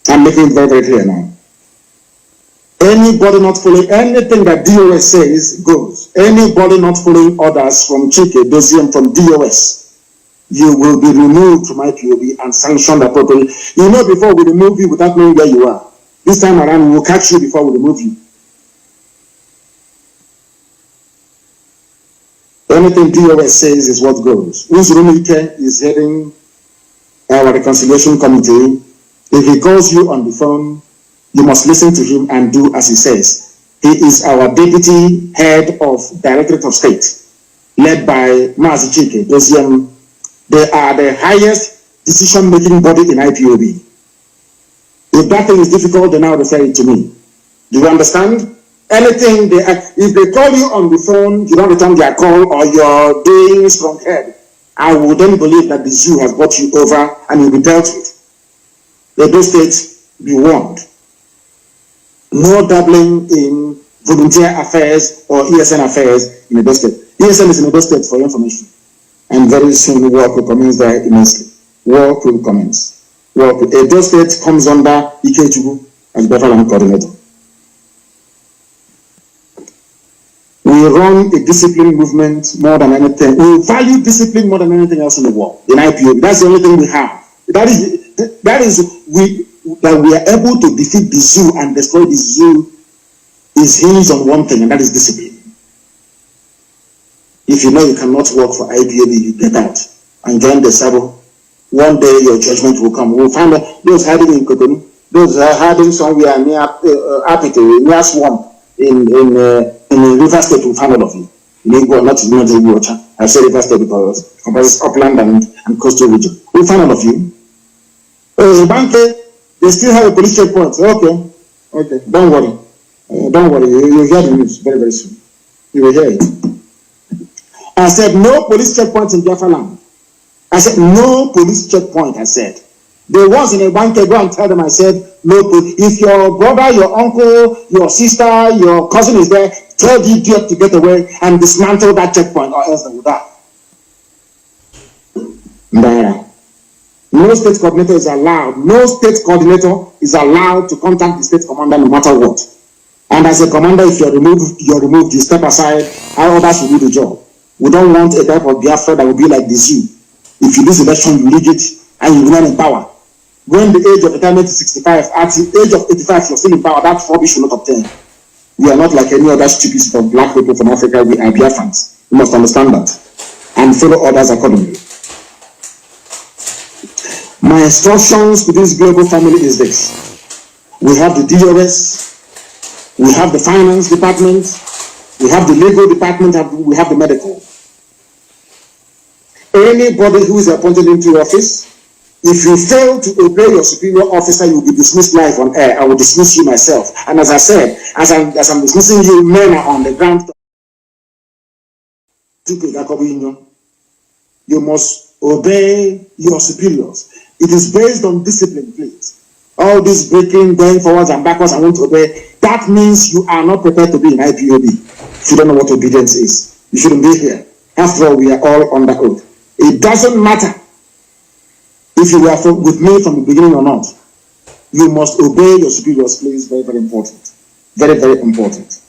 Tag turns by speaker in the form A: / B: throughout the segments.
A: I'm making it very, very clear now. Anybody not following anything that DOS says goes. Anybody not following orders from Chike, Doziem, from DOS, you will be removed from IPOB and sanctioned appropriately. You know, before we remove you without knowing where you are. This time around, we will catch you before we remove you. Anything DOS says is what goes. Uzurumike is heading our reconciliation committee. If he calls you on the phone, you must listen to him and do as he says. He is our deputy head of Directorate of State, led by Mazi Chinasa. They are the highest decision-making body in IPOB. If that thing is difficult, then now refer it to me. Do you understand? Anything, if they call you on the phone, you don't return their call, or you're doing strong head, I will then believe that the zoo has got you over and you'll be dealt with. Those states, be warned. No dabbling in volunteer affairs or ESN affairs in Edo State. ESN is in Edo State for your information. And very soon work will commence there immensely. Work will commence. Edo State comes under Ikechubu as Biafran coordinator. We run a discipline movement more than anything. We value discipline more than anything else in the world. In IPO, that's the only thing we have. That we are able to defeat the zoo and destroy the zoo is hinged on one thing, and that is discipline. If you know you cannot work for IPOB, you get out and join the Sabo. One day your judgment will come. We'll find out those hiding in Kanu, those are hiding somewhere near Apite, near Swamp in River State will find all of you. Not in water. I say River State because it's upland and coastal region. We'll find all of you. They still have a police checkpoint. Okay, don't worry. You'll hear the news very, very soon. You will hear it. I said no police checkpoint in Biafra land. I said no police checkpoint. I said there was in a bank. Go and tell them. I said no. If your brother, your uncle, your sister, your cousin is there, tell the idiot to get away and dismantle that checkpoint, or else they will die. No state coordinator is allowed. No state coordinator is allowed to contact the state commander no matter what. And as a commander, if you're removed, you step aside. How others will do the job. We don't want a type of Biafra that will be like the zoo. If you lose election, you rig it and you remain in power. When the age of retirement is 65, at the age of 85, you're still in power. That rubbish will not obtain. We are not like any other stupid set of black people from Africa. We are Biafrans. You must understand that and follow orders accordingly. My instructions to this global family is this. We have the DOS, we have the finance department, we have the legal department, we have the medical. Anybody who is appointed into office, if you fail to obey your superior officer, you will be dismissed live on air. I will dismiss you myself. And as I said, as I'm dismissing you, men are on the ground. You must obey your superiors. It is based on discipline, please. All this breaking, going forwards and backwards, I want to obey. That means you are not prepared to be in IPOB. If you don't know what obedience is, you shouldn't be here. After all, we are all under oath. It doesn't matter if you were with me from the beginning or not. You must obey your superiors, please. Very, very important. Very, very important.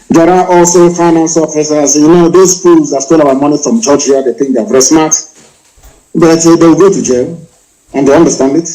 A: There are also finance officers. You know, those fools that stole our money from Georgia, they think they're very smart. But they will go to jail, and they understand it.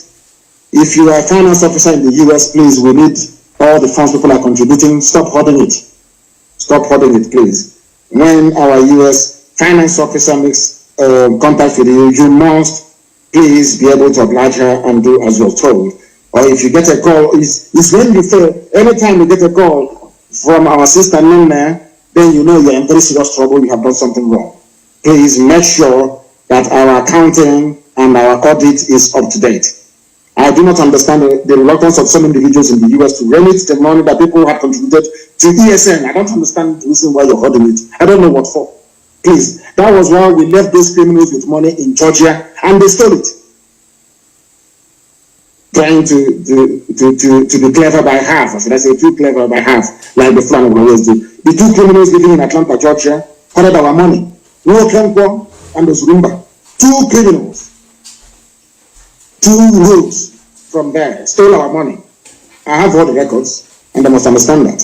A: If you are a finance officer in the US, please, we need all the funds people are contributing. Stop hoarding it. Stop hoarding it, please. When our US finance officer makes contact with you, you must please be able to oblige her and do as you're told. Or if you get a call, it's when you fail. Anytime you get a call from our sister Nnamdi, then you know you're in very serious trouble, you have done something wrong. Please make sure that our accounting and our audit is up to date. I do not understand the reluctance of some individuals in the US to remit the money that people have contributed to ESN. I don't understand the reason why you're holding it. I don't know what for. Please, that was why we left those criminals with money in Georgia and they stole it. Trying to be clever by half, or should I say too clever by half, like the Fulani will always do. The two criminals living in Atlanta, Georgia, hoarded our money. No Kenko and the Zurumba. Two criminals. 2 roads from there, stole our money. I have all the records, and they must understand that.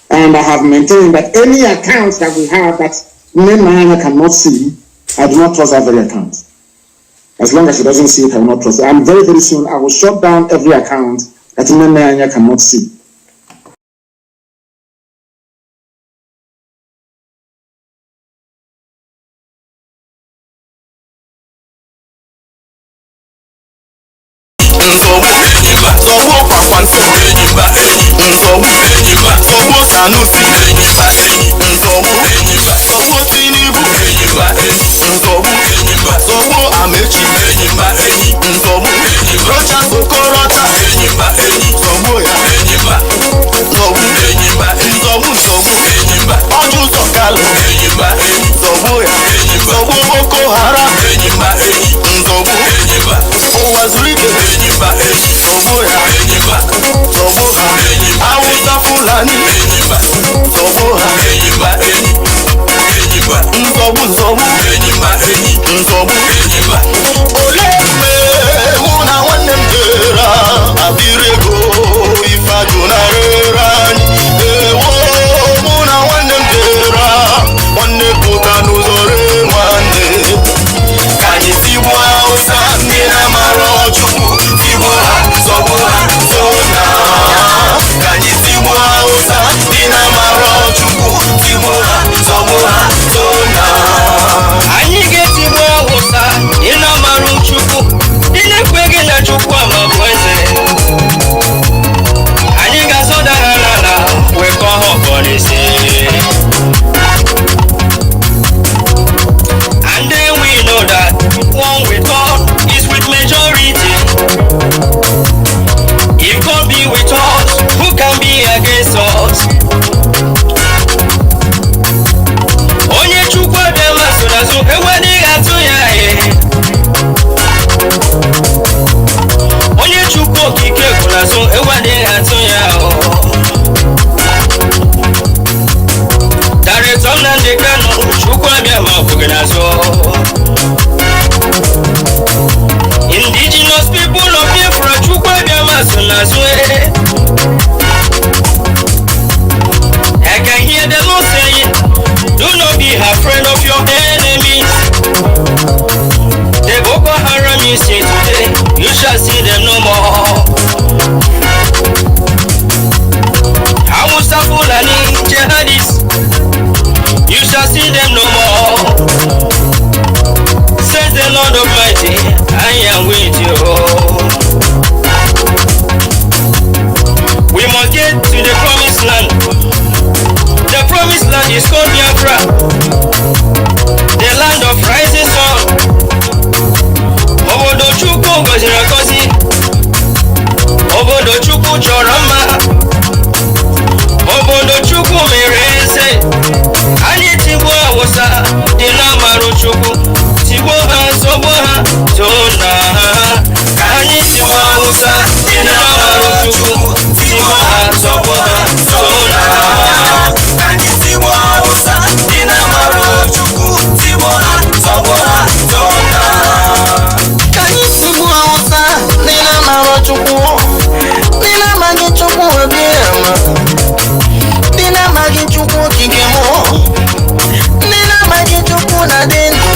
A: And I have maintained that any account that we have that Nnamdi cannot see, I do not trust that very account. As long as she doesn't see it, I will not trust it. And very, very soon, I will shut down every account that Nnamdi cannot see.
B: Indigenous people of Biafra, I can hear the Lord saying, do not be afraid of your enemies. The Boko Haram you see today, you shall see them no more. Hausa Fulani jihadis, you shall see them no more. Says the Lord Almighty, I am with you. We must get to the promised land. The promised land is called Biafra, the land of rising sun. Obodo Chukwu goziri agozi, obodo Chukwu chọrọ mma, obodo Chukwu mere eze. Anyị tigbuo Hausa dị n'amarụ Chukwu, tigbuo ha, zọgbuo ha, tona ha. Ka anyị tigbuo Hausa dị n'amarụ Chukwu, tigbuo ha, zọgbuo ha, tona ha. Ka anyị tigbuo Hausa dị n'amarụ Chukwu, tigbuo ha, zọgbuo ha, tona ha.
C: Ka anyị tigbuo Hausa dị n'amarụ Chukwu, dị n'amaghị Chukwu obi ama, dị n'amaghị Chukwu okike mụ, dị n'amaghị Chukwu na dị ndụ,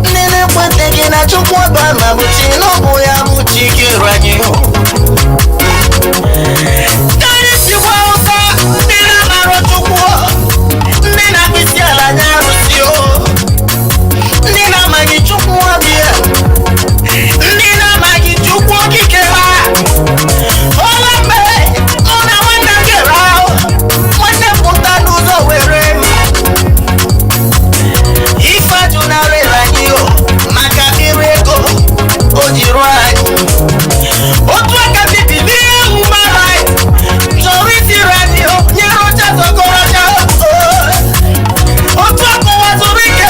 C: ndị na-ekweteghị na Chukwu ọba ma bụ chi n'ọbụ ya bụ chi kere anyị. Ka anyị tigbuo Hausa dị n'amarụ Chukwu, ndị na-akpịsị ala anya arụsị o, ndị na-amaghị Chukwu obi ya, ndị na-amaghị Chukwu okike ha. Ọla mbe mụ na nwanne m kere ahụ, nwanne m pụta n'ụzọ were ife ajụnarịrị anyị o maka ire ego o ji rụọ anyị. Otu aka bibili human rights chọrọ itiri anyị nyere oche zọgọrọja. Otu aka ụwa zuru ike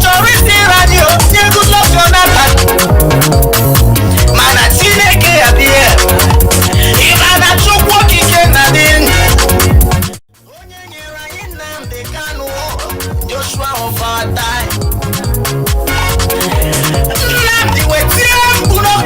C: chọrọ itiri anyị nye Goodluck Jonathan, mana Chineke ya bịa ịma na Chukwu okike na dị ndụ. Onye nyere anyị Nnamdi Kanu, Joshua of our time. Nnamdi wetie mkpu n'oge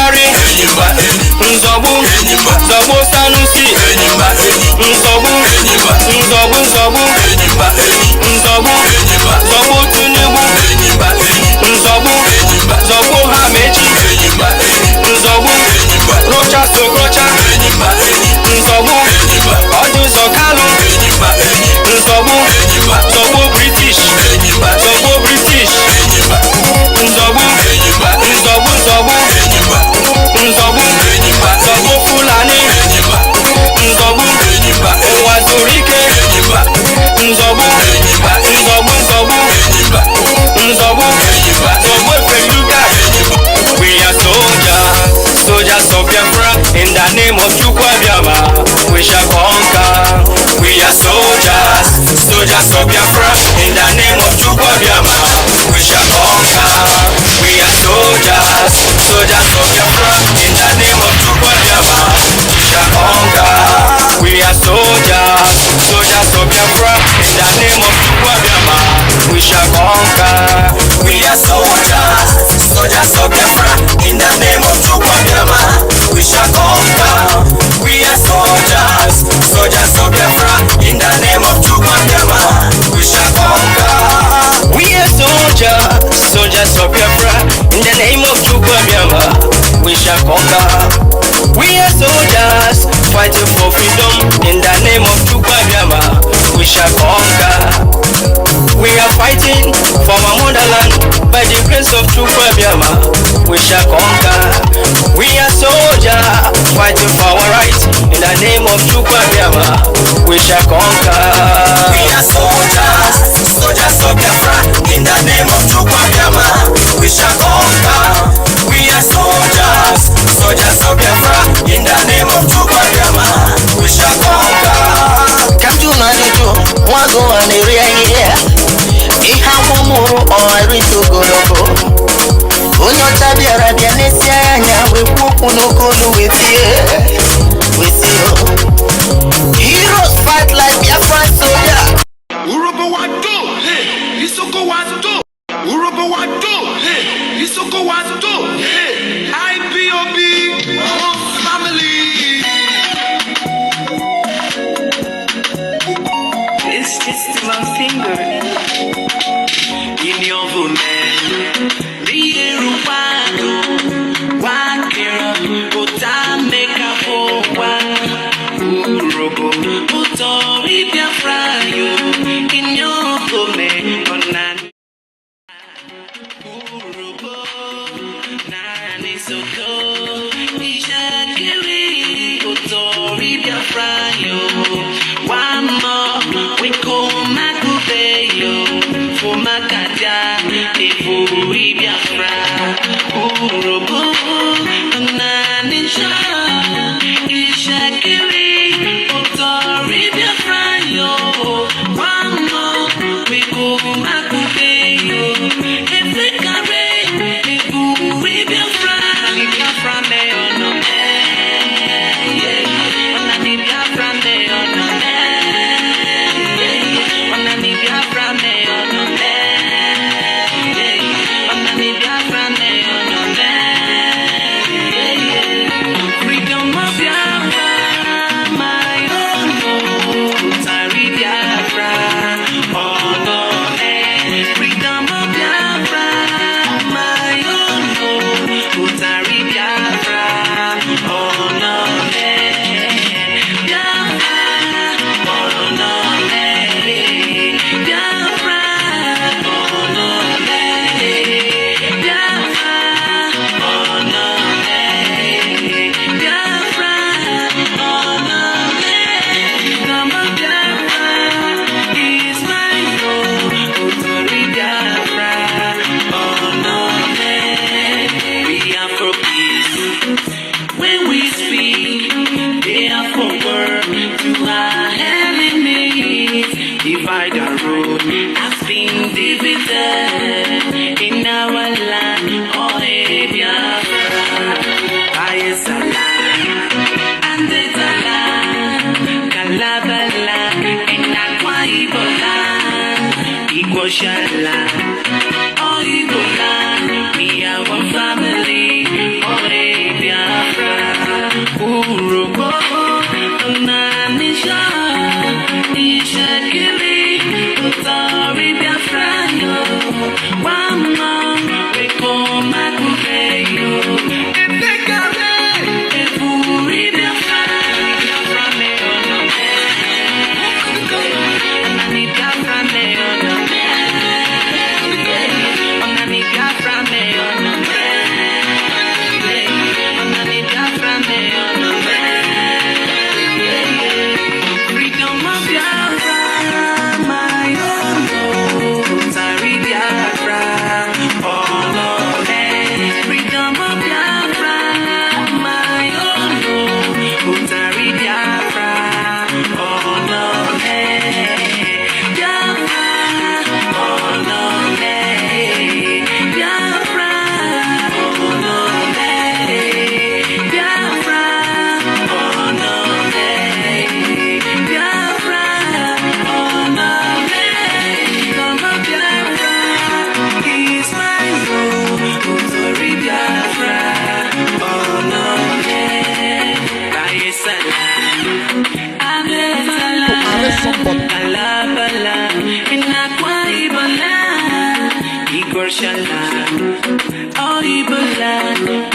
B: Buhari, Nzobu, Zobu Sanusi, Nzobu, Nzobu, Nzobu, Nzobu, Zobu Tinubu, Nzobu, Zobu Hameji, Nzobu, Rocha Sokocha, Nzobu, Oduzo Kalu, Nzobu, Zobu British, Zobu British, Nzobu, Nzobu, Nzobu, Nzobu, Zobu Fulani, Nzobu, Nwazurike, Nzobu, Nzobu, Nzobu, Nzobu, Zobu Feluka. We are soldiers, soldiers of Biafra. In the name of Chukwuabiama, we shall conquer. We are soldiers, soldiers of Biafra. In the name of Chukwuabiama, we shall conquer. We are soldiers, soldiers of Biafra. In the name of Chukwuabiama, we shall conquer. We are soldiers, soldiers of Biafra. In the name of Chukwuabiama, we shall conquer.
C: We are soldiers, soldiers of Biafra. In the name of Chukwuabiama, we shall conquer. We are soldiers, soldiers of Biafra. In the name of Chukwuabiama, we shall conquer.
B: We are soldiers, soldiers of Biafra. In the name of Chukwuabiama, we shall conquer. We are soldiers, fighting for freedom. In the name of Chukwuabiama, we shall conquer. We are fighting for our motherland. By the grace of Chukwuabiama, we shall conquer. We are soldiers, fighting for our rights. In the name of Chukwuabiama, we shall conquer.
C: We are soldiers, soldiers of Biafra. In the name of Chukwuabiama, we shall conquer. We are soldiers, soldiers of Biafra. In the name of Chukwuabiama, we shall conquer. Kamjuna nijo, wago aniria here. Ihamumuru ori tugologo. Onyo tabiara bianesi anya we wuku nokolu we see. Heroes fight like Biafran soldier.
D: Urobo wado, hey, Isoko wado. Urobo wado, hey, Isoko wado, hey. Ipob, one family.
E: It's just my finger in your woman. The Rupado, Wakira, Ota make a forward. Urobo, Uto, Biafra, in your woman. Urobo, Nani Soko, Ishakiri, Uto, Biafra, one more, we go Makubeyo, for Makaja, for Biafra, Urobo, Nani Sha, Ishakiri, Uto, Biafra, one more, we go Makubeyo, if we carry, if we Biafra, Biafra, may or no.
C: Oshala, oh Ibola, we are one family, oh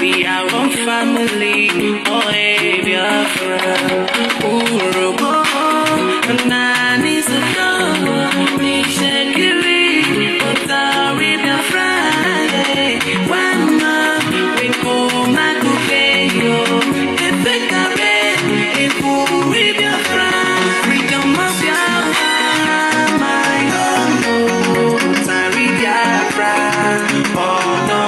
E: We are one family, oh Biafra. Urobo, Nani Sado, Nishekiri, Otari Biafra. One month, we go Makupeyo, Epekare, Epuri Biafra. Freedom of Biafra, my own, Otari Biafra. Oh no.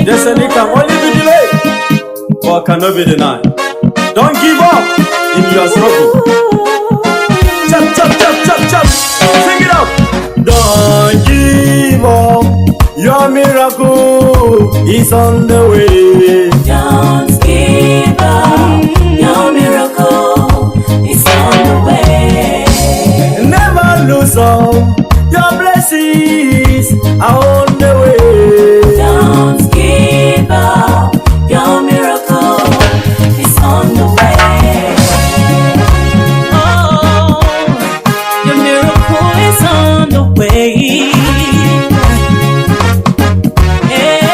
F: There's a can only be delayed, but cannot be denied. Don't give up in your struggle. Chop, chop, chop, chop, chop. Sing it up. Don't give up. Your miracle is on the way.
G: Don't give up. Your miracle is on the way.
F: Never lose hope. Your blessings are on the way.
G: Don't give up. Your miracle is on the way. Oh, your miracle is on the way. Yeah,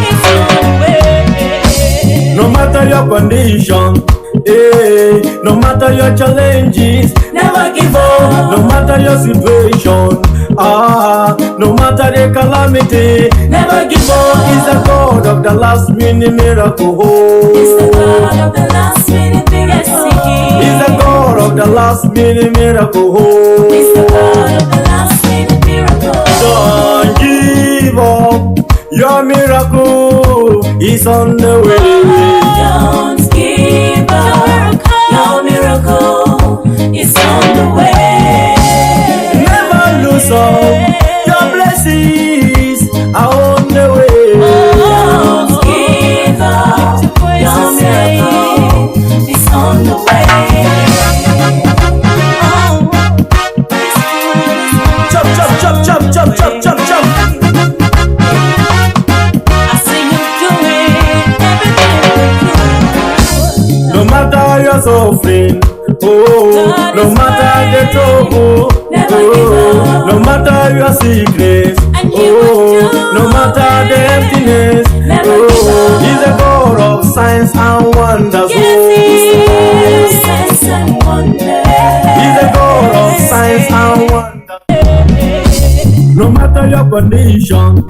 G: it's on the way.
F: No matter your condition, no matter your challenges,
G: never give up.
F: No matter your situation, no matter the calamity,
G: never give up.
F: He's the God of the last minute miracle.
G: He's the God of the last minute miracle.
F: He's the God of the last minute miracle.
G: He's the God of the last minute miracle.
F: Don't give up. Your miracle is on the way.
G: Don't give up. Your miracle is on the way.
F: Never lose hope. Your blessings are on the way.
G: Don't give up. Your miracle is on the way.
F: Chop, chop, chop, chop. matter your secrets,
G: And He will do
F: no matter the emptiness,
G: Never give up.
F: He's a God of signs and wonders.
G: Yes, He is. Signs and wonders.
F: He's a God of signs and wonders. No matter your condition,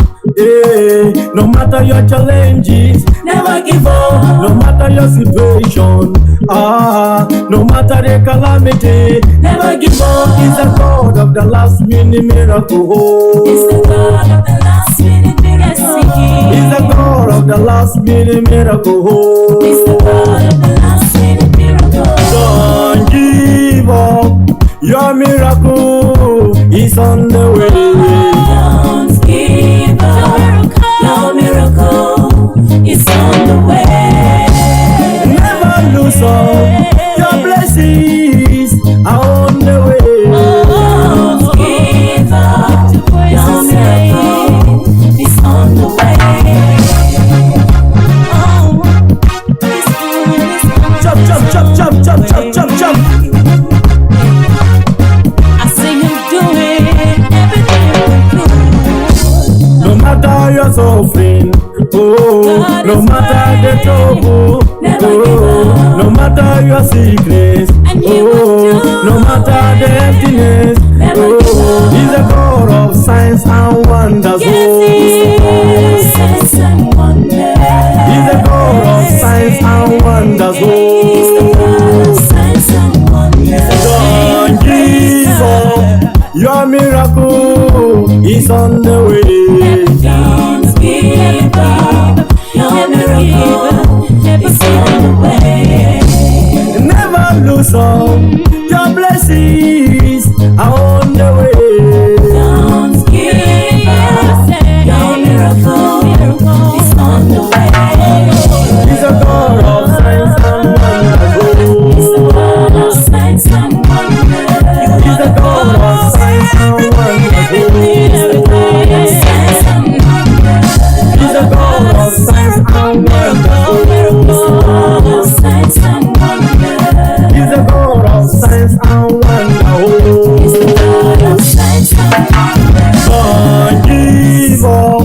F: no matter your challenges,
G: Never give up.
F: no matter your situation, no matter the calamity,
G: Never give up.
F: He's the God of the last minute miracle.
G: He's the God of the last minute miracle.
F: He's the God of the last minute miracle.
G: He's the God of the last minute miracle.
F: Don't give up. Your miracle is on the way.
G: Don't give up. Your miracle is on the way.
F: Never lose hope. Your blessings are on the way.
G: Don't give up. Your miracle is on the way.
F: Chop, chop, chop, chop, chop, chop, chop, chop.
G: I see Him doing everything.
F: No matter your suffering, no matter the trouble, no matter your sickness, no matter the emptiness, He's a God of signs and wonders.
G: Signs and wonders.
F: He's a God of signs and wonders.
G: He's the God of signs and wonders.
F: Don't give up. Your miracle is on the way.
G: Don't give up. Your miracle is on the way.
F: Never lose hope. Your blessings are on the way.
G: Don't give up. Your miracle is on the way.
F: He's a God of signs and wonders.
G: He's the God of signs and wonders.
F: He's a God of signs and wonders.
G: He's the God of signs and wonders.
F: He's a God of signs and wonders.
G: He's the God of signs and wonders.
F: He's a God of signs and wonders.
G: He's the God of signs and wonders.
F: Don't give up.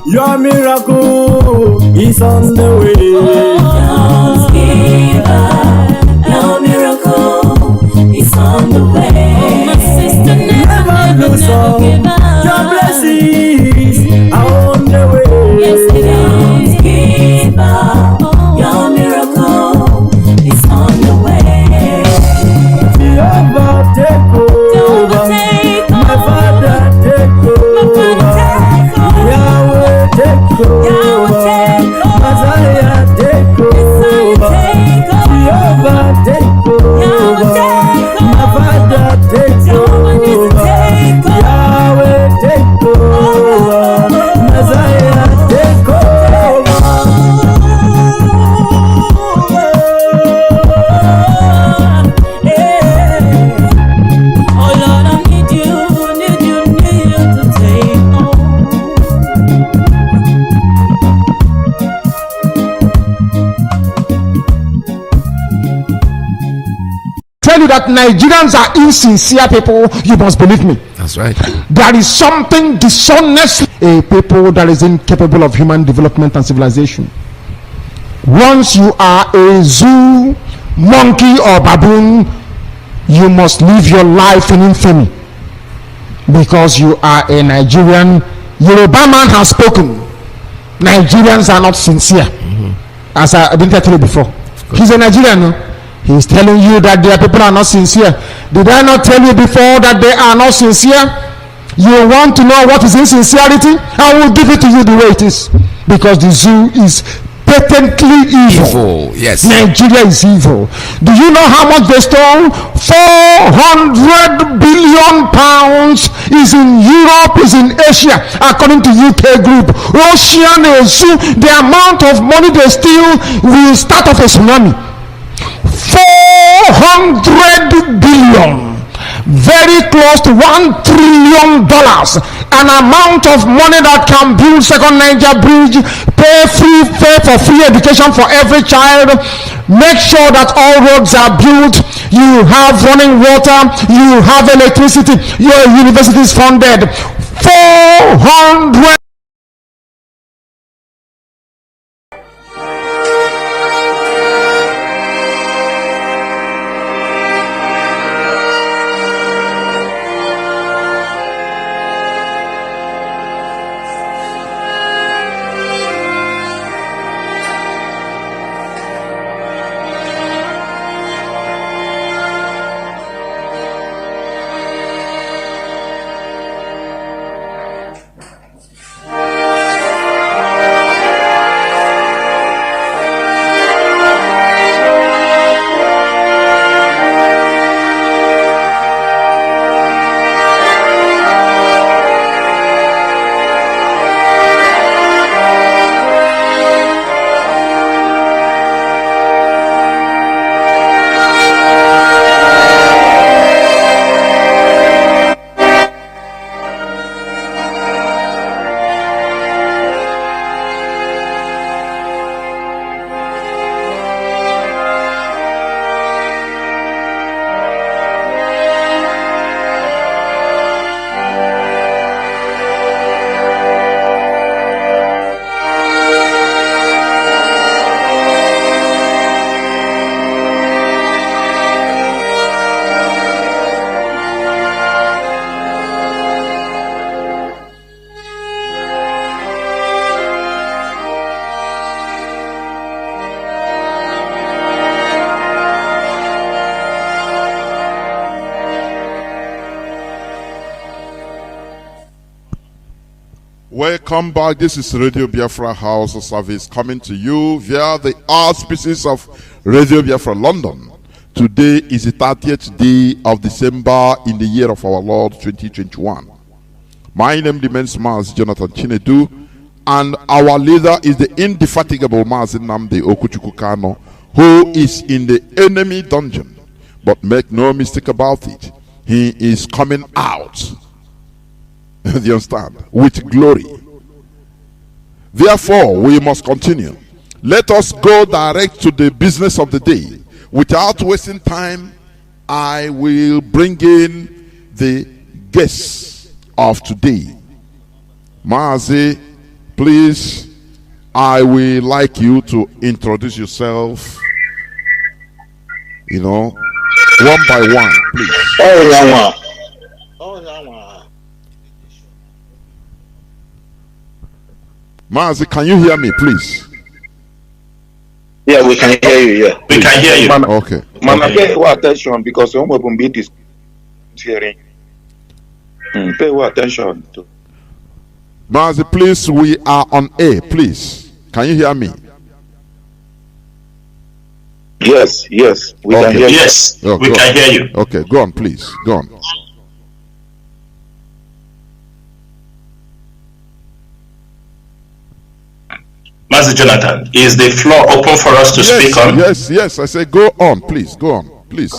F: Your miracle is on the way.
G: Don't give up. Your miracle is on the way. Oh, my sister,
F: Never lose hope.
G: give up.
F: Your blessings are on the way.
G: Yes, don't give up. Your miracle is on the way.
F: Jehovah, take over.
G: Take
F: My Father, take over. Yahweh, take over. Messiah, take over. Jehovah, take over. My Father, take over. Yahweh, take over. Messiah, take over.
G: Oh Lord, I need you to take
A: Tell you that Nigerians are insincere people, you must believe me.
H: That's right.
A: There is something dishonest, a people that is incapable of human development and civilization. Once you are a zoo, monkey, or baboon, you must live your life in infamy because you are a Nigerian. Yoruba man has spoken. Nigerians are not sincere. As I didn't tell you before. He's a Nigerian. No? He's telling you that their people are not sincere. Did I not tell you before that they are not sincere? You want to know what is insincerity? I will give it to you the way it is. Because the zoo is patently evil.
H: Yes.
A: Nigeria is evil. Do you know how much they stole? 400 billion pounds is in Europe, is in Asia, according to UK group. Ocean Zoo, the amount of money they steal will start off a tsunami. 400 billion, very close to $1 trillion, an amount of money that can build second Niger bridge, pay for free education for every child, make sure that all roads are built, you have running water, you have electricity, your university is funded.
H: 400. Welcome back. This is Radio Biafra House of Service coming to you via the auspices of Radio Biafra London. Today is the 30th day of December in the year of our Lord 2021. My name remains Mazi Chinasa, and our leader is the indefatigable Mazi Nnamdi Kanu, who is in the enemy dungeon. But make no mistake about it, he is coming out. Do you understand? With glory. Therefore, we must continue. Let us go direct to the business of the day. Without wasting time, I will bring in the guests of today. Mazi, please, I will like you to introduce yourself, one by one, please. Mazi, can you hear me, please?
I: Yeah, we can hear you. Yeah,
J: we can hear you.
H: Okay.
I: Mama, pay attention because some will be this hearing. Pay attention.
H: Mazi, please, we are on air. Please, can you hear me?
I: Yes, we can hear you.
J: Yes, we can hear you.
H: Okay, go on, please. Go on.
J: Mazi Jonathan, is the floor open for us to speak on?
H: Yes. I say go on, please. Go on, please.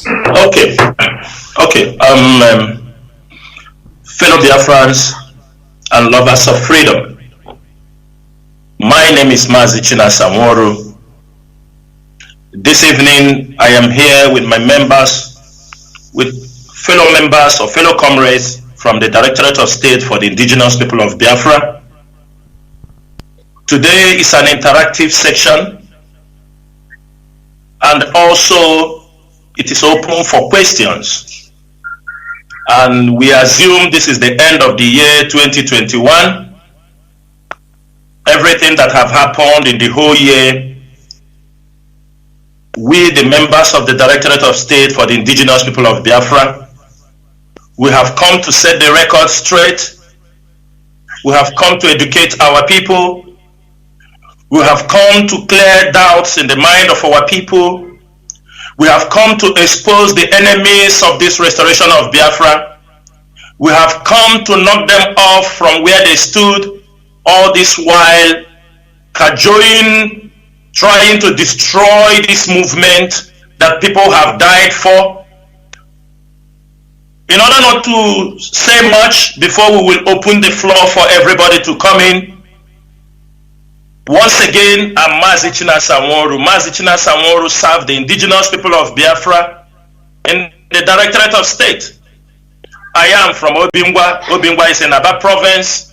J: Okay. Fellow Biafrans and lovers of freedom, my name is Mazi Chinasa Nworu. This evening, I am here with my members, with fellow members or fellow comrades from the Directorate of State for the Indigenous People of Biafra. Today is an interactive section, and also it is open for questions. And we assume this is the end of the year 2021. Everything that have happened in the whole year, we, the members of the Directorate of State for the Indigenous People of Biafra, we have come to set the record straight. We have come to educate our people. We have come to clear doubts in the mind of our people. We have come to expose the enemies of this restoration of Biafra. We have come to knock them off from where they stood, all this while cajoling, trying to destroy this movement that people have died for. In order not to say much before we will open the floor for everybody to come in, once again, I'm Mazi Chinasa Nworu. Mazi Chinasa Nworu served the indigenous people of Biafra in the Directorate of State. I am from Obingwa. Obingwa is in Aba province.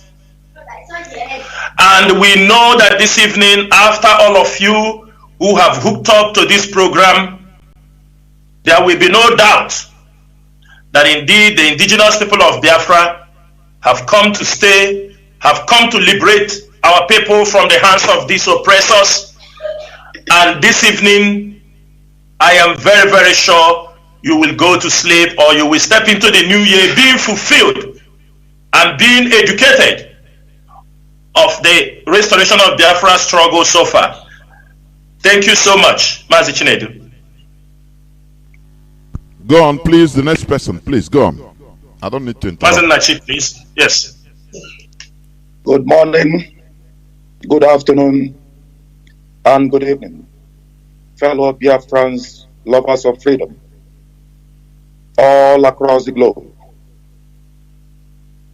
J: And we know that this evening, after all of you who have hooked up to this program, there will be no doubt that indeed the indigenous people of Biafra have come to stay, have come to liberate our people from the hands of these oppressors. And this evening, I am very, very sure you will go to sleep, or you will step into the new year being fulfilled and being educated of the restoration of Biafra struggle so far. Thank you so much, Mazi Chinedu.
H: Go on, please. The next person, please go on. I don't need to interrupt.
J: Mazi Nachi, please. Yes.
I: Good morning, good afternoon, and good evening, fellow Biafrans, lovers of freedom, all across the globe.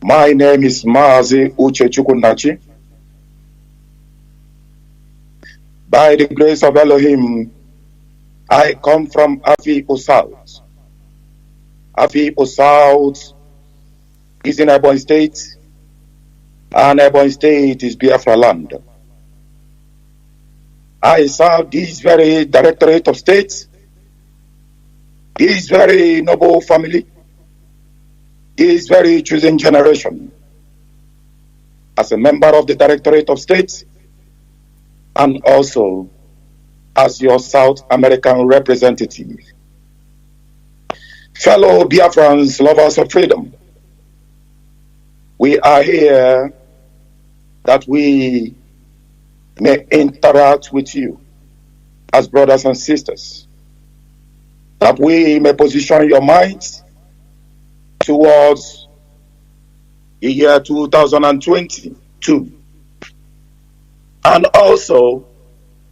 I: My name is Mazi Chinasa. By the grace of Elohim, I come from Ipob South. Ipob South is in Ebonyi State, and Ebonyi State is Biafra land. I serve this very Directorate of State, this very noble family, this very chosen generation, as a member of the Directorate of State, and also as your South American representative. Fellow Biafrans, lovers of freedom, we are here that we may interact with you as brothers and sisters, that we may position your minds towards the year 2022, and also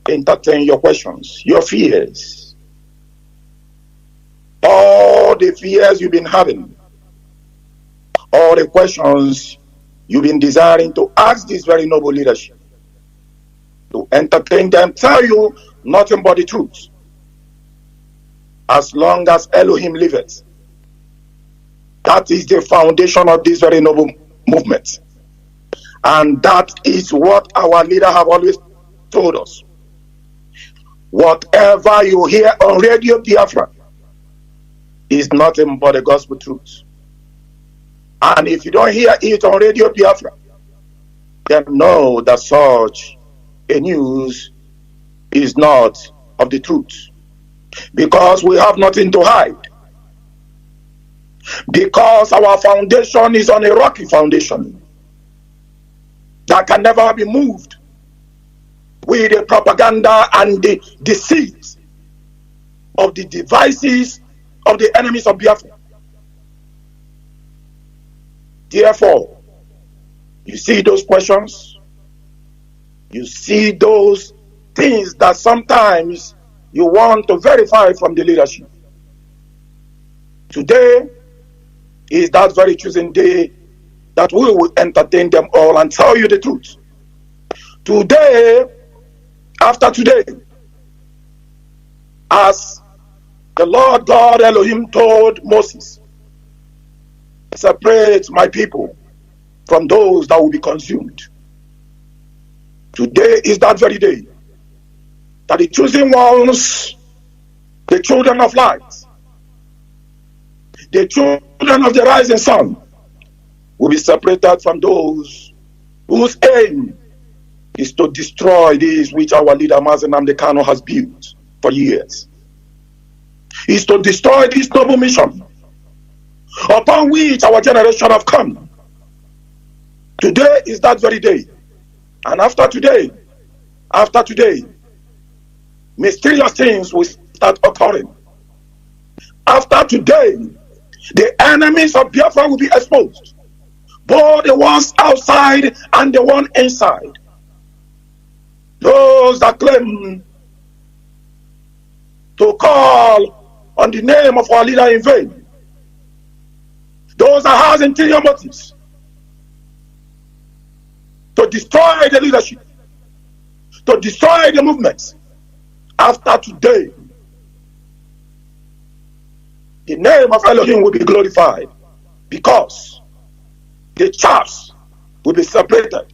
I: entertain your questions, your fears, all the fears you've been having, all the questions you've been desiring to ask this very noble leadership, to entertain them, tell you nothing but the truth. As long as Elohim liveth, that is the foundation of this very noble movement. And that is what our leader have always told us. Whatever you hear on Radio Biafra is nothing but the gospel truth. And if you don't hear it on Radio Biafra, then know that such a news is not of the truth. Because we have nothing to hide. Because our foundation is on a rocky foundation that can never be moved with the propaganda and the deceit of the devices of the enemies of Biafra. Therefore, you see those questions, you see those things that sometimes you want to verify from the leadership. Today is that very chosen day that we will entertain them all and tell you the truth. Today, after today, as the Lord God Elohim told Moses, separate my people from those that will be consumed. Today is that very day that the chosen ones, the children of light, the children of the rising sun, will be separated from those whose aim is to destroy this which our leader Nnamdi Kanu has built for years. Is to destroy this noble mission upon which our generation have come. Today is that very day. And after today, mysterious things will start occurring. After today, the enemies of Biafra will be exposed. Both the ones outside and the one inside. Those that claim to call on the name of our leader in vain. Those that have interior motives to destroy the leadership, to destroy the movements. After today, the name of Elohim will be glorified because the chaffs will be separated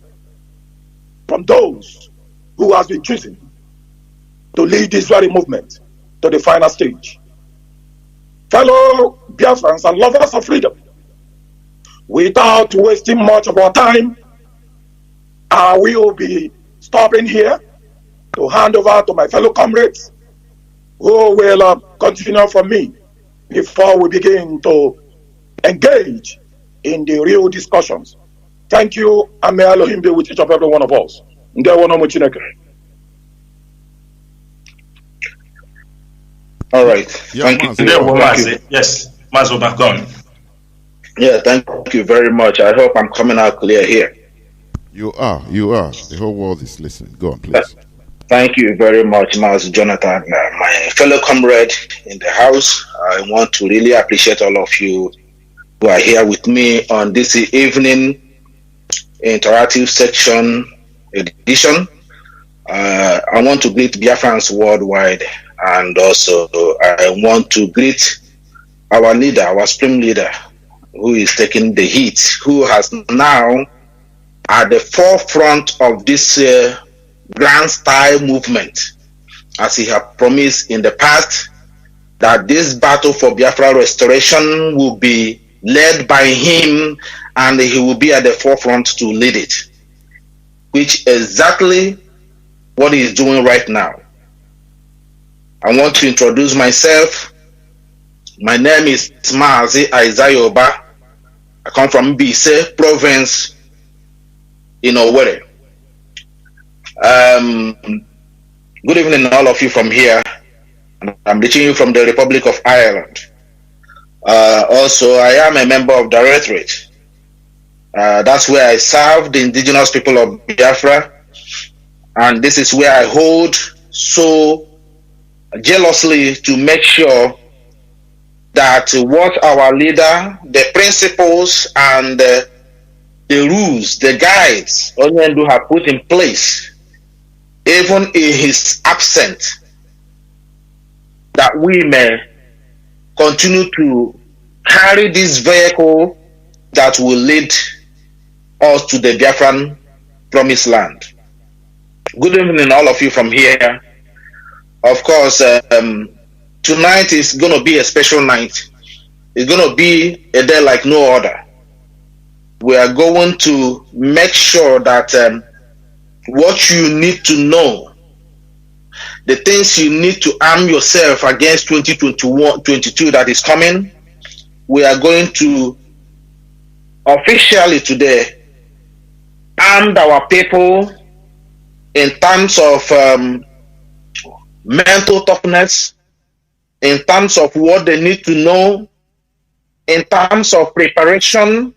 I: from those who has been chosen to lead this very movement to the final stage. Fellow Biafrans and lovers of freedom, without wasting much of our time, I will be stopping here to hand over to my fellow comrades who will continue from me before we begin to engage in the real discussions. Thank you, and may Elohim be with each and every one of us.
J: All right.
H: Yeah,
J: thank
H: Mazi.
J: you. Thank you. Yes, Mazi, back on. Yeah, thank you very much. I hope I'm coming out clear here.
H: You are. The whole world is listening. Go on, please.
J: Thank you very much, Mazi Jonathan, my fellow comrade in the house. I want to really appreciate all of you who are here with me on this evening interactive section edition. I want to greet Biafrans worldwide, and also I want to greet our leader, our supreme leader, who is taking the heat, who has now at the forefront of this grand style movement, as he had promised in the past, that this battle for Biafra restoration will be led by him, and he will be at the forefront to lead it, which exactly what he is doing right now. I want to introduce myself. My name is Mazi Chinasa. I come from Bise province in Owerri. Good evening, all of you from here. I'm reaching you from the Republic of Ireland. Also, I am a member of Directorate. That's where I serve the indigenous people of Biafra, and this is where I hold so jealously to make sure that what our leader, the principles and the rules, the guides Onyendu have put in place, even in his absence, that we may continue to carry this vehicle that will lead us to the Biafran promised land. Good evening, all of you from here. Of course, tonight is going to be a special night. It's going to be a day like no other. We are going to make sure that what you need to know, the things you need to arm yourself against 2022 that is coming, we are going to officially today arm our people in terms of mental toughness, in terms of what they need to know, in terms of preparation,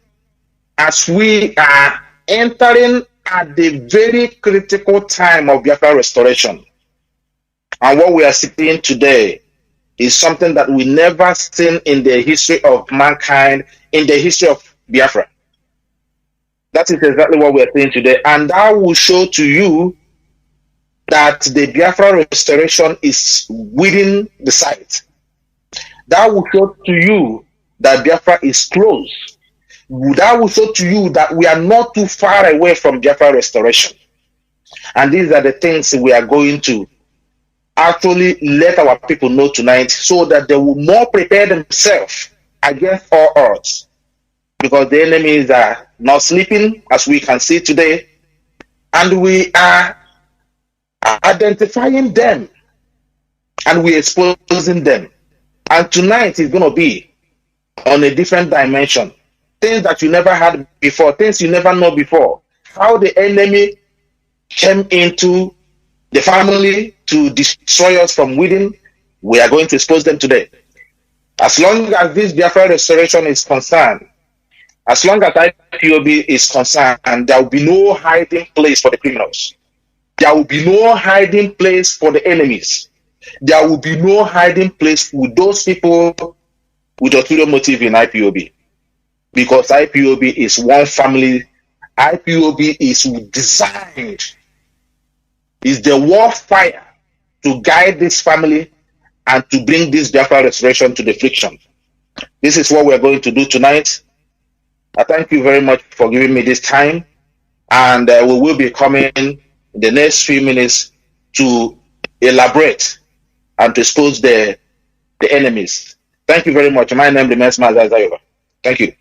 J: as we are entering at the very critical time of Biafra restoration. And what we are seeing today is something that we never seen in the history of mankind, in the history of Biafra. That is exactly what we are seeing today. And that will show to you that the Biafra restoration is within the sight. That will show to you that Biafra is close. That will show to you that we are not too far away from Biafra restoration. And these are the things we are going to actually let our people know tonight, so that they will more prepare themselves against all odds. Because the enemies are not sleeping, as we can see today, and we are identifying them and we're exposing them. And tonight is going to be on a different dimension. Things that you never had before, things you never know before. How the enemy came into the family to destroy us from within, we are going to expose them today. As long as this Biafra restoration is concerned, as long as IPOB is concerned, and there will be no hiding place for the criminals. There will be no hiding place for the enemies. There will be no hiding place with those people with ulterior motive in IPOB. Because IPOB is one family. IPOB is designed, is the warfare to guide this family and to bring this Biafra restoration to the friction. This is what we're going to do tonight. I thank you very much for giving me this time, and we will be coming in the next few minutes to elaborate and to expose the enemies. Thank you very much. My name remains Mazi Chinasa. Thank you.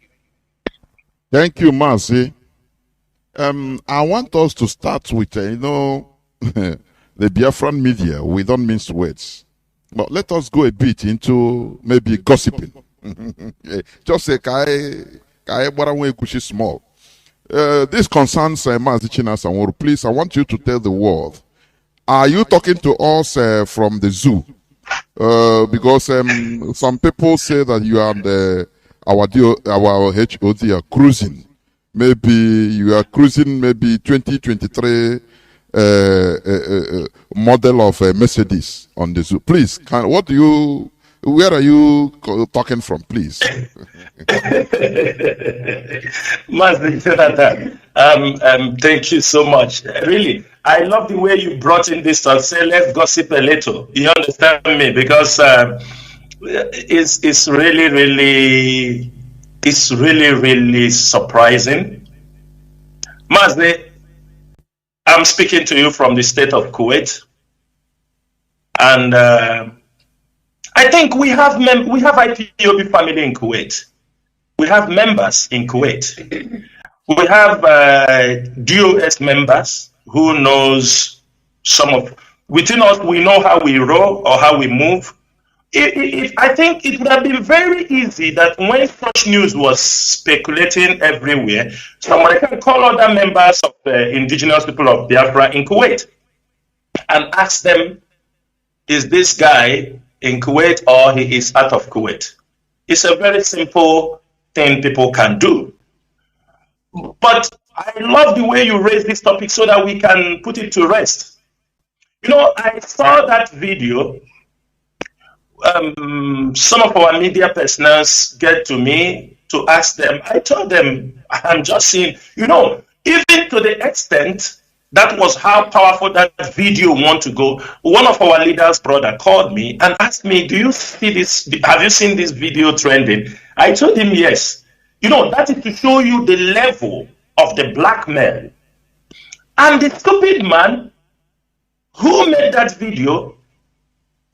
H: Thank you, Mazi. I want us to start with, the Biafran media. We don't mince words. But let us go a bit into maybe gossiping. Just say, small. This concerns Mazi Chinasa Nworu. Please, I want you to tell the world. Are you talking to us from the zoo? Because some people say that you are our HOD are cruising. Maybe you are cruising maybe 2023 model of Mercedes on the zoo. Please, where are you talking from, please?
J: Mazi, thank you so much. Really, I love the way you brought in this and say, let's gossip a little. You understand me? Because it's really, really surprising. Mazi, I'm speaking to you from the state of Kuwait, and I think we have IPOB family in Kuwait. We have members in Kuwait. We have DOS members who knows within us, we know how we roll or how we move. I think it would have been very easy that when such news was speculating everywhere, somebody can call other members of the indigenous people of Biafra in Kuwait and ask them, is this guy in Kuwait or he is out of Kuwait? It's a very simple thing people can do. But I love the way you raise this topic so that we can put it to rest. I saw that video. Some of our media personals get to me to ask them. I told them, I'm just saying, even to the extent that was how powerful that video want to go. One of our leaders' brother called me and asked me, do you see this? Have you seen this video trending? I told him, yes. That is to show you the level of the blackmail. And the stupid man who made that video,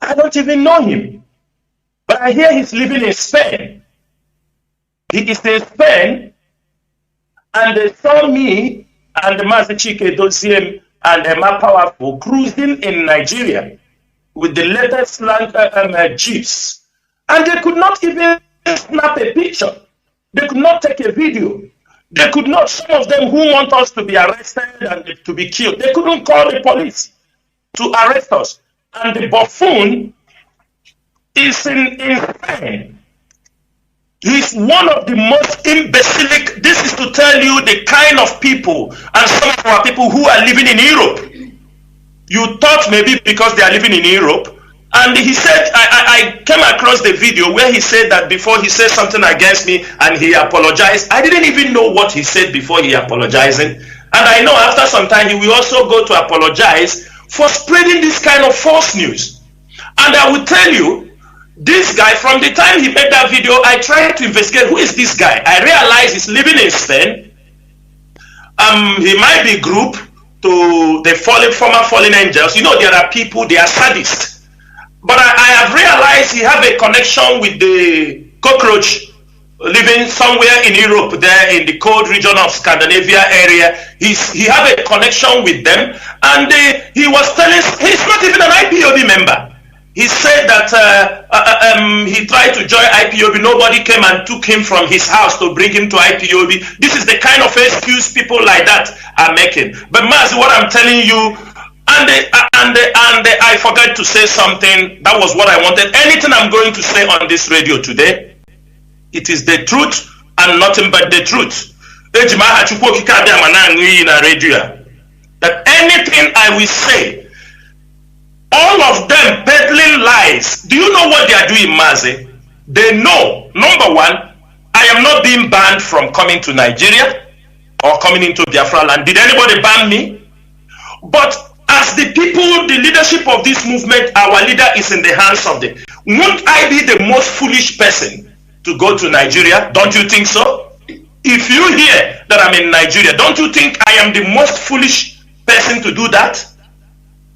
J: I don't even know him. But I hear he's living in Spain. He is in Spain, and they saw me and the Mazi Chinasa and Emma Powerful cruising in Nigeria with the latest jeeps. And they could not even snap a picture. They could not take a video. They could not, some of them who want us to be arrested and to be killed, they couldn't call the police to arrest us. And the buffoon is in Spain. He's one of the most imbecilic. This is to tell you the kind of people and some of our people who are living in Europe. You thought maybe because they are living in Europe. And he said, I came across the video where he said that before he said something against me and he apologized. I didn't even know what he said before he apologizing. And I know after some time he will also go to apologize for spreading this kind of false news. And I will tell you, this guy, from the time he made that video, I tried to investigate who is this guy. I realized he's living in Spain. He might be grouped to the former fallen angels. There are people, they are sadists. But I have realized he have a connection with the cockroach living somewhere in Europe, there in the cold region of Scandinavia area. He have a connection with them, and he was telling, he's not even an IPOB member. He said that he tried to join IPOB. Nobody came and took him from his house to bring him to IPOB. This is the kind of excuse people like that are making. But Mazi, what I'm telling you, and I forgot to say something. That was what I wanted. Anything I'm going to say on this radio today, it is the truth and nothing but the truth. That anything I will say, all of them peddling lies. Do you know what they are doing, Mazi? They know, number one, I am not being banned from coming to Nigeria or coming into Biafra land. Did anybody ban me? But as the people, the leadership of this movement, our leader is in the hands of them. Won't I be the most foolish person to go to Nigeria? Don't you think so? If you hear that I'm in Nigeria, don't you think I am the most foolish person to do that?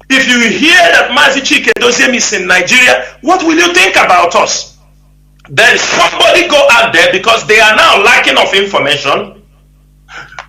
J: If you hear that Mazi Chinasa is in Nigeria, what will you think about us? Then somebody go out there, because they are now lacking of information.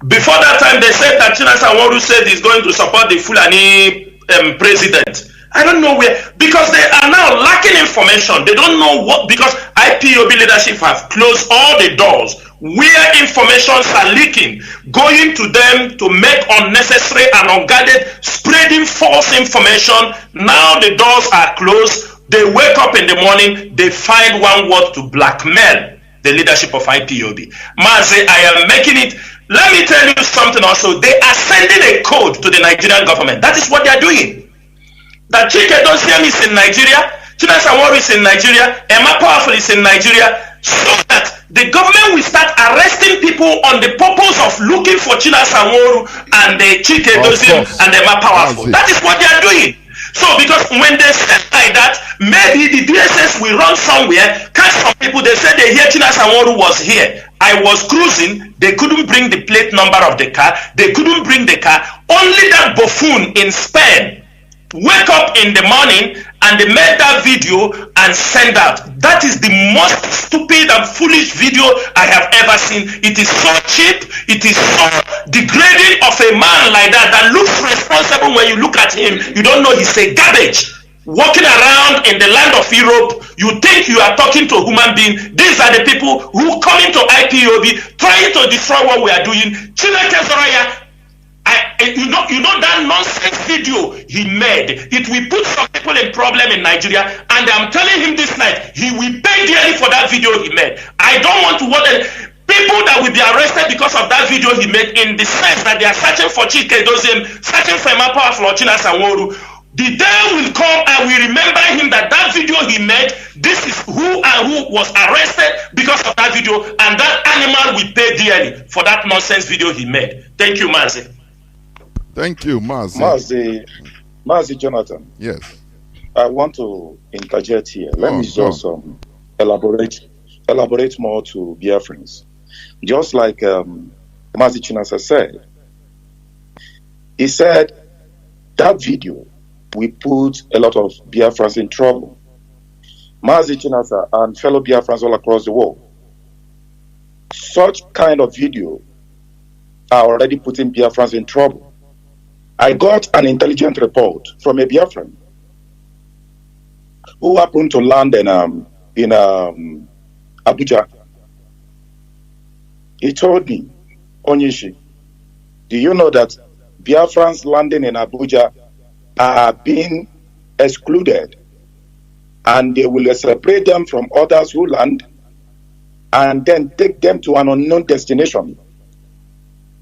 J: Before that time, they said that Chinasa Nworu said he's going to support the Fulani president. I don't know where, because they are now lacking information. They don't know what, because IPOB leadership have closed all the doors where informations are leaking, going to them to make unnecessary and unguarded, spreading false information. Now the doors are closed. They wake up in the morning, they find one word to blackmail the leadership of IPOB. Mazi, I am making it. Let me tell you something also. They are sending a code to the Nigerian government. That is what they are doing. That Chinasa is in Nigeria, Chinasa Nworu is in Nigeria, Emma Powerful is in Nigeria, so that the government will start arresting people on the purpose of looking for Chinasa Nworu and the Chinasa and Emma Powerful. That is what they are doing. So, because when they say like that, maybe the DSS will run somewhere, catch some people, they say they hear Chinasa Nworu was here. I was cruising, they couldn't bring the plate number of the car, they couldn't bring the car. Only that buffoon in Spain wake up in the morning and they made that video and send out. That is the most stupid and foolish video I have ever seen. It is so cheap, it is so degrading of a man like that looks responsible. When you look at him, you don't know he's a garbage. Walking around in the land of Europe, you think you are talking to a human being. These are the people who come into IPOB trying to destroy what we are doing. Chineke Zoraya, you know that nonsense video he made, it will put some people in problem in Nigeria, and I'm telling him this night, he will pay dearly for that video he made. I don't want to people that will be arrested because of that video he made, in the sense that they are searching for Chinasa, searching for Emma Powerful or Chinasa Nworu. The day will come and we remember him that video he made, this is who and who was arrested because of that video, and that animal will pay dearly for that nonsense video he made. Thank you, Mazi.
H: Thank you, Mazi.
I: Mazi Jonathan.
H: Yes.
I: I want to interject here. Let me just elaborate more to Biafrans. Just like Mazi Chinasa said, he said that video will put a lot of Biafrans in trouble. Mazi Chinasa and fellow Biafrans all across the world, such kind of video are already putting Biafrans in trouble. I got an intelligent report from a Biafran who happened to land in Abuja. He told me, Onyishi, do you know that Biafrans landing in Abuja are being excluded, and they will separate them from others who land and then take them to an unknown destination?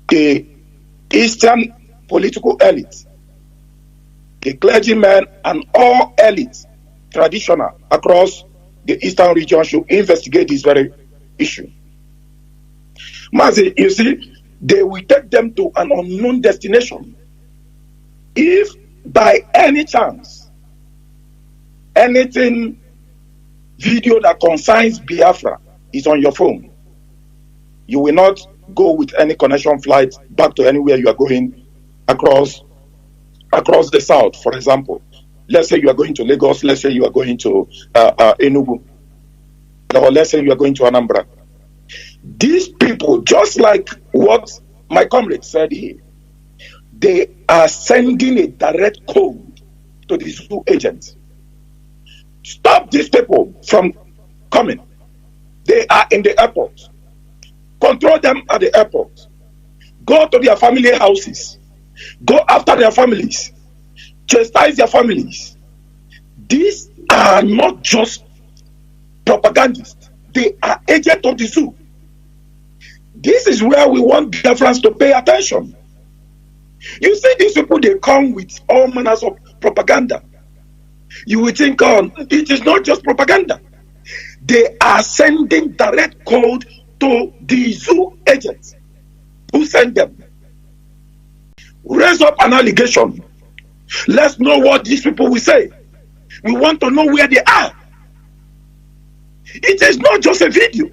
I: The Eastern political elite, the clergymen, and all elites, traditional, across the Eastern region should investigate this very issue. Mazi, you see, they will take them to an unknown destination. If by any chance, anything video that concerns Biafra is on your phone, you will not go with any connection flight back to anywhere you are going across the south. For example, let's say you are going to Lagos, let's say you are going to Enugu, or let's say you are going to Anambra. These people, just like what my comrade said here, they are sending a direct code to the zoo agents. Stop these people from coming. They are in the airport. Control them at the airport. Go to their family houses. Go after their families. Chastise their families. These are not just propagandists. They are agents of the zoo. This is where we want Biafrans to pay attention. You see, these people, they come with all manners of propaganda. You will think, oh, it is not just propaganda. They are sending direct code to the zoo agents who send them. Raise up an allegation. Let's know what these people will say. We want to know where they are. It is not just a video.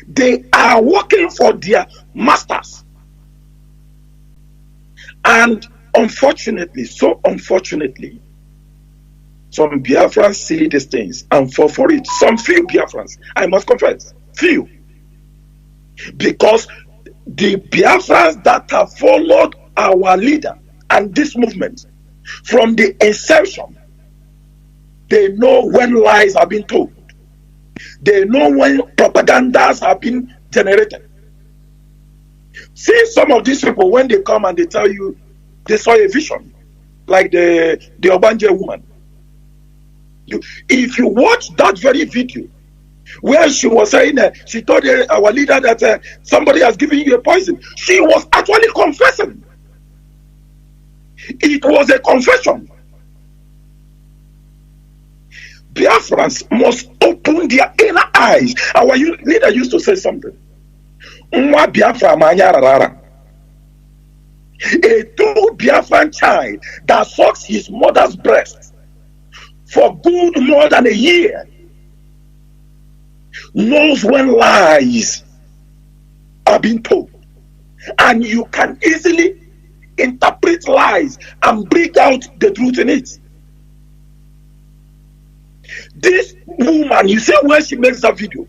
I: They are working for their masters. And unfortunately, so unfortunately, some Biafrans see these things and fall for it. Some few Biafrans, I must confess, few. Because the Biafrans that have followed our leader and this movement from the inception, they know when lies have been told. They know when propagandas have been generated. See some of these people, when they come and they tell you they saw a vision, like the Obanje woman. If you watch that very video, where she was saying, she told our leader that somebody has given you a poison, she was actually confessing. It was a confession. Biafrans must open their inner eyes. Our leader used to say something. Nwa Biafra manyarara. A true Biafran child that sucks his mother's breast for good more than a year knows when lies are being told. And you can easily interpret lies and bring out the truth in it. This woman, you see when she makes that video,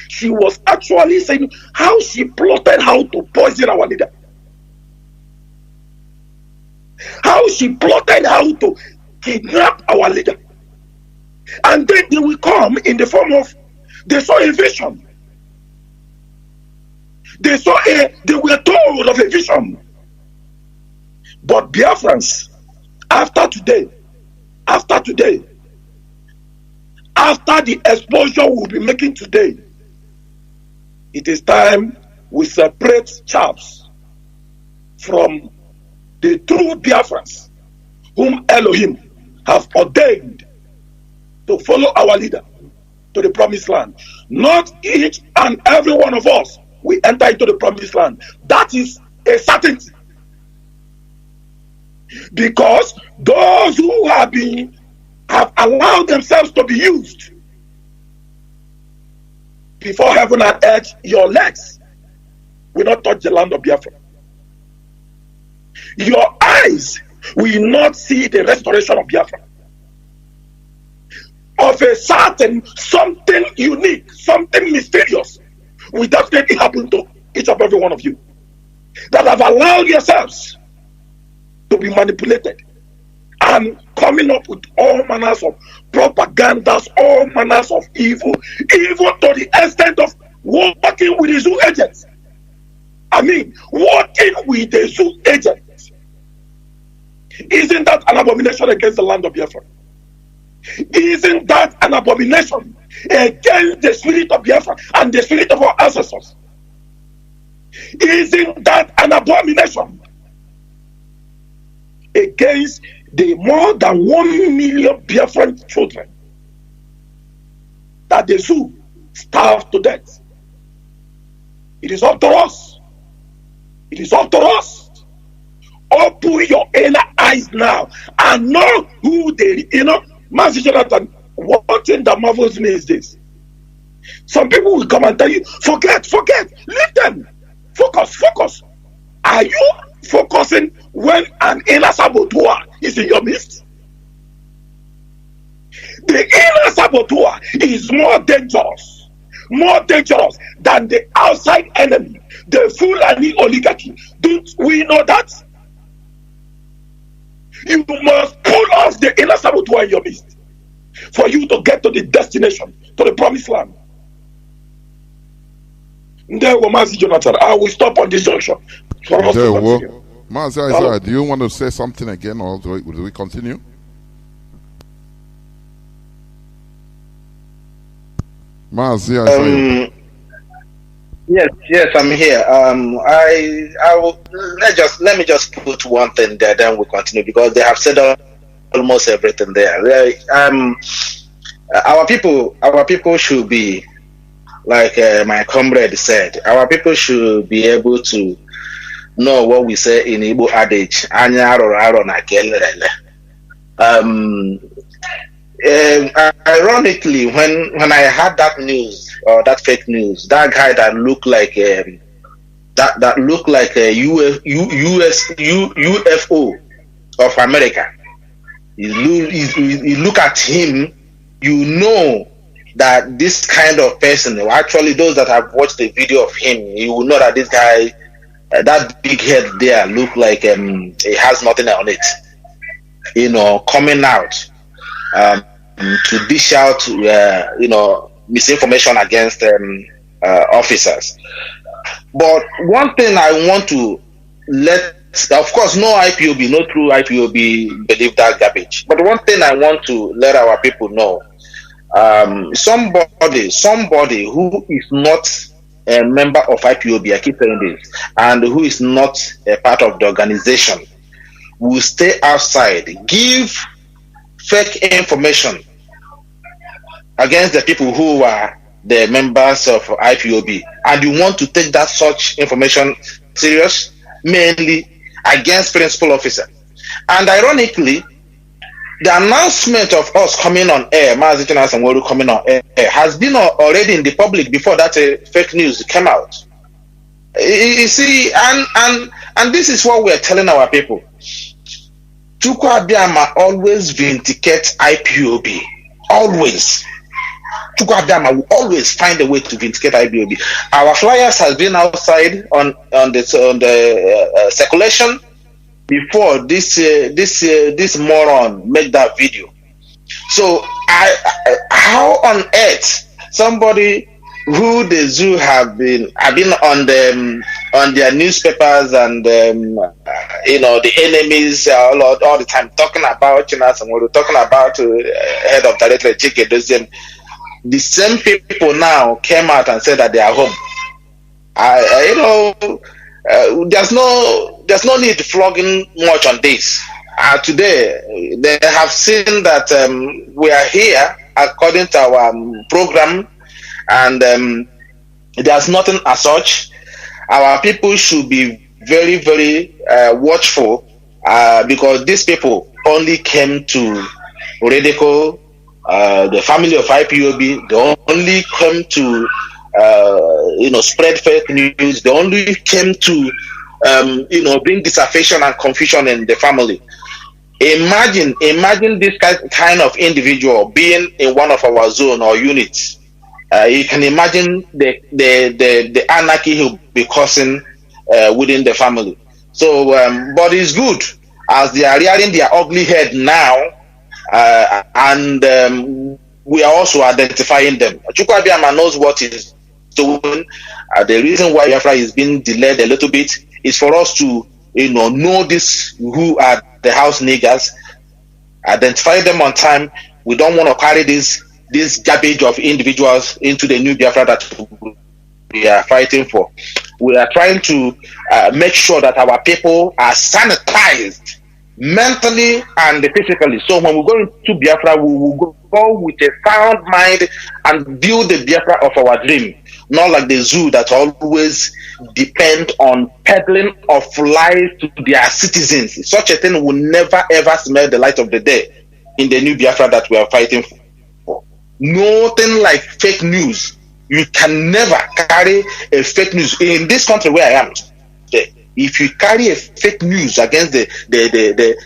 I: she was actually saying how she plotted how to poison our leader. How she plotted how to kidnap our leader. And then they will come in the form of, they saw a vision. They were told of a vision. But Biafrans, after today, after the exposure we'll be making today, it is time we separate chaps from the true Biafrans whom Elohim have ordained to follow our leader to the promised land. Not each and every one of us will enter into the promised land. That is a certainty. Because those who have allowed themselves to be used before heaven and earth, your legs will not touch the land of Biafra. Your eyes will not see the restoration of Biafra. Of a certain something unique, something mysterious will definitely happen to each and every one of you that have allowed yourselves to be manipulated and coming up with all manners of propagandas, all manners of evil, even to the extent of working with the zoo agents. I mean, working with the zoo agents. Isn't that an abomination against the land of Biafra? Isn't that an abomination against the spirit of Biafra and the spirit of our ancestors? Isn't that an abomination against the more than 1 million Biafran children that the zoo starved to death? It is up to us. It is up to us. Open your inner eyes now and know who they, Mazi Chinasa, one thing that marvels me is this. Some people will come and tell you, forget, leave them. Focus. Are you focusing when an inner saboteur is in your midst? The inner saboteur is more dangerous than the outside enemy, the Fulani oligarchy. Don't we know that? You must pull off the inner saboteur in your midst for you to get to the destination, to the promised land. There were Mazi Jonathan. I will stop on this junction.
H: Mazi Isaiah, do you want to say something again, or do we continue? Mazi Isaiah.
K: Yes, I'm here. I will let me just put one thing there, then we'll continue, because they have said almost everything there. Our people should be, like my comrade said, our people should be able to know what we say in Igbo adage. Ironically, when I had that news or that fake news, that guy that looked like that looked like a UFO of America. You look at him, you know that this kind of person, actually those that have watched the video of him, you will know that this guy, that big head there look like he has nothing on it, you know, coming out to dish out misinformation against officers. But one thing I want to let, of course, no IPOB, no true IPOB believe that garbage. But one thing I want to let our people know, somebody who is not a member of IPOB, I keep saying this, and who is not a part of the organization, will stay outside, give fake information against the people who are the members of IPOB, and you want to take that such information serious, mainly against principal officer. And ironically, the announcement of us coming on air, Mazi Chinasa Nworu coming on air, has been already in the public before that fake news came out. You see, and this is what we are telling our people. Chukwu Abiyama always vindicate IPOB, always. Chukwu Abiyama will always find a way to vindicate IPOB. Our flyers has been outside on the circulation before this moron make that video. So how on earth somebody who the zoo have been on their newspapers and the enemies all the time talking about Chinasa Nworu, talking about head of directorate Chike, the same people now came out and said that they are home. There's no need to flogging much on this. Today they have seen that we are here according to our program, and there's nothing as such. Our people should be very, very watchful because these people only came to ridicule the family of IPOB. They only came to spread fake news. They only came to bring disaffection and confusion in the family. Imagine this kind of individual being in one of our zone or units. You can imagine the anarchy he'll be causing within the family. So, but it's good as they are rearing their ugly head now, and we are also identifying them. Chukwu Abiyama knows what he's doing. The reason why Biafra is being delayed a little bit is for us to know this, who are the house niggers, identify them on time. We don't want to carry this garbage of individuals into the new Biafra that we are fighting for. We are trying to make sure that our people are sanitized mentally and physically. So when we go into Biafra, we will go with a sound mind and build the Biafra of our dream. Not like the zoo that always depend on peddling of lies to their citizens. Such a thing will never ever smell the light of the day in the new Biafra that we are fighting for. Nothing like fake news. You can never carry a fake news in this country where I am. If you carry a fake news against the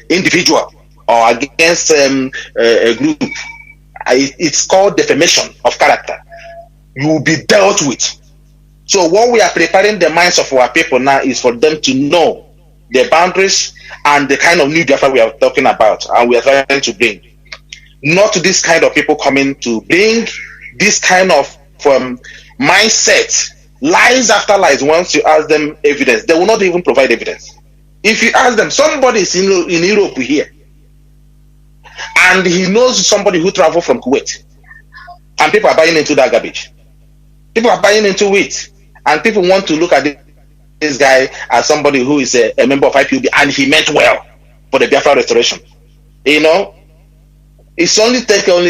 K: individual or against a group, it's called defamation of character. You will be dealt with. So what we are preparing the minds of our people now is for them to know the boundaries and the kind of new Biafra we are talking about and we are trying to bring. Not this kind of people coming to bring this kind of mindset, lies after lies. Once you ask them evidence, they will not even provide evidence. If you ask them, somebody is in Europe here, and he knows somebody who traveled from Kuwait, and people are buying into that garbage. People are buying into it, and people want to look at this guy as somebody who is a member of IPOB, and he meant well for the Biafra restoration. It's only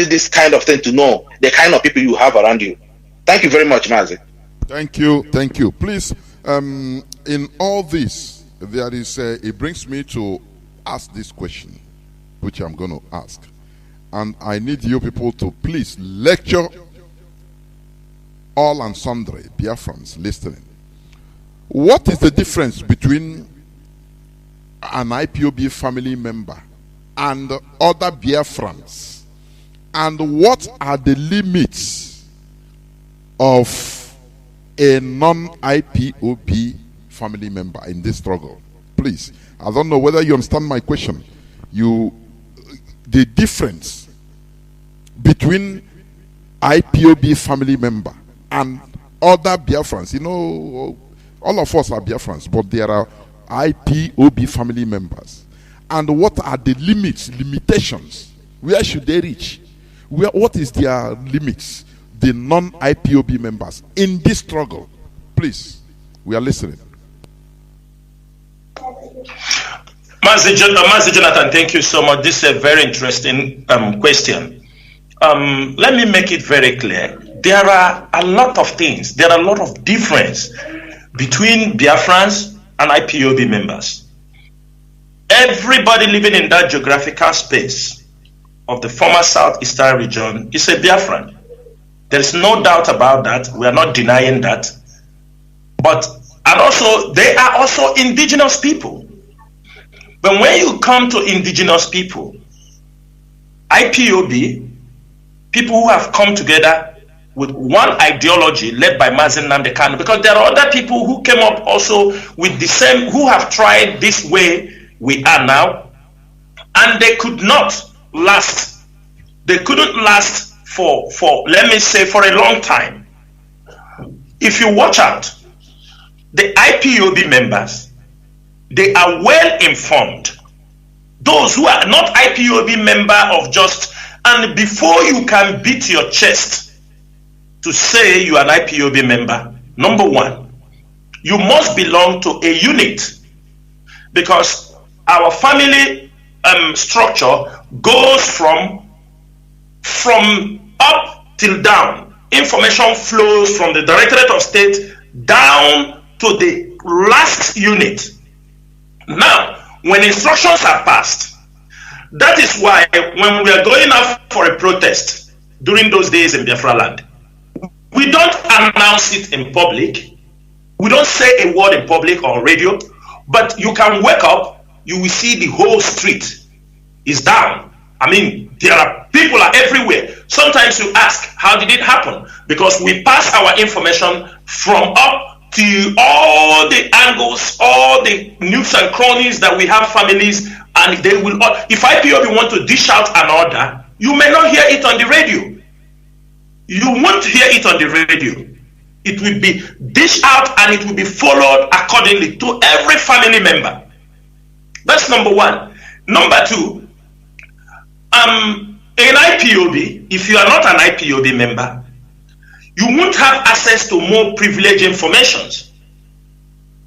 K: this kind of thing to know the kind of people you have around you. Thank you very much, Mazi.
H: Thank you. Please, in all this, there is it brings me to ask this question, which I'm going to ask, and I need you people to please lecture all and sundry Biafrans listening. What is the difference between an IPOB family member and other Biafrans? And what are the limits of a non-IPOB family member in this struggle? Please, I don't know whether you understand my question. The difference between IPOB family member and other Biafrans. You know, all of us are Biafrans, but there are IPOB family members. And what are the limitations? Where should they reach? What is their limits? The non-IPOB members in this struggle. Please, we are listening.
J: Mazi Jonathan, thank you so much. This is a very interesting question. Let me make it very clear. There are a lot of things. There are a lot of difference between Biafrans and IPOB members. Everybody living in that geographical space of the former Southeastern region is a Biafran. There is no doubt about that. We are not denying that. And also, they are also indigenous people. But when you come to indigenous people, IPOB, people who have come together with one ideology led by Mazi Kanu, because there are other people who came up also with the same, who have tried this way we are now, and they could not last. They couldn't last for let me say, for a long time. If you watch out, the IPOB members, they are well informed. Those who are not IPOB member of just, and before you can beat your chest to say you are an IPOB member, number one, you must belong to a unit, because our family structure goes from up till down. Information flows from the Directorate of State down to the last unit. Now, when instructions are passed, that is why when we are going out for a protest during those days in Biafra land, we don't announce it in public. We don't say a word in public or radio, but you can wake up, you will see the whole street is down. I mean, there are people are everywhere. Sometimes you ask, how did it happen? Because we pass our information from up to all the angles, all the nooks and crannies that we have families, and they will, if IPOB want to dish out an order, you may not hear it on the radio. You won't hear it on the radio. It will be dished out and it will be followed accordingly to every family member. That's number one. Number two, in IPOB, if you are not an IPOB member, you won't have access to more privileged informations.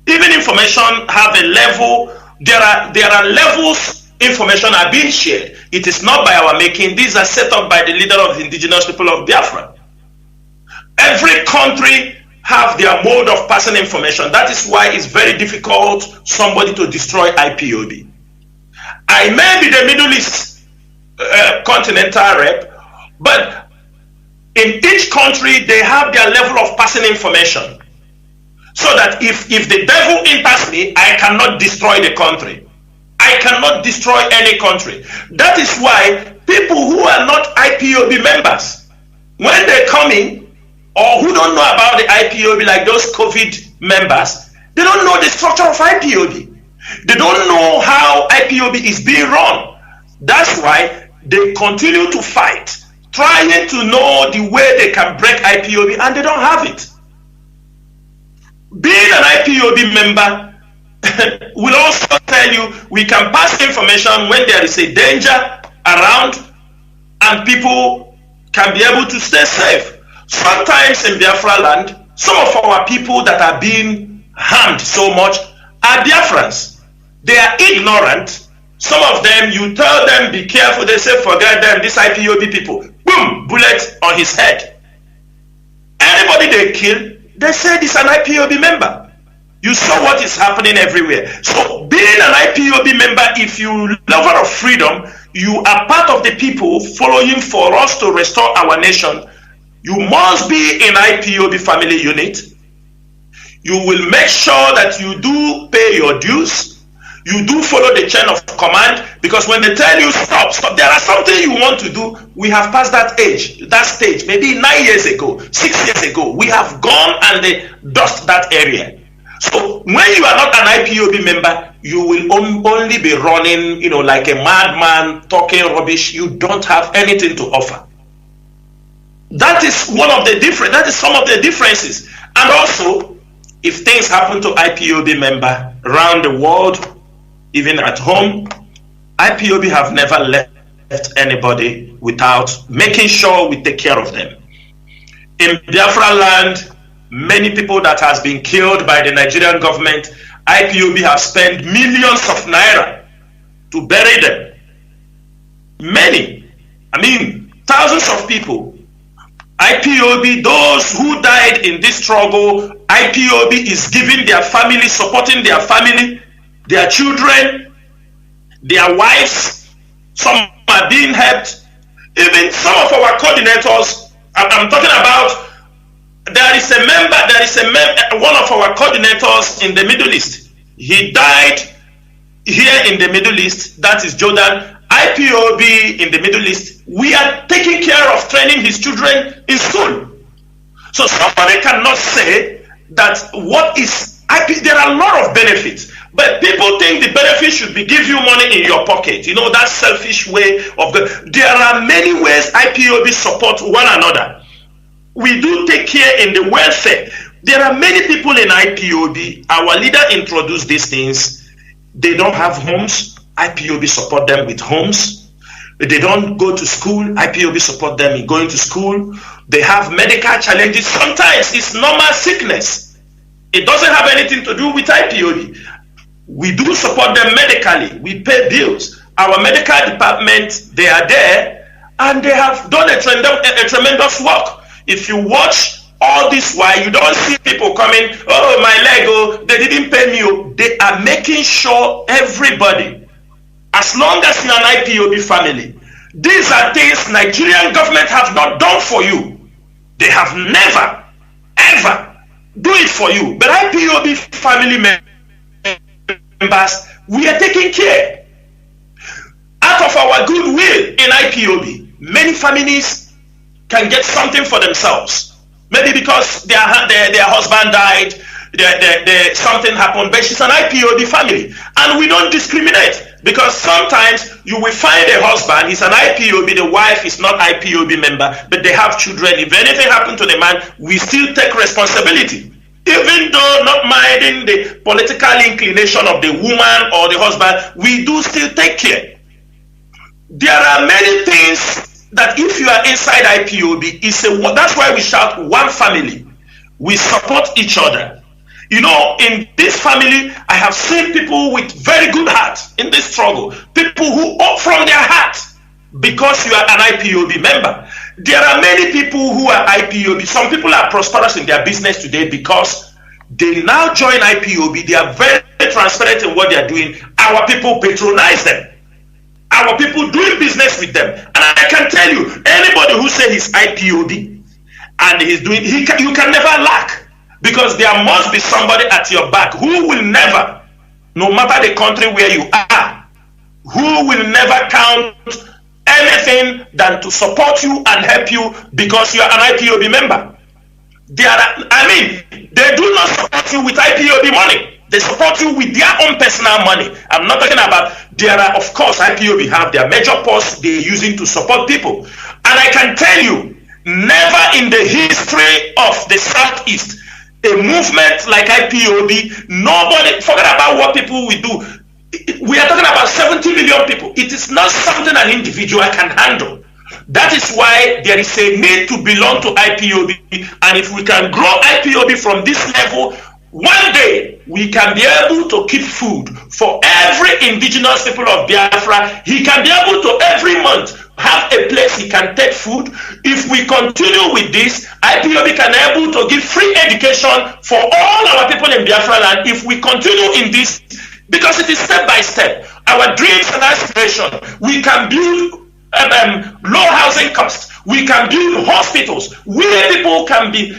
J: Even information have a level, there are levels information are being shared. It is not by our making. These are set up by the leader of the indigenous people of Biafra. Every country have their mode of passing information. That is why it's very difficult somebody to destroy IPOB. I may be the Middle East continental rep, but in each country they have their level of passing information, so that if the devil enters me, I cannot destroy the country. I cannot destroy any country. That is why people who are not IPOB members, when they come in, or who don't know about the IPOB, like those COVID members, they don't know the structure of IPOB. They don't know how IPOB is being run. That's why they continue to fight, trying to know the way they can break IPOB, and they don't have it. Being an IPOB member will also tell you we can pass information when there is a danger around and people can be able to stay safe. Sometimes in Biafra land, some of our people that are being harmed so much are Biafrans. They are ignorant. Some of them, you tell them, be careful, they say, forget them, these IPOB people. Boom, bullet on his head. Anybody they kill, they say this is an IPOB member. You saw what is happening everywhere. So being an IPOB member, if you lover of freedom, you are part of the people following for us to restore our nation You must be in IPOB family unit. You will make sure that you do pay your dues. You do follow the chain of command, because when they tell you stop, there are something you want to do. We have passed that age, that stage, maybe 9 years ago, 6 years ago. We have gone and they dust that area. So when you are not an IPOB member, you will only be running, like a madman, talking rubbish. You don't have anything to offer. That is that is some of the differences. And also, if things happen to IPOB member around the world, even at home, IPOB have never left anybody without making sure we take care of them. In Biafra land, many people that has been killed by the Nigerian government, IPOB have spent millions of naira to bury them. Many, thousands of people. IPOB, those who died in this struggle, IPOB is giving their family, supporting their family, their children, their wives. Some are being helped. Even some of our coordinators, I'm talking about, there is a member, one of our coordinators in the Middle East. He died here in the Middle East, that is Jordan. IPOB in the Middle East, we are taking care of training his children in school. So somebody cannot say that what is IP. There are a lot of benefits, but people think the benefit should be give you money in your pocket. That selfish way of there are many ways IPOB support one another. We do take care in the welfare. There are many people in IPOB. Our leader introduced these things. They don't have homes. IPOB support them with homes. They don't go to school. IPOB support them in going to school. They have medical challenges. Sometimes it's normal sickness. It doesn't have anything to do with IPOB. We do support them medically. We pay bills. Our medical department, they are there, and they have done a tremendous work. If you watch all this while, you don't see people coming, oh, my leg, oh, they didn't pay me. Oh. They are making sure everybody, as long as you're an IPOB family, these are things Nigerian government have not done for you. They have never, ever do it for you. But IPOB family members, we are taking care. Out of our goodwill in IPOB, many families can get something for themselves. Maybe because their husband died, something happened, but she's an IPOB family. And we don't discriminate. Because sometimes you will find a husband, he's an IPOB, the wife is not IPOB member, but they have children. If anything happened to the man, we still take responsibility. Even though not minding the political inclination of the woman or the husband, we do still take care. There are many things that if you are inside IPOB, that's why we shout one family. We support each other. In this family, I have seen people with very good hearts in this struggle. People who opt from their heart because you are an IPOB member. There are many people who are IPOB. Some people are prosperous in their business today because they now join IPOB. They are very transparent in what they are doing. Our people patronize them. Our people doing business with them. And I can tell you, anybody who says he's IPOB and he's doing, you can never lack. Because there must be somebody at your back who will never, no matter the country where you are, who will never count anything than to support you and help you because you are an IPOB member. They do not support you with IPOB money. They support you with their own personal money. I'm not talking about, of course, IPOB have their major posts they're using to support people. And I can tell you, never in the history of the Southeast, a movement like IPOB, nobody, forget about what people will do. We are talking about 70 million people. It is not something an individual can handle. That is why there is a need to belong to IPOB. And if we can grow IPOB from this level, one day we can be able to keep food for every indigenous people of Biafra. He can be able to every month have a place he can take food. If we continue with this, IPOB can be able to give free education for all our people in Biafra land. If we continue in this, because it is step by step, our dreams and aspirations, we can build low housing costs. We can build hospitals where people can be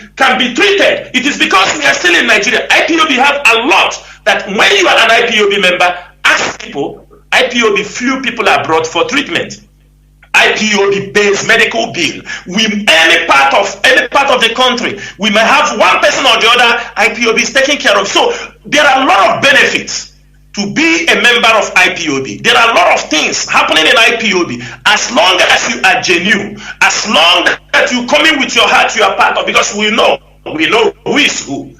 J: treated. It is because we are still in Nigeria. IPOB have a lot that when you are an IPOB member, ask people. IPOB flew people abroad for treatment. IPOB pays medical bill. Any part of the country, we may have one person or the other. IPOB is taken care of. So there are a lot of benefits to be a member of IPOB. There are a lot of things happening in IPOB. As long as you are genuine, as long as you come in with your heart, you are part of. Because we know who is who.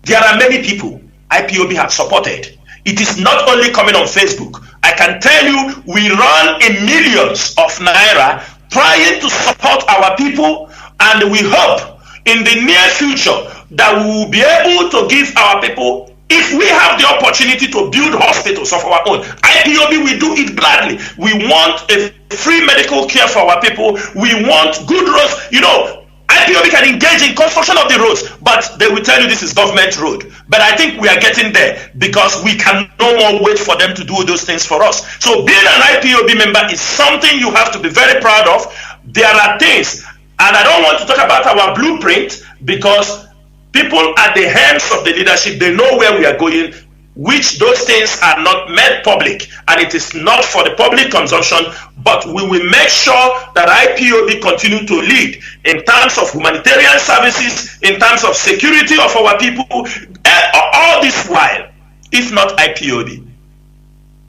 J: There are many people IPOB have supported. It is not only coming on Facebook. I can tell you, we run in millions of naira trying to support our people, and we hope in the near future that we will be able to give our people, if we have the opportunity to build hospitals of our own. IPOB will do it gladly. We want a free medical care for our people. We want good roads. You know, IPOB can engage in construction of the roads, but they will tell you this is government road. But I think we are getting there because we can no more wait for them to do those things for us. So being an IPOB member is something you have to be very proud of. There are things, and I don't want to talk about our blueprint because people at the hands of the leadership, they know where we are going, which those things are not made public, and it is not for the public consumption, but we will make sure that IPOB continue to lead in terms of humanitarian services, in terms of security of our people, all this while, if not IPOB.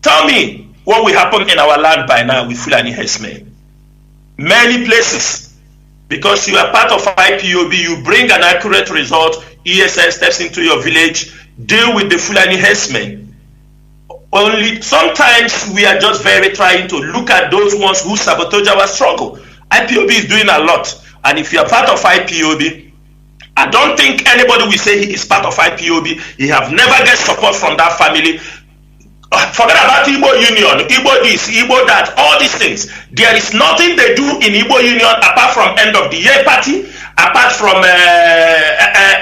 J: Tell me what will happen in our land by now with Fulani herdsmen. Many places, because you are part of IPOB, you bring an accurate result, ESN steps into your village, deal with the Fulani herdsmen. Only sometimes we are just very trying to look at those ones who sabotage our struggle. IPOB is doing a lot, and if you are part of IPOB, I don't think anybody will say he is part of IPOB. He have never get support from that family. Forget about Igbo Union, Igbo this, Igbo that, all these things. There is nothing they do in Igbo Union apart from end of the year party, apart from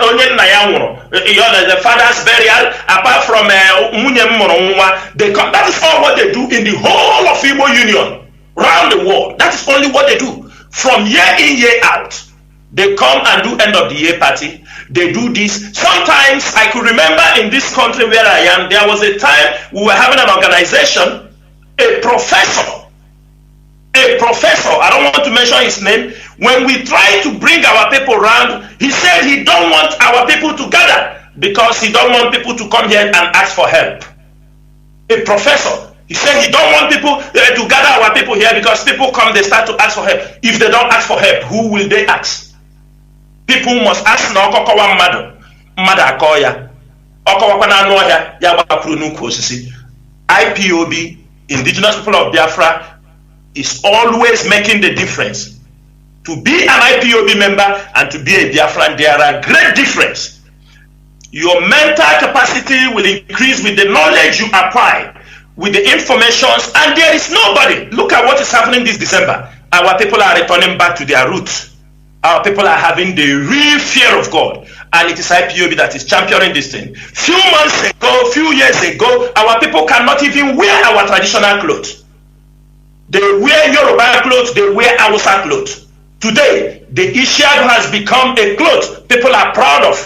J: Onye Nayamuro, the father's burial, apart from they come. That is all what they do in the whole of Igbo Union, around the world. That is only what they do. From year in, year out, they come and do end of the year party. They do this. Sometimes I could remember in this country where I am, there was a time we were having an organization, a professor, I don't want to mention his name. When we tried to bring our people around, he said he don't want our people to gather because he don't want people to come here and ask for help. A professor, he said he don't want people to gather our people here because people come, they start to ask for help. If they don't ask for help, who will they ask? People must ask na okokowa mmadụ akọ ya ọkọwakwa na anụ ọhịa ya gbapụrụ n'ukwu osisi. IPOB, indigenous people of Biafra, is always making the difference. To be an IPOB member and to be a Biafran, there are great difference. Your mental capacity will increase with the knowledge you apply, with the information, and there is nobody. Look at what is happening this December. Our people are returning back to their roots. Our people are having the real fear of God, and it is IPOB that is championing this thing. Few years ago, our people cannot even wear our traditional clothes. They wear Yoruba clothes, they wear Hausa clothes. Today, the Ishiago has become a cloth people are proud of.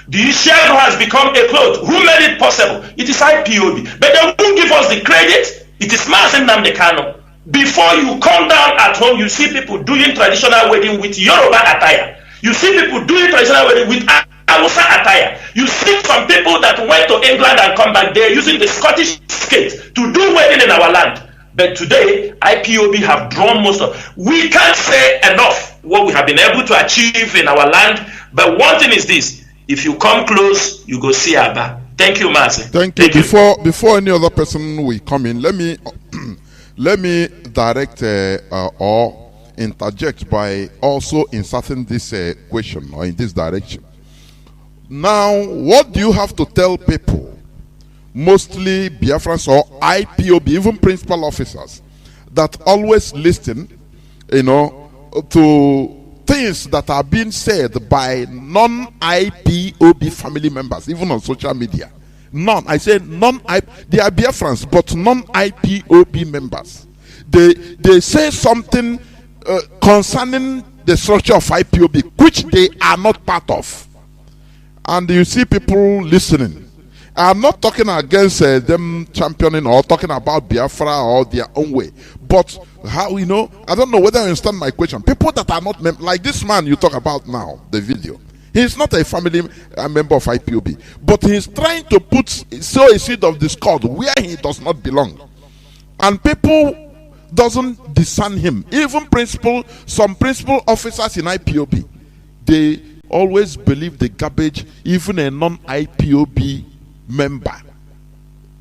J: The Ishiago has become a cloth. Who made it possible? It is IPOB. But they won't give us the credit. It is Mazi Nnamdi Kanu. Before you come down at home, you see people doing traditional wedding with Yoruba attire. You see people doing traditional wedding with Hausa attire. You see some people that went to England and come back there using the Scottish skate to do wedding in our land. But today, IPOB have drawn most of. We can't say enough what we have been able to achieve in our land. But one thing is this: if you come close, you go see Abba. Thank you, Mazi.
H: Thank you. Before any other person will come in, let me direct or interject by also inserting this question or in this direction. Now, what do you have to tell people, mostly Biafrans or IPOB, even principal officers, that always listen, to things that are being said by non-IPOB family members, even on social media? None. I say they are Biafrans, but non-IPOB members. they say something concerning the structure of IPOB, which they are not part of, and you see people listening. I'm not talking against them championing or talking about Biafra or their own way, but how, I don't know whether you understand my question. People that are not like this man you talk about now, the video, he's not a family member of IPOB, but he's trying to sow a seed of discord where he does not belong, and people doesn't discern him. Even some principal officers in IPOB, they always believe the garbage even a non-IPOB member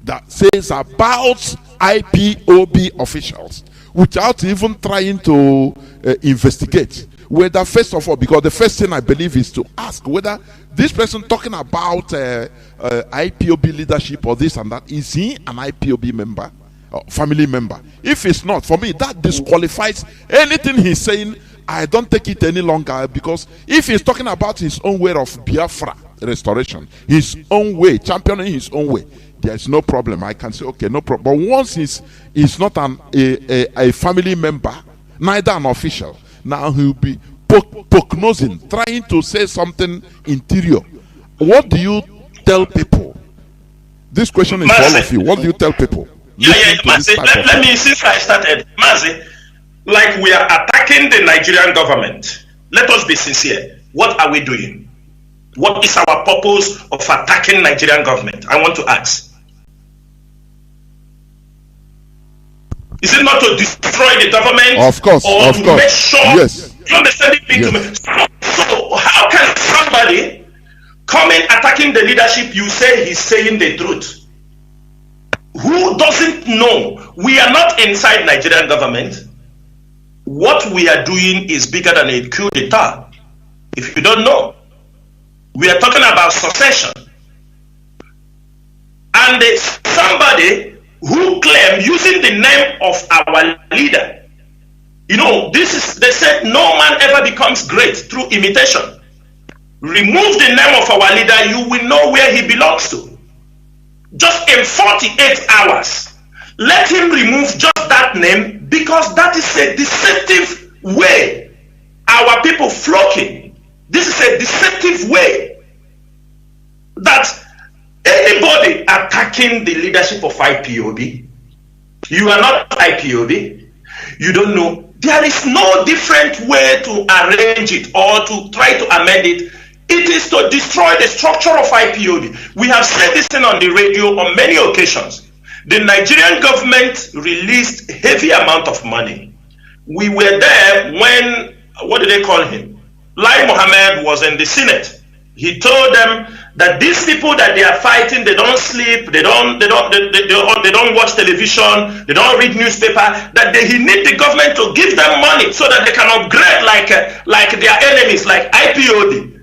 H: that says about IPOB officials without even trying to investigate whether, first of all, because the first thing I believe is to ask whether this person talking about IPOB leadership or this and that, is he an IPOB member or family member? If it's not, for me that disqualifies anything he's saying. I don't take it any longer, because if he's talking about his own way of Biafra restoration, his own way, championing his own way, there's no problem. I can say, okay, no problem. But once he's not a family member, neither an official, now he'll be poke-nosing, trying to say something interior. What do you tell people? This question is for all of you. What do you tell people?
J: Mazi, let me, since I started, Mazi, like we are attacking the Nigerian government. Let us be sincere. What are we doing? What is our purpose of attacking Nigerian government? I want to ask. Is it not to destroy the government?
H: Of course,
J: or
H: of
J: to
H: course.
J: make sure?
H: Yes.
J: You understand it?
H: Yes.
J: So how can somebody come in attacking the leadership? You say he's saying the truth. Who doesn't know? We are not inside Nigerian government. What we are doing is bigger than a coup d'etat. If you don't know, we are talking about succession. And somebody who claimed, using the name of our leader, they said no man ever becomes great through imitation. Remove the name of our leader, you will know where he belongs to. Just in 48 hours. Let him remove just that name, because that is a deceptive way. Our people flocking. This is a deceptive way that anybody attacking the leadership of IPOB, you are not IPOB, you don't know. There is no different way to arrange it or to try to amend it. It is to destroy the structure of IPOB. We have said this thing on the radio on many occasions. The Nigerian government released a heavy amount of money. We were there when, what do they call him? Lai Mohammed was in the Senate. He told them that these people that they are fighting, they don't sleep, they don't watch television, they don't read newspaper, that he need the government to give them money so that they can upgrade like their enemies, like IPOB.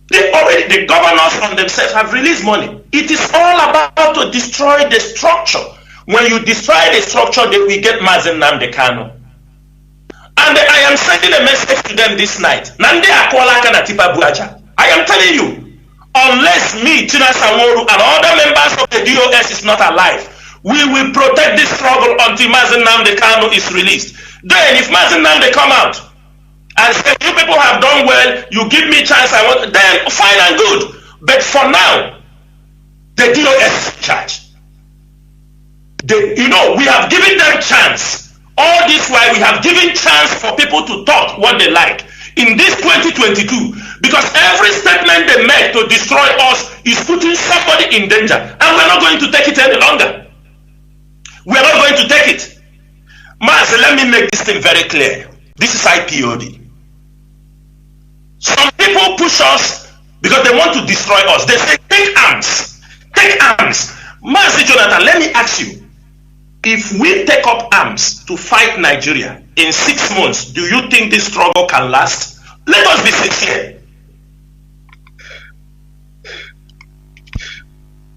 J: The governors on themselves have released money. It is all about to destroy the structure. When you destroy the structure, they will get Mazi Kanu. And I am sending a message to them this night. I am telling you, unless me, Chinasa Nworu, and other members of the DOS is not alive, we will protect this struggle until Mazi Kanu is released. Then if Mazi come out and say, you people have done well, you give me chance, then fine and good. But for now, the DOS is in charge. We have given them chance. All this while we have given chance for people to talk what they like. In this 2022, because every statement they make to destroy us is putting somebody in danger. And we're not going to take it any longer. We're not going to take it. Mazi, let me make this thing very clear. This is IPOB. Some people push us because they want to destroy us. They say, take arms. Take arms. Mazi Jonathan, let me ask you. If we take up arms to fight Nigeria in 6 months, do you think this struggle can last? Let us be sincere.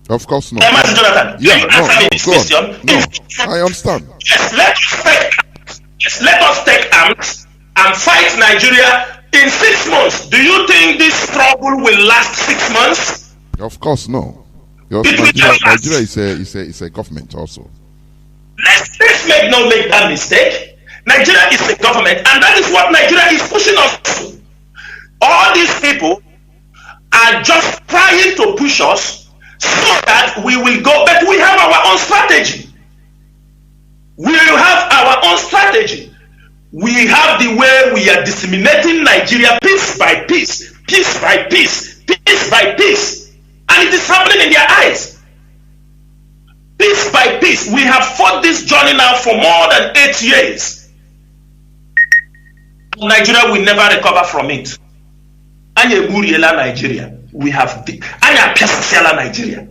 H: Of course not.
J: Mazi Jonathan,
H: Yeah,
J: answer me this question?
H: No, I understand.
J: Yes, let us take arms and fight Nigeria in 6 months. Do you think this struggle will last 6 months?
H: Of course, no.
J: It will
H: Nigeria is a government also.
J: Let's make that mistake. Nigeria is a government, and that is what Nigeria is pushing us to. All these people are just trying to push us so that we will go, but we have our own strategy. We will have our own strategy. We have the way we are disseminating Nigeria piece by piece, piece by piece, piece by piece, and it is happening in their eyes. Piece by piece, we have fought this journey now for more than 8 years. Nigeria will never recover from it. Anya Muriela Nigeria, we have Anya Piasiala Nigeria.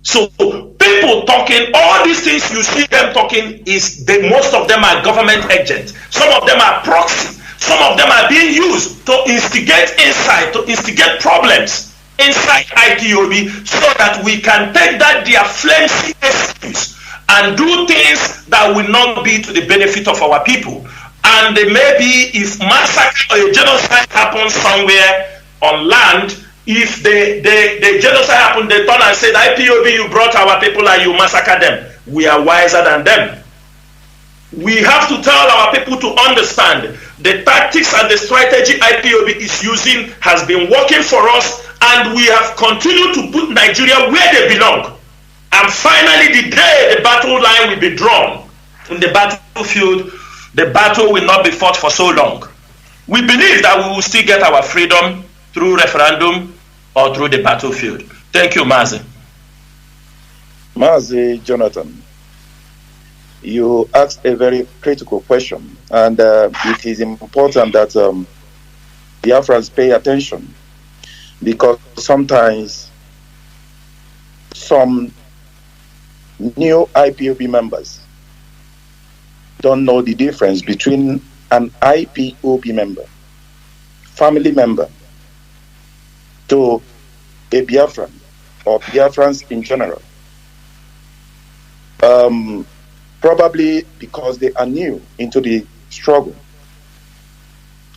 J: So people talking, all these things you see them talking is most of them are government agents. Some of them are proxy. Some of them are being used to instigate insight, to instigate problems inside IPOB, so that we can take that their flimsy excuse and do things that will not be to the benefit of our people. And maybe if massacre or a genocide happens somewhere on land, if the genocide happened, they turn and said, IPOB, you brought our people and you massacre them. We are wiser than them. We have to tell our people to understand the tactics and the strategy IPOB is using has been working for us, and we have continued to put Nigeria where they belong. And finally, the day the battle line will be drawn in the battlefield, the battle will not be fought for so long. We believe that we will still get our freedom through referendum or through the battlefield. Thank you, Mazi.
I: Mazi Jonathan, you asked a very critical question, and it is important that Biafrans pay attention, because sometimes some new IPOB members don't know the difference between an IPOB member, family member, to a Biafran or Biafrans in general. Probably because they are new into the struggle.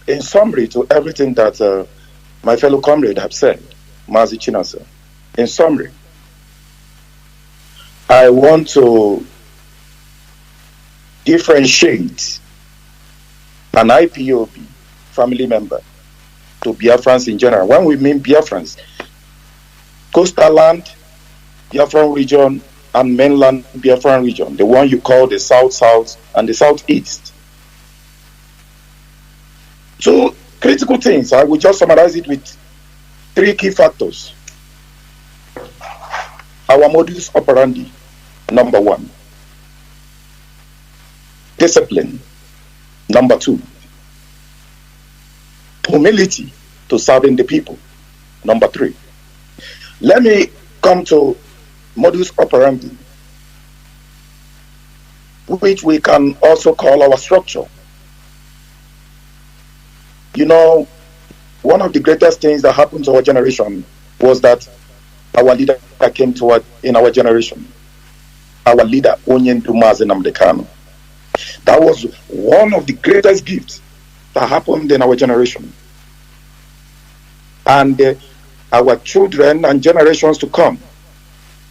I: In summary to everything that my fellow comrade have said, Mazi Chinasa, in summary, I want to differentiate an IPOB family member to Biafrans in general. When we mean Biafrans, coastal land, Biafran region, and mainland Biafran region, the one you call the South-South and the Southeast. Two critical things, I will just summarize it with 3 key factors. Our modus operandi, number 1. Discipline, number 2. Humility to serving the people, number 3. Let me come to modus operandi, which we can also call our structure. You know, one of the greatest things that happened to our generation was that our leader came to in our generation. Our leader, Nnamdi Kanu. That was one of the greatest gifts that happened in our generation. And our children and generations to come,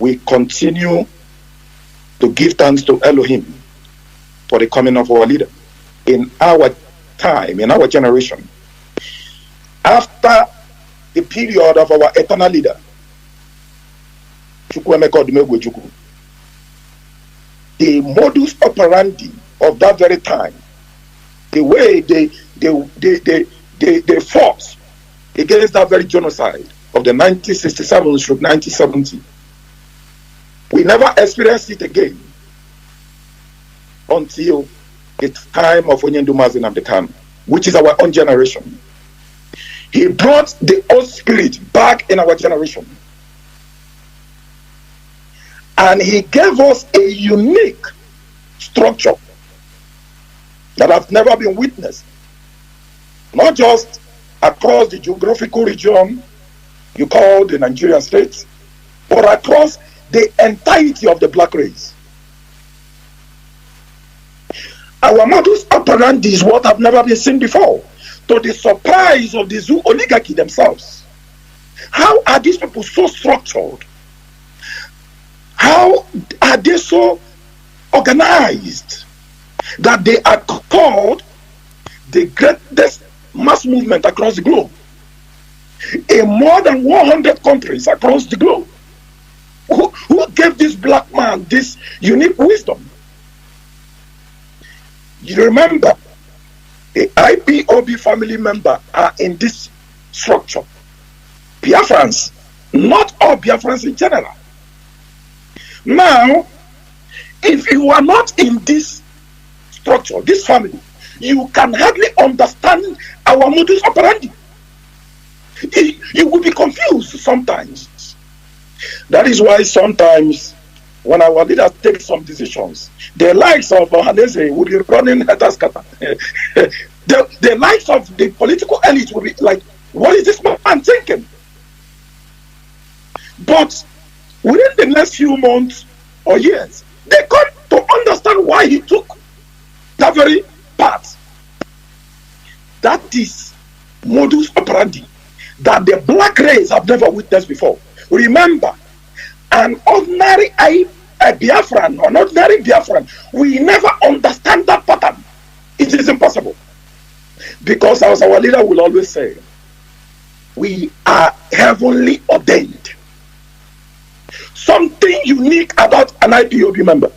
I: we continue to give thanks to Elohim for the coming of our leader. In our time, in our generation, after the period of our eternal leader, the modus operandi of that very time, the way they fought against that very genocide of the 1967-1970, we never experienced it again until the time of Nnamdi Kanu, which is our own generation. He brought the old spirit back in our generation. And he gave us a unique structure that has never been witnessed. Not just across the geographical region you call the Nigerian states, but across the entirety of the black race. Our modus operandi is what have never been seen before, to the surprise of the Zoo oligarchy themselves. How are these people so structured? How are they so organized that they are called the greatest mass movement across the globe in more than 100 countries across the globe. Who gave this black man this unique wisdom? You remember, the IPOB family member are in this structure. Biafrans, not all Biafrans in general. Now, if you are not in this structure, this family, you can hardly understand our modus operandi. You will be confused sometimes. That is why sometimes when our leaders take some decisions, the likes of Hanese will be running hetaskata. The likes of the political elite will be like, what is this man thinking? But within the next few months or years, they come to understand why he took that very path. That is modus operandi that the black race have never witnessed before. Remember, an ordinary Biafran or an ordinary Biafran, we never understand that pattern. It is impossible. Because as our leader will always say, we are heavenly ordained. Something unique about an IPOB member.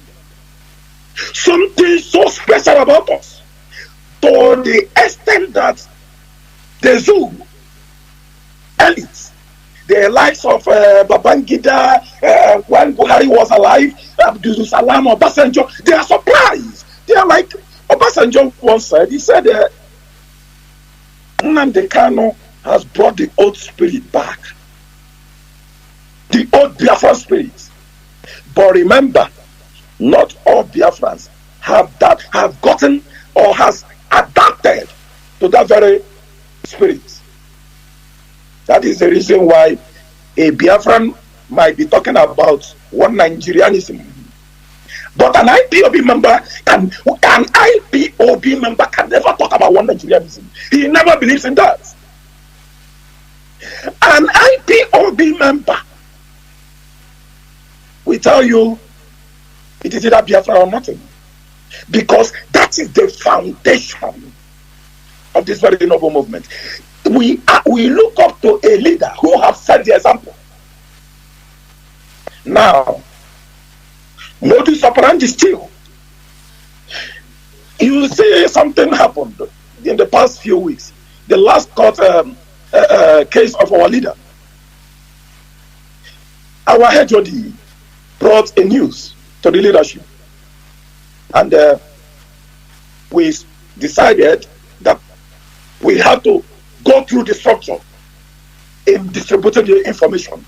I: Something so special about us. To the extent that the zoo elites, the likes of Babangida, when Buhari was alive, Abdul Salam or Obasanjo, they are surprised. They are like, Obasanjo once said, he said, Nnamdi Kanu has brought the old spirit back. The old Biafran spirit. But remember, not all Biafrans have gotten or has adapted to that very spirit. That is the reason why a Biafran might be talking about one Nigerianism. But an IPOB member can never talk about one Nigerianism. He never believes in that. An IPOB member will tell you it is either Biafra or nothing. Because that is the foundation of this very noble movement. We look up to a leader who has set the example. Now, modus operandi still. You see something happened in the past few weeks. The last court case of our leader. Our HOD brought a news to the leadership. And we decided that we had to go through the structure in distributing the information.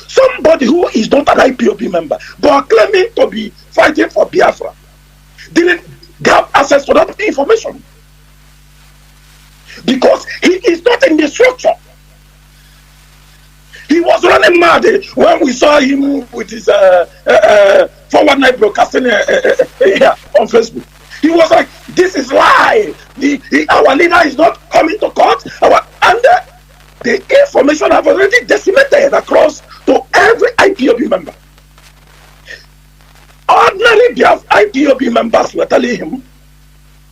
I: Somebody who is not an IPOB member but claiming to be fighting for Biafra didn't have access to that information because he is not in the structure. He was running mad when we saw him with his 419 broadcasting here on Facebook. He was like, this is lie. Our leader is not coming to court. The information have already decimated across to every IPOB member. Ordinary IPOB members were telling him,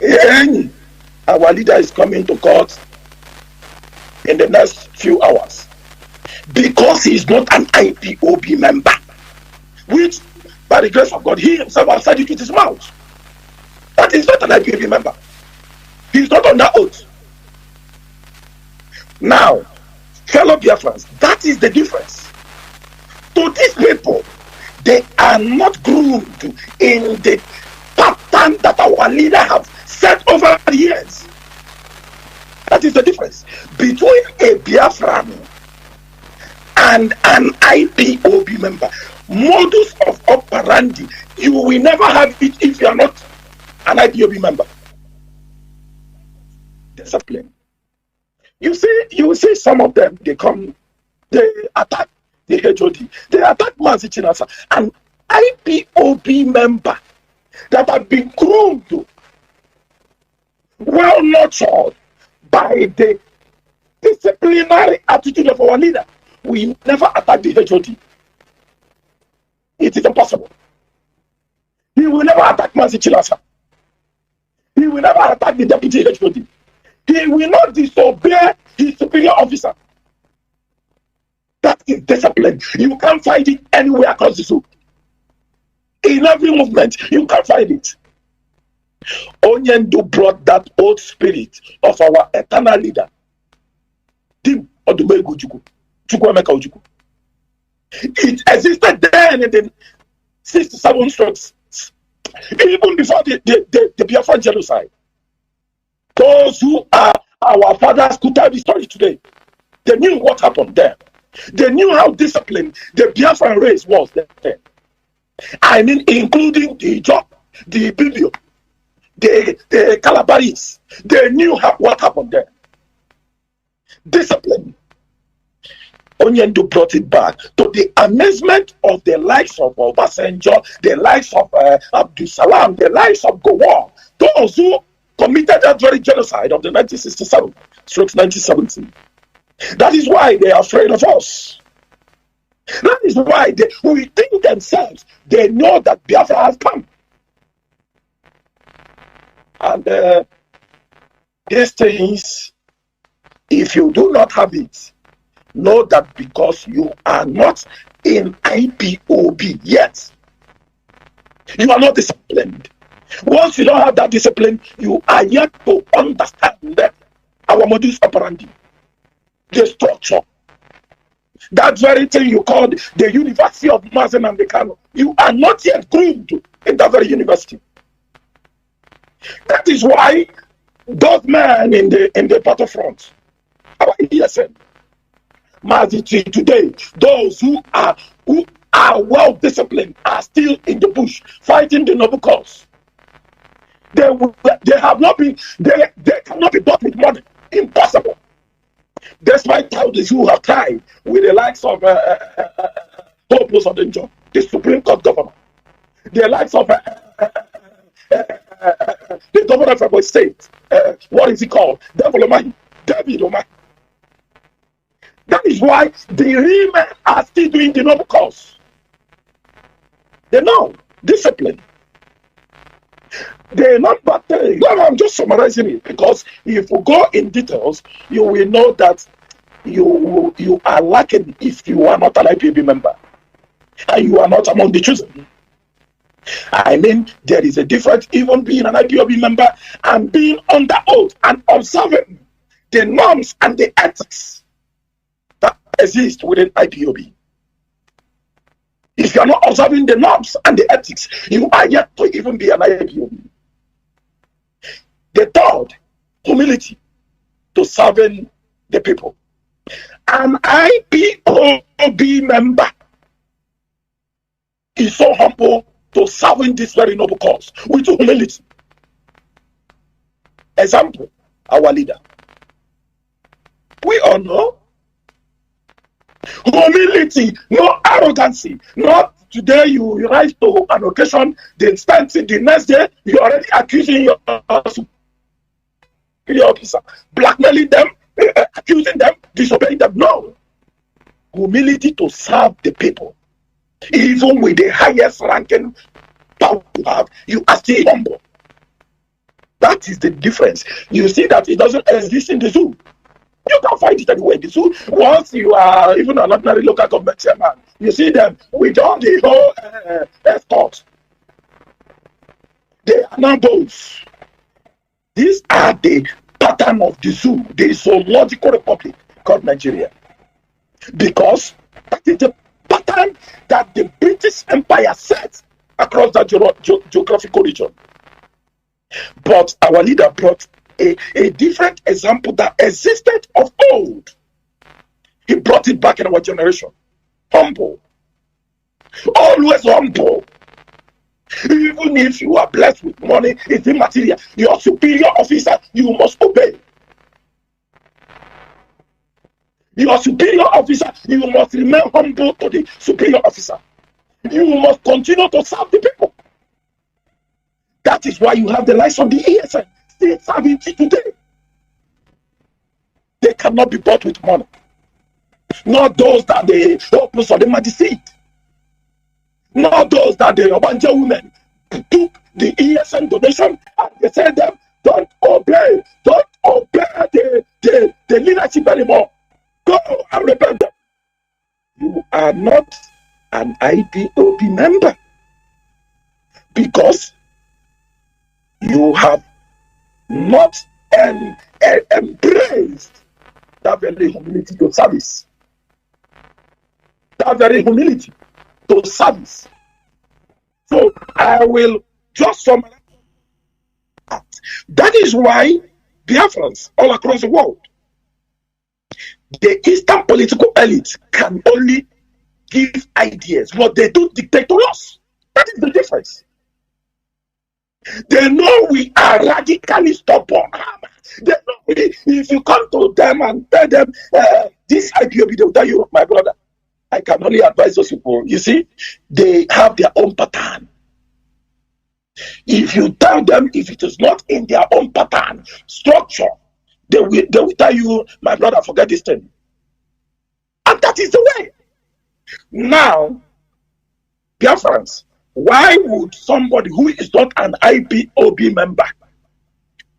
I: hey, our leader is coming to court in the next few hours. Because he is not an IPOB member. Which, by the grace of God, he himself has said it with his mouth. That is not an IPOB member. He is not under oath. Now, fellow Biafrans, that is the difference. To these people, they are not groomed in the pattern that our leader have set over the years. That is the difference between a Biafran and an IPOB member. Modus of operandi, you will never have it if you are not an IPOB member. Discipline. You see some of them, they attack the HOD, they attack Mazi Chinasa, an IPOB member that have been groomed, well nurtured by the disciplinary attitude of our leader. We never attack the HOD. It is impossible. He will never attack Mazi Chinasa. He will never attack the deputy HOD. He will not disobey his superior officer. That is discipline. You can't find it anywhere across the zoo. In every movement, you can find it. Onyendu brought that old spirit of our eternal leader, Tim Odumegu Chukwuemeka Ojukwu. It existed then in the 67 strokes, even before the Biafra genocide. Those who are our fathers could tell the story today. They knew what happened there. They knew how disciplined the Biafran race was there. I mean, including the Ipob, the Bibio, the Calabaris. They knew what happened there. Discipline. Onyendu brought it back to the amazement of the likes of Obasanjo, the likes of Abdul Salam, the likes of Gowon, those who committed that very genocide of the 1967-1970. That is why they are afraid of us. That is why they think themselves. They know that Biafra has come. And these things, if you do not have it, know that because you are not in IPOB yet, you are not disciplined. Once you don't have that discipline, you are yet to understand our modus operandi, the structure. That very thing you called the University of Mazi Nnamdi Kanu, you are not yet groomed in that very university. That is why those men in the battlefront, our ESN, Mazi today, those who are well disciplined are still in the bush fighting the noble cause. They have not been. They cannot be bought with money. Impossible. Despite how these who have tried with the likes of Opus of the Supreme Court governor, the likes of the governor of our state, what is he called? David Omai. That is why the real men are still doing the noble cause. They know discipline. The number 3, I'm just summarizing it because if you go in details, you will know that you are lacking if you are not an IPB member and you are not among the chosen. I mean, there is a difference even being an IPOB member and being under oath and observing the norms and the ethics that exist within IPOB. If you are not observing the norms and the ethics, you are yet to even be an IPOB. The third, humility to serving the people. An IPOB member is so humble to serving this very noble cause with humility. Example, our leader. We all know humility, no arrogancy. Not today you rise to an occasion, the next day you're already accusing your superior officer, blackmailing them, accusing them, disobeying them. No. Humility to serve the people. Even with the highest ranking power you have, you are still humble. That is the difference. You see that it doesn't exist in the zoo. You can't find it anywhere in the zoo. Once you are even an ordinary local government chairman, you see them with all the whole escort. They are now those. These are the pattern of the zoo, the zoological republic called Nigeria. Because that is the pattern that the British Empire set across that geographical region. But our leader brought a different example that existed of old. He brought it back in our generation. Humble. Always humble. Even if you are blessed with money, it's immaterial. Your superior officer, you must obey. Your superior officer, you must remain humble to the superior officer. You must continue to serve the people. That is why you have the likes of the ESN still serving today. They cannot be bought with money. Not those that the Opus or the Maji seat. Not those that the Obanja women took the ESN donation and they said them, don't obey the leadership anymore. Go and repent them. You are not an IPOB member because you have not embraced that very humility to service. That very humility to service. So I will just summarize. That is why Biafrans all across the world, the Eastern political elite can only give ideas, but they don't dictate to us. That is the difference. They know we are radically stubborn. They know if you come to them and tell them this IPOB, they will tell you, my brother, I can only advise those people. You see, they have their own pattern. If you tell them if it is not in their own pattern, structure, they will tell you, my brother, forget this thing. And that is the way. Now, Biafrans, why would somebody who is not an IPOB member,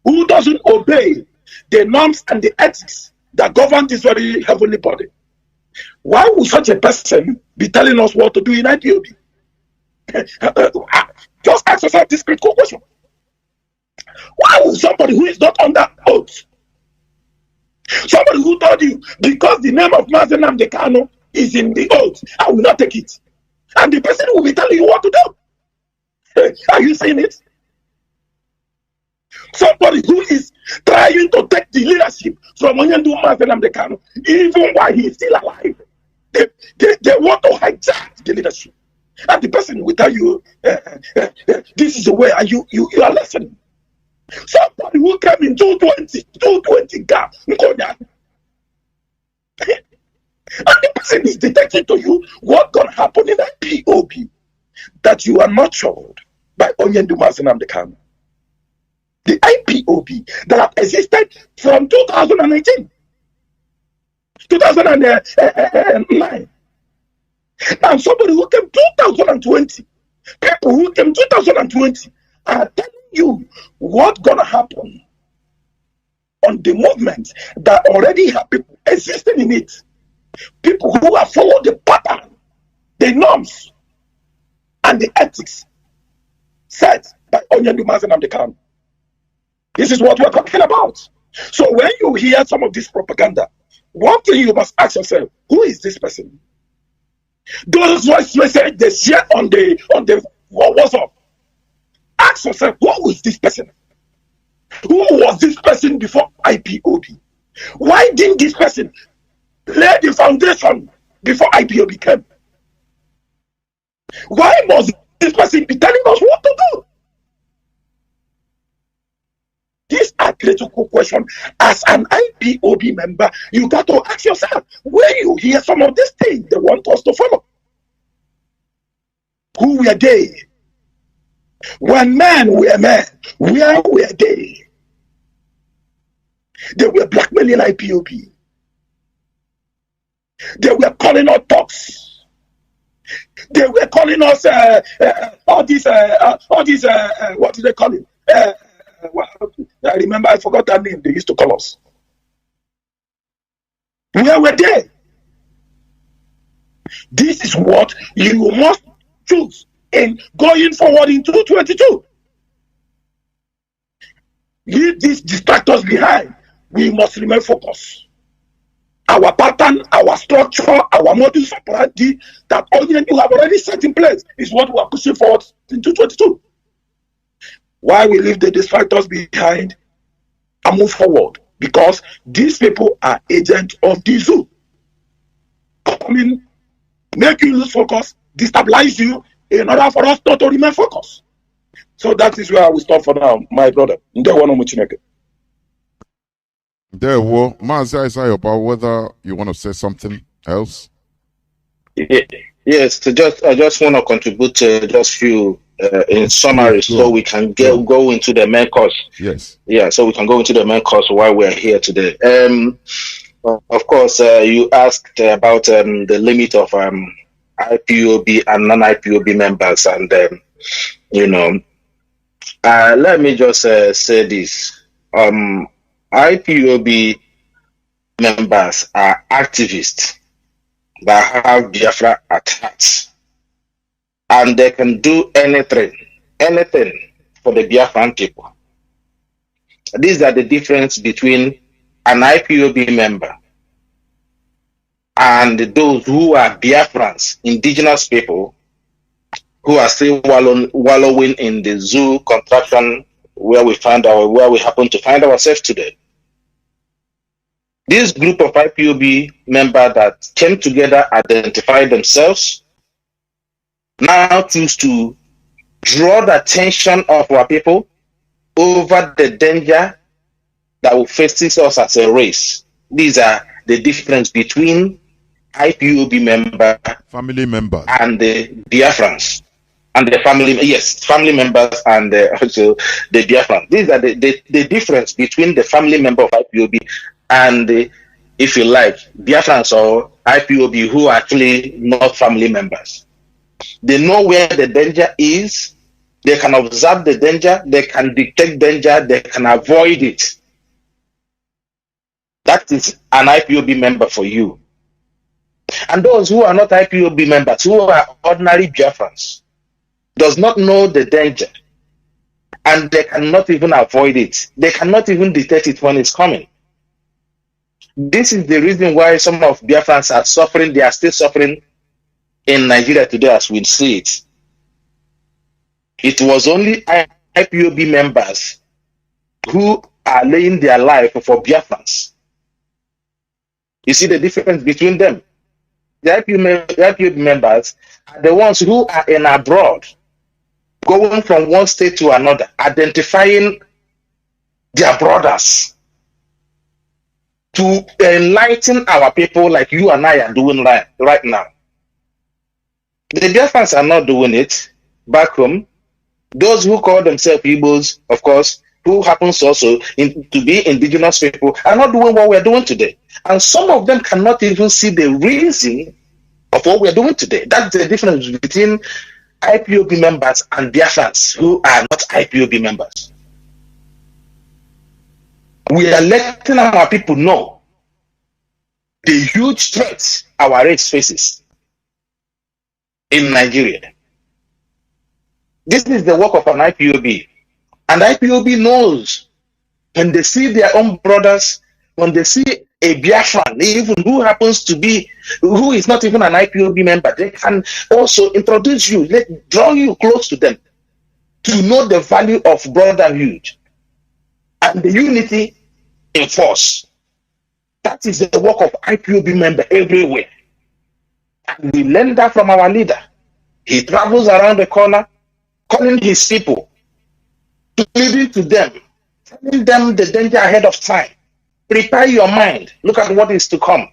I: who doesn't obey the norms and the ethics that govern this very heavenly body, why would such a person be telling us what to do in IPOB? Just ask yourself this critical question. Why would somebody who is not under oath, somebody who told you, because the name of Mazi Kanu is in the oath, I will not take it, and the person will be telling you what to do? Are you seeing it? Somebody who is trying to take the leadership from Onyendu Mazi Kanu, even while he is still alive, they want to hijack the leadership. And the person will tell you, this is the way, and you are listening. Somebody who came in 220 gap, and the person is detecting to you what's going to happen in IPOB that you are nurtured by Onyendu Mazi Kanu. The IPOB that have existed from 2019, 2009. And somebody who came 2020, people who came 2020 are telling you what's going to happen on the movement that already have people existing in it. People who have followed the pattern, the norms, and the ethics set by Onyendu Mazi Kanu. This is what we're talking about. So when you hear some of this propaganda, one thing you must ask yourself, who is this person? Those voice messages they share on the WhatsApp. Ask yourself, who is this person? Who was this person before IPOB? Why didn't this person lay the foundation before IPOB came? Why must this person be telling us what to do? These are critical questions. As an IPOB member, you got to ask yourself, when you hear some of these things they want us to follow, who were they? When men were men, where were they? They were blackmailing IPOB. They were calling us talks. They were calling us all these what do they call it? I remember, I forgot that name they used to call us. Where were they? This is what you must choose in going forward in 2022. Leave these distractors behind. We must remain focused. Our pattern, our structure, our modus operandi that only you have already set in place is what we are pushing forward in 2022. Why we leave the distractors behind and move forward? Because these people are agents of the zoo. Coming, make you lose focus, destabilize you in order for us not to remain focused. So that is where I will stop for now, my brother.
H: There, well, Mazi, is about whether you want to say something else?
K: Yes, I just want to contribute just few in summary, so we can go into the main course.
H: Yes.
K: Yeah, so we can go into the main course while we're here today. Of course, you asked about the limit of IPOB and non-IPOB members, and Let me just say this. IPOB members are activists that have Biafra at heart, and they can do anything for the Biafran people. These are the difference between an IPOB member and those who are Biafrans, indigenous people, who are still wallowing in the zoo contraction where we happen to find ourselves today. This group of IPOB members that came together, identified themselves, now choose to draw the attention of our people over the danger that will face us as a race. These are the difference between IPOB member,
H: family members,
K: and the Biafrans, and the family members, and also the Biafrans. These are the difference between the family member of IPOB and the, if you like, Biafrans or IPOB who are actually not family members. They know where the danger is. They can observe the danger. They can detect danger. They can avoid it. That is an IPOB member for you. And those who are not IPOB members, who are ordinary Biafrans, does not know the danger, and they cannot even avoid it. They cannot even detect it when it's coming. This is the reason why some of Biafrans are suffering. They are still suffering in Nigeria today as we see it. It was only IPOB members who are laying their life for Biafrans. You see the difference between them. The IPOB members are the ones who are in abroad, going from one state to another, identifying their brothers to enlighten our people like you and I are doing right now. The Biafrans are not doing it back home. Those who call themselves Igbos, of course, who happens also to be indigenous people, are not doing what we're doing today. And some of them cannot even see the reason of what we're doing today. That's the difference between IPOB members and Biafrans who are not IPOB members. We are letting our people know the huge threats our race faces in Nigeria. This is the work of an IPOB. And IPOB knows when they see their own brothers, when they see a Biafran, even who happens to be, who is not even an IPOB member, they can also introduce you, draw you close to them to know the value of brotherhood and the unity in force. That is the work of IPOB member everywhere. And we learn that from our leader. He travels around the corner, calling his people, pleading to them, telling them the danger ahead of time. Prepare your mind. Look at what is to come.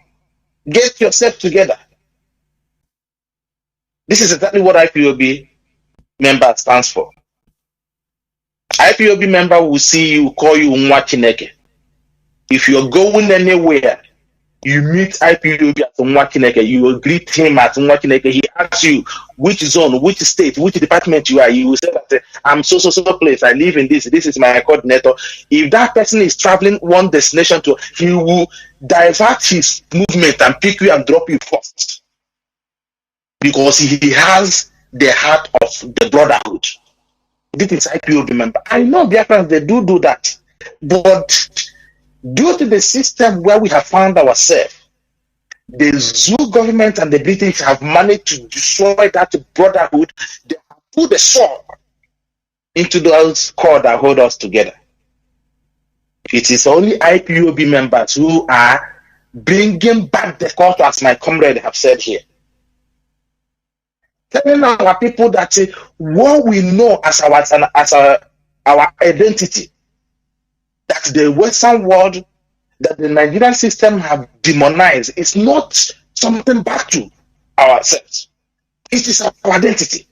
K: Get yourself together. This is exactly what IPOB member stands for. IPOB member will see you, call you Nwa Chineke. If you're going anywhere, you meet IPOB at Nwa Chineke, you will greet him at Nwa Chineke. He asks you which zone, which state, which department you are. You will say that I'm so place. I live in this. This is my coordinator. If that person is traveling one destination to, he will divert his movement and pick you and drop you first, because he has the heart of the brotherhood. This is IPOB member. I know Biafrans, they do that, but due to the system where we have found ourselves, the zoo government and the British have managed to destroy that brotherhood. They have put the sword into those cords that hold us together. It is only IPOB members who are bringing back the culture, as my comrade have said here. Telling our people that what we know as our identity, that the Western world, that the Nigerian system have demonized, is not something back to ourselves. It is our identity.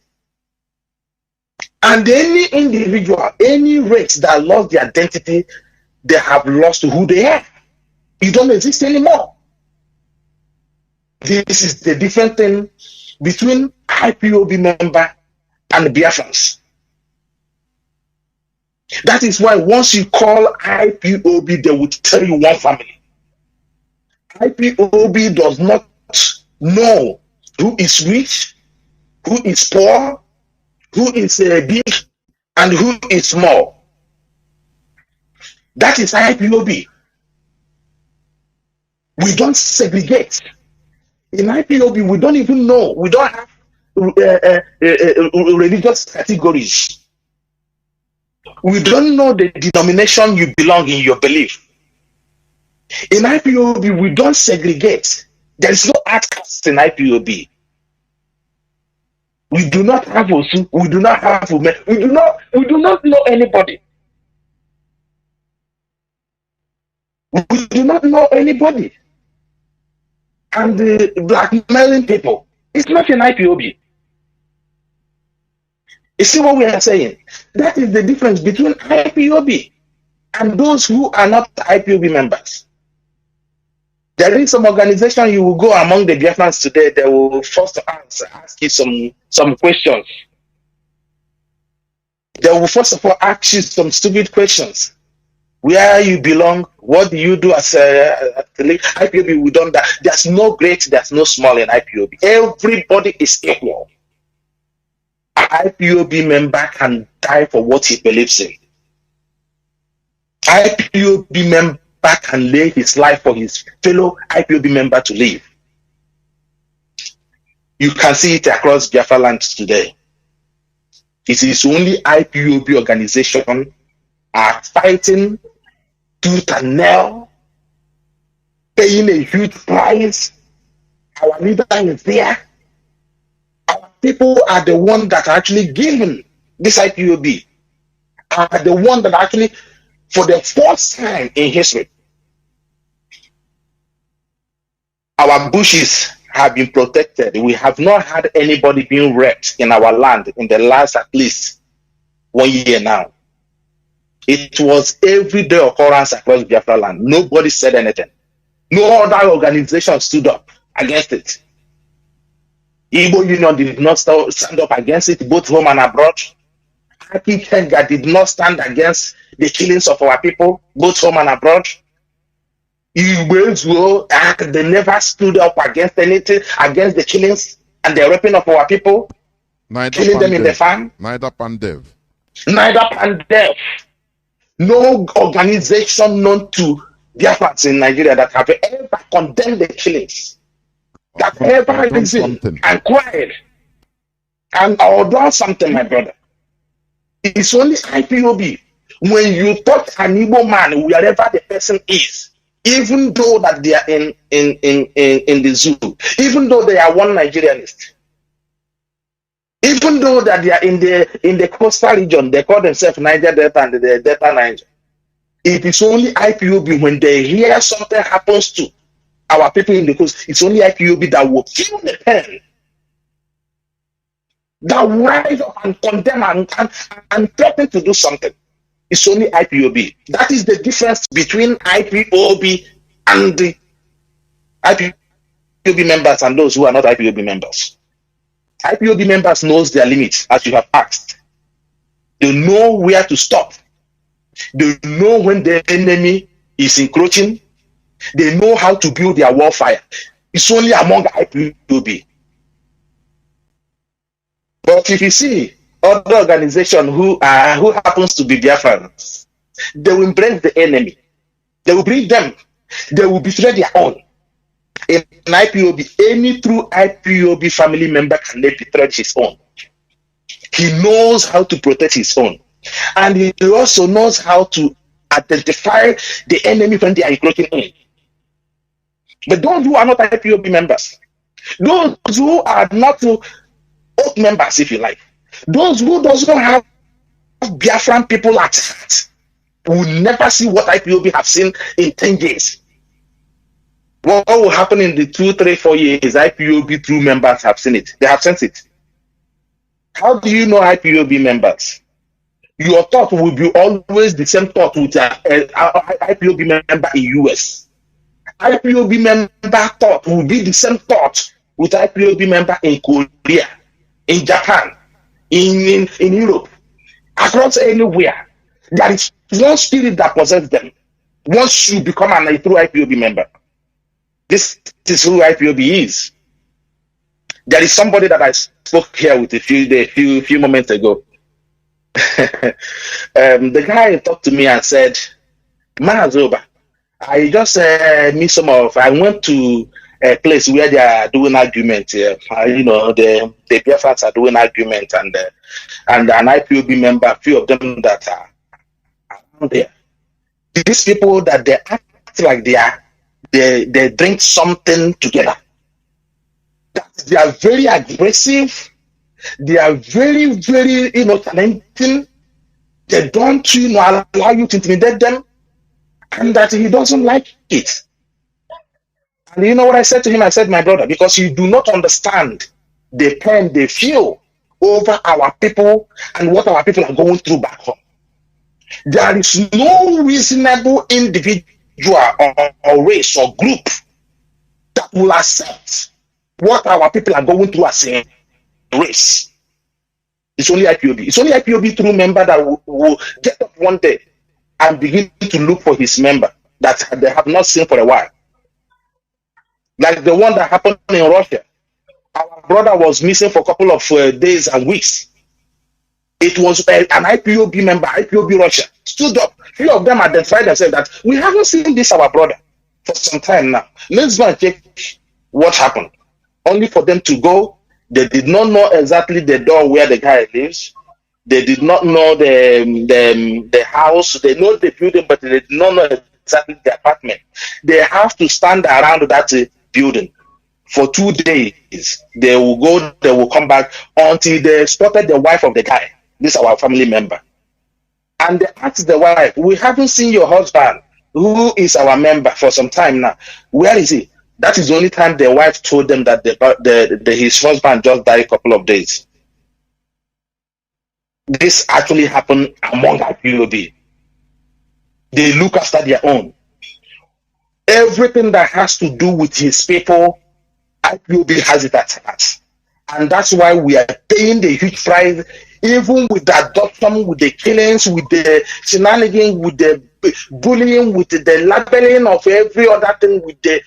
K: And any individual, any race that lost their identity, they have lost who they are. You don't exist anymore. This is the different thing between IPOB member and Biafrans. That is why once you call IPOB, they will tell you one family. IPOB does not know who is rich, who is poor, who is big, and who is small. That is IPOB. We don't segregate. In IPOB, we don't even know. We don't have religious categories. We don't know the denomination you belong in, your belief. In IPOB, we don't segregate. There is no outcast in IPOB. We do not have Osu. We do not have Ume. We do not know anybody. We do not know anybody. And the blackmailing people, it's not in IPOB. You see what we are saying? That is the difference between IPOB and those who are not IPOB members. There is some organization you will go among the Biafrans today, they will first ask you some questions. They will first of all ask you some stupid questions. Where you belong, what do you do as a IPOB? We don't that. There's no great, there's no small in IPOB. Everybody is equal. An IPOB member can die for what he believes in. IPOB member can lay his life for his fellow IPOB member to live. You can see it across Biafra land today. It is only IPOB organization are fighting tooth and nail, paying a huge price. Our leader is there. Our people are the ones that are actually giving this IPOB, are the ones that actually, for the first time in history, our bushes have been protected. We have not had anybody being raped in our land in the last at least 1 year now. It was everyday occurrence across Biafra land. Nobody said anything. No other organization stood up against it. Igbo Union did not stand up against it, both home and abroad. Aki Kenga did not stand against the killings of our people, both home and abroad. Igbo, they never stood up against anything, against the killings and the raping of our people, killing them in the farm.
H: Neither Pandev.
K: Neither Pandev. No organization known to Biafrans in Nigeria that have ever condemned the killings, that ever risen and cried and or done something, my brother. It's only IPOB. When you touch an Igbo man, wherever the person is, even though that they are in the zoo, even though they are one Nigerianist, even though that they are in the coastal region, they call themselves Niger Delta and the Delta Niger. It is only IPOB when they hear something happens to our people in the coast. It's only IPOB that will feel the pain, that will rise up and condemn and threaten to do something. It's only IPOB. That is the difference between IPOB and the IPOB members and those who are not IPOB members. IPOB members knows their limits, as you have asked. They know where to stop. They know when the enemy is encroaching. They know how to build their warfare. It's only among IPOB. But if you see other organizations who happens to be Biafrans, they will embrace the enemy. They will bring them. They will betray their own. In IPOB, any true IPOB family member can betray his own. He knows how to protect his own. And he also knows how to identify the enemy when they are encroaching in. But those who are not IPOB members, those who are not oath members, if you like, those who doesn't have Biafran people at heart, will never see what IPOB have seen in 10 years. What will happen in the 2, 3, 4 years, IPOB true members have seen it. They have sensed it. How do you know IPOB members? Your thought will be always the same thought with an IPOB member in US. IPOB member thought will be the same thought with IPOB member in Korea, in Japan, in Europe, across anywhere. There is one spirit that possesses them. Once you become a true IPOB member, this is who IPOB is. There is somebody that I spoke here with a few moments ago. The guy talked to me and said, Mazoba, I just meet some of. I went to a place where they are doing argument. The Biafrans are doing argument, and an IPOB member, a few of them that are around there. These people that they act like they drink something together. They are very aggressive. They are very, very challenging. They don't allow you to intimidate them, and that he doesn't like it. And you know what I said to him? I said, my brother, because you do not understand the pain they feel over our people and what our people are going through back home. There is no reasonable individual or race or group that will accept what our people are going through as a race. It's only IPOB. It's only IPOB true member that will get up one day and begin to look for his member that they have not seen for a while. Like the one that happened in Russia. Our brother was missing for a couple of days and weeks. It was an IPOB member, IPOB Russia, stood up. Few of them identified themselves that we haven't seen this our brother for some time now. Let's go and check what happened. Only for them to go. They did not know exactly the door where the guy lives. They did not know the house. They know the building, but they did not know exactly the apartment. They have to stand around that building for 2 days. They will go, they will come back until they spotted the wife of the guy. This is our family member. And they asked the wife, we haven't seen your husband, who is our member for some time now. Where is he? That is the only time the wife told them that his husband just died a couple of days. This actually happened among IPOB. They look after their own. Everything that has to do with his people, IPOB has it at heart. And that's why we are paying the huge price, even with the adoption, with the killings, with the shenanigans, with the bullying, with the labeling of every other thing, with the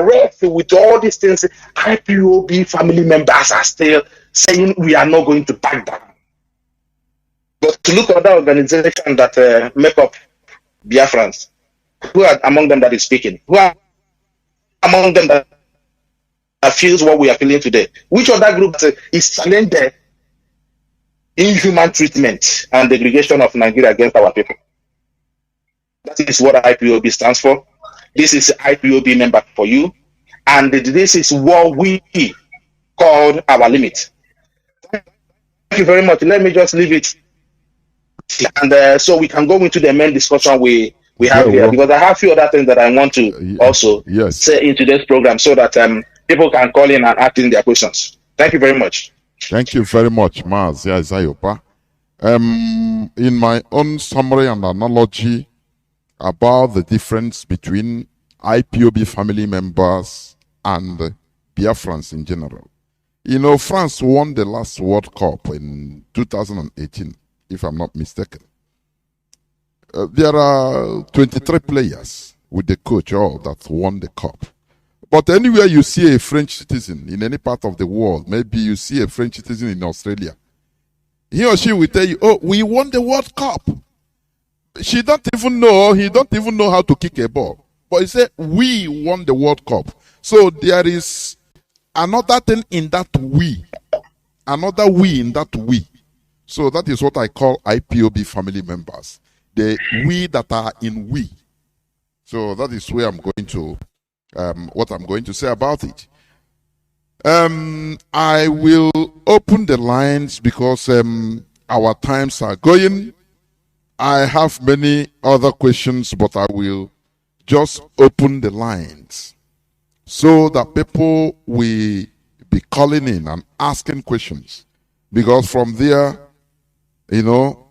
K: arrest, with all these things. IPOB family members are still saying we are not going to back down. But to look at that organization that make up Biafrans, who are among them that is speaking? Who are among them that feels what we are feeling today? Which other group is challenging the inhuman treatment and degradation of Nigeria against our people? That is what IPOB stands for. This is IPOB member for you. And this is what we call our limit. Thank you very much. Let me just leave it. And so we can go into the main discussion we have here, because I have a few other things that I want to also say in today's program so that people can call in and ask in their questions. Thank you very much.
H: Thank you very much, Mazi Chinasa Nworu. In my own summary and analogy about the difference between IPOB family members and Biafrans in general. You know, France won the last World Cup in 2018, if I'm not mistaken. There are 23 players with the coach that won the cup. But anywhere you see a French citizen in any part of the world, maybe you see a French citizen in Australia, he or she will tell you, oh, we won the World Cup. He don't even know how to kick a ball. But he said, we won the World Cup. So there is another thing in that we. Another we in that we. So that is what I call IPOB family members. The we that are in we. So that is where I'm going to, what I'm going to say about it. I will open the lines because our times are going. I have many other questions, but I will just open the lines so that people will be calling in and asking questions. Because from there, you know,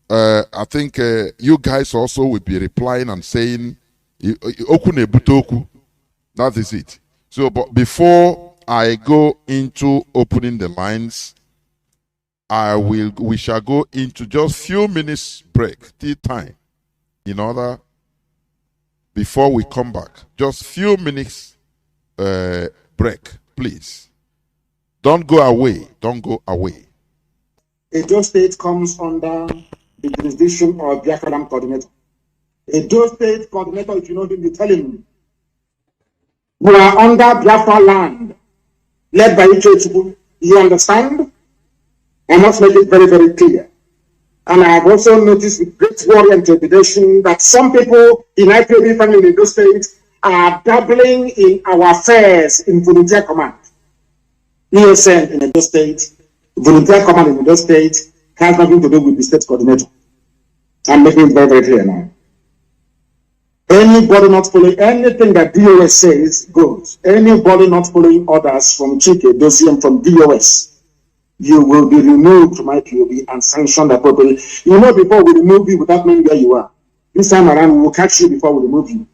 H: I think you guys also will be replying and saying, that is it. So, but before I go into opening the lines, we shall go into just few minutes break, tea time, in order before we come back. Just few minutes break, please. Don't go away. Don't go away.
A: Edo State comes under the jurisdiction of Biafran coordinator. Edo State coordinator, if you know him, you tell him. You are under Biafra land, led by Ipob. You understand? I must make it very, very clear. And I have also noticed with great worry and trepidation that some people in Ipob family in Edo State are dabbling in our affairs in volunteer command. ESN in Edo State, volunteer command in Edo State has nothing to do with the state coordinator. I'm making it very, very clear now. Anybody not following anything that DOS says goes. Anybody not following orders from Chike, Dosium, from DOS, you will be removed from IPOB and sanctioned appropriately. You know, before we remove you without knowing where you are. This time around, we will catch you before we remove you.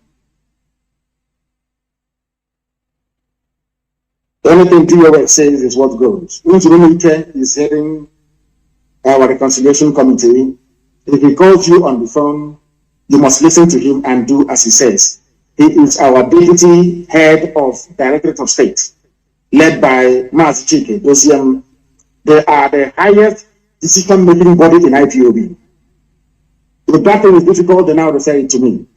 A: Anything DOS says is what goes. Nnamdi is heading our reconciliation committee. If he calls you on the phone, you must listen to him and do as he says. He is our deputy head of Directorate of State, led by Mazi Chinasa. They are the highest decision-making body in IPOB. If that thing is difficult, they now refer it to me.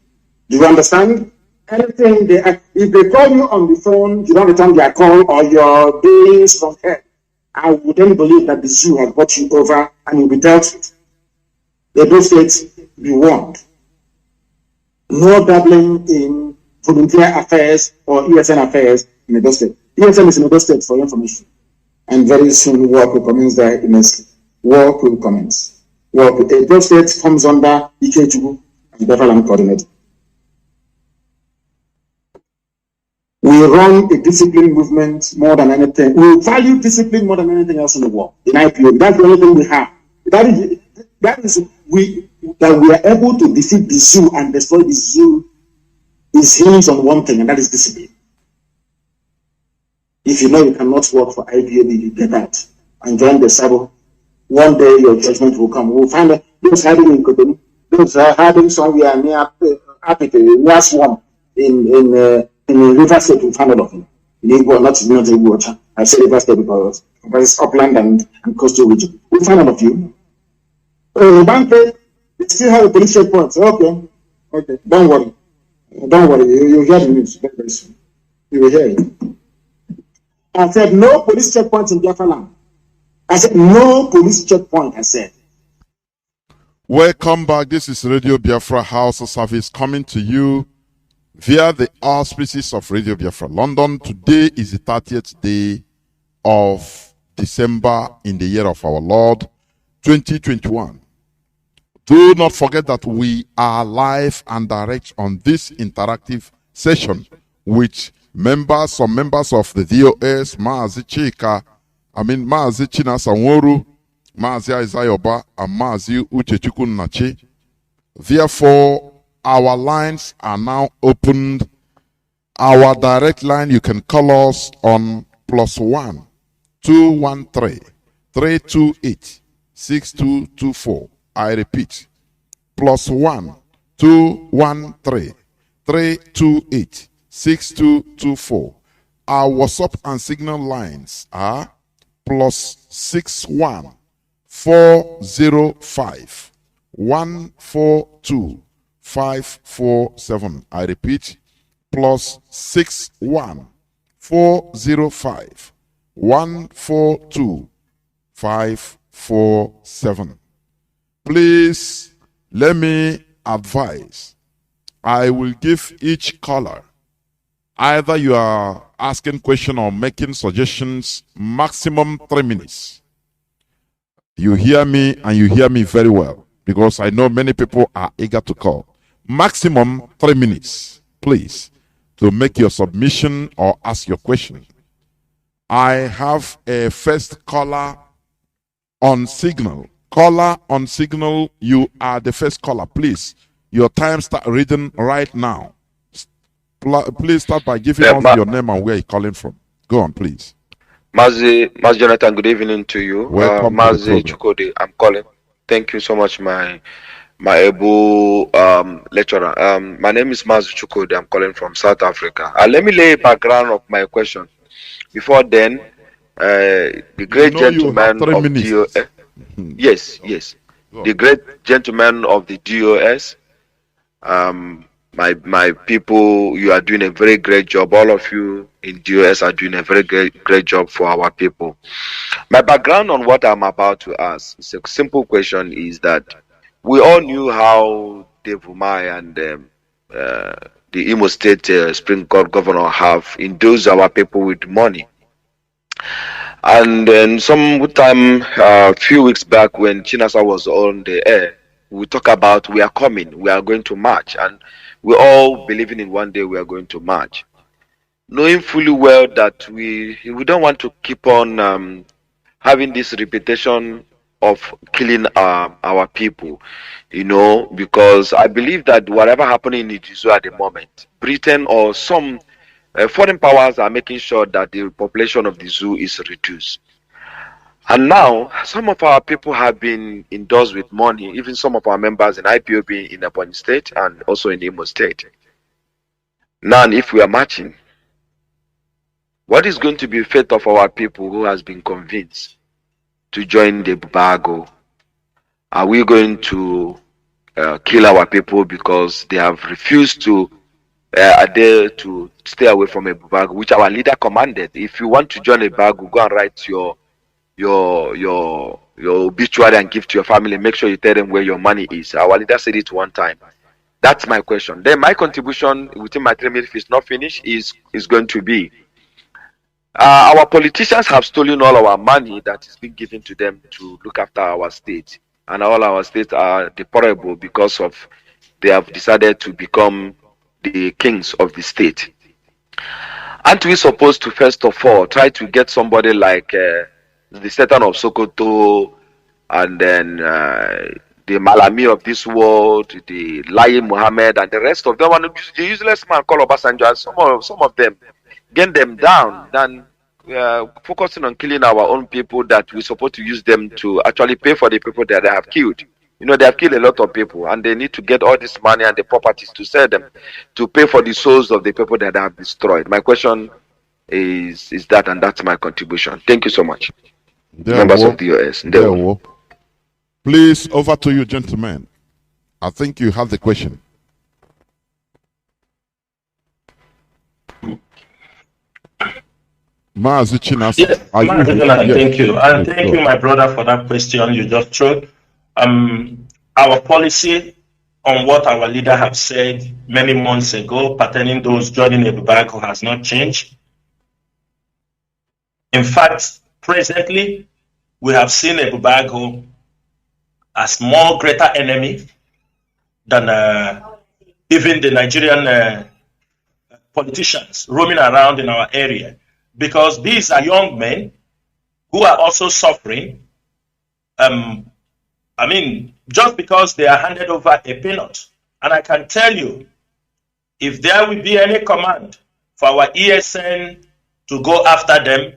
A: Do you understand? Anything if they call you on the phone, you don't return their call or your days from hell, I wouldn't believe that the zoo has got you over and you'll be dealt with. Edo State, be warned. No dabbling in volunteer affairs or ESN affairs in Edo State. ESN is in Edo State for your information. And very soon work will commence there immensely. Work will commence. Edo State comes under Ipob and Biafran coordinator. We run a discipline movement more than anything. We value discipline more than anything else in the world. In IPOB, that's the only thing we have. That we are able to defeat the zoo and destroy the zoo is hinged on one thing, and that is discipline. If you know you cannot work for IPOB, you get out and join the Sabo. One day your judgment will come. We'll find out those hiding in Cotonou, those are hiding somewhere near Apite, near Swamp in River State. We'll find all of them. In Igbo, not in water. I say River State because it's upland and coastal region. We'll find all of you. Banque, they still have a police checkpoint. Okay, don't worry. You'll hear the news very soon. You will hear it. I said no police checkpoint in Biafra land. I said no police checkpoint, I said.
H: Welcome back. This is Radio Biafra House of Service coming to you via the auspices of Radio Biafra London. Today is the 30th day of December in the year of our Lord, 2021. Do not forget that we are live and direct on this interactive session, which some members of the DOS, Mazi Chinasa Nworu, Mazi Aizayoba, and Mazi Uchechukwu. Therefore, our lines are now opened. Our direct line, you can call us on +1 213 328 6224. I repeat, +1 213 328 6224. Our WhatsApp and Signal lines are +61 405 142 547. I repeat, +61 405 142 547. Please let me advise. I will give each caller, either you are asking questions or making suggestions, maximum 3 minutes. You hear me and you hear me very well, because I know many people are eager to call. Maximum 3 minutes, please, to make your submission or ask your question. I have a first caller on Signal. Caller on Signal, you are the first caller. Please, your time start reading right now. Please start by giving us your name and where you're calling from. Go on, please.
L: Mazi Jonathan, good evening to you.
H: Welcome to the
L: Mazi
H: program.
L: Chukode, I'm calling. Thank you so much, my able lecturer. My name is Mazi Chukode. I'm calling from South Africa. Let me lay a background of my question. Before then, the great gentleman of DOS. Yes. The great gentleman of the DOS. My people, you are doing a very great job. All of you in DOS are doing a very great job for our people. My background on what I'm about to ask is a simple question: is that we all knew how Dave Umai and the Imo State Supreme Court governor have endorsed our people with money. And then sometime a few weeks back, when Chinasa was on the air, we talk about we are coming, we are going to march, and we all believing in one day we are going to march, knowing fully well that we don't want to keep on having this reputation of killing our people, because I believe that whatever happening in Israel at the moment, Britain or some foreign powers are making sure that the population of the zoo is reduced. And now, some of our people have been endorsed with money, even some of our members in IPOB in Ebonyi State and also in Imo State. Now, if we are marching, what is going to be the fate of our people who has been convinced to join the Bubago? Are we going to kill our people because they have refused to adhere to stay away from a Bubago, which our leader commanded? If you want to join a Bubago, go and write your obituary and give to your family. Make sure you tell them where your money is. Our leader said it one time. That's my question. Then my contribution within my 3 minutes, if it's not finished, is going to be our politicians have stolen all our money that is being given to them to look after our state, and all our states are deplorable because of they have decided to become the kings of the state. Aren't we supposed to first of all try to get somebody like the Sultan of Sokoto, and then the Malami of this world, the Lai Muhammad, and the rest of them, and the useless man called Obasanjo, and some of them, get them down than focusing on killing our own people that we're supposed to use them to actually pay for the people that they have killed. They have killed a lot of people, and they need to get all this money and the properties to sell them to pay for the souls of the people that they have destroyed. My question is that, and that's my contribution. Thank you so much. Members of the US.
H: Please, over to you, gentlemen. I think you have the question. Mazi Chinasa.
J: Yes, thank you. And thank you, my brother, for that question you just threw. Our policy on what our leader have said many months ago pertaining those joining a Bubago has not changed. In fact, presently, we have seen a Bubago as more greater enemy than even the Nigerian politicians roaming around in our area, because these are young men who are also suffering. Just because they are handed over a peanut. And I can tell you, if there will be any command for our ESN to go after them,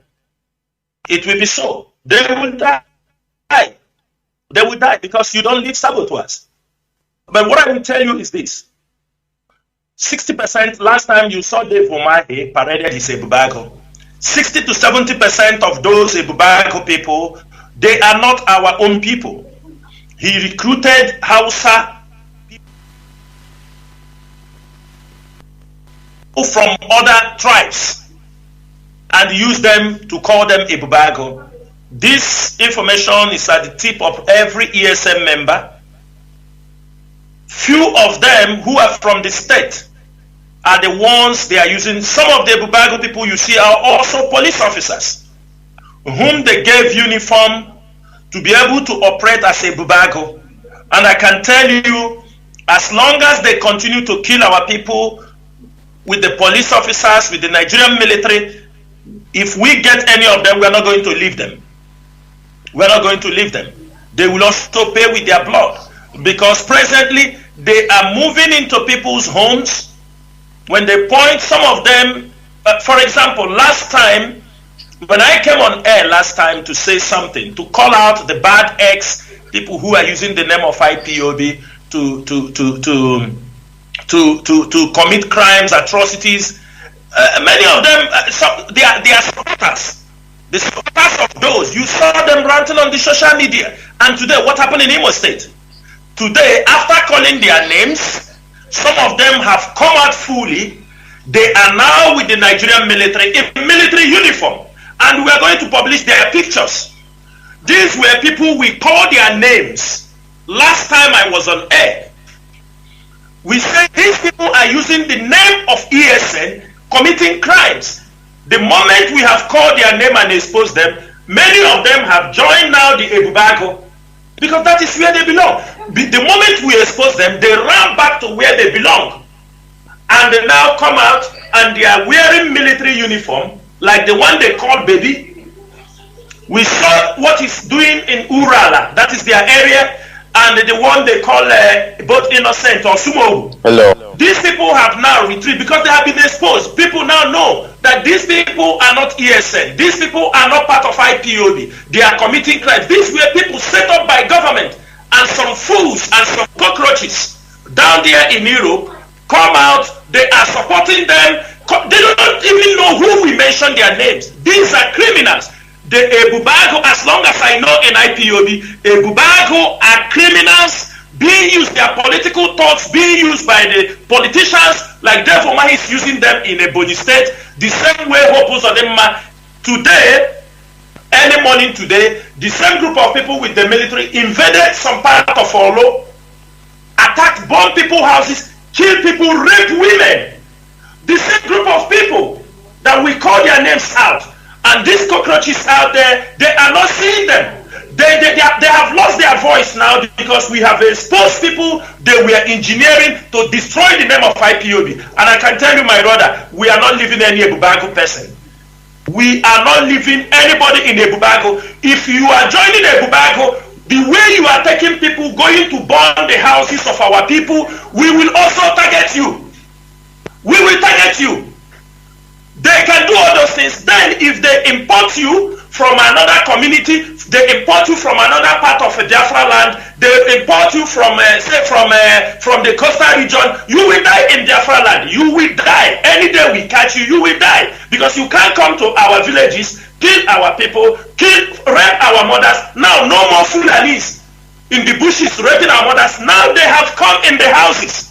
J: it will be so. They will die. They will die because you don't leave saboteurs. But what I will tell you is this. 60%, last time you saw Dave Umahi paraded his Ebubago. 60 to 70% of those Ebubago people, they are not our own people. He recruited Hausa people from other tribes and used them to call them Ebubago. This information is at the tip of every ESM member. Few of them who are from the state are the ones they are using. Some of the Ebubago people you see are also police officers whom they gave uniform to be able to operate as a Bubago. And I can tell you, as long as they continue to kill our people with the police officers, with the Nigerian military, if we get any of them, we are not going to leave them. We are not going to leave them. They will also pay with their blood, because presently they are moving into people's homes. When they point, some of them, for example, last time When I came on air last time to say something, to call out the bad ex people who are using the name of IPOB to commit crimes, atrocities, many of them, they are supporters. The supporters of those, you saw them ranting on the social media. And today, what happened in Imo State? Today, after calling their names, some of them have come out fully. They are now with the Nigerian military in military uniform. And we are going to publish their pictures. These were people we called their names. Last time I was on air, we said these people are using the name of ESN committing crimes. The moment we have called their name and exposed them, many of them have joined now the Ebubago, because that is where they belong. The moment we expose them, they run back to where they belong. And they now come out and they are wearing military uniform, like the one they call Baby. We saw what he's doing in Urala, that is their area, and the one they call both Innocent or Sumo.
L: Hello.
J: These people have now retreated because they have been exposed. People now know that these people are not ESN. These people are not part of IPOB. They are committing crimes. These were people set up by government, and some fools and some cockroaches down there in Europe come out. They are supporting them. They don't even know who we mentioned their names. These are criminals. The Ebubago, as long as I know in IPOB, Ebubago are criminals being used, their political thoughts being used by the politicians, like Dave Omahi is using them in Ebonyi State, the same way Hope Uzodinma. Today, early morning today, the same group of people with the military invaded some part of Olo, attacked, bombed people's houses, killed people, raped women. The same group of people that we call their names out. And these cockroaches out there, they are not seeing them. They have lost their voice now because we have exposed people they were engineering to destroy the name of IPOB. And I can tell you, my brother, we are not leaving any Ebubago person. We are not leaving anybody in Ebubago. If you are joining Ebubago, the way you are taking people going to burn the houses of our people, we will also target you. We will target you. They can do all those things. Then if they import you from another community, they import you from another part of Biafra land, they import you from from the coastal region, you will die in Biafra land. You will die. Any day we catch you, you will die. Because you can't come to our villages, kill our people, rape our mothers. Now no more Fulanis in the bushes raping our mothers. Now they have come in the houses.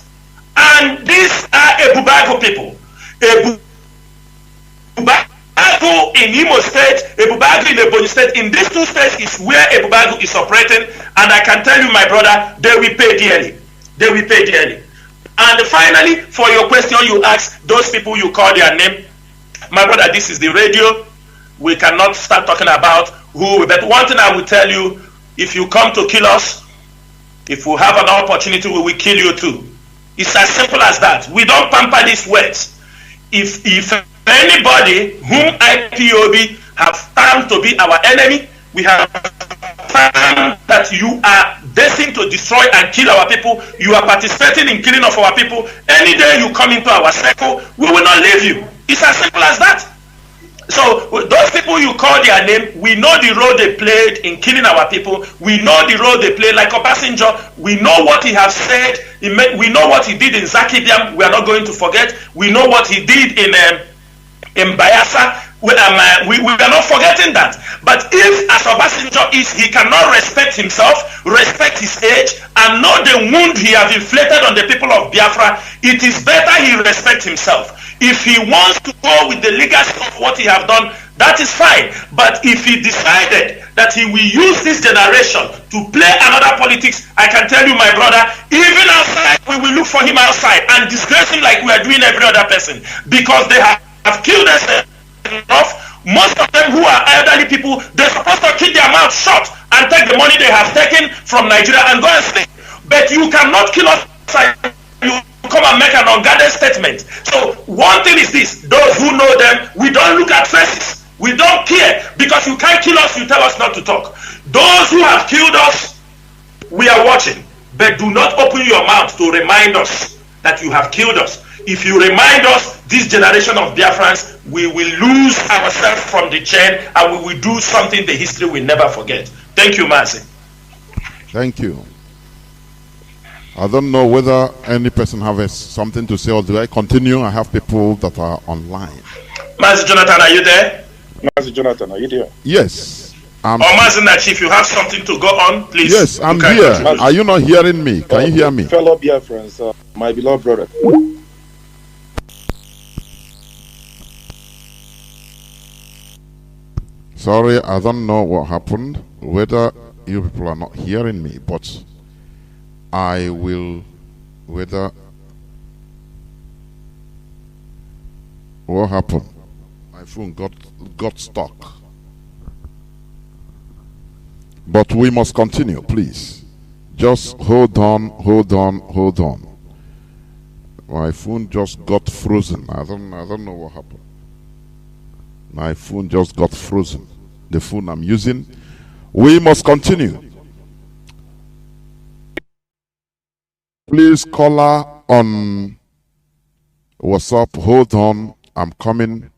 J: And these are Ebubago people. Ebubago in Imo State, Ebubago in Ebonyi State, in these two states is where Ebubago is operating, and I can tell you, my brother, they will pay dearly. They will pay dearly. And finally, for your question you asked, those people you call their name, my brother, this is the radio. We cannot start talking about who, but one thing I will tell you, if you come to kill us, if we have an opportunity, we will kill you too. It's as simple as that. We don't pamper these words. If anybody whom IPOB have found to be our enemy, we have found that you are destined to destroy and kill our people, you are participating in killing of our people, any day you come into our circle, we will not leave you. It's as simple as that. So those people you call their name, we know the role they played in killing our people. We know the role they played, like Obasanjo. We know what he has said. We know what he did in Zakibiam. We are not going to forget. We know what he did in Bayelsa. We are not forgetting that. But if, as Obasanjo is, he cannot respect himself, respect his age, and know the wound he has inflicted on the people of Biafra, it is better he respect himself. If he wants to go with the legacy of what he has done, that is fine. But if he decided that he will use this generation to play another politics, I can tell you, my brother, even outside, we will look for him outside and disgrace him like we are doing every other person. Because they have killed us enough. Most of them who are elderly people, they're supposed to keep their mouth shut and take the money they have taken from Nigeria and go and sleep. But you cannot kill us outside. You come and make an unguarded statement. So one thing is this: those who know them, we don't look at faces. We don't care, because you can't kill us, you tell us not to talk. Those who have killed us, we are watching. But do not open your mouth to remind us that you have killed us. If you remind us, this generation of Biafrans, we will lose ourselves from the chain and we will do something the history will never forget. Thank you, Mazi.
H: Thank you. I don't know whether any person has something to say, or do I continue? I have people that are online.
J: Mazi Jonathan, are you there?
I: Mazi Jonathan, are you there?
H: Yes.
J: Or Mazi Nachi, if you have something to go on, please.
H: Yes, I'm here. Are you not hearing me? Can you hear me?
I: Fellow Biafrans, my beloved brother.
H: Sorry, I don't know what happened, whether you people are not hearing me, but I will, whether, what happened? My phone got stuck. But we must continue, please. Just hold on, hold on, hold on. My phone just got frozen. I don't know what happened. My phone just got frozen. The phone I'm using. We must continue. Please caller on WhatsApp. Hold on. I'm coming.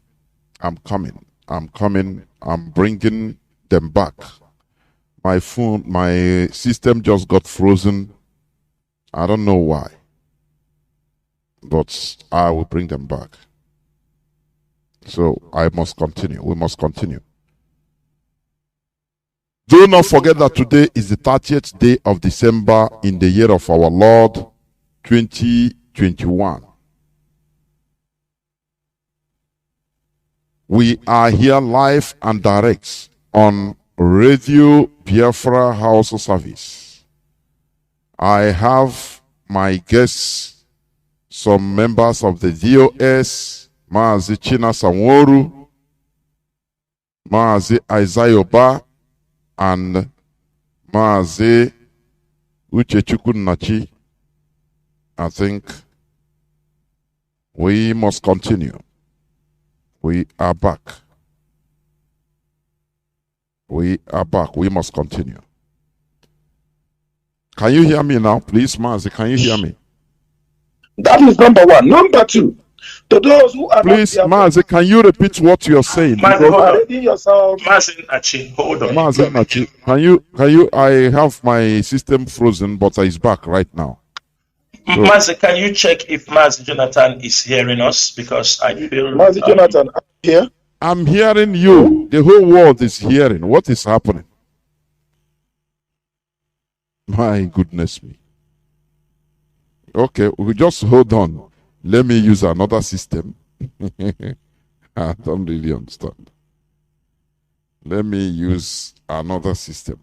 H: I'm coming. I'm coming. I'm bringing them back. My phone, my system just got frozen. I don't know why. But I will bring them back. So I must continue. We must continue. Do not forget that today is the 30th day of December in the year of our Lord 2021. We are here live and direct on Radio Biafra House Service. I have my guests, some members of the DOS, Mazi Chinasa Nworu, Mazi Aizayoba, and Mazi Uchechukwu. I think we must continue. We are back. We are back. We must continue. Can you hear me now, please, Mazi? Can you hear me?
I: That is number one. Number two, to those who are
H: please,
I: not
H: Mazi, can you repeat what you're saying?
J: Mazi, hold on.
I: Yourself.
J: Mazi Nachi, hold on.
H: Mazi Nachi, can you? I have my system frozen, but it's back right now. So,
J: Mazi, can you check if Mazi Jonathan is hearing us? Because I feel
I: Mazi Jonathan, here.
H: I'm hearing you. The whole world is hearing. What is happening? My goodness me. Okay, we just hold on. Let me use another system. I don't really understand. Let me use another system.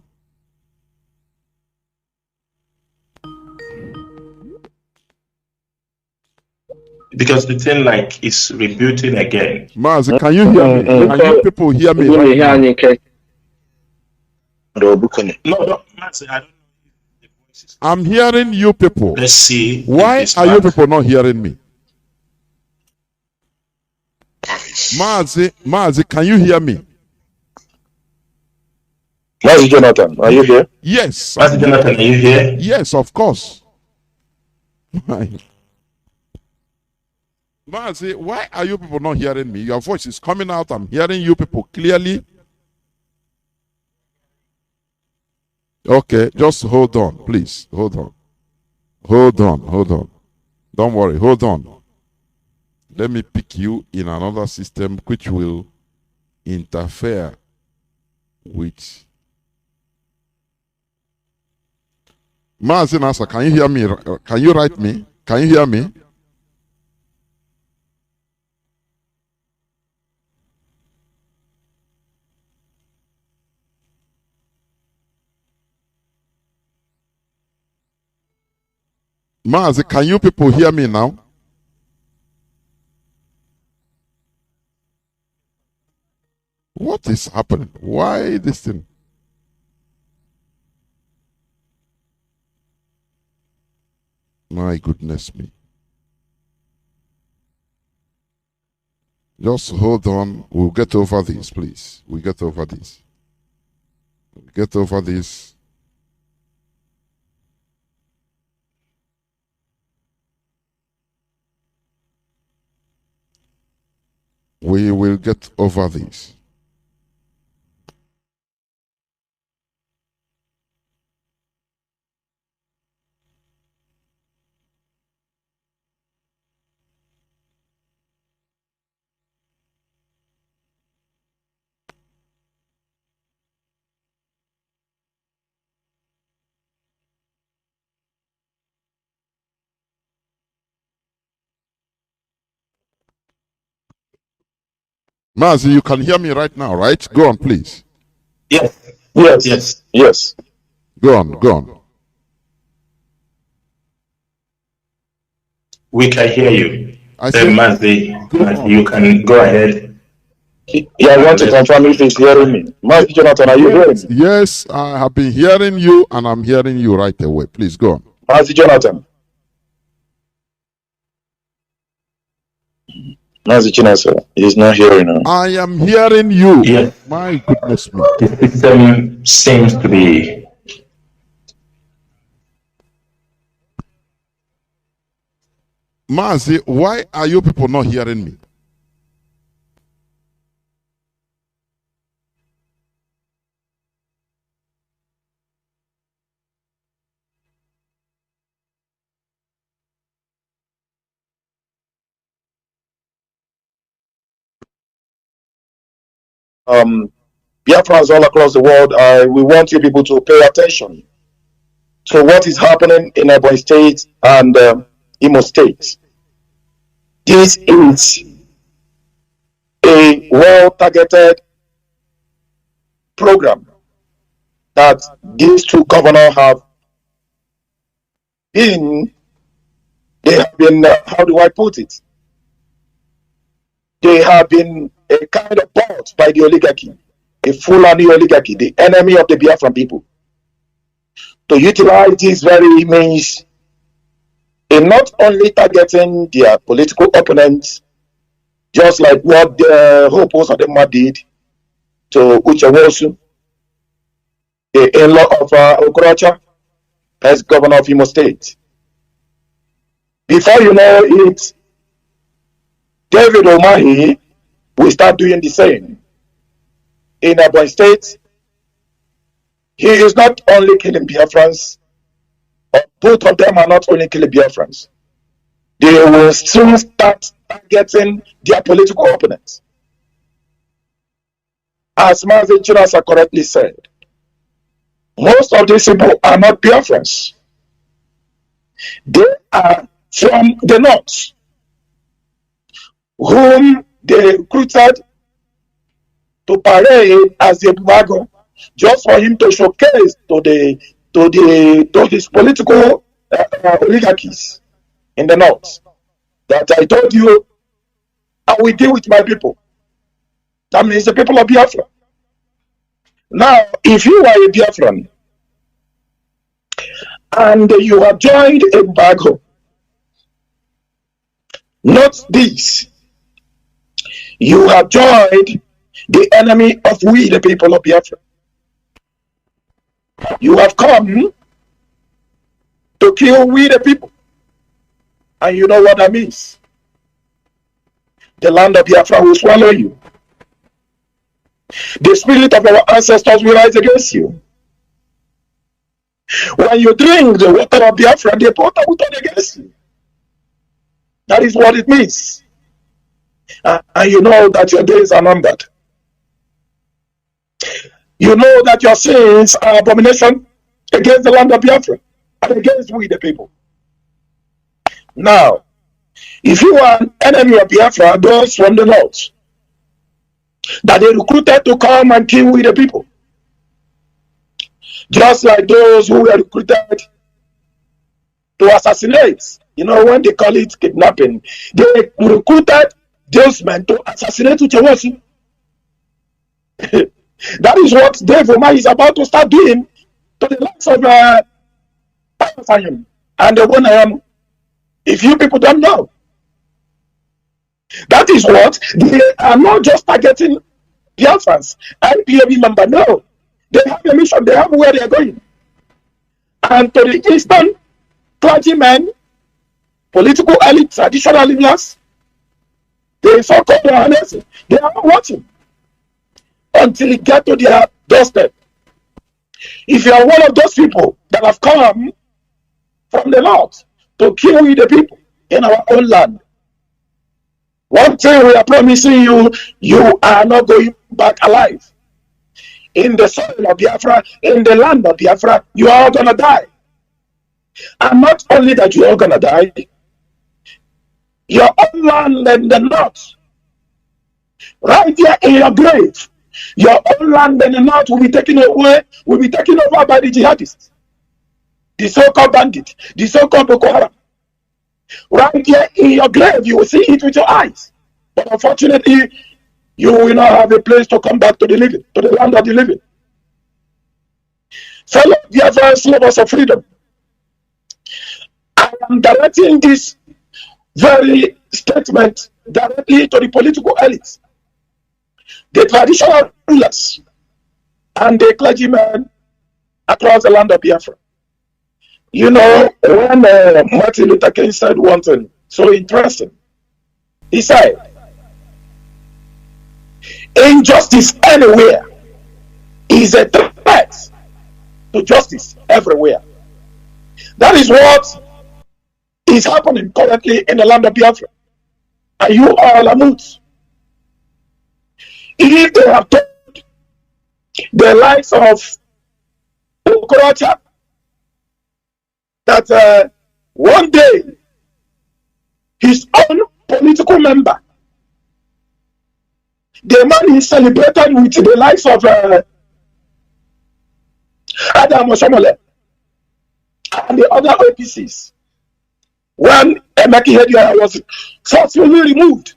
J: Because the thing like is rebooting again.
H: Mazi, can you hear me? Can you people hear me right now?
J: No, Mazi, I don't know if the voice is...
H: I'm hearing you people.
J: Let's see.
H: Why are you people not hearing me? Mazi, can you hear me?
I: Mazi Jonathan, are you here?
H: Yes.
J: Mazi Jonathan, are you here?
H: Yes, of course. Mazi, why are you people not hearing me? Your voice is coming out. I'm hearing you people clearly. Okay, just hold on, please. Hold on. Hold on, hold on. Don't worry, hold on. Let me pick you in another system which will interfere with... Mazi Nasa, can you hear me? Can you write me? Can you hear me? Mazi, can you people hear me now? What is happening? Why this thing? My goodness me. Just hold on. We'll get over this, please. We'll get over this. We'll get over this. We will get over this. Mazi, you can hear me right now, right? Go on, please.
I: Yes. Yes. Yes. Yes.
H: Go on. Go on.
J: We can hear you.
H: I said,
J: Mazi, you can go ahead.
I: Yeah, I want to confirm if he's hearing me. Mazi Jonathan, are you hearing me?
H: Yes, I have been hearing you, and I'm hearing you right away. Please go on.
I: Mazi Jonathan. Mazi Chinasa is not hearing now.
H: I am hearing you.
J: Yes.
H: My goodness me.
J: The system seems to be.
H: Mazi, why are you people not hearing me?
I: Biafrans all across the world, we want you people to pay attention to what is happening in Ebonyi State and Imo State. This is a well-targeted program that these two governors have been, how do I put it? They have been a kind of bought by the oligarchy, a Fulani oligarchy, the enemy of the Biafran people, to utilize this very means in not only targeting their political opponents, just like what the Hope Osadema did to Uchewosu, the in-law of Okorocha, as governor of Imo State. Before you know it, David Omahi will start doing the same. In Ebonyi State, he is not only killing Biafrans, both of them are not only killing Biafrans. They will soon start targeting their political opponents. As Mazi Chinasa correctly said, most of these people are not Biafrans. They are from the north, whom they recruited to parade as a Bumago, just for him to showcase to his political oligarchies in the north that I told you I will deal with my people. That means the people of Biafra. Now, if you are a Biafran and you have joined a Bumago, note this: you have joined the enemy of we, the people of Biafra. You have come to kill we, the people. And you know what that means. The land of Biafra will swallow you. The spirit of our ancestors will rise against you. When you drink the water of Biafra, the water will turn against you. That is what it means. And you know that your days are numbered. You know that your sins are abomination against the land of Biafra and against we the people. Now, if you are an enemy of Biafra, those from the north, that they recruited to come and kill we the people, just like those who were recruited to assassinate, you know, when they call it kidnapping, they recruited those men to assassinate Uchewosu. That is what Dave Omar is about to start doing to the likes of and the one I am. If you people don't know, that is what they are not just targeting Biafrans, IPOB member. No, they have a mission. They have where they are going. And to the eastern clergymen, political elite, traditional leaders, the so-called Johannes, they are not watching until it gets to their doorstep. If you are one of those people that have come from the north to kill the people in our own land, one thing we are promising you, you are not going back alive. In the soil of Biafra, in the land of Biafra, you are all going to die. And not only that you are going to die, your own land in the north, right there in your grave, your own land in the north will be taken away, will be taken over by the jihadists, the so-called bandits, the so-called Boko Haram. Right there in your grave, you will see it with your eyes. But unfortunately, you will not have a place to come back to the living, to the land of the living. Fellow Biafrans, lovers of freedom, I am directing this very statement directly to the political elites, the traditional rulers, and the clergymen across the land of Biafra. You know, when Martin Luther King said one thing so interesting, he said, injustice anywhere is a threat to justice everywhere. That is what is happening currently in the land of Biafra. And you are Lamut. If they have told the likes of Okorocha that one day his own political member, the man he celebrated with the likes of Adam Oshomole and the other OPCs, when Emeki Hedia was forcefully removed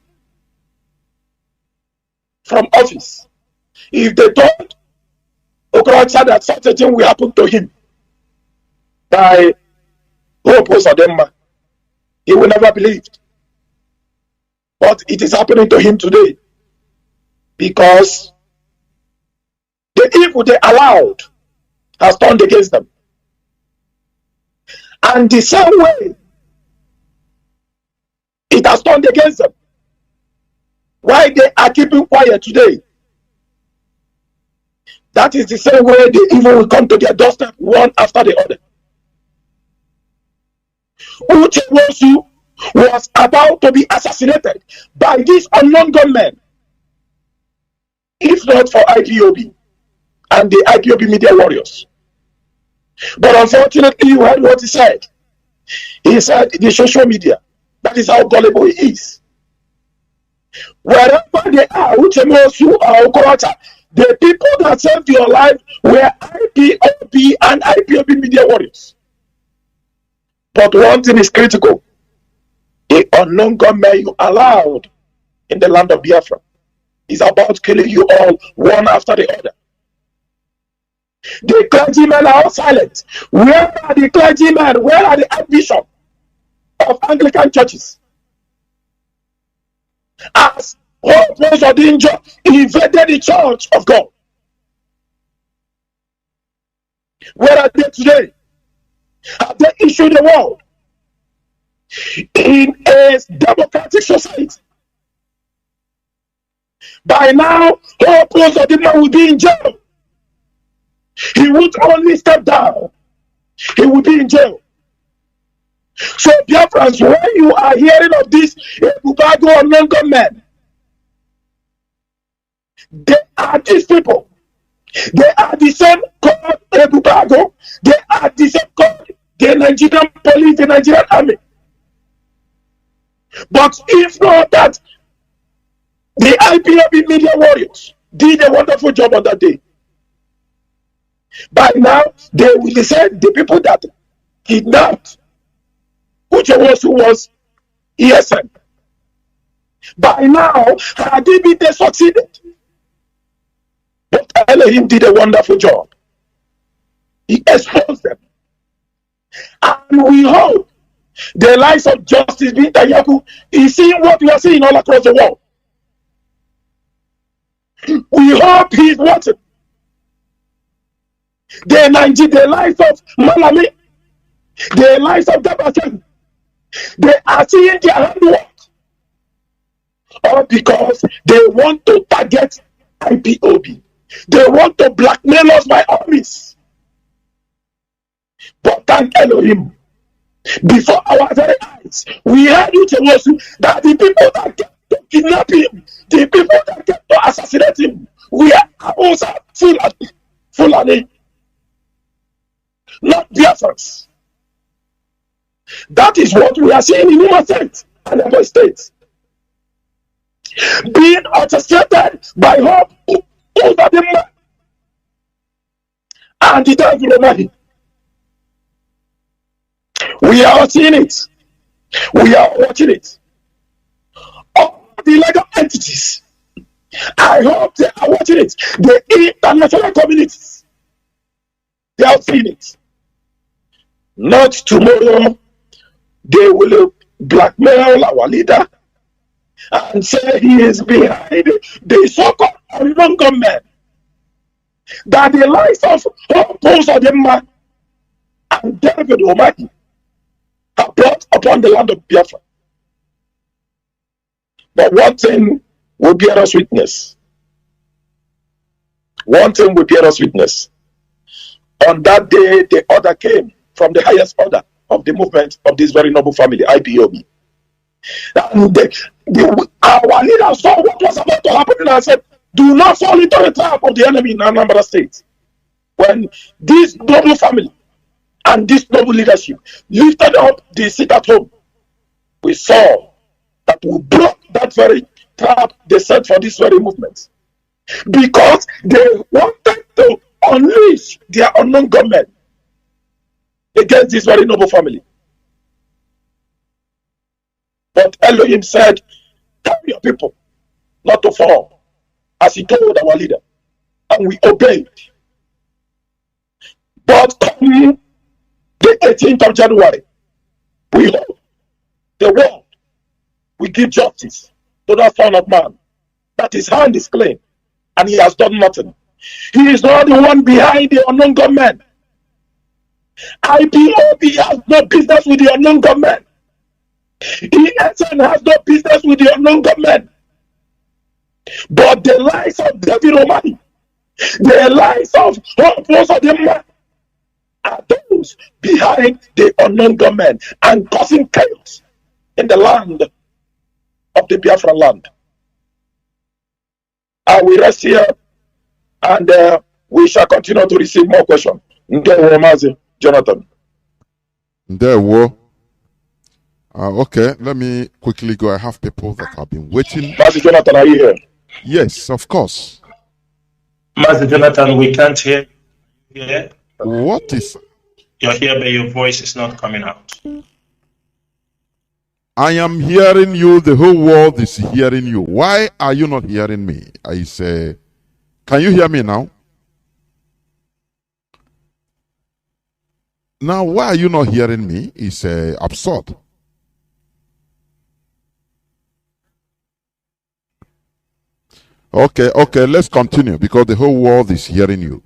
I: from office, if they told Okorocha that such a thing will happen to him by Hope Osadema, he will never believe. But it is happening to him today because the evil they allowed has turned against them. And the same way it has turned against them, why they are keeping quiet today, that is the same way the evil will come to their doorstep one after the other. Uche Wosu was about to be assassinated by this unknown gunmen, if not for IPOB and the IPOB media warriors. But unfortunately, you heard what he said. He said the social media, that is how gullible he is. Wherever they are, Uche Wosu or Okorocha, the people that saved your life were IPOB and IPOB media warriors. But one thing is critical. The unknown gunmen you allowed in the land of Biafra is about killing you all one after the other. The clergymen are all silent. Where are the clergymen? Where are the archbishop of Anglican churches? As Hope Osadinjo invaded the church of God, where are they today? Have they issued the world in a democratic society? By now, Hope Osadinjo will be in jail. He would only step down. He will be in jail. So, Biafrans, when you are hearing of this Bubago or non-government, they are these people. They are the same called Bubago. They are the same called the Nigerian police, the Nigerian army. But if not that, the IPOB media warriors did a wonderful job on that day. By now, they will say the people that kidnapped Uche Wosu was ESN. By now, had they succeeded. But Elohim did a wonderful job. He exposed them. And we hope the lives of Justice Binta Yaku is seeing what we are seeing all across the world. We hope he is watching. The lives of Malami, the lives of Dabasen, they are seeing their handwork All because they want to target IPOB. They want to blackmail us by armies. But thank Elohim, before our very eyes, we heard it was that the people that came to kidnap him, the people that came to assassinate him, we are also Fulani, not Biafrans. That is what we are seeing in Imo State and other states. Being orchestrated by Hope over the man and the devil money. We are seeing it. We are watching it. All the legal entities, I hope they are watching it. The international communities, they are seeing it. Not tomorrow, they will blackmail our leader and say he is behind the so-called unknown government. That the lives of Opos Odemma and David Omagi are brought upon the land of Biafra. But one thing will bear us witness. One thing will bear us witness. On that day, the order came from the highest order of the movement of this very noble family, IPOB. And our leaders saw what was about to happen and said, do not fall into the trap of the enemy in Anambra State. When this noble family and this noble leadership lifted up the seat at home, we saw that we broke that very trap they set for this very movement. Because they wanted to unleash their unknown government against this very noble family. But Elohim said, tell your people not to fall, as he told our leader, and we obeyed. But come the 18th of January, we hope the world will give justice to that son of man, that his hand is clean, and he has done nothing. He is not the one behind the unknown government. IPOB has no business with the unknown government. ESN has no business with the unknown government. But the lies of David Omani, the lies of most of them are those behind the unknown government and causing chaos in the land of the Biafra land. We rest here and we shall continue to receive more questions. Mazi, Jonathan.
H: Okay, let me quickly go. I have people that have been waiting.
I: Mazi Jonathan, are you here?
H: Yes, of course.
J: Master Jonathan, we can't hear you here.
H: What is?
J: You're here, but your voice is not coming out.
H: I am hearing you. The whole world is hearing you. Why are you not hearing me? I say, can you hear me now? Now, why are you not hearing me? It's absurd. Okay, let's continue because the whole world is hearing you.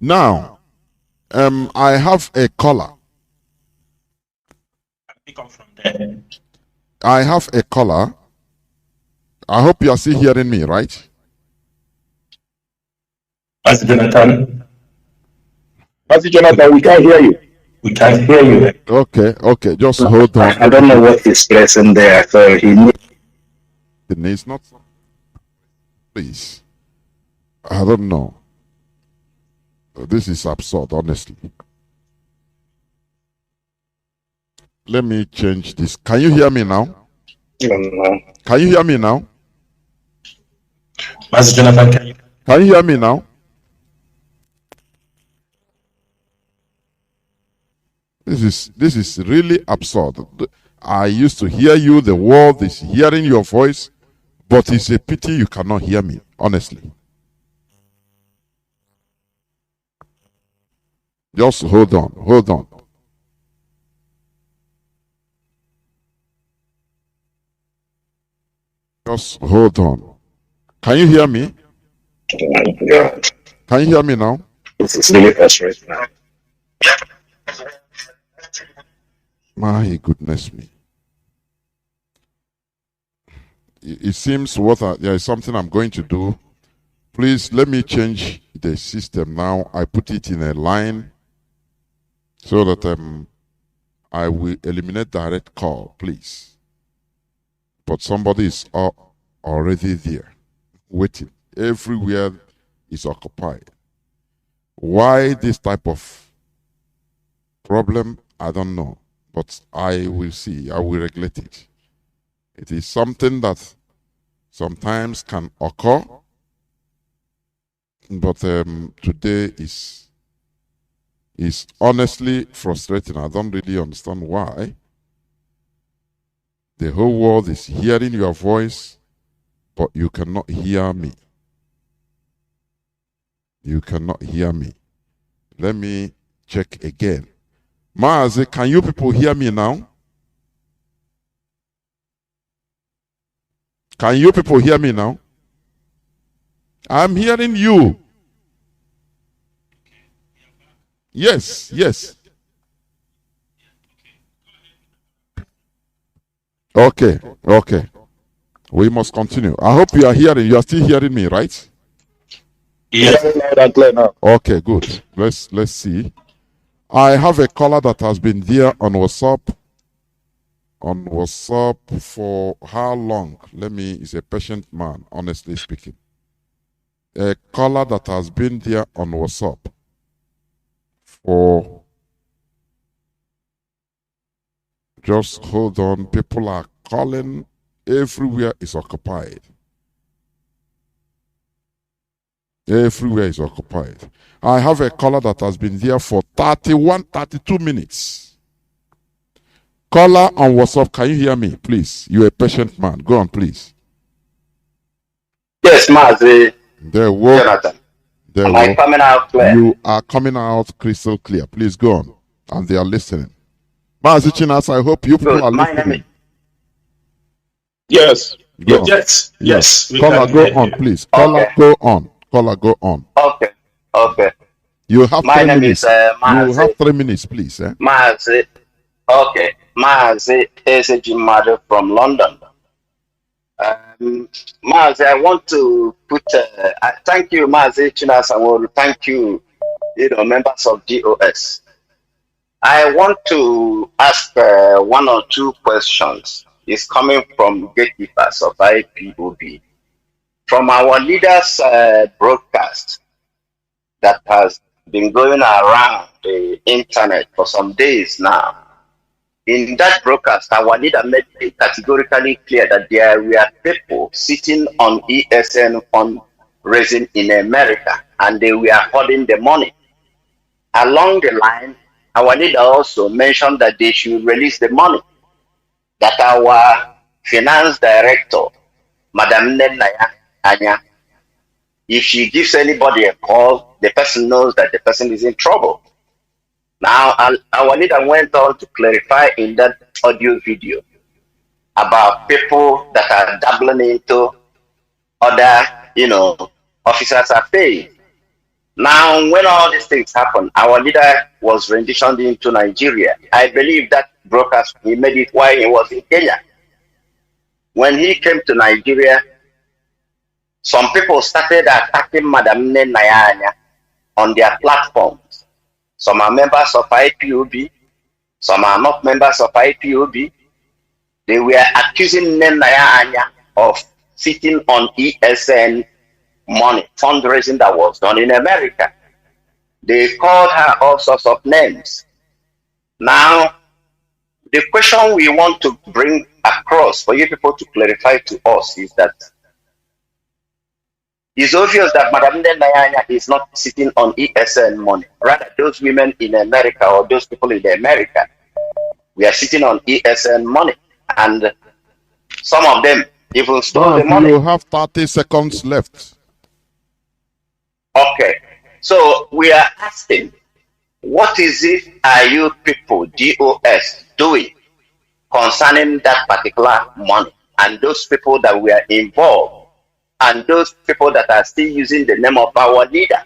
H: Now, I have a caller. I have a caller. I hope you are still hearing me, right?
J: Master Jonathan.
I: Master Jonathan, we can't hear you.
J: We can't hear you.
H: Okay, just hold on.
K: I don't know what he's pressing there, so he
H: needs not. Please. I don't know. This is absurd, honestly. Let me change this. Can you hear me now? Can you hear me now?
J: Master Jonathan,
H: can you hear me now? This is really absurd. I used to hear you, the world is hearing your voice, but it's a pity you cannot hear me, honestly. Just hold on. Just hold on. Can you hear me?
K: Yeah.
H: Can you hear me now?
K: This is really frustrating now.
H: My goodness me. it seems there is something I'm going to do. Please let me change the system now. I put it in a line so that I will eliminate direct call, please. But somebody is already there, waiting. Everywhere is occupied. Why this type of problem, I don't know. But I will see. I will regulate it. It is something that sometimes can occur. But today is honestly frustrating. I don't really understand why. The whole world is hearing your voice, but you cannot hear me. You cannot hear me. Let me check again. Mazi, can you people hear me now? Can you people hear me now? I'm hearing you. Yes, yes. Okay, okay. We must continue. I hope you are hearing. You are still hearing me, right?
I: Yes. Loud and clear now.
H: Okay, good. Let's see. I have a caller that has been there on WhatsApp. On WhatsApp for how long? He's a patient man, honestly speaking. A caller that has been there on WhatsApp for, just hold on, people are calling, everywhere is occupied. Everywhere is occupied. I have a caller that has been there for 32 minutes. Caller on WhatsApp, can you hear me, please? You're a patient man. Go on, please.
K: Yes, Mazi.
H: Jonathan.
K: Am I coming out clear?
H: You are coming out crystal clear. Please go on. And they are listening. Mazi Chinasa, I hope you people are listening.
J: Yes.
H: Go on.
J: Yes.
H: Caller, go on, please. Caller, go on. Caller, go on.
K: Okay.
H: You have
K: My
H: 3
K: name
H: minutes.
K: is Mazi.
H: You have 3 minutes, please.
K: Mazi. Okay. Mazi Ezejimade from London. Mazi, I want to put, thank you, Mazi Chinasa Nworu. Thank you, members of DOS. I want to ask 1 or 2 questions. It's coming from gatekeepers of IPOB. From our leaders' broadcast that has been going around the internet for some days now. In that broadcast, our leader made it categorically clear that there were people sitting on ESN fundraising in America and they were holding the money. Along the line, our leader also mentioned that they should release the money. That our finance director, Madam Nnamdi Anya, if she gives anybody a call, the person knows that the person is in trouble. Now, our leader went on to clarify in that audio video about people that are dabbling into other, officers' affairs. Now, when all these things happen, our leader was renditioned into Nigeria. I believe that broadcast, he made it while he was in Kenya. When he came to Nigeria, some people started attacking Madam Nnamdi on their platforms. Some are members of IPOB, some are not members of IPOB. They were accusing Nnamdi of sitting on ESN money, fundraising that was done in America. They called her all sorts of names. Now, the question we want to bring across for you people to clarify to us is that it's obvious that Madam Nnamdi is not sitting on ESN money. Rather, those women in America or those people in America, we are sitting on ESN money. And some of them even stole the money.
H: You have 30 seconds left.
K: Okay. So we are asking, what is it are you people, DOS, doing concerning that particular money and those people that were involved? And those people that are still using the name of our leader,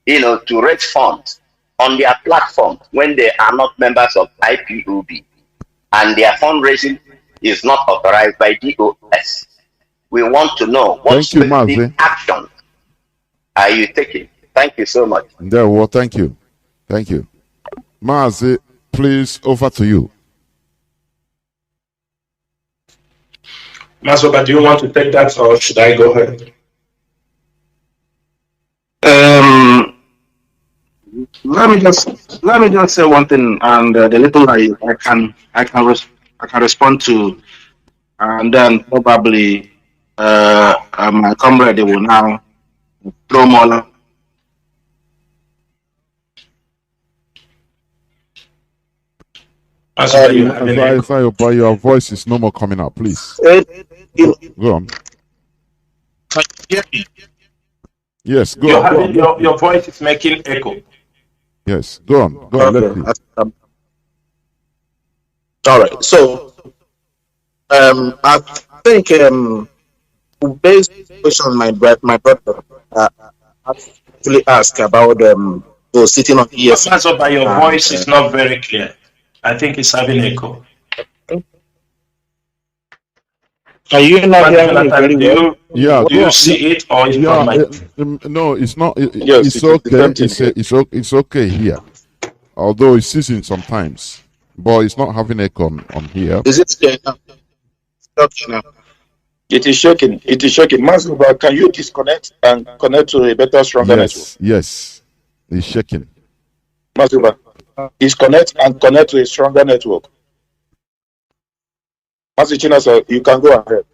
K: to raise funds on their platform when they are not members of IPOB and their fundraising is not authorized by DOS. We want to know what
H: Thank you,
K: specific
H: Mazi.
K: action are you taking? Thank you so much.
H: There, well, thank you. Thank you. Mazi, please, over to you.
J: Masoba, do you want to take that or should I go ahead?
K: Let me just say one thing, and the little I can respond to, and then probably my comrade will now throw more light.
H: But your voice is no more coming out, please. Go on.
K: Can you hear me?
H: Yes, go on.
J: Your voice is making echo.
H: Yes, go on. Go on. Let's see.
K: All right. So, I think based on my brother actually asked about those sitting on ES.
J: Masoba, your voice is not very clear. I think it's having echo.
K: Are you not hearing me very well?
H: Yeah.
J: Do you see it or is it from my?
H: No, it's not.
I: Yes,
H: it's okay. It's okay here. Although it's ceasing sometimes, but it's not having echo on here.
K: Is it okay now? Okay now.
I: It is shaking. It is shaking. Mazuba, can you disconnect and connect to a better, stronger network?
H: Yes. It's shaking.
I: Mazuba, disconnect and connect to a stronger network. Mazi Chinasa, you can go ahead.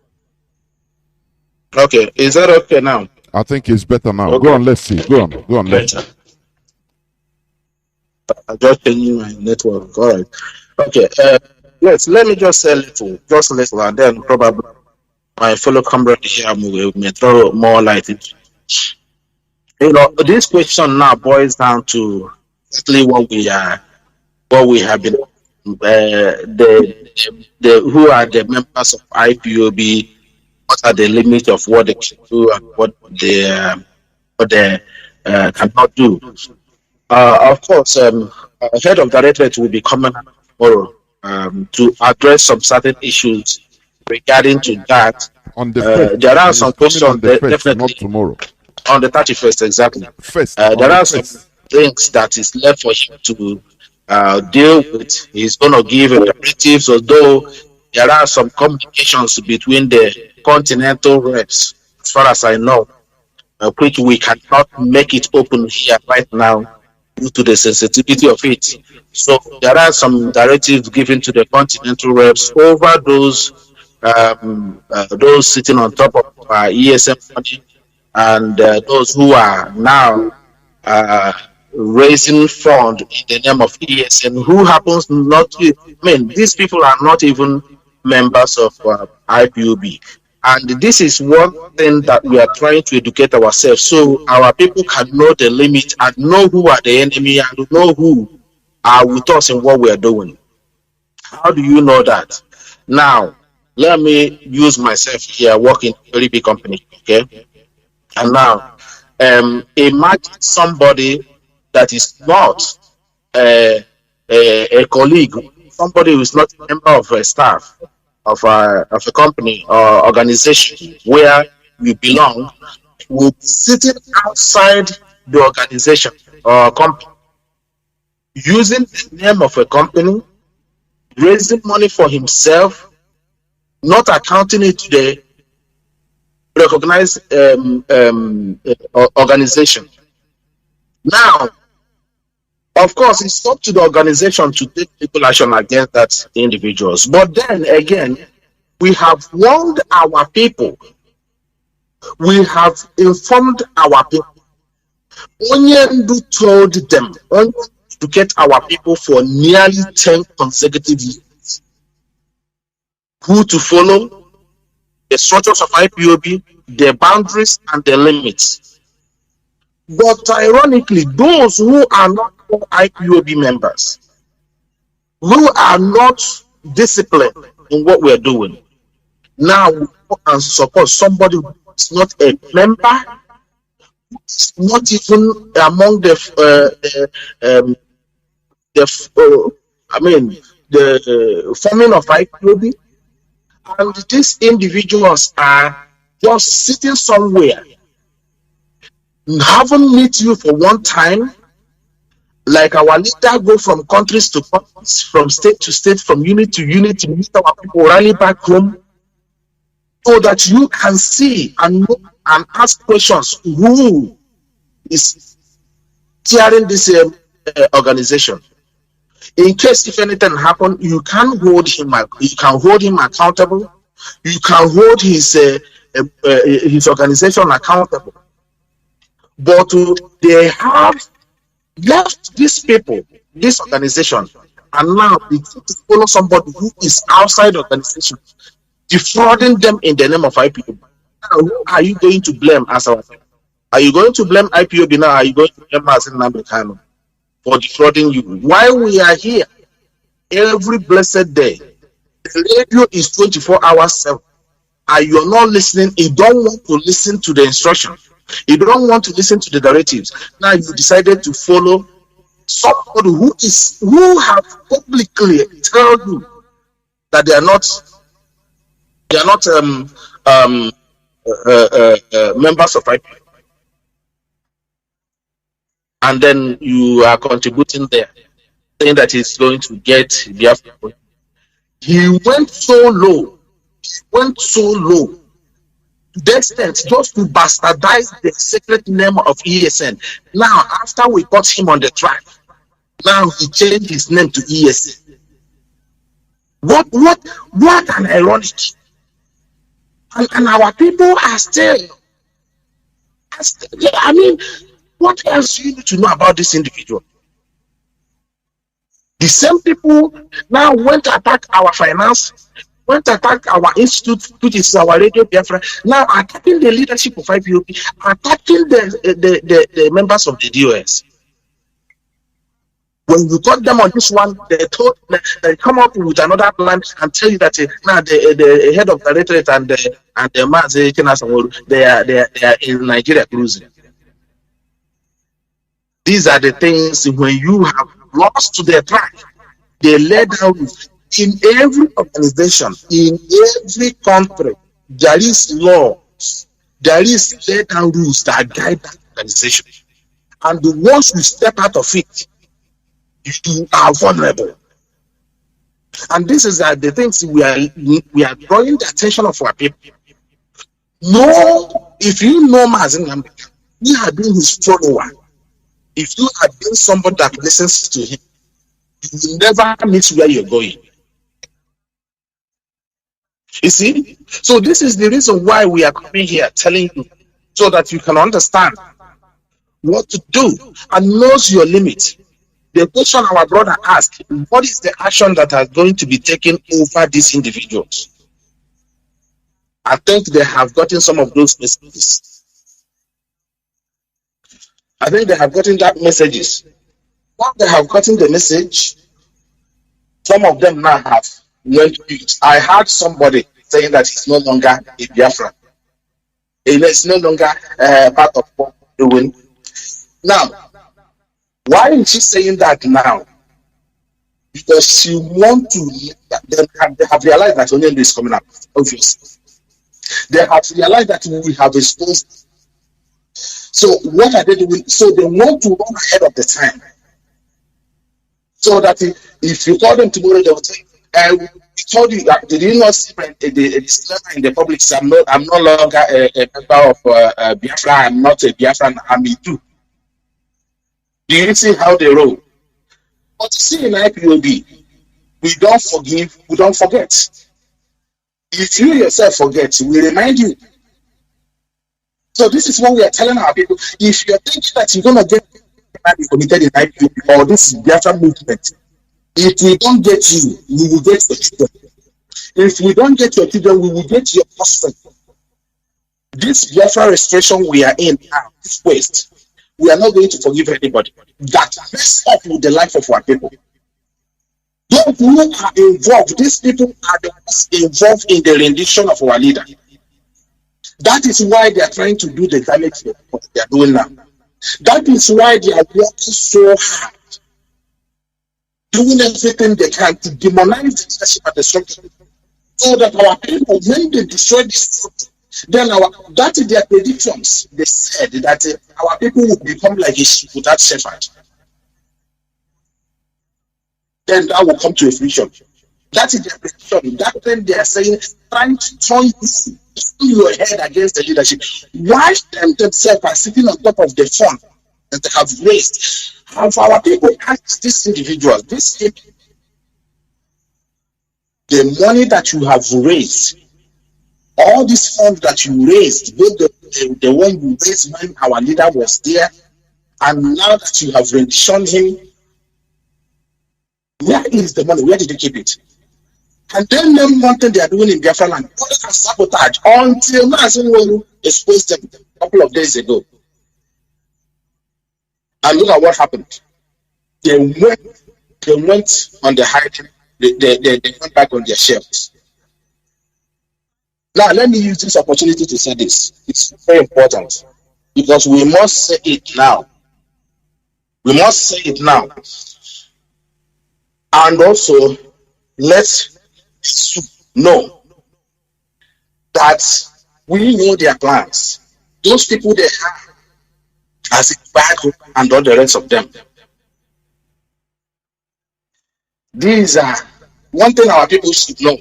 K: Okay, is that okay now?
H: I think it's better now.
I: Okay.
H: Go on, let's see. Go on, let's see.
K: I'm just changing my network. All right. Okay. Yes, let me just say just a little, and then probably my fellow comrade here may throw more light into it. You know, this question now boils down to exactly what we have been. The who are the members of IPOB? What are the limits of what they can do and what they cannot do? Of course, head of directorate will be coming tomorrow to address some certain issues regarding to that.
H: On the first,
K: there are some questions
H: definitely not tomorrow.
K: On the 31st, exactly.
H: There
K: are some things that is left for him to deal with. He's going to give directives, although there are some communications between the continental reps, as far as I know, which we cannot make it open here right now due to the sensitivity of it. So there are some directives given to the continental reps over those sitting on top of ESM money and those who are now raising fund in the name of ESM, who happens not to, these people are not even members of IPOB. And this is one thing that we are trying to educate ourselves, so our people can know the limit and know who are the enemy and know who are with us in what we are doing. How do you know that? Now, let me use myself here, working in a very big company, okay? And now, imagine somebody that is not a colleague, somebody who is not a member of a staff of a company or organization where you belong, will be sitting outside the organization or company, using the name of a company, raising money for himself, not accounting it to the recognized organization. Now, of course, it's up to the organization to take legal action against that individuals. But then again, we have warned our people. We have informed our people. Onyendu told them to get our people for nearly 10 consecutive years. Who to follow? The structures of IPOB, the boundaries and the limits. But ironically, those who are not IPOB members, who are not disciplined in what we're doing, now we and support somebody who is not a member, not even among the forming of IPOB, and these individuals are
M: just sitting somewhere, haven't met you for one time, like our leader go from countries to countries, from state to state, from unit to unit to meet our people, rally back home, so that you can see and know and ask questions who is steering this organization. In case if anything happen, you can hold him accountable. You can hold his organization accountable. But they have left these people, this organization, and now they need to follow somebody who is outside the organization, defrauding them in the name of IPOB. Now, who are you going to blame as our people? Are you going to blame IPOB now? Are you going to blame Mazi Nnamdi Kanu for defrauding you? While we are here every blessed day, the radio is 24 hours 7, and you're not listening. You don't want to listen to the instruction. You don't want to listen to the directives. Now you decided to follow somebody who have publicly told you that they are not members of IPOB, and then you are contributing there, saying that he's going to get Biafra. He went so low, to the extent just to bastardize the sacred name of ESN. Now, after we got him on the track, now he changed his name to ESN. What an ironic. And our people are still, I mean, what else do you need to know about this individual? The same people now went to attack our finance, went to attack our institute, which is our Radio Biafra, now attacking the leadership of IPOB, attacking the members of the DOS. When you got them on this one, they come up with another plan and tell you that now the head of the directorate and the Mazi Chinasa Nworu, they are in Nigeria cruising. These are the things when you have lost to their track. They lay down in every organization, in every country. There is laws, there is laid down rules that guide that organization. And once you step out of it, you are vulnerable. And this is the things we are drawing the attention of our people. No, if you know Mazi Nnamdi, you have been his follower. If you have been somebody that listens to him, you will never miss where you're going. You see? So this is the reason why we are coming here telling you, so that you can understand what to do and knows your limit. The question our brother asked, what is the action that are going to be taken over these individuals? I think they have gotten some of those messages. I think they have gotten that messages. Once they have gotten the message, some of them now have went to it. I heard somebody saying that it's no longer a Biafra. It's no longer part of what we're doing. Now, why is she saying that now? Because she wants to, they have realized that Nnamdi is coming up, obviously. They have realized that we have exposed. So what are they doing? So they want to run ahead of the time. So that if you call them tomorrow, they will say, we told you, did you not see the disclaimer in the public? So I'm no longer a member of Biafra. I'm not a Biafran army too. Do you see how they roll? But you see in IPOB, we don't forgive, we don't forget. If you yourself forget, we remind you. So this is what we are telling our people. If you're thinking that you're going to get committed in IPOB or this Biafra movement, if we don't get you, we will get your children. If we don't get your children, we will get your husband. This Biafra restoration we are in now, this waste, we are not going to forgive anybody that mess up with the life of our people. Those who are involved, these people are the ones involved in the rendition of our leader. That is why they are trying to do the damage that they are doing now. That is why they are working so hard, doing everything they can to demonize the leadership and the structure, so that our people, when they destroy this structure, Then that is their predictions. They said that our people would become like a sheep without shepherd. Then that will come to a fruition. That is their prediction. That then they are saying, trying to turn your head against the leadership. Why them themselves are sitting on top of the fund that they have raised? Have our people asked this individual, the money that you have raised, all these funds that you raised, both the one you raised when our leader was there, and now that you have renditioned him, where is the money? Where did you keep it? And then them one thing they are doing in Biafra land, sabotage until Mazi Nworu exposed them a couple of days ago. And look at what happened. They went on the hiding. They went back on their shelves. Now, let me use this opportunity to say this. It's very important because we must say it now. We must say it now. And also, let's know that we know their plans. Those people they have as a bad and all the rest of them. These are one thing our people should know,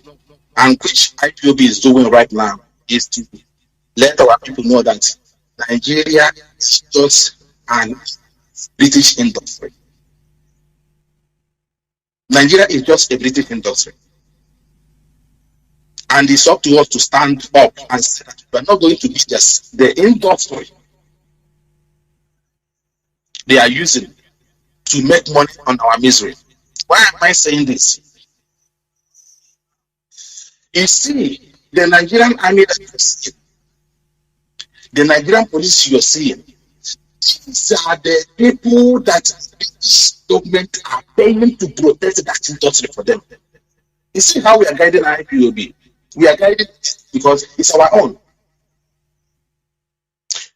M: and which IPOB is doing right now is to let our people know that Nigeria is just an British industry. Nigeria is just a British industry. And it's up to us to stand up and say that we are not going to be just the industry they are using to make money on our misery. Why am I saying this? You see, the Nigerian army that you're seeing, the Nigerian police you're seeing, these are the people that the British government are paying to protect that industry for them. You see how we are guiding our IPOB? We are guiding it because it's our own.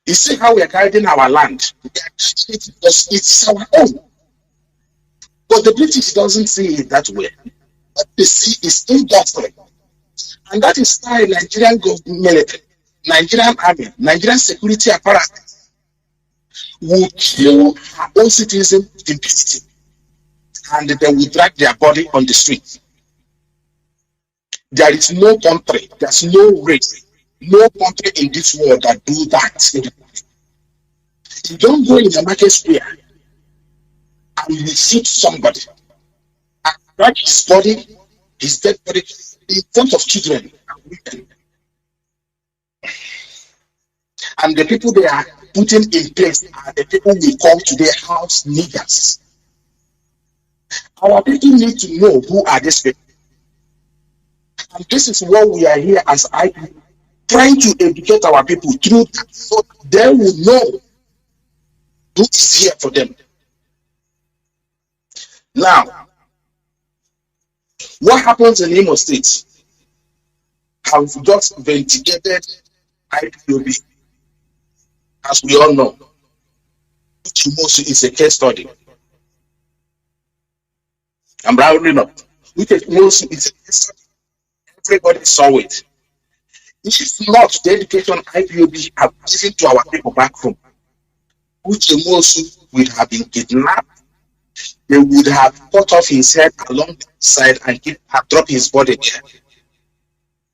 M: You see how we are guiding our land? We are guiding it because it's our own. But the British doesn't see it that way. What they see is industry. And that is why Nigerian military, Nigerian army, Nigerian security apparatus will kill our own citizens in peace, and they will drag their body on the street. There is no country, there's no race, no country in this world that do that. You don't go in the market square and you shoot somebody and drag his body, his dead body, in front of children and women. And the people they are putting in place are the people we call today house niggers. Our people need to know who are these people. And this is what we are here as IPOB, trying to educate our people through that so they will know who is here for them. Now, what happens in Imo State? Have just vindicated IPOB, as we all know. Uchimosu is a case study. I'm rounding up. Uchimosu is a case study. Everybody saw it. If not the education IPOB have given to our people back home, Uchimosu would have been kidnapped. They would have cut off his head along the side and have dropped his body there.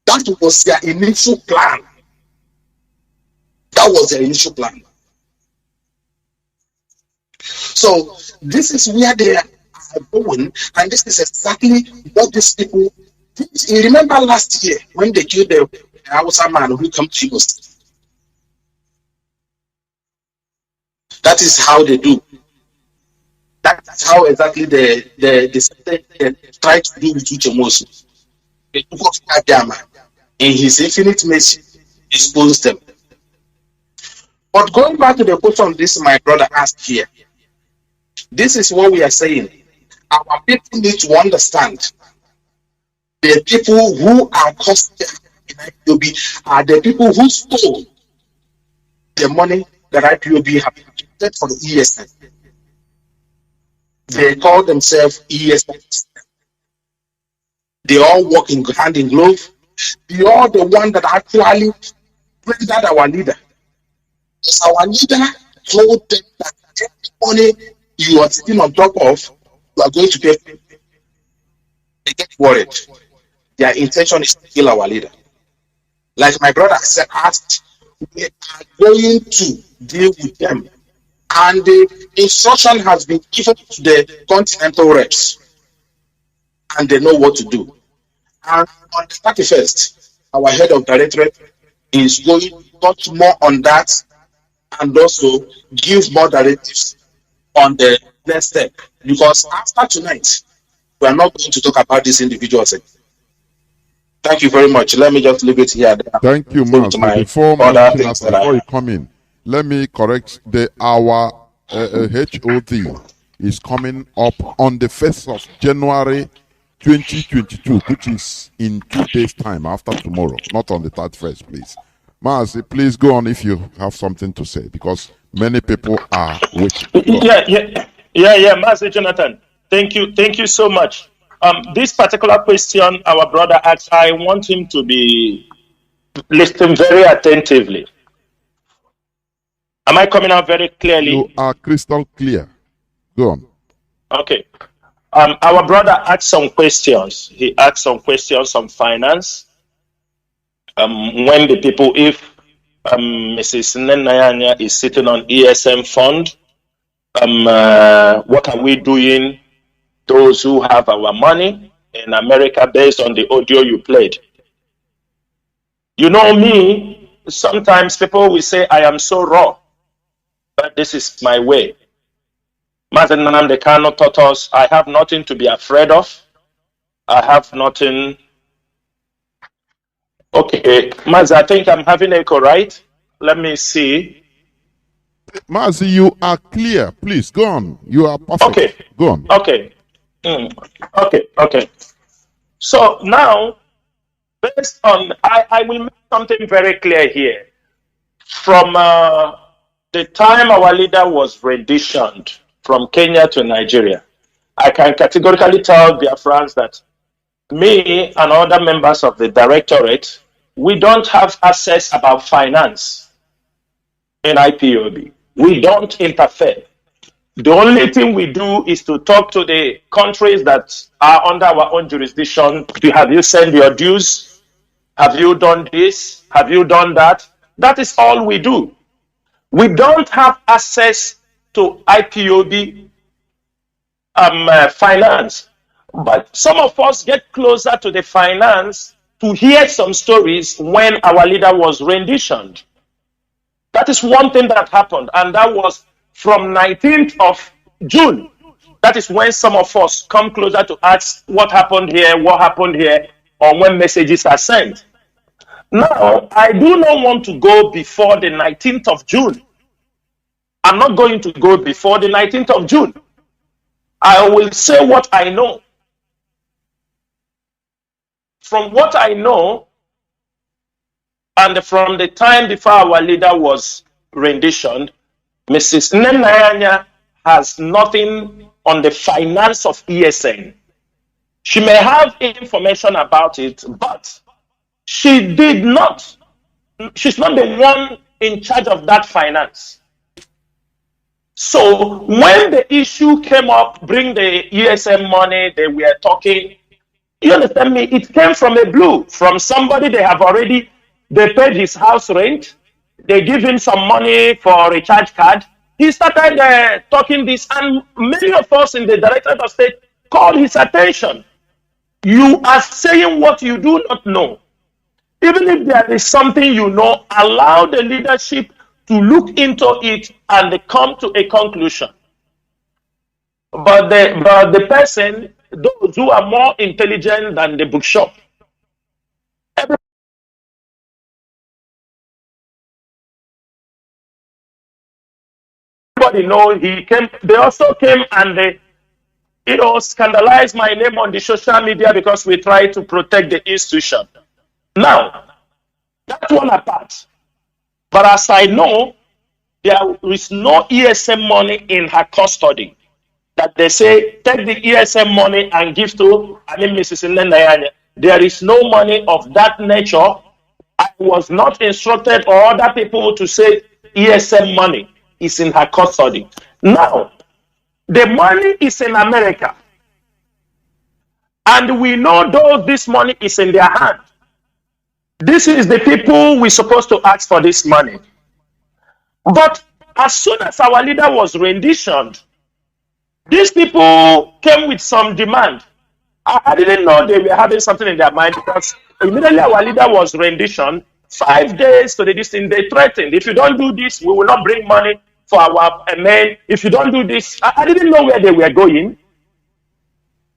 M: That was their initial plan. That was their initial plan. So this is where they are going, and this is exactly what these people. You remember last year when they killed the Hausa man who came to us? That is how they do. That's how exactly they try to do with Uchimosu. They took off Kadiama. In his infinite mercy, exposed them. But going back to the question this my brother asked here, this is what we are saying. Our people need to understand the people who are costing in IPOB are the people who stole the money that IPOB have given for the ESN. They call themselves ESN. They all work in hand in glove. They are the one that actually upgraded our leader. Because our leader told them that every money you are sitting on top of, you are going to pay. They get worried. Their intention is to kill our leader. Like my brother said, asked, we are going to deal with them. And the instruction has been given to the continental reps. And they know what to do. And on the 31st, our head of directorate is going to touch more on that and also give more directives on the next step. Because after tonight, we are not going to talk about these individuals. Thank you very much. Let me just leave it here.
H: Thank you, Mazi. Before you come in, let me correct our HOD is coming up on the 1st of January 2022, which is in 2 days' time after tomorrow, not on the 31st, please. Mazi, please go on if you have something to say, because many people are waiting.
J: Yeah, Mazi Jonathan. Thank you so much. This particular question our brother asked, I want him to be listening very attentively. Am I coming out very clearly?
H: You are crystal clear. Go on.
J: Okay. Our brother asked some questions. He asked some questions on finance. When the people, if Mrs. Nnamdi is sitting on ESM fund, what are we doing? Those who have our money in America, based on the audio you played. You know me, sometimes people will say I am so raw, but this is my way. Mazi Nnamdi Kanu taught us I have nothing to be afraid of. I have nothing. Okay, Mazi, I think I'm having echo, right? Let me see.
H: Mazi, you are clear. Please, go on. You are perfect.
J: Okay.
H: Go on.
J: Okay. Okay. So now, based on, I will make something very clear here. From the time our leader was renditioned from Kenya to Nigeria, I can categorically tell Biafrans that me and other members of the directorate, we don't have access about finance in IPOB. We don't interfere. The only thing we do is to talk to the countries that are under our own jurisdiction. Have you sent your dues? Have you done this? Have you done that? That is all we do. We don't have access to IPOB finance. But some of us get closer to the finance to hear some stories when our leader was renditioned. That is one thing that happened, and that was from 19th of June. That is when some of us come closer to ask what happened here, or when messages are sent. Now, I do not want to go before the 19th of June. I'm not going to go before the 19th of June. I will say what I know. From what I know, and from the time before our leader was renditioned, Mrs. Nnamdi has nothing on the finance of ESN. She may have information about it, but she did not. She's not the one in charge of that finance. So when the issue came up, bring the ESM money, they were talking. You understand me? It came from a blue, from somebody they paid his house rent. They give him some money for a recharge card. He started talking this, and many of us in the Directorate of State called his attention. You are saying what you do not know. Even if there is something you know, allow the leadership to look into it and come to a conclusion. But the person, those who are more intelligent than the bookshop, everybody know he came. They also came and they, scandalized my name on the social media because we try to protect the institution. Now, that one apart. But as I know, there is no ESM money in her custody. That they say, take the ESM money and give to Mrs. Nnamdi. There is no money of that nature. I
K: was not instructed or other people to say ESM money is in her custody. Now, the money is in America. And we know those this money is in their hand. This is the people we're supposed to ask for this money. But as soon as our leader was renditioned, these people came with some demand. I didn't know they were having something in their mind, because immediately our leader was renditioned, 5 days to the distance, they threatened, if you don't do this, we will not bring money for our men. If you don't do this, I didn't know where they were going.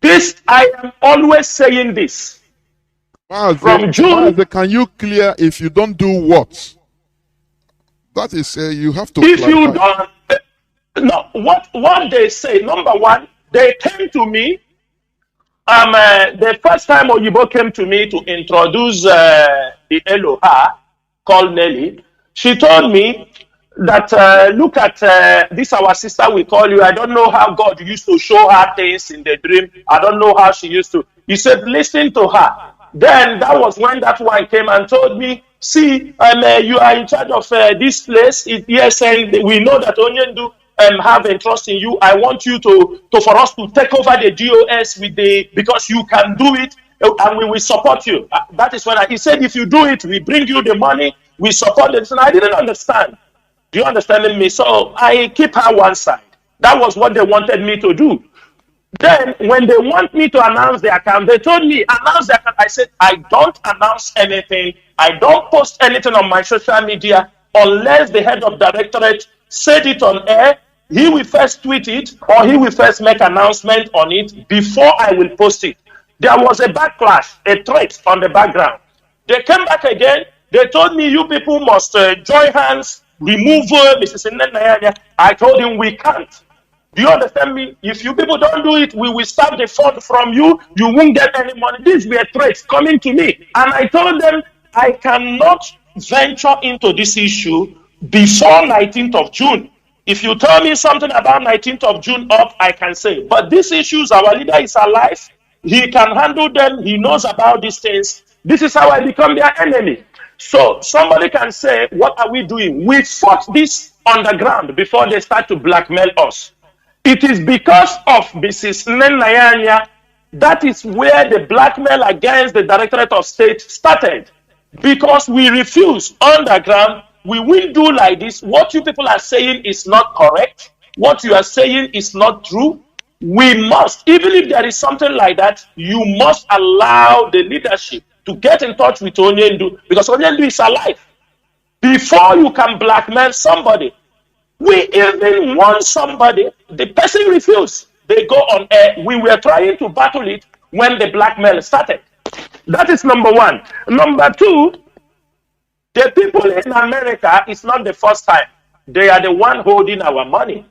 K: This, I am always saying this. From June,
H: can you clear if you don't do what? That is, you have to.
K: If
H: clarify.
K: you don't, no. What they say. Number one, they came to me. The first time Oyibo came to me to introduce the Eloha called Nelly, she told me that look at this our sister we call you. I don't know how God used to show her things in the dream. I don't know how she used to. He said, listen to her. Then that was when that one came and told me, see, you are in charge of this place. Yes, and we know that Onyendu have a trust in you. I want you to for us to take over the DOS with because you can do it, and we will support you. That is when he said, if you do it, we bring you the money, we support it. And I didn't understand. Do you understand me? So I keep her one side. That was what they wanted me to do. Then when they want me to announce the account, they told me, announce the account. I said, I don't announce anything. I don't post anything on my social media unless the head of directorate said it on air. He will first tweet it, or he will first make announcement on it before I will post it. There was a backlash, a threat on the background. They came back again. They told me, you people must join hands, remove Mrs. Nnamdi. I told him, we can't. Do you understand me? If you people don't do it, we will stop the fund from you. You won't get any money. These were threats coming to me. And I told them, I cannot venture into this issue before 19th of June. If you tell me something about 19th of June up, I can say. But these issues, our leader is alive. He can handle them. He knows about these things. This is how I become their enemy. So somebody can say, what are we doing? We fought this on the ground before they start to blackmail us. It is because of Mrs. Nnamdi that is where the blackmail against the Directorate of State started. Because we refuse on the ground, we will do like this. What you people are saying is not correct. What you are saying is not true. We must, even if there is something like that, you must allow the leadership to get in touch with Onyendu, because Onyendu is alive. Before you can blackmail somebody, we even want somebody, the person refused. They go on air. We were trying to battle it when the blackmail started. That is number one. Number two, the people in America, it's not the first time. They are the one holding our money,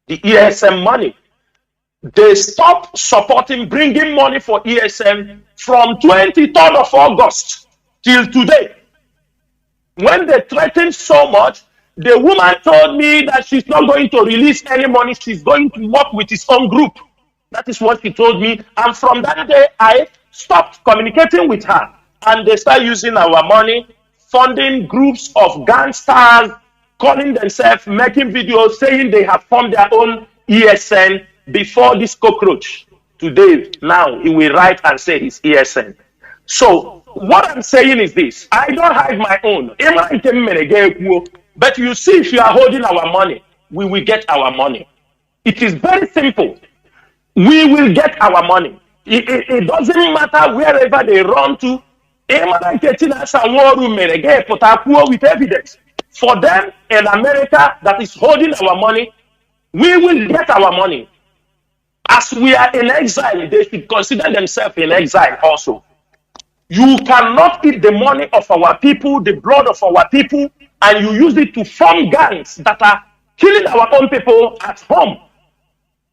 K: the ESM money. They stopped supporting, bringing money for ESM from 23rd of August till today. When they threatened so much, the woman told me that she's not going to release any money. She's going to work with his own group. That is what she told me. And from that day, I stopped communicating with her. And they start using our money, funding groups of gangsters, calling themselves, making videos, saying they have formed their own ESN before this cockroach. Today, now, he will write and say it's ESN. So, what I'm saying is this. I don't hide my own. But you see, if you are holding our money, we will get our money. It is very simple. We will get our money. It doesn't matter wherever they run to. Mazi Chinasa Nworu with evidence. For them in America that is holding our money, we will get our money. As we are in exile, they should consider themselves in exile also. You cannot eat the money of our people, the blood of our people, and you use it to form gangs that are killing our own people at home,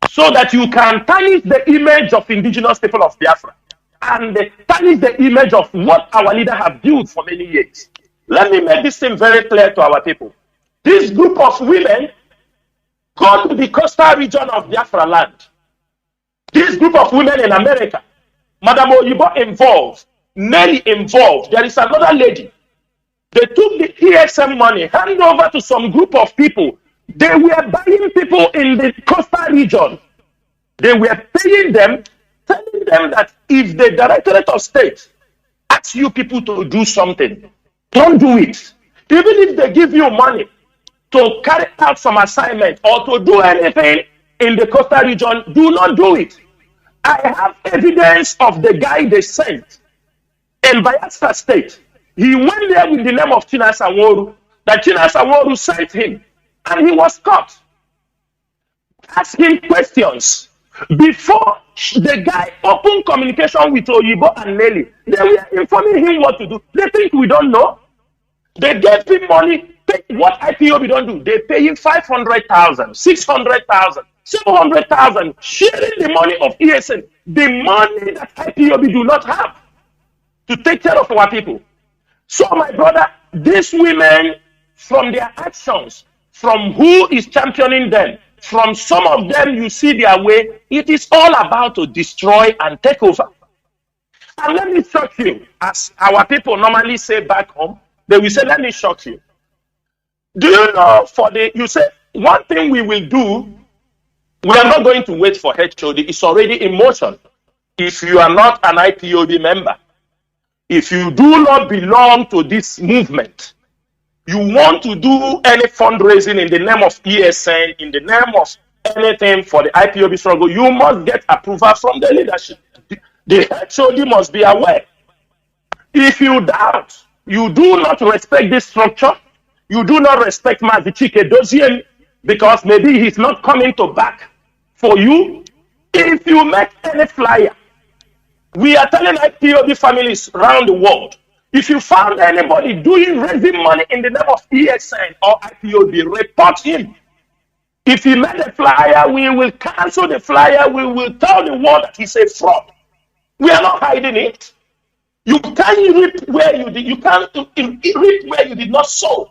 K: so that you can tarnish the image of indigenous people of Biafra and tarnish the image of what our leader have built for many years. Let me make this thing very clear to our people. This group of women go to the coastal region of Biafra land. This group of women in America, Madam Oyibo involved, Nelly involved. There is another lady.
N: They took the ESM money, handed over to some group of people. They were buying people in the coastal region. They were paying them, telling them that if the Directorate of State asks you people to do something, don't do it. Even if they give you money to carry out some assignment or to do anything in the coastal region, do not do it. I have evidence of the guy they sent in Biafra State. He went there with the name of Chinasa Nworu, that Chinasa Nworu sent him, and he was caught. Ask him questions. Before the guy opened communication with Oyibo and Nelly, they were informing him what to do. They think we don't know. They gave him money. What IPOB don't do? They pay him 500,000, 600,000, 700,000, sharing the money of ESN, the money that IPOB do not have to take care of our people. So, my brother, these women, from their actions, from who is championing them, from some of them you see their way, it is all about to destroy and take over. And let me shock you, as our people normally say back home, they will say, let me shock you. Do you know, you say, one thing we will do, we are not going to wait for HOD, it's already in motion. If you are not an IPOB member, if you do not belong to this movement, you want to do any fundraising in the name of ESN, in the name of anything for the IPOB struggle, you must get approval from the leadership. The HOD must be aware. If you doubt, you do not respect this structure, you do not respect Mazi Chinasa because maybe he's not coming to back for you. If you make any flyer, we are telling IPOB families around the world, if you found anybody raising money in the name of ESN or IPOB, report him. If he made a flyer, we will cancel the flyer. We will tell the world that he's a fraud. We are not hiding it. You can't reap where you did. You can't reap where you did not sow.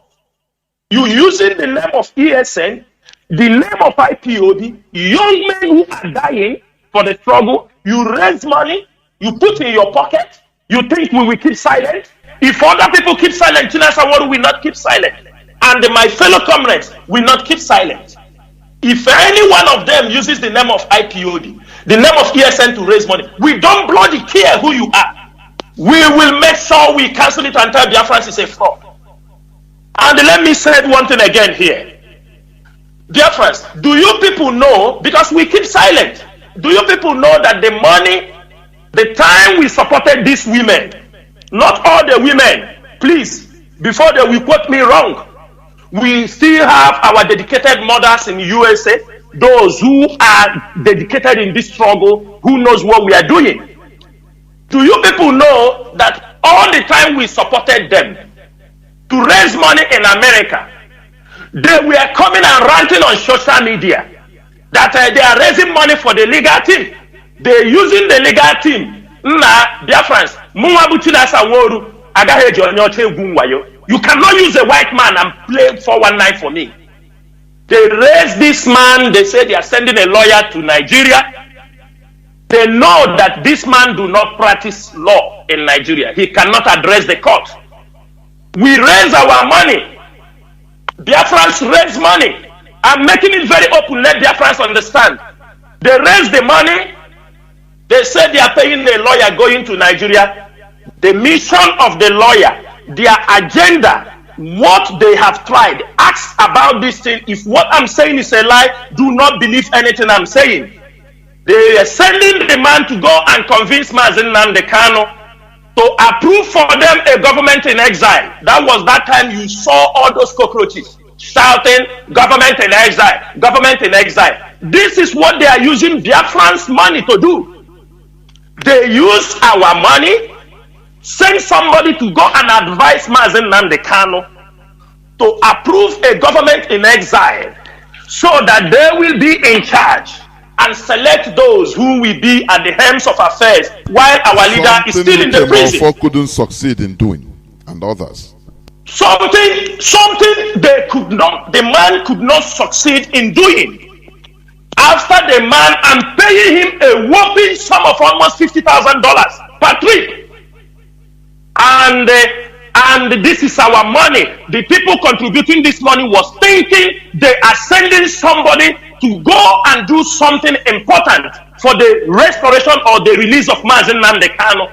N: You using the name of ESN, the name of IPOB, young men who are dying for the struggle. You raise money. You put in your pocket. You think we will keep silent? If other people keep silent, Chinasa Nworu will not keep silent. And my fellow comrades will not keep silent. If any one of them uses the name of IPOD, the name of ESN to raise money, we don't bloody care who you are. We will make sure we cancel it and tell Biafrans is a fraud. And let me say one thing again here. Biafrans, do you people know, because we keep silent, do you people know that the money, the time we supported these women, not all the women, please, before they will quote me wrong, we still have our dedicated mothers in USA, those who are dedicated in this struggle, who knows what we are doing. Do you people know that all the time we supported them to raise money in America, they were coming and ranting on social media that they are raising money for the legal team. They're using the legal team. Biafrans, Chinasa Nworu, you cannot use a white man and play 419 for me. They raised this man, they say they are sending a lawyer to Nigeria. They know that this man do not practice law in Nigeria. He cannot address the court. We raise our money. Biafrans raise money. I'm making it very open, let Biafrans understand. They raise the money. They said they are paying a lawyer going to Nigeria. The mission of the lawyer, their agenda, what they have tried, ask about this thing. If what I'm saying is a lie, do not believe anything I'm saying. They are sending the man to go and convince Mazi Nnamdi Kanu to approve for them a government in exile. That was that time you saw all those cockroaches shouting, government in exile, government in exile. This is what they are using Biafrans' money to do. They use our money, send somebody to go and advise Mazi Nnamdi Kanu to approve a government in exile so that they will be in charge and select those who will be at the helms of affairs while our leader is still in the prison.
H: Couldn't succeed in doing, and others.
N: Something they could not, the man could not succeed in doing. After the man, I'm paying him a whopping sum of almost $50,000 per trip. And and this is our money. The people contributing this money was thinking they are sending somebody to go and do something important for the restoration or the release of Mazi Nnamdi Kanu.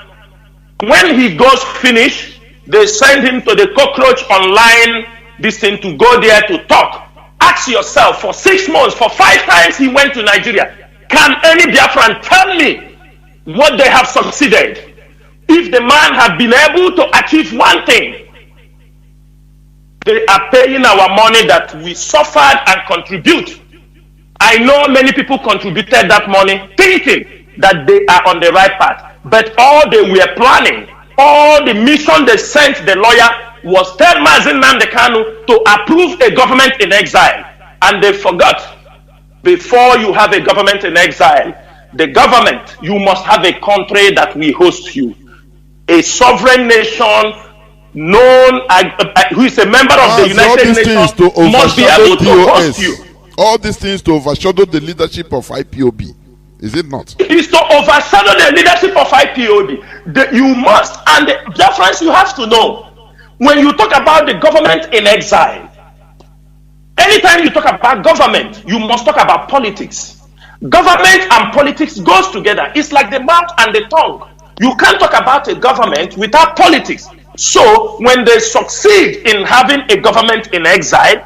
N: When he goes finish, they send him to the cockroach online, this thing, to go there to talk. Ask yourself, for 6 months, for 5 times he went to Nigeria. Can any Biafran tell me what they have succeeded? If the man had been able to achieve one thing, they are paying our money that we suffered and contribute. I know many people contributed that money thinking that they are on the right path. But all they were planning, all the mission they sent the lawyer was tell Mazi Nnamdi Kanu to approve a government in exile. And they forgot, before you have a government in exile, the government, you must have a country that will host you. A sovereign nation known who is a member of the United Nations must be able to host you.
H: All these things to overshadow the leadership of IPOB. Is it not?
N: It is to overshadow the leadership of IPOB. You must, and the Biafrans, you have to know, when you talk about the government in exile, anytime you talk about government, you must talk about politics. Government and politics goes together. It's like the mouth and the tongue. You can't talk about a government without politics. So when they succeed in having a government in exile,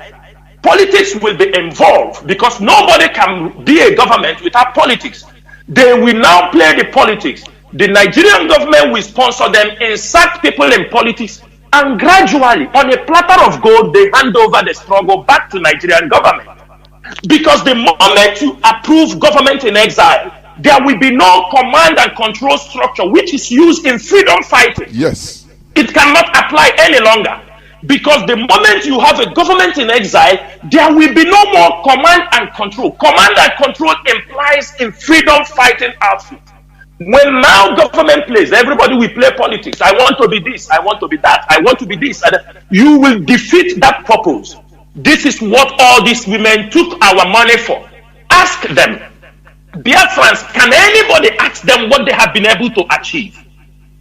N: politics will be involved, because nobody can be a government without politics. They will now play the politics. The Nigerian government will sponsor them, insert people in politics, and gradually, on a platter of gold, they hand over the struggle back to Nigerian government. Because the moment you approve government in exile, there will be no command and control structure which is used in freedom fighting.
H: Yes.
N: It cannot apply any longer. Because the moment you have a government in exile, there will be no more command and control. Command and control implies in freedom fighting outfit. When now government plays, everybody will play politics. I want to be this, I want to be that, I want to be this. You will defeat that purpose. This is what all these women took our money for. Ask them. Biafrans, can anybody ask them what they have been able to achieve?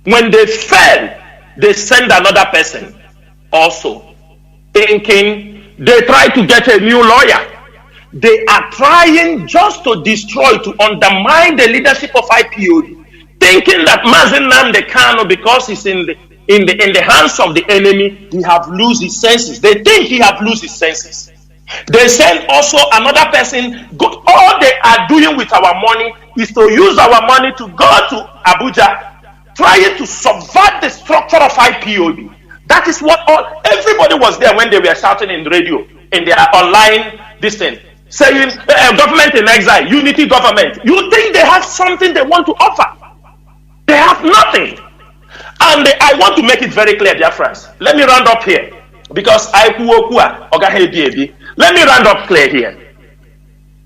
N: When they fail, they send another person also, thinking they try to get a new lawyer. They are trying just to destroy, to undermine the leadership of IPOB, thinking that Mazi Nnamdi Kanu, because he's in the hands of the enemy, he have lost his senses. They think he have lost his senses. They send also another person. All they are doing with our money is to use our money to go to Abuja, trying to subvert the structure of IPOB. That is what everybody was there when they were shouting in the radio, in their online this thing, saying government in exile, unity government. You think they have something they want to offer? They have nothing. And I want to make it very clear, dear friends. Let me round up here, because let me round up clear here.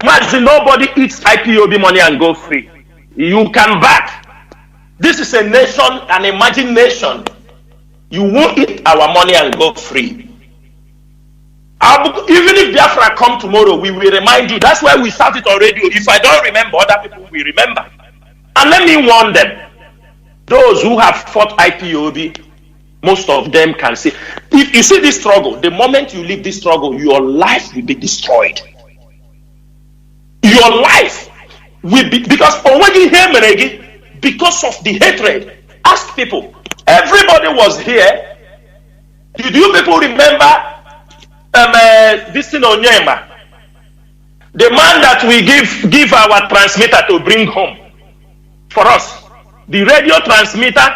N: Nobody eats IPOB money and go free. You can back. This is a nation, an imagination. You won't eat our money and go free. Even if Biafra come tomorrow, we will remind you. That's why we shout it on radio. If I don't remember, other people will remember. And let me warn them. Those who have fought IPOB, most of them can say, if you see this struggle, the moment you leave this struggle, your life will be destroyed. Your life will be, because of the hatred. Ask people. Everybody was here. Did you people remember this thing on Onyema? The man that we give our transmitter to bring home for us. The radio transmitter,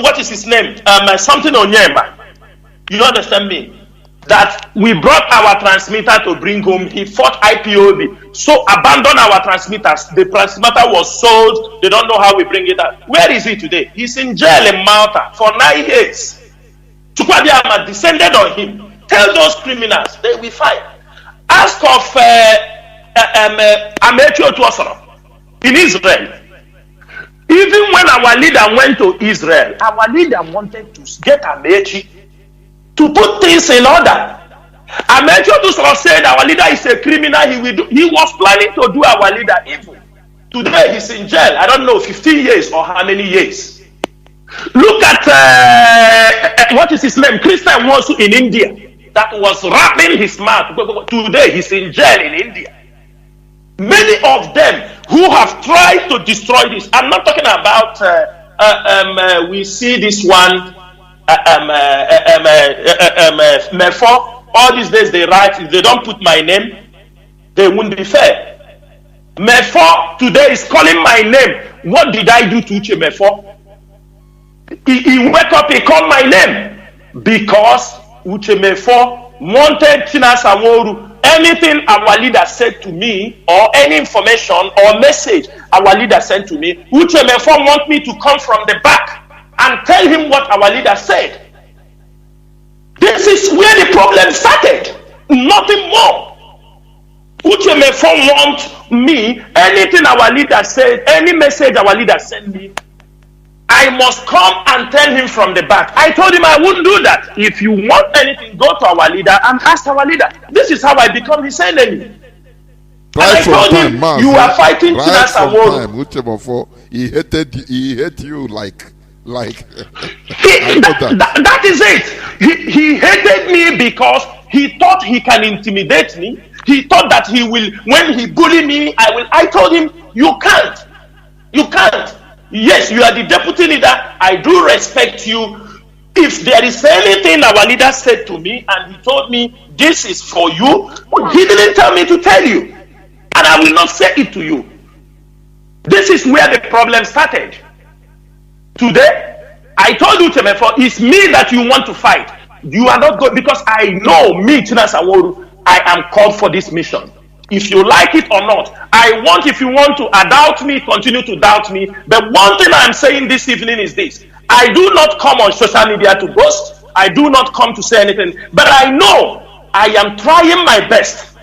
N: what is his name? Something on Onyema. You understand me? That we brought our transmitter to bring home. He fought IPOB. So abandoned our transmitters. The transmitter was sold. They don't know how we bring it out. Where is he today? He's in jail in Malta for 9 years. Chukwuemeka descended on him. Tell those criminals they will fight. Ask of Amechi Otuosoro in Israel. Even when our leader went to Israel, our leader wanted to get Amechi to put things in order. Amechi Otuosoro said our leader is a criminal. He was planning to do our leader evil. Today he's in jail. I don't know, 15 years or how many years. Look at what is his name? Christian Nworu in India, that was wrapping his mouth. Today he's in jail in India. Many of them who have tried to destroy this. I'm not talking about. We see this one. Mefo. All these days they write. If they don't put my name, they won't be fair. Mefo today is calling my name. What did I do to Uche Mefo? He wake up, he called my name because Uche Mefo wanted Chinasa Nworu. Anything our leader said to me, or any information or message our leader sent to me, Uche Mefo want me to come from the back and tell him what our leader said. This is where the problem started. Nothing more. Uche Mefo want me, anything our leader said, any message our leader sent me, I must come and tell him from the back. I told him I wouldn't do that. If you want anything, go to our leader and ask our leader. This is how I become his enemy.
H: Right,
N: and I told him, you are fighting Chinasa
H: Nworu. He hated you like
N: that is it. He hated me because he thought he can intimidate me. He thought that he will, when he bully me, I told him, you can't. Yes, you are the deputy leader. I do respect you. If there is anything our leader said to me and he told me this is for you, he didn't tell me to tell you. And I will not say it to you. This is where the problem started. Today, I told you, Temefo, it's me that you want to fight. You are not good because I know me, Chinasa Nworu, I am called for this mission. If you like it or not, if you want to doubt me, continue to doubt me. But one thing I'm saying this evening is this. I do not come on social media to boast. I do not come to say anything. But I know I am trying my best.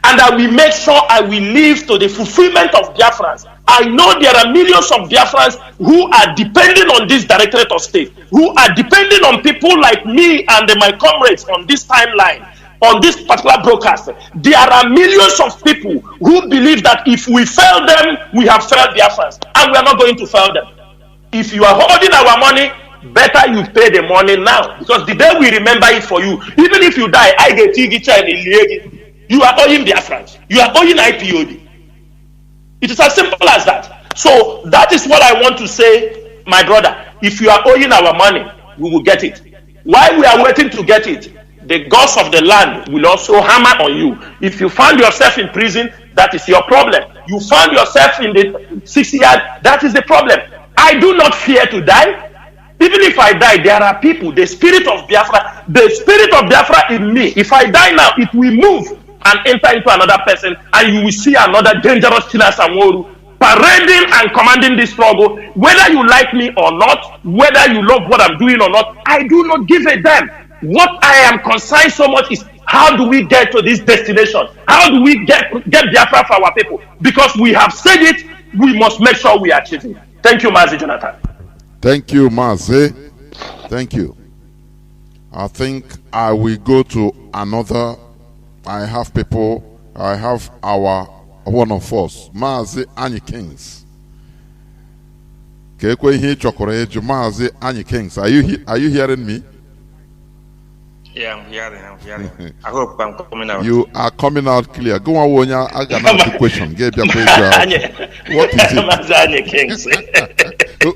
N: And I will make sure I will live to the fulfillment of Biafrans. I know there are millions of Biafrans who are depending on this Directorate of State, who are depending on people like me and my comrades on this timeline, on this particular broadcast. There are millions of people who believe that if we fail them, we have failed Biafrans, and we are not going to fail them. If you are holding our money, better you pay the money now, because the day we remember it for you, even if you die, I get you are owing Biafrans. You are owing IPOB. It is as simple as that. So that is what I want to say, my brother. If you are owing our money, we will get it. While we are waiting to get it, the gods of the land will also hammer on you. If you find yourself in prison, that is your problem. You found yourself in the 6 yard, that is the problem. I do not fear to die. Even if I die, there are people, the spirit of Biafra in me. If I die now, it will move and enter into another person, and you will see another dangerous Chinasa Nworu parading and commanding this struggle. Whether you like me or not, whether you love what I'm doing or not, I do not give a damn. What I am concerned so much is how do we get to this destination? How do we get Biafra for our people? Because we have said it, we must make sure we achieve it. Thank you, Mazi Jonathan.
H: Thank you, Mazi. Thank you. I think I will go to another. I have our one of us, Mazi Anyi Kings. Mazi Anyi Kings. Are you hearing me?
O: Yeah, I'm hearing. I hope I'm coming out.
H: You are coming out clear. Go on, Wonya. I got another question. What is it?
O: Mazi Anyi Kings.
H: Go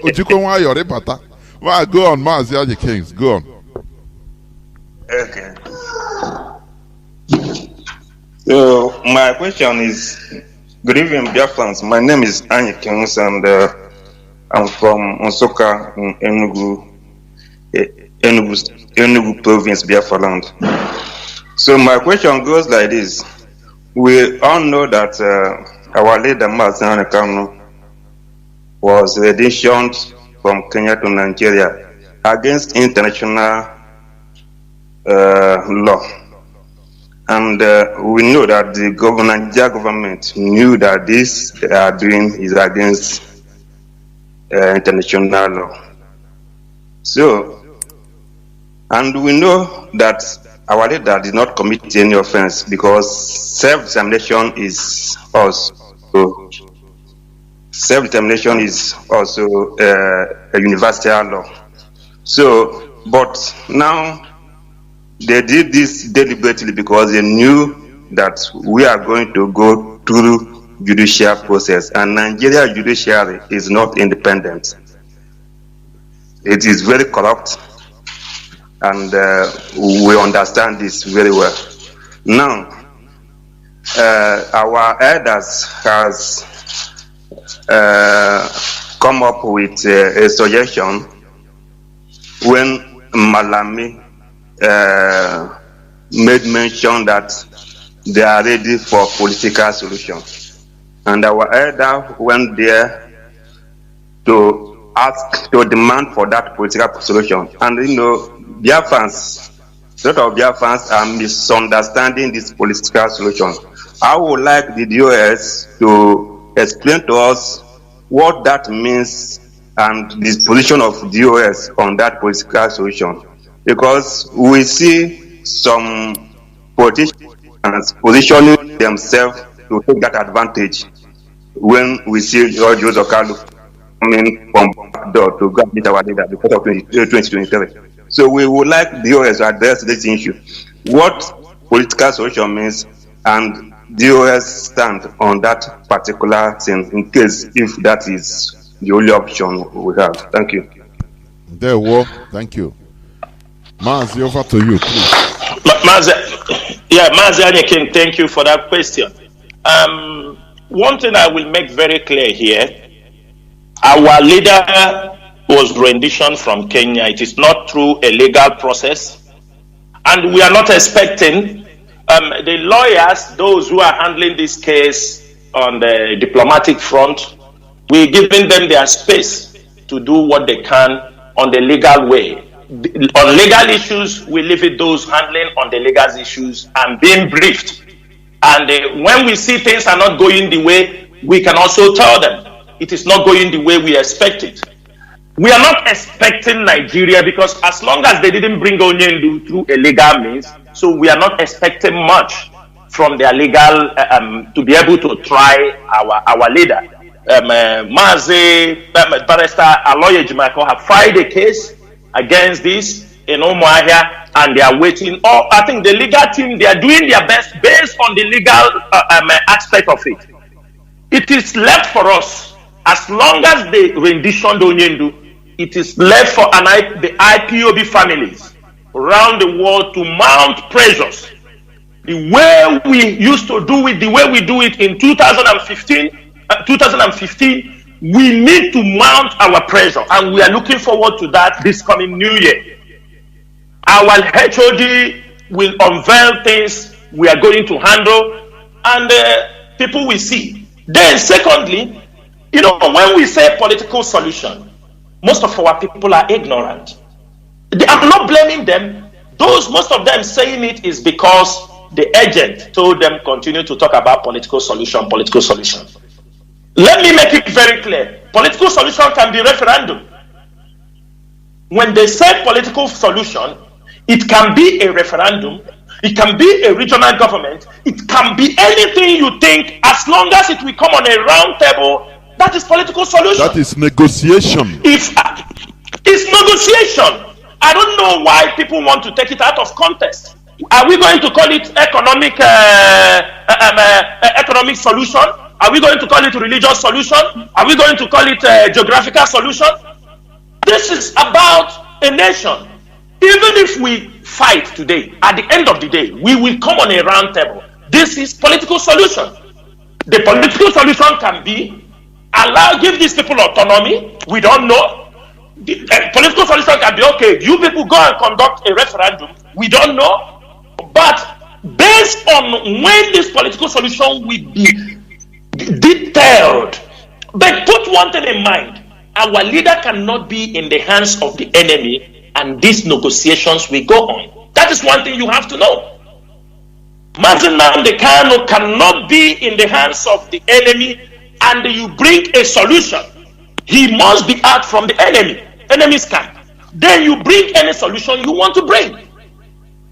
H: on, Mazi Anyi Kings. Go on.
O: Okay. So my question is, good evening, Biafrans. My name is Anyi Kings, and I'm from Onsoka in Enugu province, Biafra land. So my question goes like this: we all know that our leader Mazi Kanu was auditioned from Kenya to Nigeria against international law. And we know that the Nigeria government knew that this they are doing is against international law. So, and we know that our leader did not commit any offense because self-determination is also a universal law. So, But now they did this deliberately because they knew that we are going to go through judicial process, and Nigeria judiciary is not independent. It is very corrupt, and we understand this very well. Now, our elders has come up with a suggestion when Malami made mention that they are ready for political solution, and our elder went there to ask, to demand for that political solution. And you know, Biafrans, a lot of Biafrans are misunderstanding this political solution. I would like the DOS to explain to us what that means and the position of DOS on that political solution, because we see some politicians positioning themselves to take that advantage when we see George Kanu coming from back door to go and meet our leader because of 2023. So we would like DOS to address this issue, what political solution means, and DOS stand on that particular thing in case if that is the only option we have. Thank you.
H: There, well, thank you. Mazi, over to you, please.
J: Mazi King, thank you for that question. One thing I will make very clear here, our leader was rendition from Kenya. It is not through a legal process, and we are not expecting the lawyers, those who are handling this case on the diplomatic front, we're giving them their space to do what they can on the legal way. On legal issues, we leave it those handling on the legal issues and being briefed. And when we see things are not going the way, we can also tell them it is not going the way we expect it. We are not expecting Nigeria, because as long as they didn't bring Onyendu through a legal means, so we are not expecting much from their legal to be able to try our leader. Mazi Barrister Aloye Jimako have filed a case against this in Umuahia, and they are waiting. Oh, I think the legal team, they are doing their best based on the legal aspect of it. It is left for us, as long as they rendition Onyendu, it is left for the IPOB families around the world to mount pressures. The way we used to do it, the way we do it in 2015, we need to mount our pressure, and we are looking forward to that this coming new year. Our HOD will unveil things we are going to handle, and people will see. Then secondly, you know, when we say political solution, most of our people are ignorant. I'm not blaming them. Most of them saying it is because the agent told them continue to talk about political solution, political solution. Let me make it very clear. Political solution can be referendum. When they say political solution, it can be a referendum, it can be a regional government, it can be anything you think, as long as it will come on a round table. That is political solution.
H: That is negotiation.
J: It's negotiation. I don't know why people want to take it out of context. Are we going to call it economic solution? Are we going to call it religious solution? Are we going to call it geographical solution? This is about a nation. Even if we fight today, at the end of the day, we will come on a round table. This is political solution. The political solution can be give these people autonomy. We don't know. The political solution can be, okay, you people go and conduct a referendum. We don't know. But based on when this political solution will be detailed, but put one thing in mind, our leader cannot be in the hands of the enemy, and these negotiations will go on. That is one thing you have to know. Nnamdi Kanu cannot be in the hands of the enemy, and you bring a solution. He must be out from the enemy's camp. Then you bring any solution you want to bring.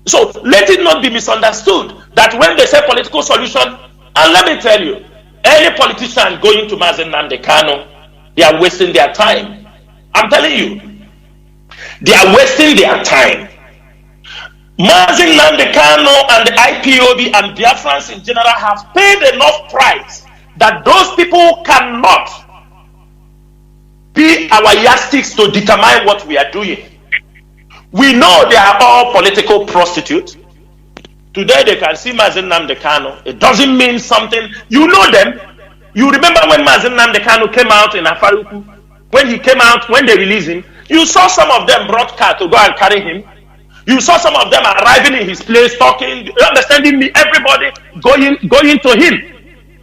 J: So let it not be misunderstood that when they say political solution, and let me tell you, any politician going to Mazi Nnamdi Kanu, they are wasting their time. I'm telling you,
N: They are wasting their time. Mazi Nnamdi Kanu and the IPOB and Biafrans in general have paid enough price that those people cannot be our yardsticks to determine what we are doing. We know they are all political prostitutes. Today they can see Mazi Nnamdi Kanu. It doesn't mean something. You know them. You remember when Mazi Nnamdi Kanu came out in Afaruku? When he came out, when they released him, you saw some of them brought car to go and carry him. You saw some of them arriving in his place, talking, understanding me, everybody going to him.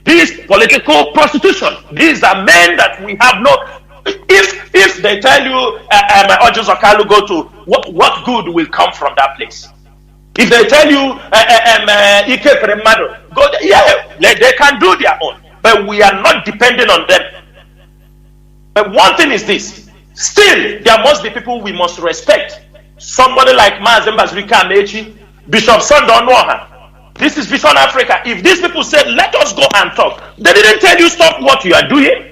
N: This political prostitution. These are men that we have no. If they tell you, Ojo Zakalu go to, what good will come from that place? If they tell you, Ike Premado, go there, yeah, they can do their own. But we are not dependent on them. But one thing is this. Still, there must be people we must respect. Somebody like Mazi Mbazwika Amechi, Bishop Sunday Onuoha. This is Vision Africa. If these people said, let us go and talk, they didn't tell you stop what you are doing.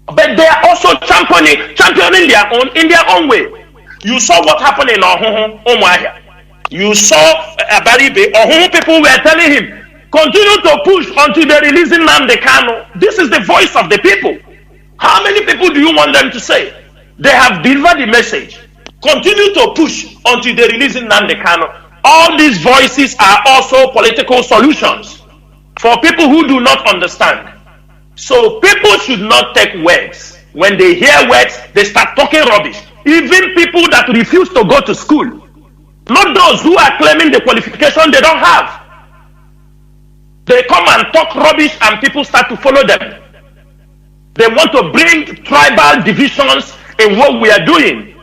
N: But they are also championing in their own way. You saw what happened in Ohun Umuahia. You saw Abaribe. Ohun people were telling him, continue to push until they release Nnamdi Kanu. This is the voice of the people. How many people do you want them to say? They have delivered the message. Continue to push until they release Nnamdi Kanu. All these voices are also political solutions for people who do not understand. So people should not take words. When they hear words, they start talking rubbish. Even people that refuse to go to school. Not those who are claiming the qualification they don't have. They come and talk rubbish and people start to follow them. They want to bring tribal divisions in what we are doing.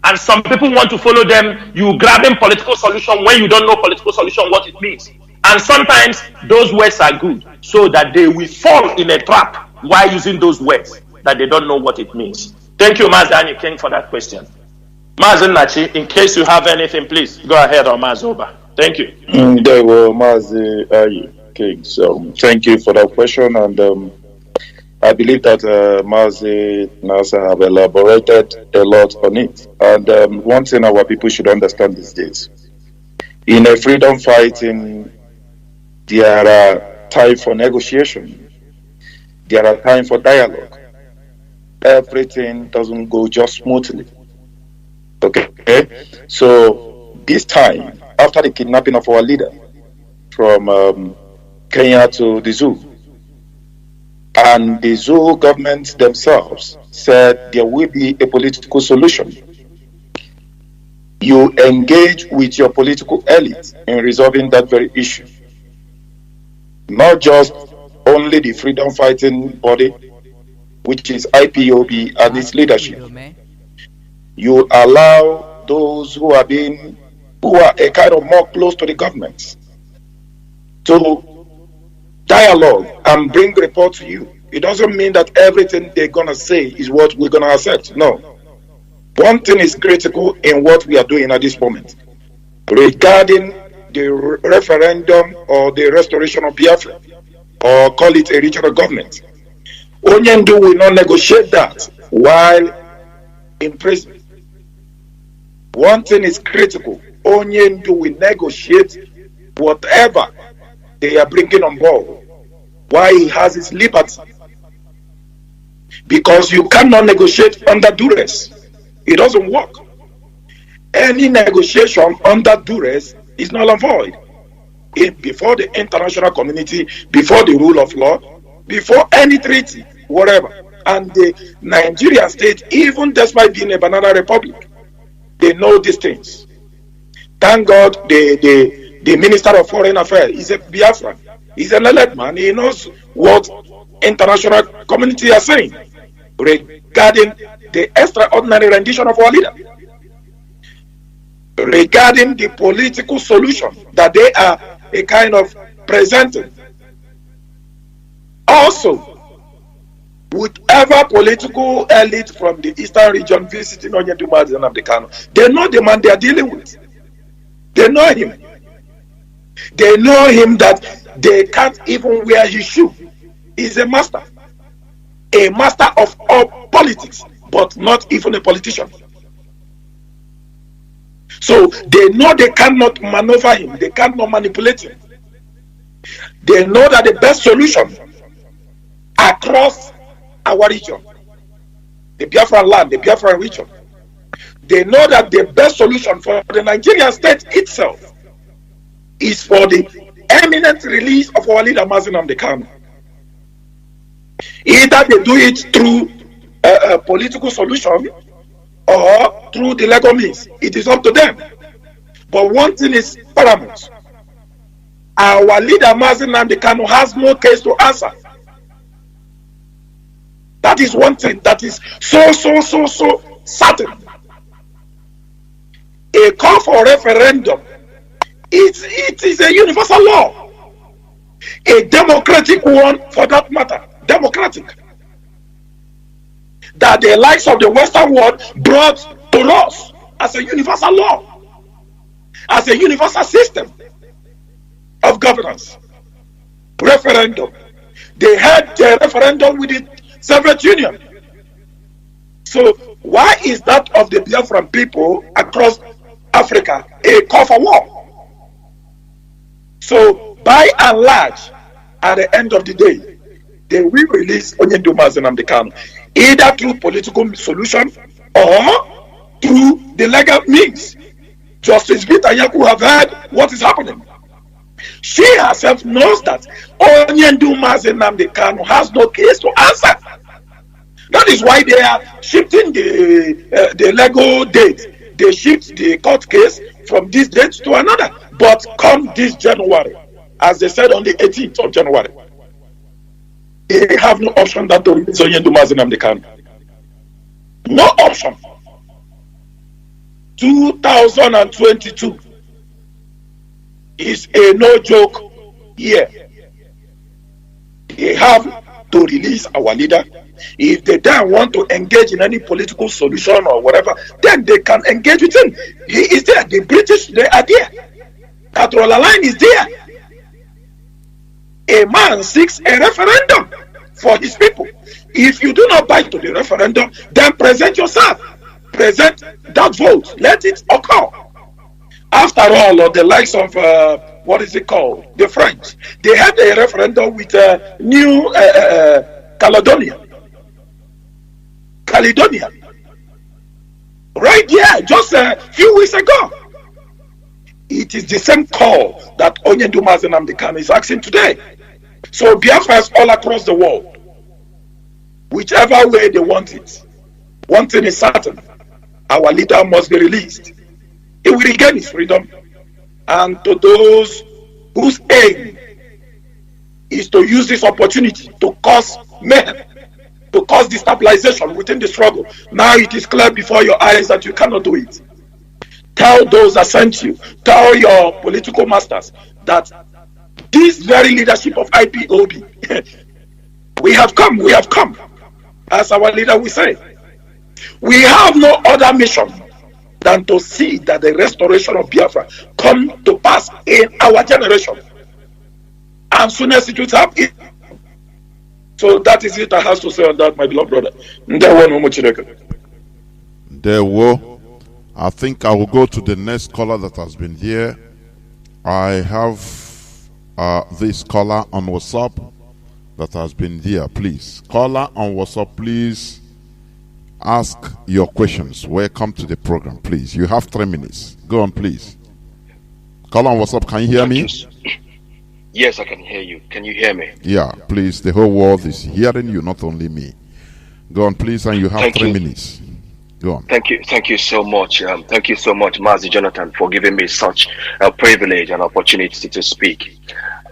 N: And some people want to follow them. You grabbing political solution when you don't know political solution, what it means. And sometimes those words are good so that they will fall in a trap while using those words that they don't know what it means. Thank you, Mazi Anyi King, for that question. Mazi Nachi, in case you have anything, please go ahead on Mazoba. Thank you.
P: There were Mazi Anyi King. So thank you for that question. And I believe that Mazi Chinasa have elaborated a lot on it. And one thing our people should understand these days, in a freedom fighting, there are time for negotiation. There are time for dialogue. Everything doesn't go just smoothly. Okay? So this time, after the kidnapping of our leader from Kenya to the zoo, and the zoo government themselves said there will be a political solution. You engage with your political elite in resolving that very issue. Not just only the freedom fighting body, which is IPOB and its leadership. You allow those who are a kind of more close to the government to dialogue and bring report to you. It doesn't mean that everything they're gonna say is what we're gonna accept. No. One thing is critical in what we are doing at this moment regarding the referendum or the restoration of Biafra, or call it a regional government. Onyendu will not negotiate that while in prison. One thing is critical. Onyendu will negotiate whatever they are bringing on board while he has his liberty. Because you cannot negotiate under duress. It doesn't work. Any negotiation under duress is null and void. Before the international community, before the rule of law, before any treaty, whatever. And the Nigerian state, even despite being a banana republic, they know these things. Thank God the Minister of Foreign Affairs is a Biafran. He's an elect man. He knows what international community are saying regarding the extraordinary rendition of our leader, regarding the political solution that they are a kind of presenting. Also, whatever political elite from the eastern region visiting Onyendu Mazi Nnamdi Kanu, they know the man they are dealing with. They know him. They know him that they can't even wear his shoe. He's a master of all politics, but not even a politician.
I: So they know they cannot maneuver him, they cannot manipulate him. They know that the best solution across our region, the Biafran land, the Biafran region, they know that the best solution for the Nigerian state itself is for the imminent release of our leader Mazi Nnamdi Kanu. Either they do it through a political solution or through the legal means. It is up to them. But one thing is paramount. Our leader Mazi Nnamdi Kanu has no case to answer. That is one thing that is so certain. A call for referendum, it is a universal law. A democratic one for that matter. Democratic. That the likes of the Western world brought to us as a universal law, as a universal system of governance. Referendum. They had the referendum with the Soviet Union. So why is that of the Biafran people across Africa a call for war? So by and large, at the end of the day, they will release Onyendu Mazi Nnamdi Kanu, either through political solution or through the legal means. Justice Vita Yaku have heard what is happening. She herself knows that Onyendu Mazi Nnamdi Kanu has no case to answer. That is why they are shifting the legal date. They shift the court case from this date to another. But come this January, as they said on the 18th of January, they have no option than to release Onyendu Mazi Nnamdi Kanu. No option. 2022 is a no joke year. They have to release our leader. If they don't want to engage in any political solution or whatever, then they can engage with him. He is there. The British, they are there. Catholic line is there. A man seeks a referendum for his people. If you do not buy to the referendum, then present yourself. Present that vote. Let it occur. After all, the likes of what is it called? The French. They had a referendum with New Caledonia. Right here, just a few weeks ago. It is the same call that Onyendu Mazi Nnamdi Kanu is asking today. So Biafrans all across the world, whichever way they want it, one thing is certain: our leader must be released. He will regain his freedom. And to those whose aim is to use this opportunity to cause mayhem, to cause destabilization within the struggle, now it is clear before your eyes that you cannot do it. Tell those that sent you, tell your political masters that this very leadership of IPOB, we have come, as our leader will say. We have no other mission than to see that the restoration of Biafra come to pass in our generation. And soon as it will happen. So that is it I have to say on that, my beloved brother.
H: There were. I think I will go to the next caller that has been here. I have this caller on WhatsApp that has been here. Please, caller on WhatsApp, please ask your questions. Welcome to the program, please. You have 3 minutes. Go on, please. Caller on WhatsApp, can you hear me?
Q: Yes, I can hear you. Can you hear me?
H: Yeah, please. The whole world is hearing you, not only me. Go on, please, and you have 3 minutes. Go on.
Q: Thank you so much. Thank you so much, Mazi Jonathan, for giving me such a privilege and opportunity to speak.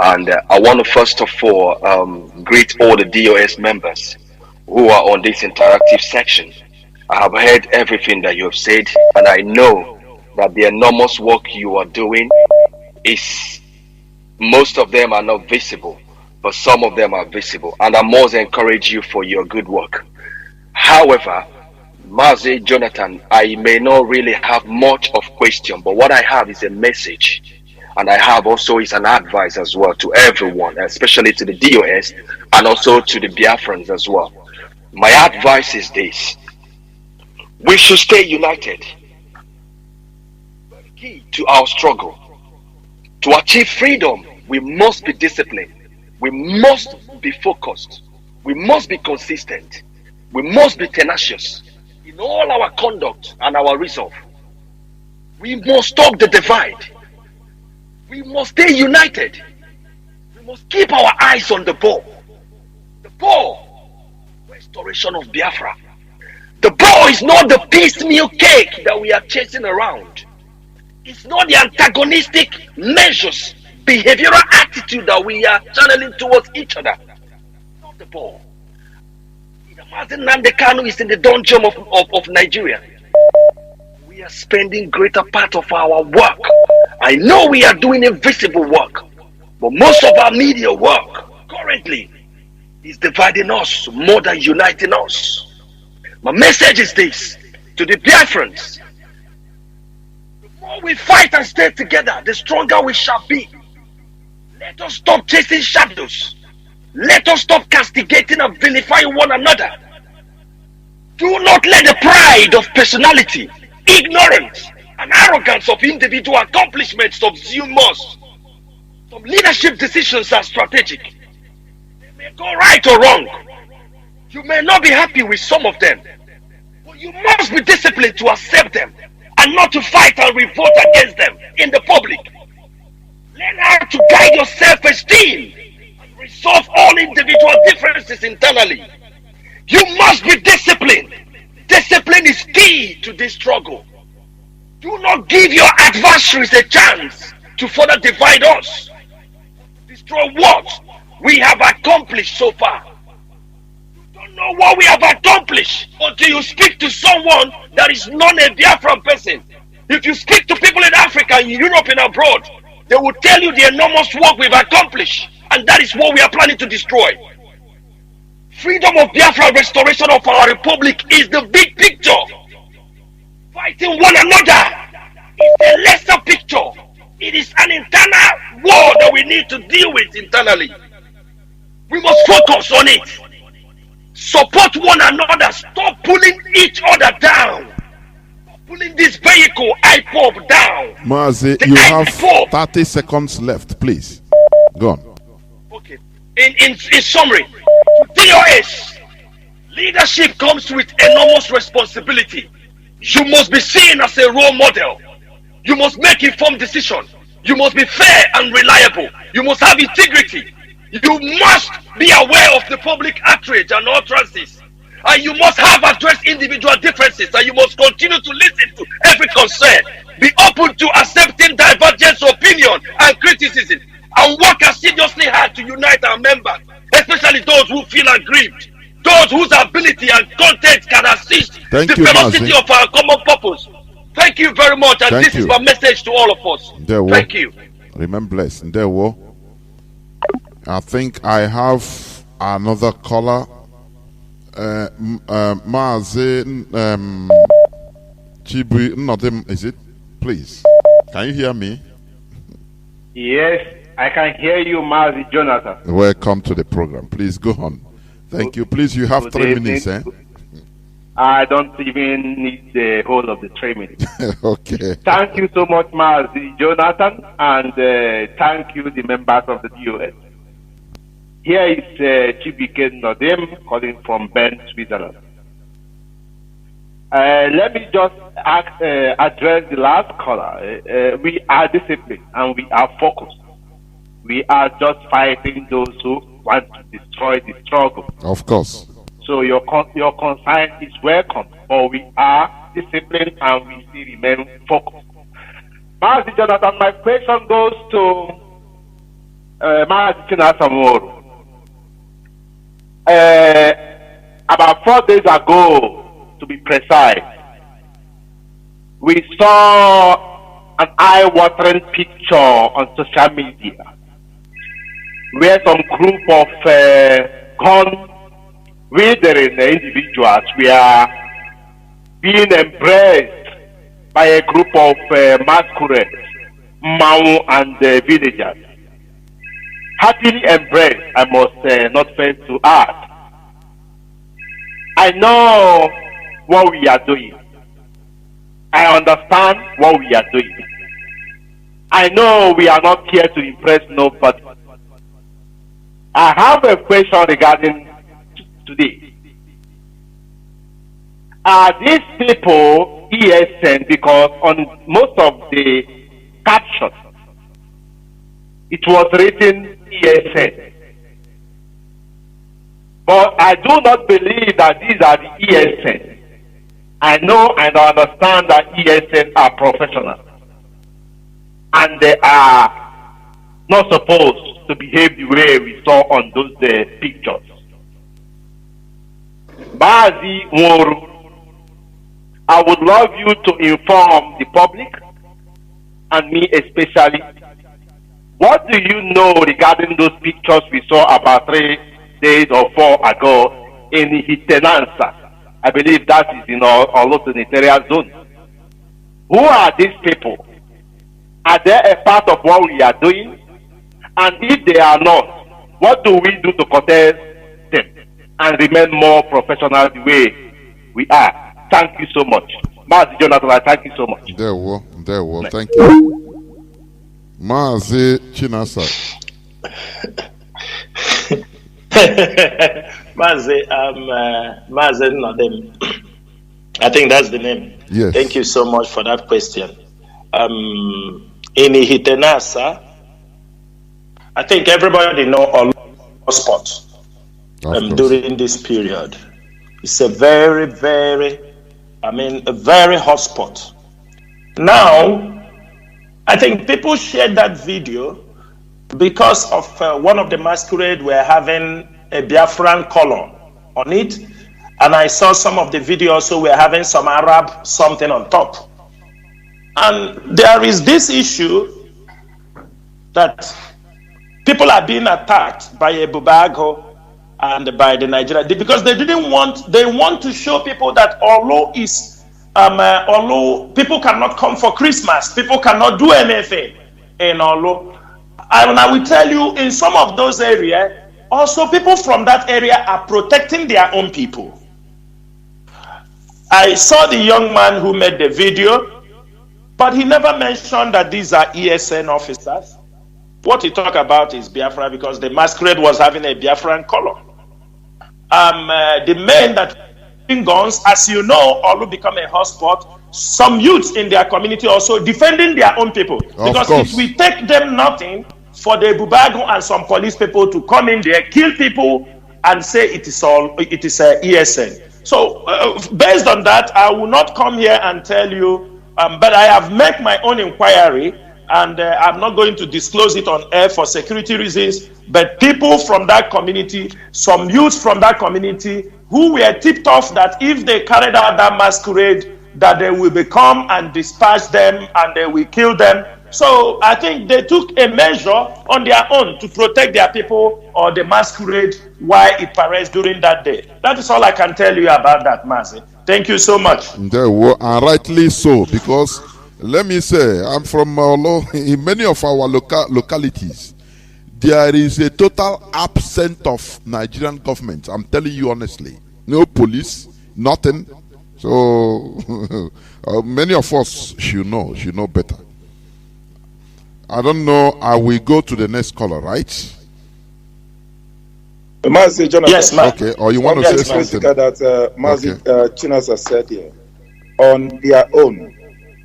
Q: And I want to first of all greet all the DOS members who are on this interactive section. I have heard everything that you have said, and I know that the enormous work you are doing is, most of them are not visible, but some of them are visible, and I must encourage you for your good work. However, Mazi Jonathan, I may not really have much of question, but what I have is a message, and I have also is an advice as well to everyone, especially to the DOS and also to the Biafrans as well. My advice is this: we should stay united. key to our struggle. To achieve freedom, we must be disciplined. We must be focused. We must be consistent. We must be tenacious in all our conduct and our resolve. We must stop the divide. We must stay united. We must keep our eyes on the ball. The ball, restoration of Biafra. The ball is not the piecemeal cake that we are chasing around. It's not the antagonistic measures, behavioral attitude that we are channeling towards each other. Not the ball. Nnamdi Kanu is in the dungeon of Nigeria. We are spending greater part of our work. I know we are doing invisible work, but most of our media work currently is dividing us more than uniting us. My message is this to the Biafrans: the more we fight and stay together, the stronger we shall be. Let us stop chasing shadows. Let us stop castigating and vilifying one another. Do not let the pride of personality, ignorance, and arrogance of individual accomplishments subsume us. Some leadership decisions are strategic. They may go right or wrong. You may not be happy with some of them, but you must be disciplined to accept them and not to fight and revolt against them in the public. Learn how to guide your self-esteem and resolve all individual differences internally. You must be disciplined. Discipline is key to this struggle. Do not give your adversaries a chance to further divide us. Destroy what we have accomplished so far. You don't know what we have accomplished until you speak to someone that is not a Biafran person. If you speak to people in Africa, in Europe, and abroad, they will tell you the enormous work we've accomplished, and that is what we are planning to destroy. Freedom of Biafra, restoration of our republic is the big picture. Fighting one another is a lesser picture. It is an internal war that we need to deal with internally. We must focus on it. Support one another. Stop pulling each other down. Stop pulling this vehicle, Ipob, down.
H: Mazi, you have 30 seconds left, please. Go on.
Q: Okay. In summary, DOS, leadership comes with enormous responsibility. You must be seen as a role model. You must make informed decisions. You must be fair and reliable. You must have integrity. You must be aware of the public outrage and utterances. And you must have addressed individual differences. And you must continue to listen to every concern. Be open to accepting divergent opinion and criticism. And work assiduously hard to unite our members, especially those who feel aggrieved, those whose ability and content can assist the velocity of our common purpose. Thank you very much, and this is my message to all of us. Thank you.
H: Remain blessed. I think I have another caller. Mazi Chibu Nnamdi, is it? Please. Can you hear me?
R: Yes. I can hear you, Mazi Jonathan.
H: Welcome to the program. Please go on. Thank you. Please, you have 3 minutes.
R: I don't even need the whole of the 3 minutes.
H: Okay.
R: Thank you so much, Mazi Jonathan, and thank you, the members of the DOS. Here is Chibike Nodem calling from Bern, Switzerland. Let me just address the last caller. We are disciplined and we are focused. We are just fighting those who want to destroy the struggle.
H: Of course.
R: So your concern is welcome, but we are disciplined and we still remain focused. Mazi Jonathan, my question goes to Mazi Chinasa Nworu. About 4 days ago, to be precise, we saw an eye-watering picture on social media where some group of gun-wielding individuals were being embraced by a group of masquerades, Mau and villagers. Happily embraced, I must not fail to add. I know what we are doing. I understand what we are doing. I know we are not here to impress nobody. I have a question regarding today. Are these people ESN? Because on most of the captions, it was written ESN. But I do not believe that these are the ESN. I know and I understand that ESN are professionals. And they are not supposed to behave the way we saw on those pictures. Mazi Nworu, I would love you to inform the public, and me especially, what do you know regarding those pictures we saw about 3 days or 4 ago in Hitenansa? I believe that is in our sanitarian zone. Who are these people? Are they a part of what we are doing? And if they are not, what do we do to contest them and remain more professional the way we are? Thank you so much. Mazi Jonathan, thank you so much.
H: There were. Thank you. Mazi Chinasa.
S: Mazi Nnamdi. I think that's the name.
H: Yes.
S: Thank you so much for that question. In Hitenasa, I think everybody know all spot during this period. It's a very, very, a very hot spot. Now, I think people shared that video because of one of the masquerade were having a Biafran color on it, and I saw some of the video also were having some Arab something on top. And there is this issue that people are being attacked by a Bubago and by the Nigeria because they want to show people that although people cannot come for Christmas, people cannot do anything in Olo. And I will tell you, in some of those areas, also people from that area are protecting their own people. I saw the young man who made the video, but he never mentioned that these are ESN officers. What he talked about is Biafra because the masquerade was having a Biafran color. The men that guns, as you know, all become a hotspot. Some youths in their community also defending their own people. Because if we take them nothing for the Bubago and some police people to come in there, kill people, and say it is ESN. So based on that, I will not come here and tell you, but I have made my own inquiry, and I'm not going to disclose it on air for security reasons. But people from that community, some youth from that community, who were tipped off that if they carried out that masquerade, that they will become and dispatch them and they will kill them. So I think they took a measure on their own to protect their people or the masquerade while it parades during that day. That is all I can tell you about that, Mazi. Thank you so much.
H: There were, and rightly so, because let me say, I'm from in many of our localities. There is a total absence of Nigerian government. I'm telling you honestly. No police, nothing. So many of us should know better. I don't know. I will go to the next caller, right?
P: Mazi Jonathan.
S: Yes, ma'am.
H: Okay. Or you want to say something?
P: That Mazi Chinasa said here on their own.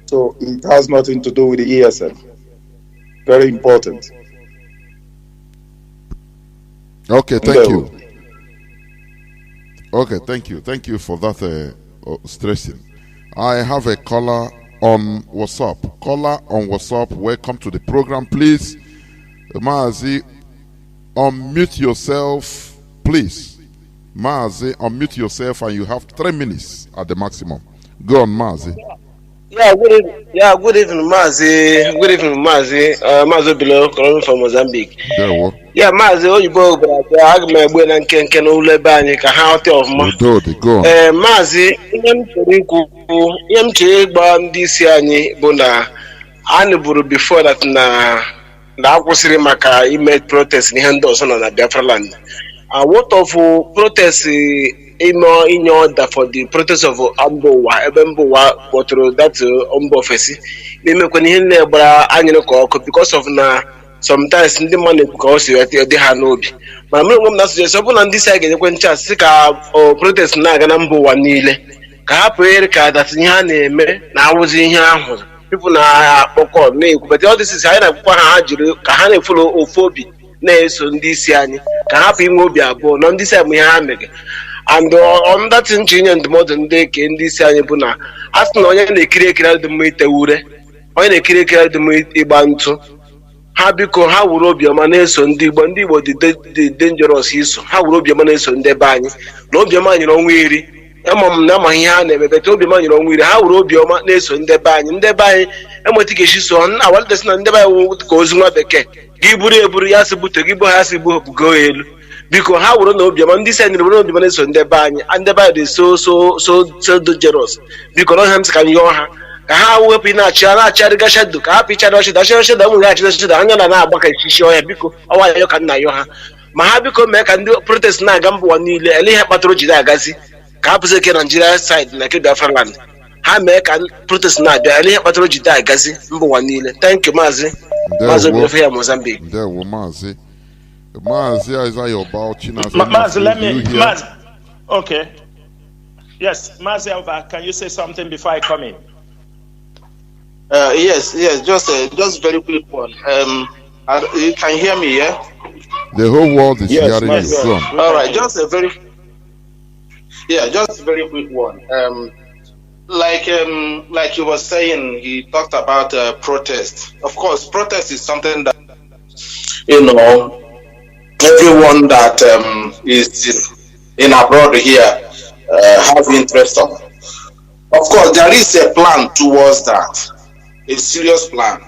P: So it has nothing to do with the ESN. Very important.
H: Okay, thank you. Okay, thank you. Thank you for that stressing. I have a caller on WhatsApp. Caller on WhatsApp, welcome to the program. Please, Mazi, unmute yourself, please. Mazi, unmute yourself, and you have 3 minutes at the maximum. Go on, Mazi.
T: Yeah, good evening, Mazi. Good evening, Mazi. Mazi below, calling from Mozambique.
H: There we
T: Yeah, Mazi, oh, you go, but I may go and can only ban you can have of ma.
H: Go on.
T: Mazi, this year, Bunda, and before that, na akwụsịrị maka ime protest n'ihe ndị ọzọ nọ na Biafra land. What of protest inye order for the protest of Ambowa, ebe Mbowa kpọtụrụ that Mba ofesi na-emekwana ihe na-egbara anyị ka ọkụ because of na sometimes ndị mmadụ na-ekwu ka ọ si dị ha n'obi mana mgbe onwe m na-asụjesi ọ bụrụ na ndị isi a ga-enyekwe nchasị sị ka protest na-aga na mba ụwa niile ka ha pụnyere ka datinye ha na-eme na-awụzi ihe ahụ pipụ na-akpọkọ na-ekwubata ọ dịsisi anyị na-akwụkwọ ha jiri ka ha na-efolo ofu obi na-eso ndị isi anyị ka hapụ inwe obi abụọ na ndị isi anyị ihe ha mere and ọndatị nche inye ndụmọdụ ndị isi anyị bụ na a sị na onye na-ekiri ekiri adị mma ite ure onye na-ekiri ekiri adị mma ịgba ntụ ha biko ha wuru obiọma na-eso ndị Igbo dị dangerous iso ha wuru obiọma na-eso ndị be anyị na obiọma nyere ọnwa iri ama m na amaghị ihe ha na-eme bete obiọma nyere ọnwa iri ha wuru obiọma na-eso ndị be anyị enweta ga-esi so awalitesi na ndị be anyị ka ozu nwa bekee gị buru eburu ya si bute gị bụ ha si bugo elu biko ha wuru na obiọma ndị isi anyị na obiọma na-eso ndị be anyị dị so dangerous biko na ọha m sị ka m yọọ ha ka ha wepụ na-achịgharịga shado ka ha pịchara ọchịda nwere achịda anya na-agba ka ichichi ọhịa biko ọnwa ya ka nna yọ ha ma ha biko mee ka ndị protest na-aga mba ụwa niile ele ihe kpatara jiri agazi ka ha pụzi eke Nigeria side na eke Biafra land ha mee ka protest na-abịa ele ihe kpatara jide agazi mba ụwa niile. Thank you Mazi Obiofo ya Mozambique.
H: Ndewo Mazi Isaiah Obao Chinasa.
S: Mazi, let me Mazi. Okay. Yes, Mazi Alva, can you say something before I come in?
K: Yes, just very quick one. You can hear me, yeah?
H: The whole world is hearing you.
K: All right, just a very quick one. Like he was saying, he talked about protest. Of course, protest is something that everyone that is in abroad here have interest on. Of course, there is a plan towards that. A serious plan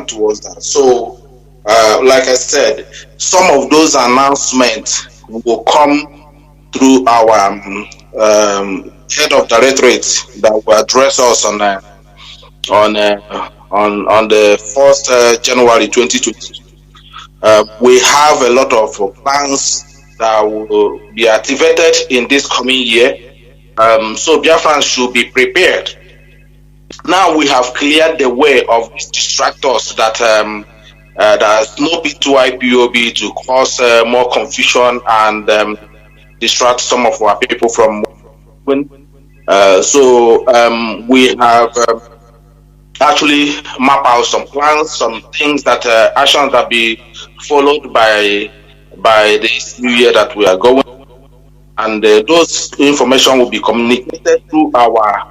K: towards that. So, like I said, some of those announcements will come through our head of directorate that will address us on the 1st January 2020. We have a lot of plans that will be activated in this coming year. So Biafrans should be prepared. Now we have cleared the way of these distractors that there's no P2 IPOB to cause more confusion and distract some of our people from we have actually mapped out some plans, some things that actions that be followed by this new year that we are going, and those information will be communicated through our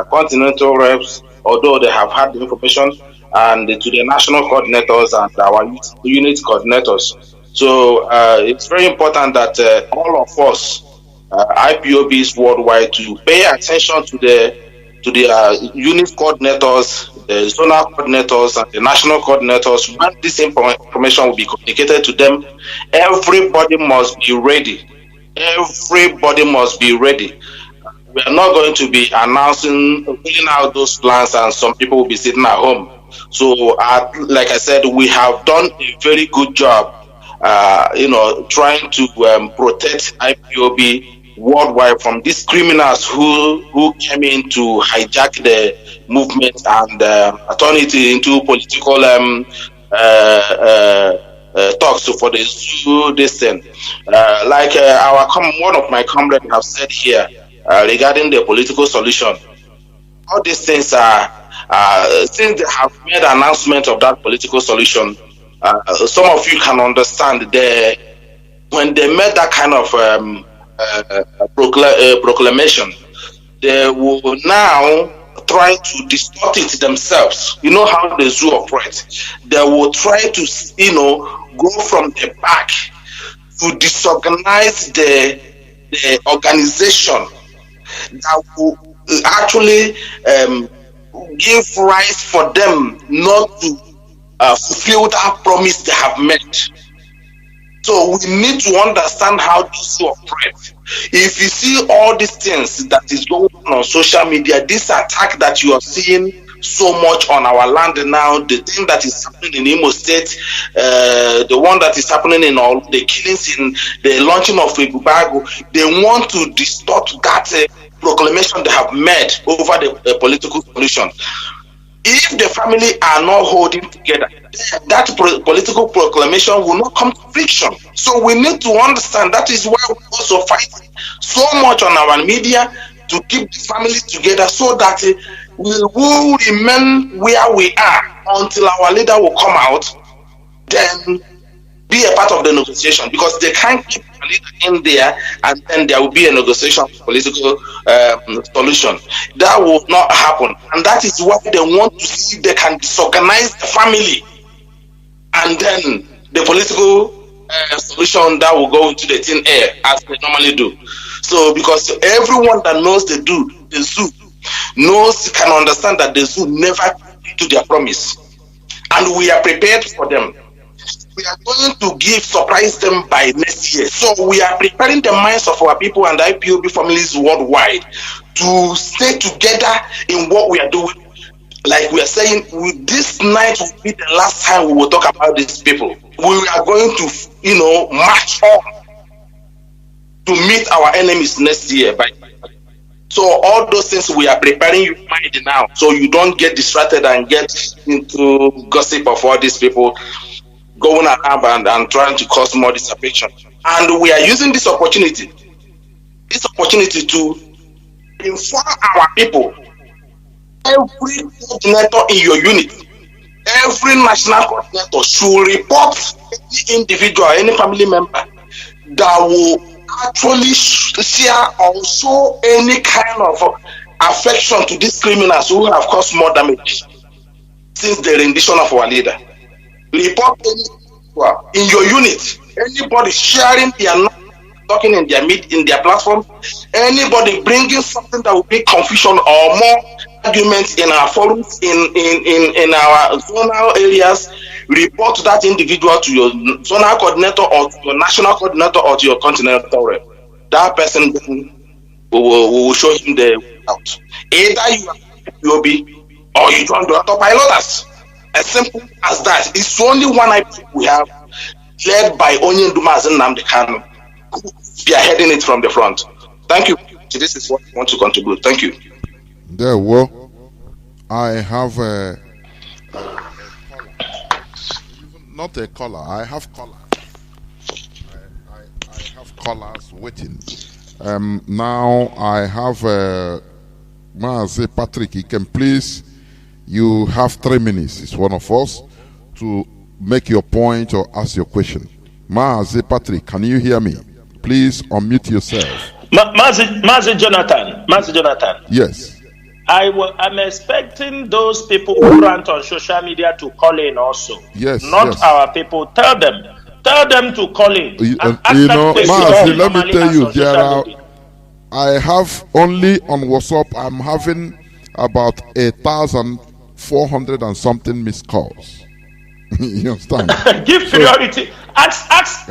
K: continental reps, although they have had the information, and to the national coordinators and our unit coordinators. So it's very important that all of us, IPOBs worldwide, to pay attention to the unit coordinators, the zonal coordinators, and the national coordinators. When this information will be communicated to them, everybody must be ready. Everybody must be ready. We are not going to be announcing, putting out those plans, and some people will be sitting at home. So, like I said, we have done a very good job, trying to protect IPOB worldwide from these criminals who came in to hijack the movement and turn it into political talks for this thing. Like one of my comrades have said here regarding the political solution. All these things are since they have made an announcement of that political solution. Some of you can understand when they made that kind of proclamation, they will now try to distort it themselves. You know how the zoo operates. They will try to, go from the back to disorganize the organization that will actually give rise for them not to fulfill that promise they have made. So we need to understand how this operates. If you see all these things that is going on social media, this attack that you are seeing so much on our land now, the thing that is happening in Imo State, the one that is happening in all the killings, in the launching of Ipob, they want to distort that proclamation they have made over the political solution.
M: If the family are not holding together, that political proclamation will not come to friction. So we need to understand that is why we also fight so much on our media to keep the families together, so that we will remain where we are until our leader will come out, then be a part of the negotiation, because they can't keep a leader in there and then there will be a negotiation political solution. That will not happen, and that is why they want to see if they can disorganize the family, and then the political solution that will go into the thin air as they normally do. So because everyone that knows the zoo can understand that the zoo never keep to their promise, and we are prepared for them. We are going to surprise them by next year. So we are preparing the minds of our people and IPOB families worldwide to stay together in what we are doing. Like we are saying, this night will be the last time we will talk about these people. We are going to, march on to meet our enemies next year. So all those things we are preparing your mind now, so you don't get distracted and get into gossip of all these people going around and trying to cause more disaffection. And we are using this opportunity to inform our people. Every coordinator in your unit, every national coordinator should report any individual, any family member that will actually share or show any kind of affection to these criminals who have caused more damage since the rendition of our leader. Report in your unit, anybody sharing their talking in their platform, anybody bringing something that will be confusion or more arguments in our forums, in our zonal areas, report that individual to your zonal coordinator or to your national coordinator or to your continental rep. That person will show him the way out. Either you are IPOB or you join the autopilots. As simple as that. It's only one IPOB we have, led by Mazi Nnamdi Kanu, who we are heading it from the front. Thank you. This is what I want to contribute. Thank you.
H: There, well, I have not a caller. I have callers. I have callers waiting. Now I have Mazi Patrick. You can please. You have 3 minutes. It's one of us to make your point or ask your question. Mazi Patrick, can you hear me? Please unmute yourself.
S: Mazi Jonathan.
H: Yes.
S: I'm expecting those people who rant on social media to call in also.
H: Yes.
S: Not our people. Tell them to call in.
H: Mazi, let me tell you, I have only on WhatsApp, I'm having about 1,400 and something missed calls. You understand?
S: Give priority. Ask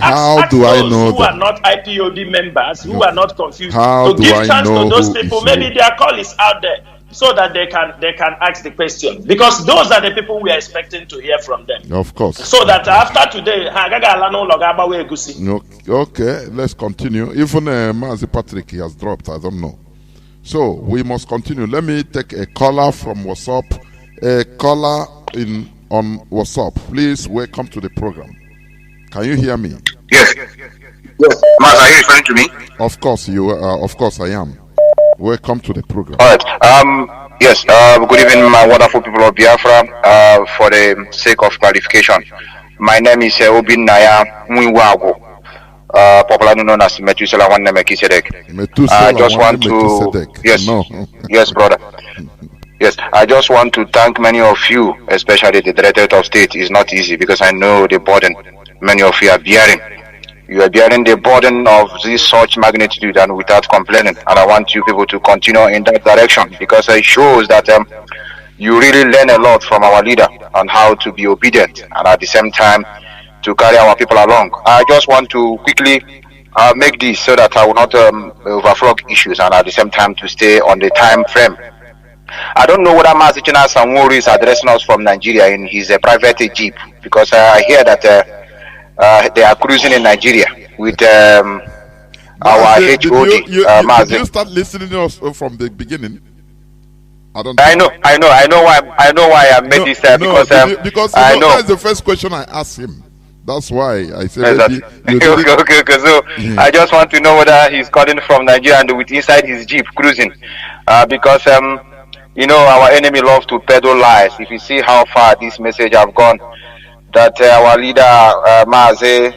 H: do I
S: those
H: know
S: who
H: that?
S: are not IPOB members, who are not confused,
H: How
S: to
H: do
S: give
H: I
S: chance
H: know
S: to those
H: who
S: people.
H: is
S: Maybe
H: who?
S: their call is out there, so that they can ask the question. Because those are the people we are expecting to hear from them.
H: Of course.
S: So that after today,
H: okay, let's continue. Even Mazi Patrick, he has dropped. I don't know. So we must continue. Let me take a caller from WhatsApp. A caller on WhatsApp. Please welcome to the program. Can you hear me?
B: Yes. Mas, are you referring to me?
H: Of course you are. Of course I am. Welcome to the program.
B: All right. Yes. Good evening, my wonderful people of Biafra. For the sake of clarification, my name is Obin Naya Mwiwago. Popularly known as Methuselah Wanne Melchizedek. I just want to yes, brother. Yes, I just want to thank many of you, especially the Directorate of State. It's not easy because I know the burden many of you are bearing. You are bearing the burden of this such magnitude and without complaining. And I want you people to continue in that direction because it shows that you really learn a lot from our leader on how to be obedient and at the same time to carry our people along. I just want to quickly make this so that I will not overflog issues and at the same time to stay on the time frame. I don't know whether Mazi Chinasa Nworu is addressing us from Nigeria in his private jeep because I hear that they are cruising in Nigeria with our HOD.
H: Did you start listening to us from the beginning? I
B: know why I made this
H: because
B: I know
H: that's the first question I asked him. That's why I said
B: exactly. Okay. So I just want to know whether he's calling from Nigeria and with inside his jeep cruising, because our enemy loves to peddle lies. If you see how far this message have gone, that our leader Mazi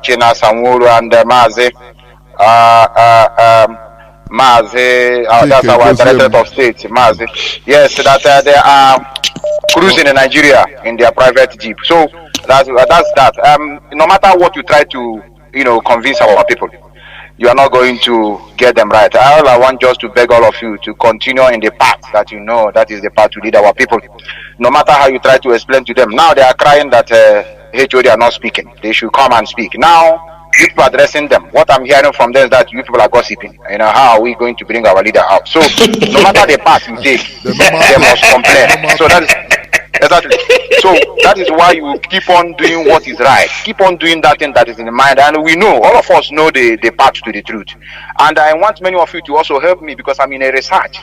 B: Chinasa Nworu and Mazi, that's our Director of State, Mazi. Yes, that they are cruising in Nigeria in their private jeep. So that's that. No matter what you try to, convince our people, you are not going to get them right. All I want just to beg all of you to continue in the path that that is the path to lead our people. No matter how you try to explain to them. Now they are crying that HOD are not speaking. They should come and speak. Now you people are addressing them. What I'm hearing from them is that you people are gossiping. How are we going to bring our leader out? So no matter the path you take, they must complain. So that is exactly. So that is why you keep on doing what is right. Keep on doing that thing that is in the mind. And we know, all of us know the path to the truth. And I want many of you to also help me, because I'm in a research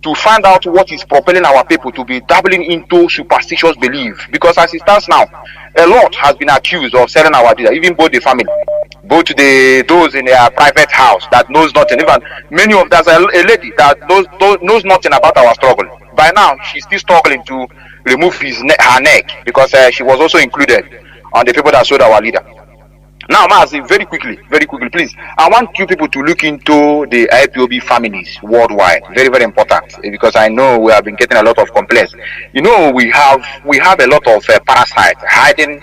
B: to find out what is propelling our people to be dabbling into superstitious belief. Because as it stands now, a lot has been accused of selling our leader, even both the family, both those in their private house that knows nothing. Even many of there's a lady that knows nothing about our struggle. By now, she's still struggling to remove her neck, because she was also included on the people that sold our leader. Now, Mazi, very quickly, please. I want you people to look into the IPOB families worldwide. Very, very important, because I know we have been getting a lot of complaints. We have a lot of parasites hiding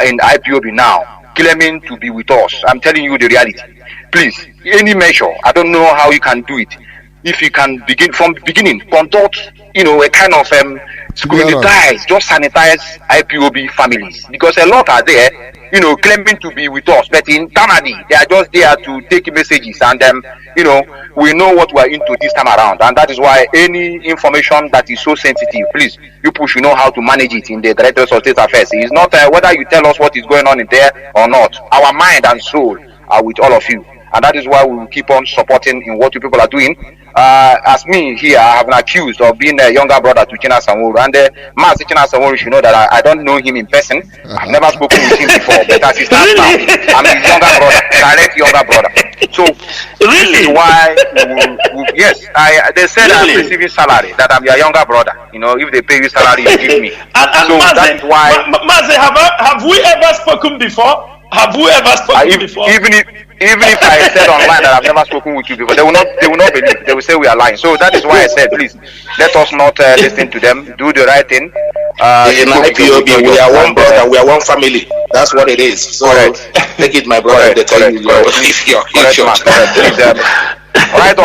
B: in IPOB now, claiming to be with us. I'm telling you the reality. Please, any measure, I don't know how you can do it. If you can begin from the beginning, conduct, a kind of sanitize IPOB families, because a lot are there, claiming to be with us, but internally they are just there to take messages, and we know what we are into this time around, and that is why any information that is so sensitive, please, you people should know how to manage it in the Directorate of State Affairs. It's not whether you tell us what is going on in there or not. Our mind and soul are with all of you, and that is why we will keep on supporting in what you people are doing. As me here, I have been accused of being a younger brother to Chinasa Nworu, and Mazi Chinasa Nworu should know that I don't know him in person. I've never spoken with him before, but as he stands now, I'm his younger brother, direct younger brother. So this is why yes, they said I'm receiving salary, that I'm your younger brother. If they pay you salary, you give me.
S: So Mazi, that is why. Mazi, have we ever spoken before? Have we ever spoken before?
B: Even if I said online that I've never spoken with you before, they will not believe. They will say we are lying. So that is why I said, please, let us not listen to them. Do the right thing.
M: In IPOB, we are one brother, we are one family. That's what it is. So take it, my brother. They tell you
B: Right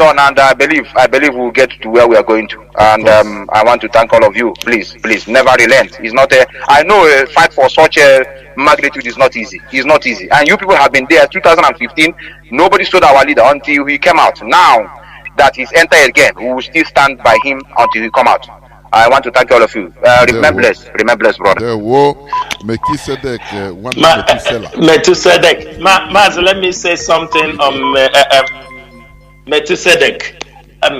B: on, and I believe we'll get to where we are going to. And I want to thank all of you. Please, never relent. It's not I know a fight for such a magnitude is not easy. It's not easy. And you people have been there 2015. Nobody stood our leader until he came out. Now that he's entered again, we will still stand by him until he come out. I want to thank all of you. Remember bless, brother.
H: Methuselah.
S: Mazi, let me say something Methuselah.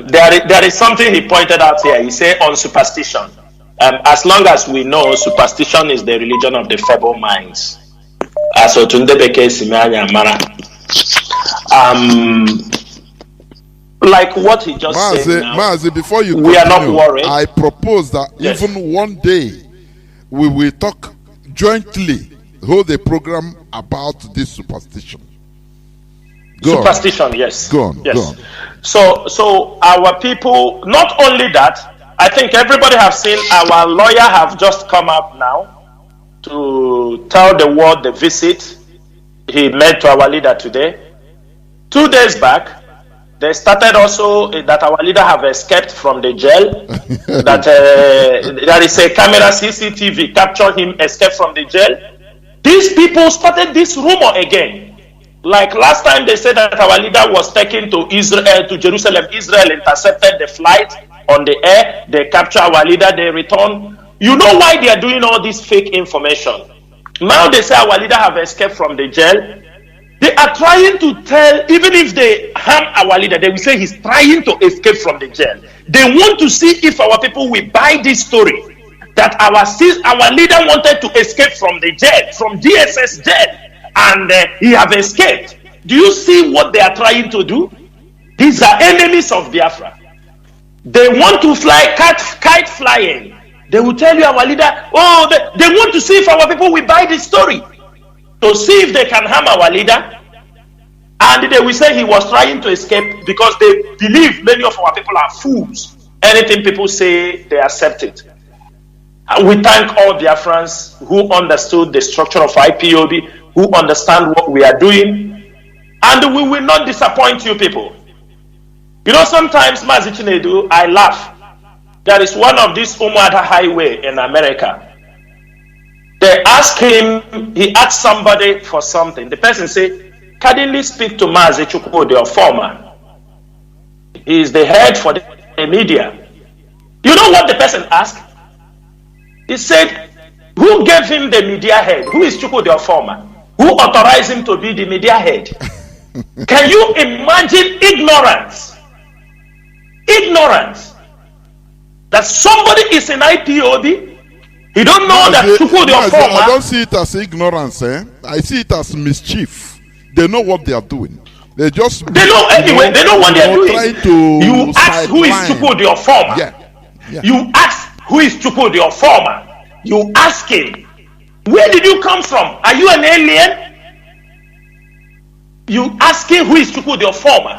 S: There is something he pointed out here. He said on superstition. As long as we know, superstition is the religion of the feeble minds. Like what he just said now,
H: Mazi, before you
S: we are not worried.
H: I propose that even one day we will talk jointly, hold a program about this superstition.
S: Superstition, yes.
H: Go on.
S: So our people, not only that, I think everybody have seen our lawyer have just come up now to tell the world the visit he made to our leader today. 2 days back, they started also that our leader have escaped from the jail. That there is a camera CCTV capture him escape from the jail. These people started this rumor again. Like last time they said that our leader was taken to Israel, to Jerusalem. Israel intercepted the flight on the air. They capture our leader, they return. You know why they are doing all this fake information? Now they say our leader have escaped from the jail. They are trying to tell, even if they harm our leader, they will say he's trying to escape from the jail. They want to see if our people will buy this story that our leader wanted to escape from the jail, from DSS jail, and he have escaped. Do you see what they are trying to do? These are enemies of Biafra. They want to fly kite flying. They will tell you our leader, oh, they want to see if our people will buy this story, to see if they can harm our leader. And they will say he was trying to escape because they believe many of our people are fools. Anything people say, they accept it. And we thank all Biafrans who understood the structure of IPOB, who understand what we are doing, and we will not disappoint you people. You know, sometimes, Mazi Chinedu, I laugh. There is one of these Umuada highway in America. They ask him, he asked somebody for something. The person said, kindly speak to Mazi Chukwudi, your former. He is the head for the media. You know what the person asked? He said, who gave him the media head? Who is Chukwudi, your former? Who authorized him to be the media head? Can you imagine ignorance? Ignorance. That somebody is in IPOB, he don't know that Chukwudi, your former.
H: I don't see it as ignorance, I see it as mischief. They know what they are doing. They know
S: anyway. They know what they are doing.
H: Trying to
S: you ask who is Chukwudi, your former.
H: Yeah.
S: You ask who is Chukwudi, your former. You ask him, where did you come from? Are you an alien? You ask him who is Chukwudi, your former.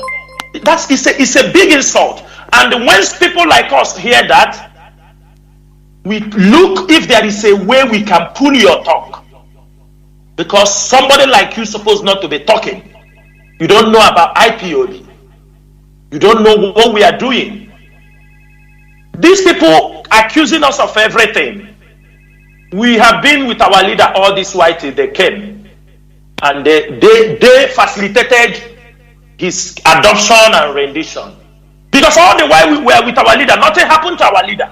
S: It's a big insult. And when people like us hear that, we look if there is a way we can pull your tongue. Because somebody like you is supposed not to be talking. You don't know about IPOB. You don't know what we are doing. These people accusing us of everything. We have been with our leader all this while till they came. And they facilitated his adoption and rendition. Because all the while we were with our leader, nothing happened to our leader.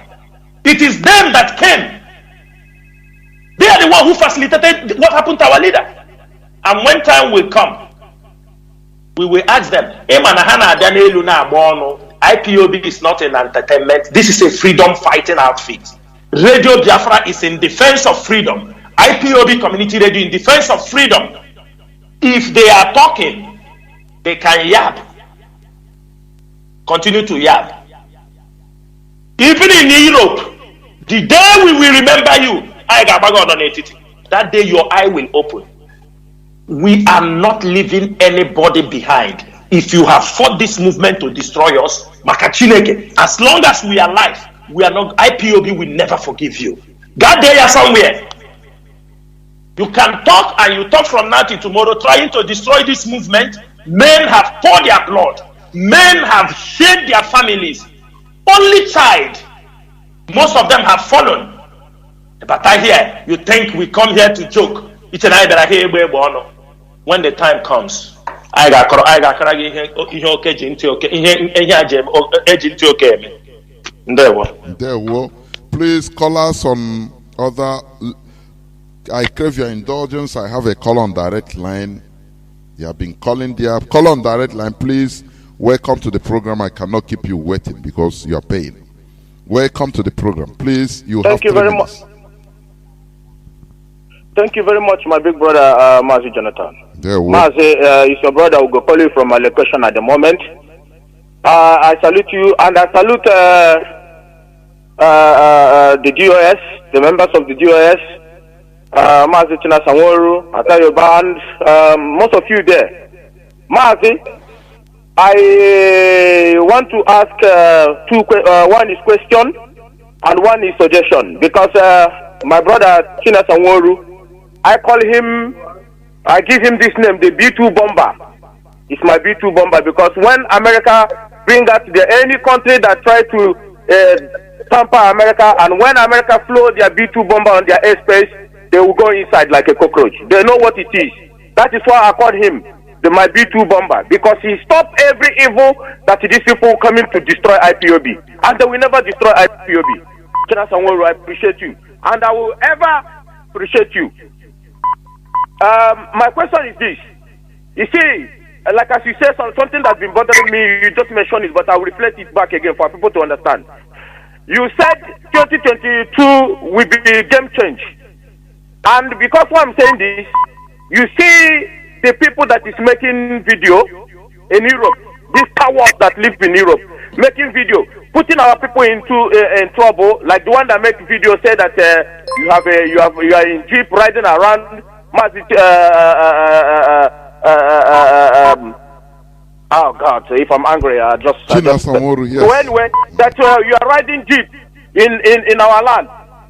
S: It is them that came. They are the one who facilitated what happened to our leader. And when time will come, we will ask them, IPOB is not an entertainment. This is a freedom fighting outfit. Radio Biafra is in defense of freedom. IPOB community radio in defense of freedom. If they are talking, they can yap. Continue to yap. Even in Europe, the day we will remember you, that day your eye will open. We are not leaving anybody behind. If you have fought this movement to destroy us, as long as we are alive, we are not. IPOB will never forgive you. God, there you are somewhere. You can talk and you talk from now till tomorrow, trying to destroy this movement. Men have poured their blood. Men have shed their families. Only child. Most of them have fallen. But I hear, you think we come here to joke. It's an eye that I hear when the time comes.
H: Please call us on other. I crave your indulgence. I have a call on direct line. You have been calling there. Call on direct line, please. Welcome to the program. I cannot keep you waiting because you are paying. Welcome to the program. Please,
N: Thank you very much. Thank you very much, my big brother, Mazi Jonathan. Mazi is your brother who will call you from my location at the moment. I salute you and I salute the DOS, the members of the DOS, Mazi Chinasa Nworu, Atayo Band, most of you there. Mazi, I want to ask two one is question and one is suggestion, because my brother Chinasa Nworu, I call him, I give him this name, the B2 bomber. It's my B2 bomber, because when America bring out any country that try to tamper America, and when America flow their B2 bomber on their airspace, they will go inside like a cockroach. They know what it is. That is why I call him my B2 bomber, because he stopped every evil that these people coming to destroy IPOB, and they will never destroy IPOB. Chinasa Nworu, I appreciate you, and I will ever appreciate you. My question is this: you see, like as you said, something that's been bothering me, you just mentioned it, but I'll reflect it back again for people to understand. You said 2022 will be game change. And because why I'm saying this, you see the people that is making video in Europe, these cowards that live in Europe, making video, putting our people into in trouble, like the one that make video say that you are in jeep riding around Mazi oh God, if I'm angry,
H: Chinasa Nworu, yes.
N: So anyway, that you are riding jeep in our land.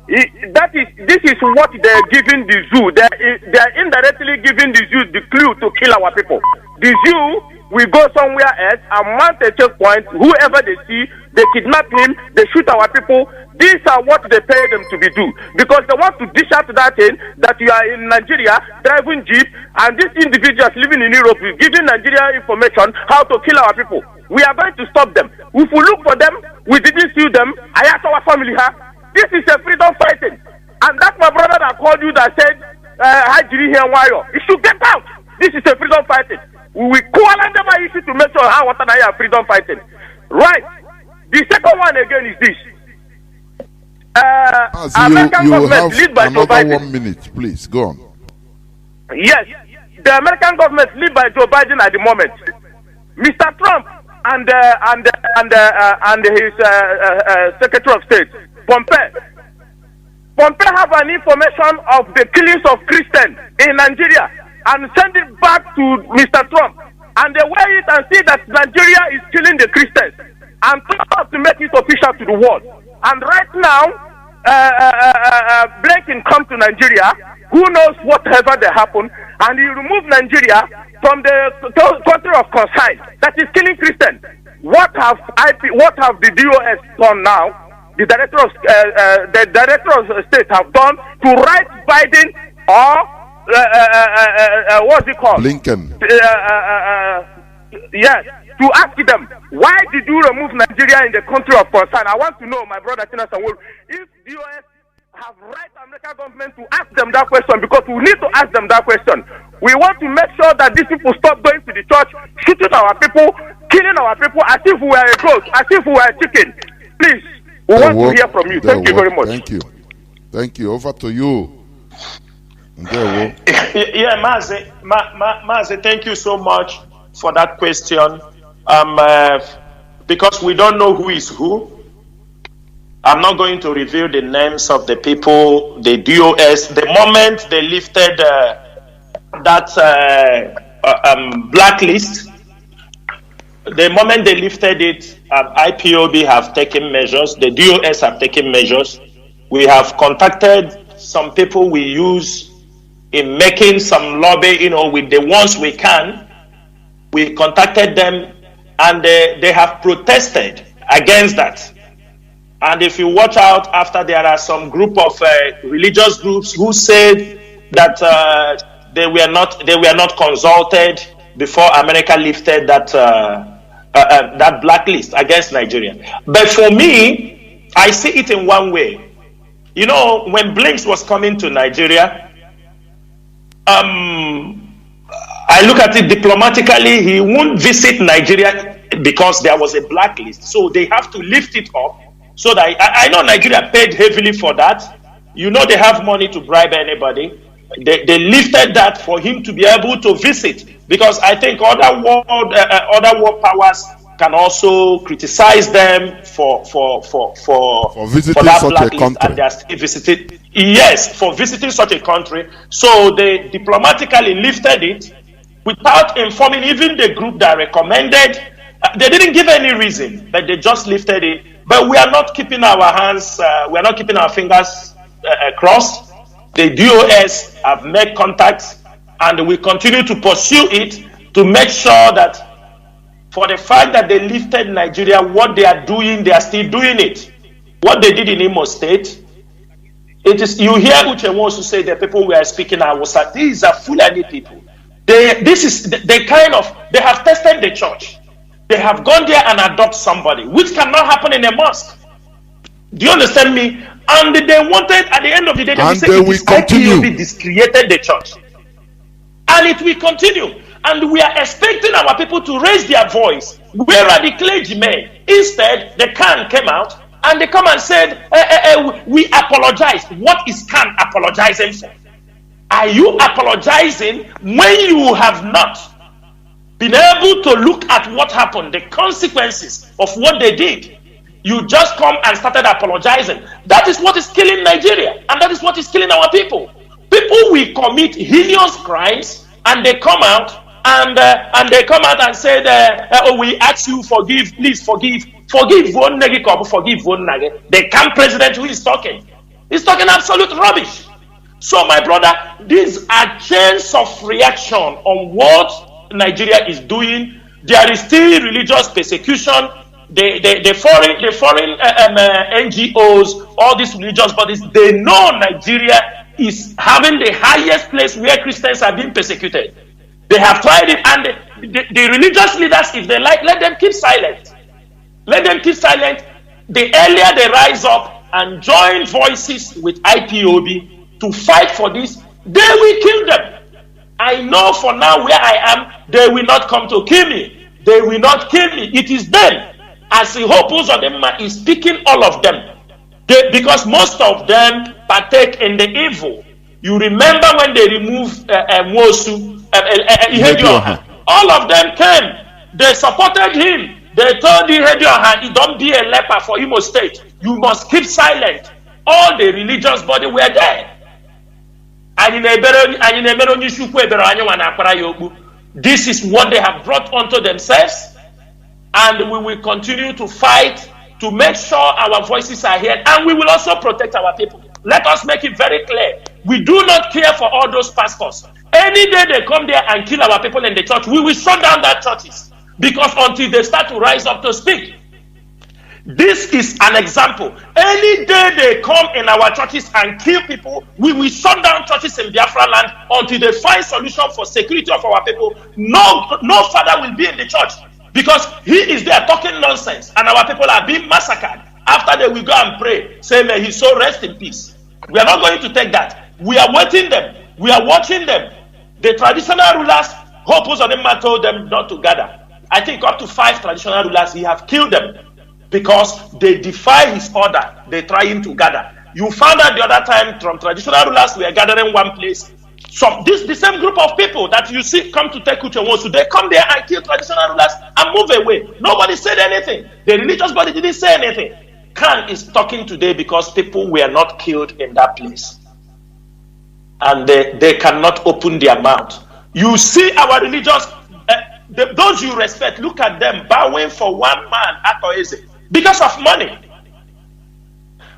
N: This is what they're giving the zoo. They're indirectly giving the zoo the clue to kill our people. The zoo will go somewhere else and mount a checkpoint. Whoever they see, they kidnap him, they shoot our people. These are what they pay them to be do. Because they want to dish out that thing that you are in Nigeria driving jeep and these individuals living in Europe is giving Nigeria information how to kill our people. We are going to stop them. If we look for them, we didn't see them. I asked our family, this is a freedom fighting. And that's my brother that called you that said, Hajiri here, Wayo. You should get out. This is a freedom fighting. We call them my issue to make sure how what I are freedom fighting. Right. The second one again is this. American government lead by Joe Biden.
H: 1 minute, please. Go on.
N: Yes. The American government lead by Joe Biden at the moment. Mr. Trump and his Secretary of State, Pompeo have an information of the killings of Christians in Nigeria and send it back to Mr. Trump. And they weigh it and see that Nigeria is killing the Christians. And Trump has to make it official to the world. And right now, Blinken come to Nigeria. Who knows whatever they happen. And he removed Nigeria from the country of concern that is killing Christians. What have the DOS done now? The director of state have done to write Biden or what's it called?
H: Blinken.
N: Yes, to ask them why did you remove Nigeria in the country of concern? I want to know, my brother Chinasa Nworu, if DOS have right American government to ask them that question, because we need to ask them that question. We want to make sure that these people stop going to the church, shooting our people, killing our people as if we are a goat, as if we are a chicken. Please, we want to hear from you. Thank you very much.
H: Thank you. Thank you. Over to you.
S: Yeah, Mazi, thank you so much for that question. Because we don't know who is who, I'm not going to reveal the names of the people, the DOS. The moment they lifted that blacklist, the moment they lifted it, IPOB have taken measures, the DOS have taken measures. We have contacted some people we use in making some lobby, with the ones we can. We contacted them and they have protested against that. And if you watch out, after there are some group of religious groups who said that they were not consulted before America lifted that that blacklist against Nigeria. But for me, I see it in one way. When Blinks was coming to Nigeria, I look at it diplomatically, he won't visit Nigeria because there was a blacklist. So they have to lift it up. So that I know Nigeria paid heavily for that. They have money to bribe anybody. They lifted that for him to be able to visit, because I think other world powers can also criticize them for
H: visiting
S: that
H: such a country.
S: And they are still visiting. Yes, for visiting such a country. So they diplomatically lifted it without informing even the group that recommended. They didn't give any reason, but they just lifted it. But we are not keeping our hands, we are not keeping our fingers crossed. The DOS have made contacts, and we continue to pursue it to make sure that for the fact that they lifted Nigeria, what they are doing, they are still doing it. What they did in Imo State, it is, you hear Uche wants to say the people we are speaking are Hausa. These are Fulani people. They have tested the church. They have gone there and adopt somebody, which cannot happen in a mosque. Do you understand me? And they wanted, at the end of the day, they will continue. IPOB discreated the church. And it will continue. And we are expecting our people to raise their voice. Where are the clergymen? Instead, the Khan came out and they come and said, we apologize. What is Khan apologizing for? Are you apologizing when you have not been able to look at what happened, the consequences of what they did? You just come and started apologizing. That is what is killing Nigeria, and that is what is killing our people. People will commit heinous crimes, and they come out and they come out and say, "Oh, we ask you forgive, please forgive one negi, forgive one nage." The camp president who is talking, he's talking absolute rubbish. So, my brother, these are chains of reaction on what Nigeria is doing. There is still religious persecution. The foreign NGOs, all these religious bodies, they know Nigeria is having the highest place where Christians are being persecuted. They have tried it, and the religious leaders, if they like, let them keep silent. Let them keep silent. The earlier they rise up and join voices with IPOB to fight for this, they will kill them. I know for now where I am, they will not come to kill me. They will not kill me. It is them. As the hope of them is speaking, all of them. Because most of them partake in the evil. You remember when they removed Nwosu, all of them came. They supported him. They told the don't be a leper for Imo State. You must keep silent. All the religious body were there. This is what they have brought onto themselves. And we will continue to fight to make sure our voices are heard, and we will also protect our people. Let us make it very clear. We do not care for all those pastors. Any day they come there and kill our people in the church, we will shut down their churches, because until they start to rise up to speak. This is an example. Any day they come in our churches and kill people, we will shut down churches in Biafra land until they find solution for security of our people. No father will be in the church, because he is there talking nonsense, and our people are being massacred. After they will go and pray, say, may his soul rest in peace. We are not going to take that. We are waiting them. We are watching them. The traditional rulers, Hope Uzodimma told them not to gather. I think up to 5 traditional rulers, he have killed them because they defy his order. They're trying to gather. You found out the other time from traditional rulers, we are gathering one place. So the same group of people that you see come to take Uche Nwosu, they come there and kill traditional rulers and move away. Nobody said anything. The religious body didn't say anything. Khan is talking today because people were not killed in that place. And they cannot open their mouth. You see our religious, those you respect, look at them bowing for one man, Atoeze, because of money.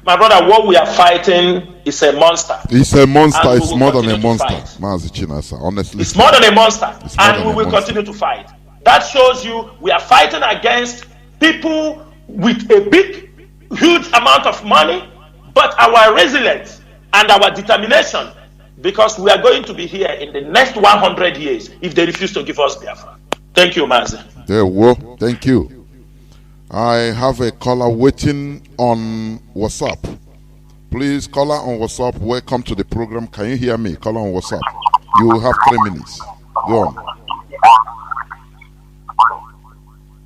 S: My brother, what we are fighting is a monster.
H: It's a monster. It's more than a monster. Mazi Chinasa, honestly.
S: It's more than a monster. And we will continue to fight. That shows you we are fighting against people with a huge amount of money, but our resilience and our determination, because we are going to be here in the next 100 years if they refuse to give us Biafra. Thank you, Mazi.
H: There we go. Thank you. I have a caller waiting on WhatsApp. Please, caller on WhatsApp, welcome to the program. Can you hear me? Caller on WhatsApp. You will have 3 minutes. Go on.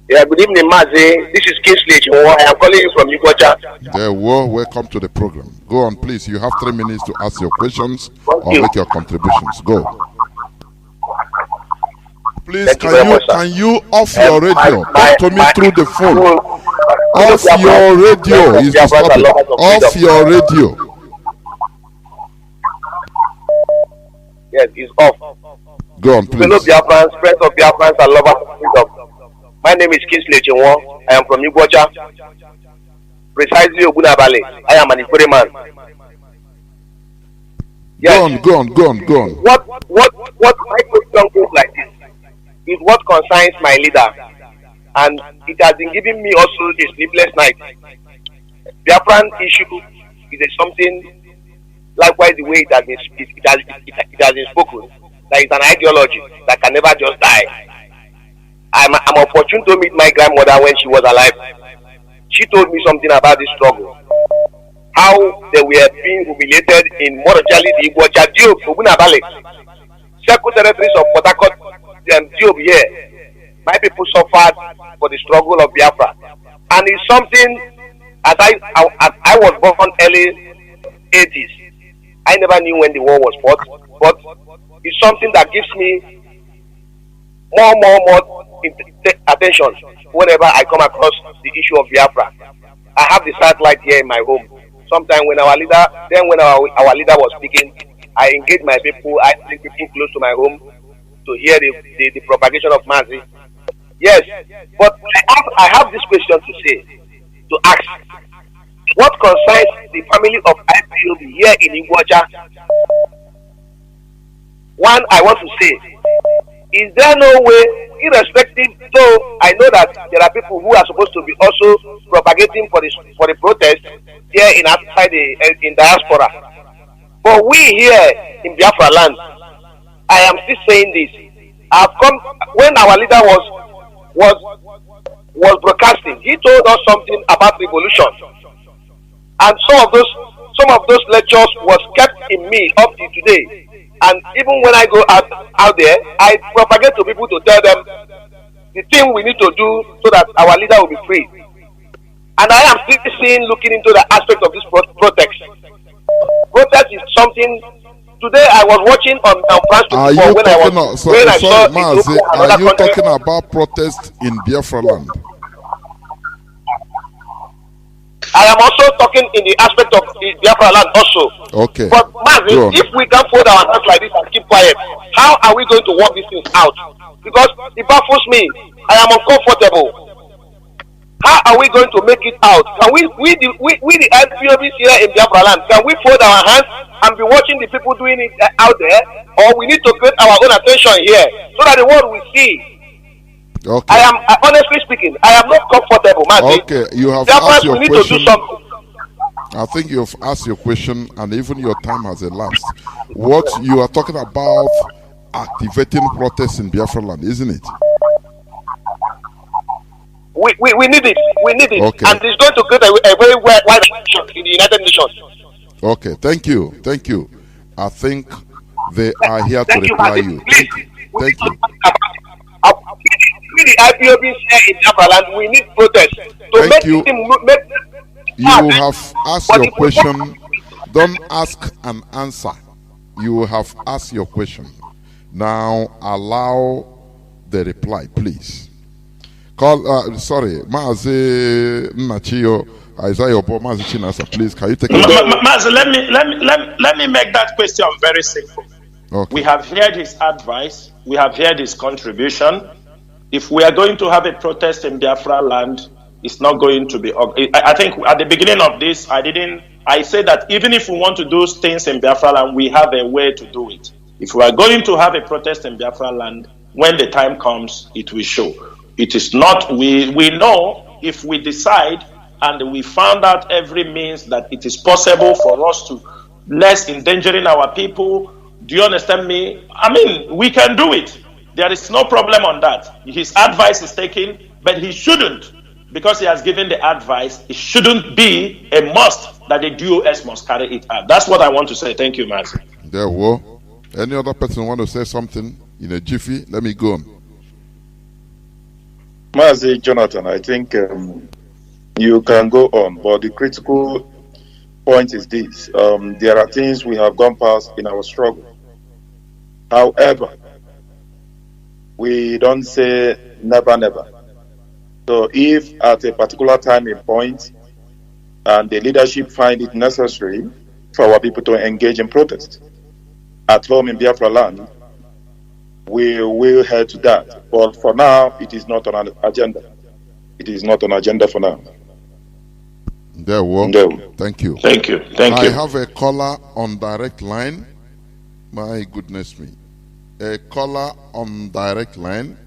B: Yeah, good evening, Mazi. This is Kingsley. I am calling you from Uganda.
H: There we go. Welcome to the program. Go on, please. You have 3 minutes to ask your questions or make your contributions. Go. Please, can you off your radio? Talk to me through the phone. Off your radio is disturbing. Off your radio.
B: Yes, it's off.
H: Go on, please.
B: Fellow Biafrans, friends of Biafrans and lovers of freedom. My name is Kingsley Chinwo. I am from Uganda. Precisely Ogunabale. I am an Ipob man. Yes.
H: Go on.
B: What my question goes like this is what concerns my leader, and it has been giving me also a sleepless night. Biafran issue is something likewise the way it has been spoken, that is an ideology that can never just die. I'm opportune to meet my grandmother when she was alive. She told me something about this struggle, how they were being humiliated in Morojali, the Igbo, Jadio, Ogunabale, Circle territories of Port Harcourt,
T: Job here. My people suffered for the struggle of Biafra. And it's something, as I was born early 80s. I never knew when the war was fought, but it's something that gives me more attention whenever I come across the issue of Biafra. I have the satellite here in my home. Sometimes when our leader was speaking, I engage my people, I bring people close to my home to hear the propagation of Mazi. Yes, but I have this question to ask. What concerns the family of IPOB here in Iguacha? One, I want to say, is there no way, irrespective, though I know that there are people who are supposed to be also propagating for the protest here in outside in diaspora, but we here in Biafra land, I am still saying this. I've come when our leader was broadcasting. He told us something about revolution, and some of those lectures was kept in me up to today. And even when I go out there, I propagate to people to tell them the thing we need to do so that our leader will be free. And I am still looking into the aspect of this protest. Protest is something. Today I was watching on France 24 when I saw
H: Mazi, are you talking about protest in Biafra land?
T: I am also talking in the aspect of the Biafra land also.
H: Okay.
T: But Mazi, if we can fold our hands like this and keep quiet, how are we going to work these things out? Because it baffles me. I am uncomfortable. How are we going to make it out? Can we the IPOBs here in Biafra land, can we fold our hands and be watching the people doing it out there? Or we need to create our own attention here so that the world will see?
H: Okay.
T: Honestly speaking, I am not comfortable, Mazi.
H: Okay, you have
T: Biafra,
H: asked your
T: we need
H: question.
T: to do something.
H: I think you've asked your question and even your time has elapsed. What you are talking about activating protests in Biafra land, isn't it?
T: We need it. We need it.
H: Okay.
T: And it's going to create a very wide action in the United Nations.
H: Okay, thank you. Thank you. I think they are here to reply you. Thank you.
T: We the IPOBs here in Biafra land, we need protest to
H: Thank
T: make
H: you. You have asked your question. Don't ask and answer. You have asked your question. Now allow the reply, please. Sorry, Mazi Nachio, Isaiah Obo, Mazi Chinasa, please. Can you take
S: Mazi, let me make that question very simple.
H: Okay.
S: We have heard his advice. We have heard his contribution. If we are going to have a protest in Biafra land, it's not going to be. I think at the beginning of this, I said that even if we want to do things in Biafra land, we have a way to do it. If we are going to have a protest in Biafra land, when the time comes, it will show. It is not. We know if we decide and we found out every means that it is possible for us to less endangering our people. Do you understand me? I mean, we can do it. There is no problem on that. His advice is taken, but he shouldn't, because he has given the advice, it shouldn't be a must that the DOS must carry it out. That's what I want to say. Thank you, Mazi.
H: There we go. Any other person want to say something in a jiffy? Let me go on.
P: Mazi Jonathan, I think you can go on, but the critical point is this. There are things we have gone past in our struggle. However, we don't say never, never. So if at a particular time and point, and the leadership find it necessary for our people to engage in protest at home in Biafra land, we will head to that. But for now, it is not on an agenda. It is not on agenda for now.
H: There we
P: No.
H: Thank you.
S: Thank you. Thank
H: I
S: you.
H: have a caller on direct line. My goodness me. A caller on direct line.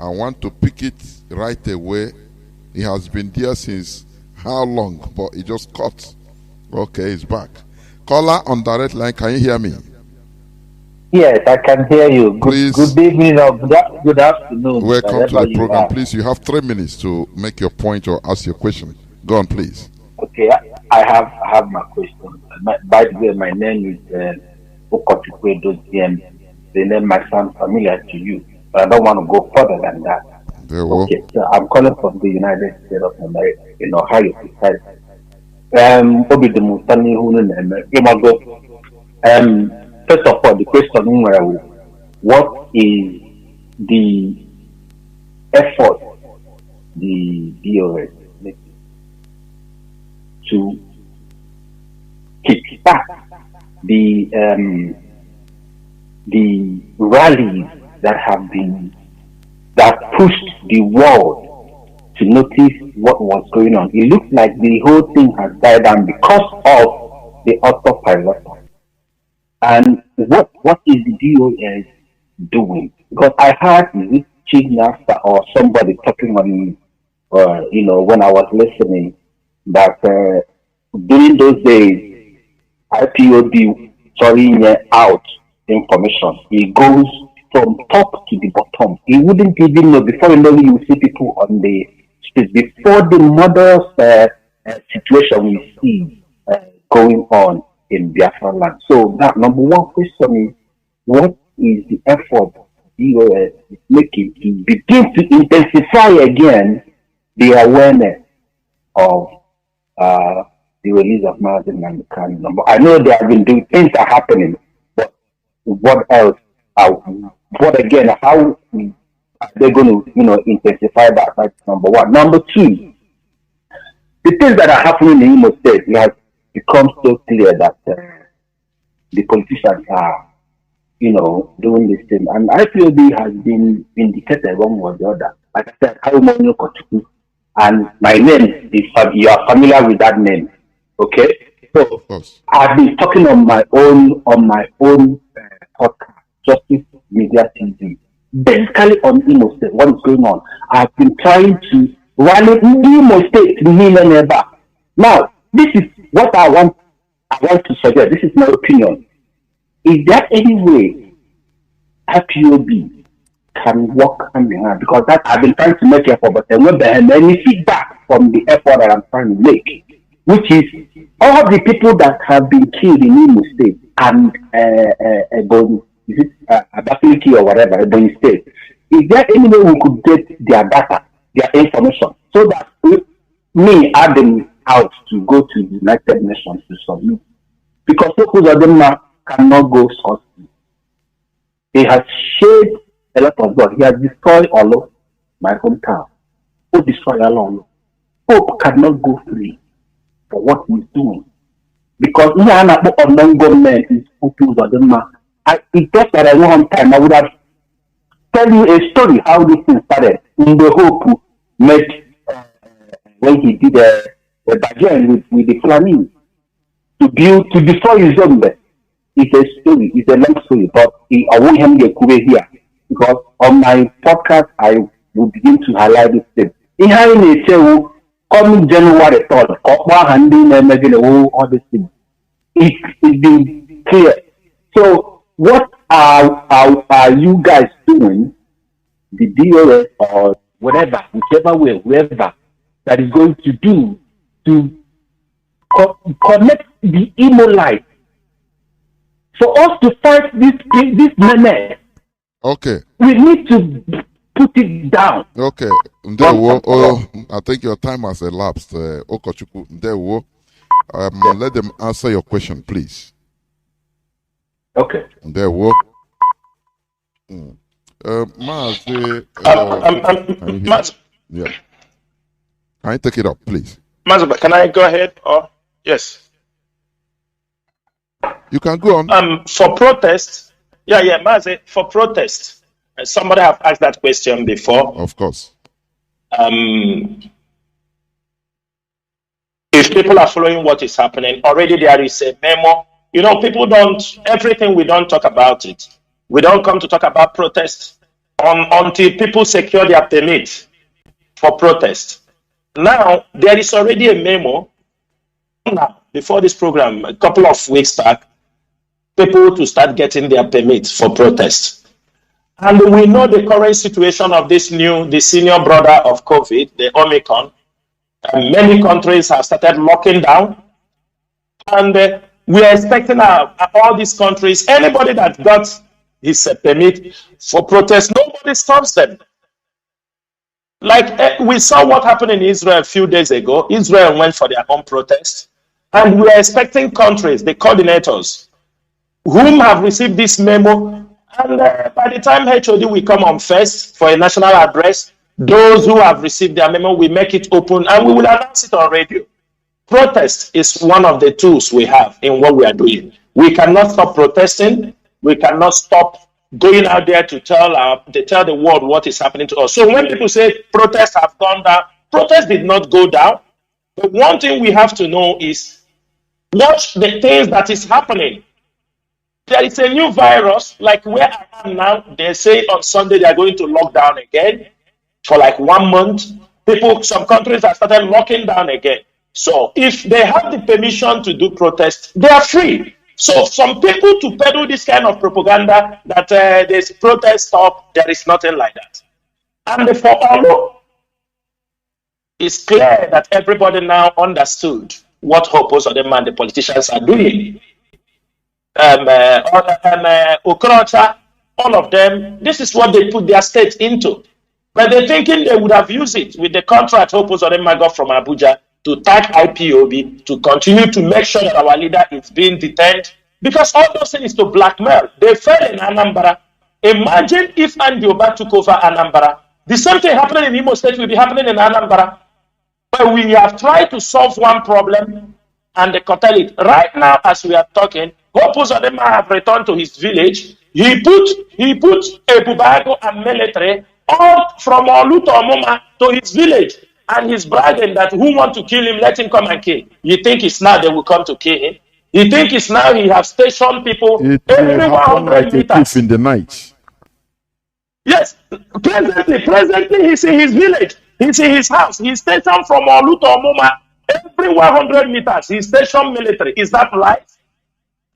H: I want to pick it right away. He has been there since how long? But he just cut. Okay, he's back. Caller on direct line, can you hear me?
B: Yes, I can hear you. Good evening or good afternoon.
H: Welcome to the program. Please, you have 3 minutes to make your point or ask your question. Go on, please.
B: Okay, I have my question. By the way, my name is Okotukwe Doziem. The name might sound familiar to you. But I don't want to go further than that. Okay, so I'm calling from the United States of America, in Ohio, precisely. Obi the Mustani first of all, the question what is the effort the DOS making to kickstart the rallies that pushed the world to notice what was going on? It looks like the whole thing has died down because of the autopilot. And what is the DOS doing? Because I heard this chief master or somebody talking on, when I was listening, that during those days, IPOB sorting out information. It goes from top to the bottom. He wouldn't even know. Before you know, you see people on the street. Before the murderous situation we see going on in Biafra land. So that number one question is, what is the effort DOS is making to begin to intensify again the awareness of the release of Mazi and Kanu? I know they have been doing things are happening, but what else? What again? How are they going to, intensify that? That's number one. Number two, the things that are happening in Imo State, it has become so clear that the politicians are, doing this thing, and IPOB has been indicated one or the other. Like I said, Harumonu Kochuku, and my name is, you are familiar with that name, okay? So I've been talking on my own podcast, Justice Media TV, basically on Imo State, what is going on. I've been trying to rally Imo State never. Now, this is what I want to suggest. This is my opinion. Is there any way IPOB can work hand in hand? Because that I've been trying to make effort, but there's not any feedback from the effort that I'm trying to make, which is all the people that have been killed in Imo State and Abakaliki or whatever, Ebonyi State. Is there any way we could get their data, their information, so that me add them out to go to the United Nations to submit? Because those of them now cannot go source. He has shed a lot of blood. He has destroyed all of my hometown. Who destroyed alone? Hope cannot go free for what he's doing. Because he has not unknown government is focused on them now. It just that at one time I would have tell you a story how this thing started. In the Hope met when he did a bargain with the Flamings to destroy his own bed. It's a story, it's a long story, but I won't have the cover here because on my podcast I will begin to highlight this thing. In having a show coming January 3rd, all these things. It's been clear. So what are you guys doing, the DOS or whatever, whichever way, whoever that is going to do to connect the Imo life for us to fight this menace?
H: Okay.
B: We need to put it down.
H: Okay. I think your time has elapsed. Okochukwu, let them answer your question, please.
B: Okay.
H: Mazi, yeah. Can I take it up, please?
S: Mazi, can I go ahead? Or yes.
H: You can go on.
S: For protest, Mazi, for protest. Somebody have asked that question before.
H: Of course.
S: If people are following what is happening, already there is a memo. People everything we don't talk about it. We don't come to talk about protest until people secure their permit for protest. Now, there is already a memo before this program, a couple of weeks back, people to start getting their permits for protest. And we know the current situation of the senior brother of COVID, the Omicron. Many countries have started locking down. And we are expecting all these countries, anybody that got his permit for protest, nobody nobody stops them. Like we saw what happened in Israel a few days ago. Israel went for their own protest, and we are expecting countries, the coordinators, whom have received this memo, and by the time HOD will come on first for a national address, those who have received their memo, we make it open and we will announce it on radio. Protest is one of the tools we have in what we are doing. We cannot stop protesting. We cannot stop going out there to tell the world what is happening to us. So when people say protests have gone down, protests did not go down. But one thing we have to know is watch the things that is happening. There is a new virus, like where I am now. They say on Sunday they are going to lock down again for like 1 month. Some countries have started locking down again. So if they have the permission to do protests, they are free. So some people to peddle this kind of propaganda that there's protest stop, there is nothing like that. And for all, it's clear that everybody now understood what Hopos or the politicians are doing. Okorocha, all of them, this is what they put their state into. But they're thinking they would have used it with the contract Hopos or them got from Abuja to tag IPOB to continue to make sure that our leader is being detained. Because all those things is to blackmail. They fell in Anambra. Imagine if Andy Oba took over Anambra. The same thing happening in Imo State will be happening in Anambra. But we have tried to solve one problem and they curtail it. Right now, as we are talking, Hope Uzodinma have returned to his village. He put Ebubago and military all from Olu to Omuma to his village. And he's bragging that who want to kill him, let him come and kill. You think it's now they will come to kill him? You think it's now he have stationed people every 100 meters
H: in the night?
S: Yes, presently he's in his village. He's in his house. He's stationed from Olu to Omuma every 100 meters. He's stationed military. Is that right?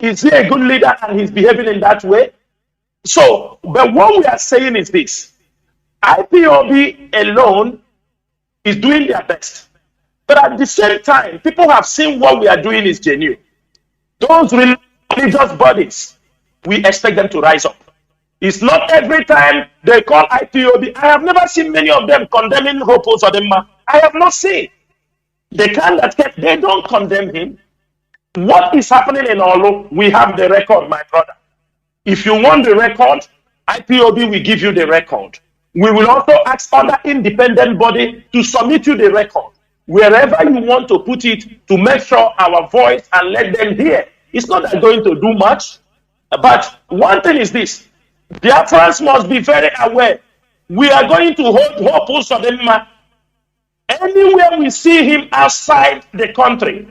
S: Is he a good leader and he's behaving in that way? So, but what we are saying is this. IPOB alone is doing their best. But at the same time, people have seen what we are doing is genuine. Those religious bodies, we expect them to rise up. It's not every time they call IPOB. I have never seen many of them condemning Hope Uzodinma. I have not seen. They don't condemn him. What is happening in Olu, we have the record, my brother. If you want the record, IPOB will give you the record. We will also ask other independent body to submit you the record. Wherever you want to put it to make sure our voice and let them hear. It's not that going to do much. But one thing is this. Biafrans must be very aware. We are going to hold Hope Uzodinma anywhere we see him outside the country.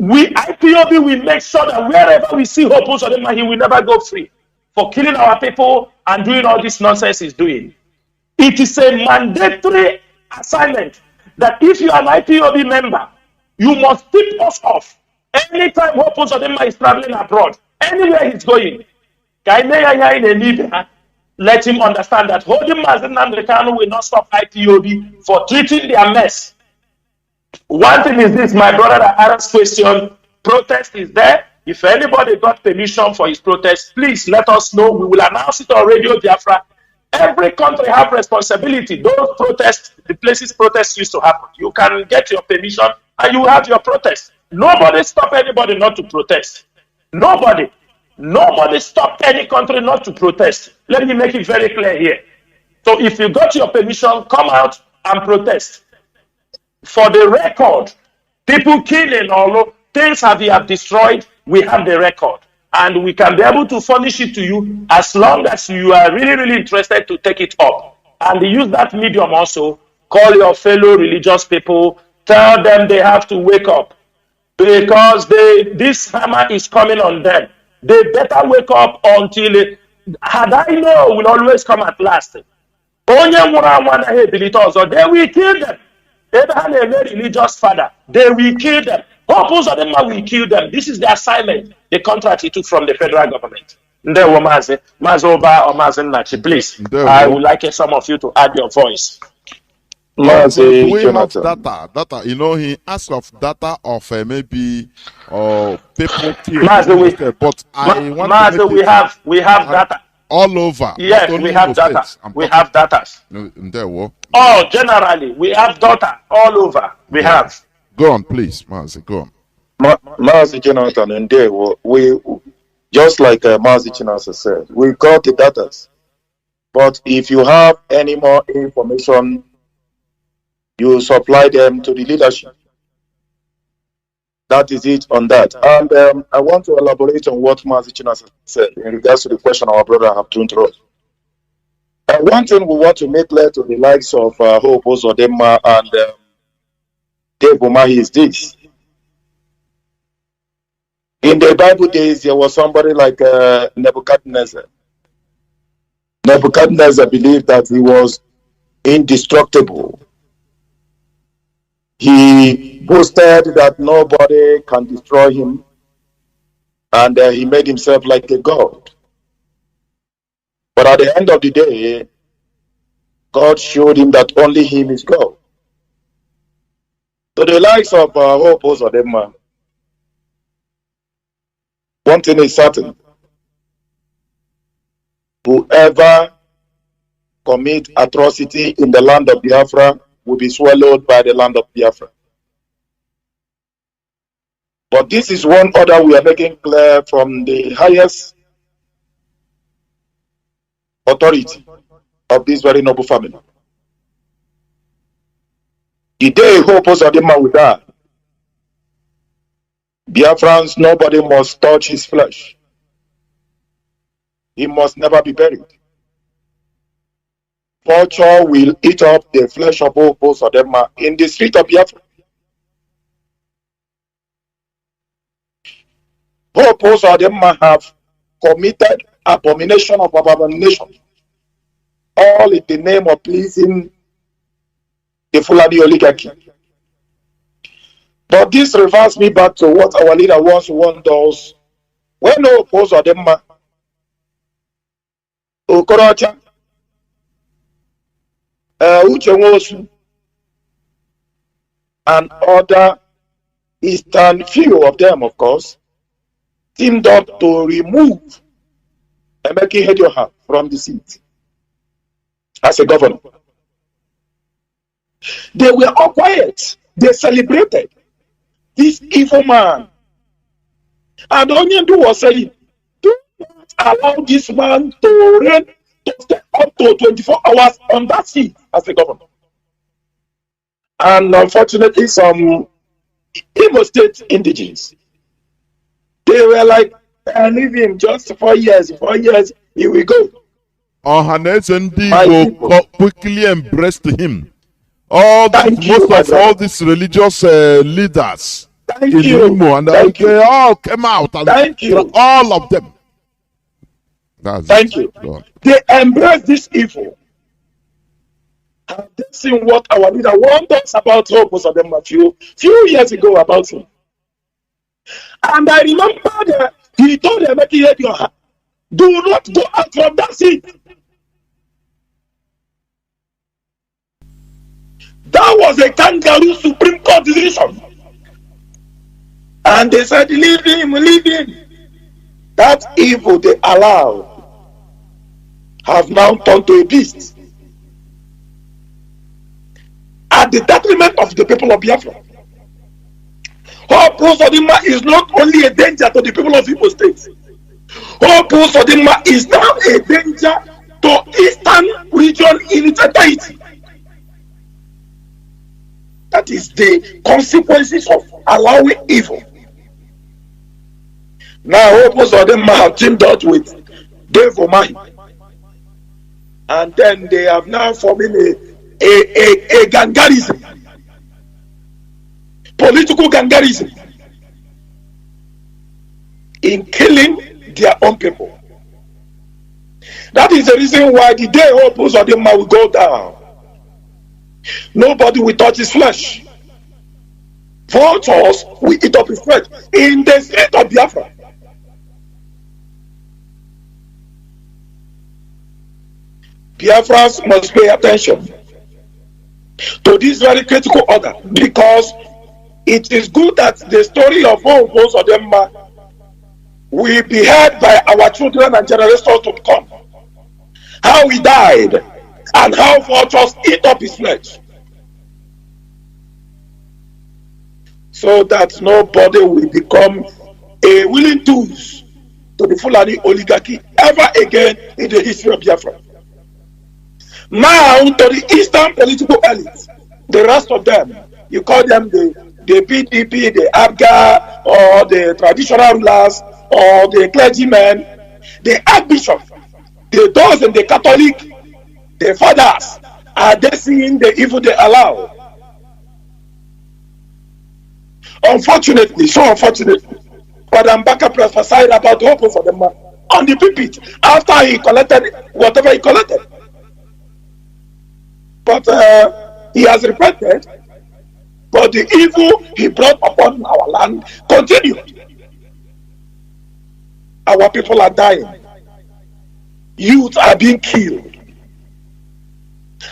S: IPOB will make sure that wherever we see Hope Uzodinma, he will never go free for killing our people and doing all this nonsense he's doing. It is a mandatory assignment that if you are an IPOB member, you must tip us off anytime Hope Uzodinma is traveling abroad, anywhere he's going. Let him understand that holding Mazi Chinasa will not stop IPOB for treating their mess. One thing is this, my brother, that asked question, protest is there. If anybody got permission for his protest, please let us know. We will announce it on Radio Biafra. Every country have responsibility. Those protests, the places protests used to happen, you can get your permission and you have your protest. Nobody stop anybody not to protest. Nobody stop any country not to protest. Let me make it very clear here. So if you got your permission, come out and protest. For the record, people killing all things you have destroyed, we have the record. And we can be able to furnish it to you as long as you are really, really interested to take it up. And use that medium also. Call your fellow religious people. Tell them they have to wake up. Because this hammer is coming on them. They better wake up until, had I know, will always come at last. They will kill them. Abraham, a religious father, they will kill them. Hope Uzodinma will kill them. This is the assignment, the contract he took from the federal government. Mazi Oba or Mazi Nachi, please. I would like some of you to add your voice.
H: Mazi Chinasa. Data. You know, he asked of data of maybe people killed.
S: Mazi, we have data.
H: all over.
S: Yes, we have data. We have data. Oh, generally, we have data all over. We have.
H: Go on, please, Mazi. Go on.
P: Mazi Jonathan and Ndewo, we just like Mazi Chinasa said, we got the data. But if you have any more information, you supply them to the leadership. That is it on that. And I want to elaborate on what Mazi Chinasa said in regards to the question our brother have thrown to us. One thing we want to make clear to the likes of Hope Uzodinma and Dave Umahi is this. In the Bible days, there was somebody like Nebuchadnezzar. Nebuchadnezzar believed that he was indestructible. He boasted that nobody can destroy him, and he made himself like a god. But at the end of the day, God showed him that only him is God. So the likes of Hope Uzodinma, one thing is certain. Whoever commit atrocity in the land of Biafra will be swallowed by the land of Biafra. But this is one order we are making clear from the highest authority of this very noble family. The day Hope Uzodinma will die, Biafrans, nobody must touch his flesh. He must never be buried. Vulture will eat up the flesh of Hope Uzodinma in the street of Biafra. Hope Uzodinma have committed abomination of abomination, all in the name of pleasing the Fulani oligarchy. But this refers me back to what our leader once warned us. When Hope Uzodinma, Okorocha, Uche Nwosu, and other eastern few of them, of course, teamed up to remove Emeka Hedioha from the seat as a governor. They were all quiet. They celebrated this evil man. And Onyendu was saying, do not allow this man to reign to stay up to 24 hours on that seat as a governor. And unfortunately, some Imo State indigenes, they were like, leave him just 4 years, he will go.
H: Ohanes and Digo quickly embraced him. Most of all these religious leaders in Imo, and they all came out, and all of them.
P: Thank you. They embraced this evil. Have they seen what our leader warned us about Hope Uzodinma few years ago about him? And I remember that he told Emeka Hedioha, do not go out from that seat. That was a kangaroo Supreme Court decision. And they said, leave him. That evil they allowed have now turned to a beast. At the detriment of the people of Biafra. Hope Uzodinma is not only a danger to the people of Imo State. Hope Uzodinma is now a danger to Eastern region in its entirety. That is the consequences of allowing evil. Now Hope Uzodinma have teamed up with Dave Umahi. And then they have now forming a gangarism. Political gangarism. In killing their own people. That is the reason why the day Hope Uzodinma will go down, nobody will touch his flesh. Vultures will eat up his flesh in the state of Biafra. Biafrans must pay attention to this very critical order, because it is good that the story of Hope Uzodinma will be heard by our children and generations to come.
I: how he died, and how vultures eat up his flesh, so that nobody will become a willing tools to the Fulani oligarchy ever again in the history of Biafra. Now to the Eastern political elite, the rest of them, you call them the PDP, the Abga, or the traditional rulers, or the clergymen, the archbishop, the those in the Catholic, the fathers, are they seeing the evil they allow? Unfortunately, so unfortunately, Padam Baka prophesied about the hope for the man on the pulpit after he collected whatever he collected. But he has repented, but the evil he brought upon our land continued. Our people are dying. Youth are being killed.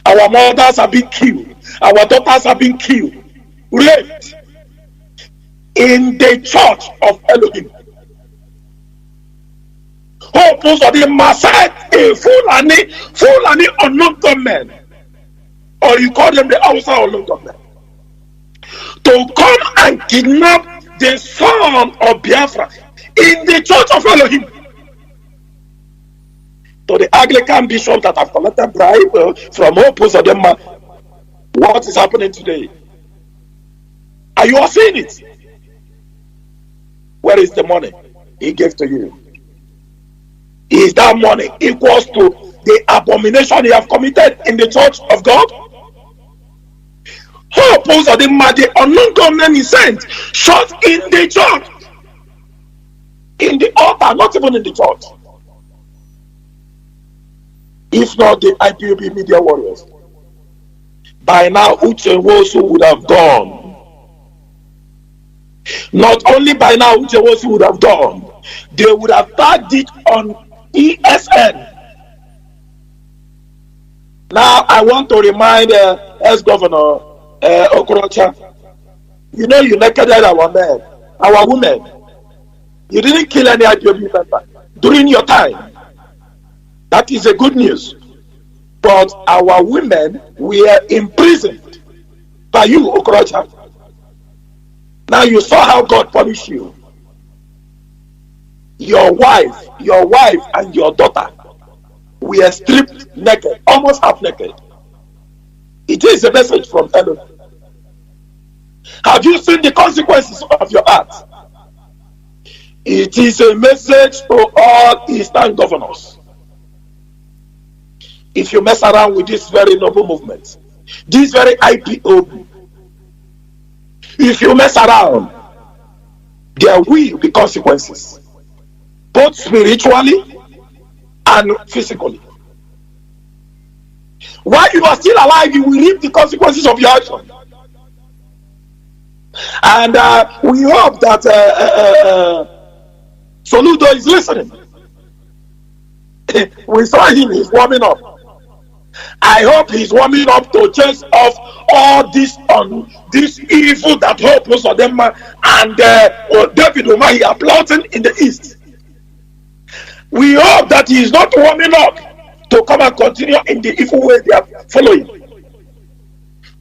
I: Our mothers are being killed. Our daughters are being killed. Raped. In the church of Elohim. Opposed to the Maasai, a Fulani unknown gunmen, or you call them the Hausa unknown gunmen, to come and kidnap the son of Biafra in the church of Elohim. To the Anglican bishop that have collected bribe from opposed to them, what is happening today? Are you all seeing it? Where is the money he gave to you? Is that money equals to the abomination he have committed in the church of God? Who opposed to the unknown government he sent shot in the church, in the altar, not even in the church. If not the IPOB media warriors, by now Uche Nwosu would have gone. Not only by now Uche Nwosu would have gone, they would have tagged it on ESN. Now I want to remind ex-governor Okorocha, you know you naked our men, our women. You didn't kill any IPOB member during your time. That is a good news. But our women were imprisoned by you, Okorocha. Now you saw how God punished you. Your wife and your daughter were stripped naked, almost half naked. It is a message from Elohim. Have you seen the consequences of your act? It is a message to all Eastern governors. If you mess around with this very noble movement, this very IPOB, if you mess around, there will be consequences, both spiritually and physically. While you are still alive, you will reap the consequences of your action. And we hope that Soludo is listening. We saw him, he's warming up. I hope he's warming up to chase off all this this evil that opposed to them and David Umahi are plotting in the east. We hope that he is not warming up to come and continue in the evil way they are following.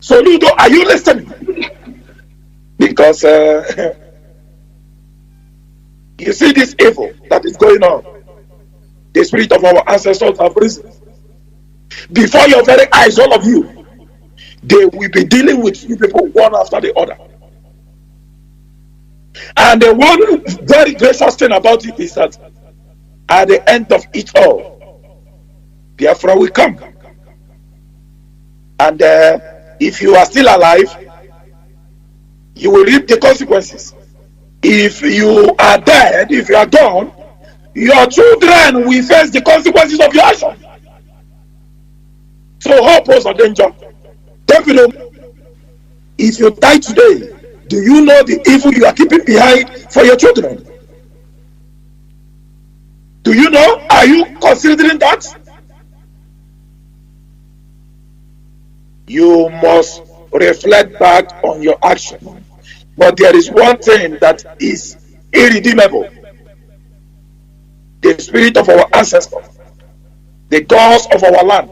I: So Ludo, are you listening? Because you see this evil that is going on. The spirit of our ancestors have risen. Before your very eyes, all of you, they will be dealing with you people one after the other. And the one very gracious thing about it is that at the end of it all, Biafra will come. And if you are still alive, you will reap the consequences. If you are dead, if you are gone, your children will face the consequences of your action. So hope was a danger. Definitely, if you die today, do you know the evil you are keeping behind for your children? Do you know? Are you considering that? You must reflect back on your action. But there is one thing that is irredeemable. The spirit of our ancestors.
M: the gods of our land,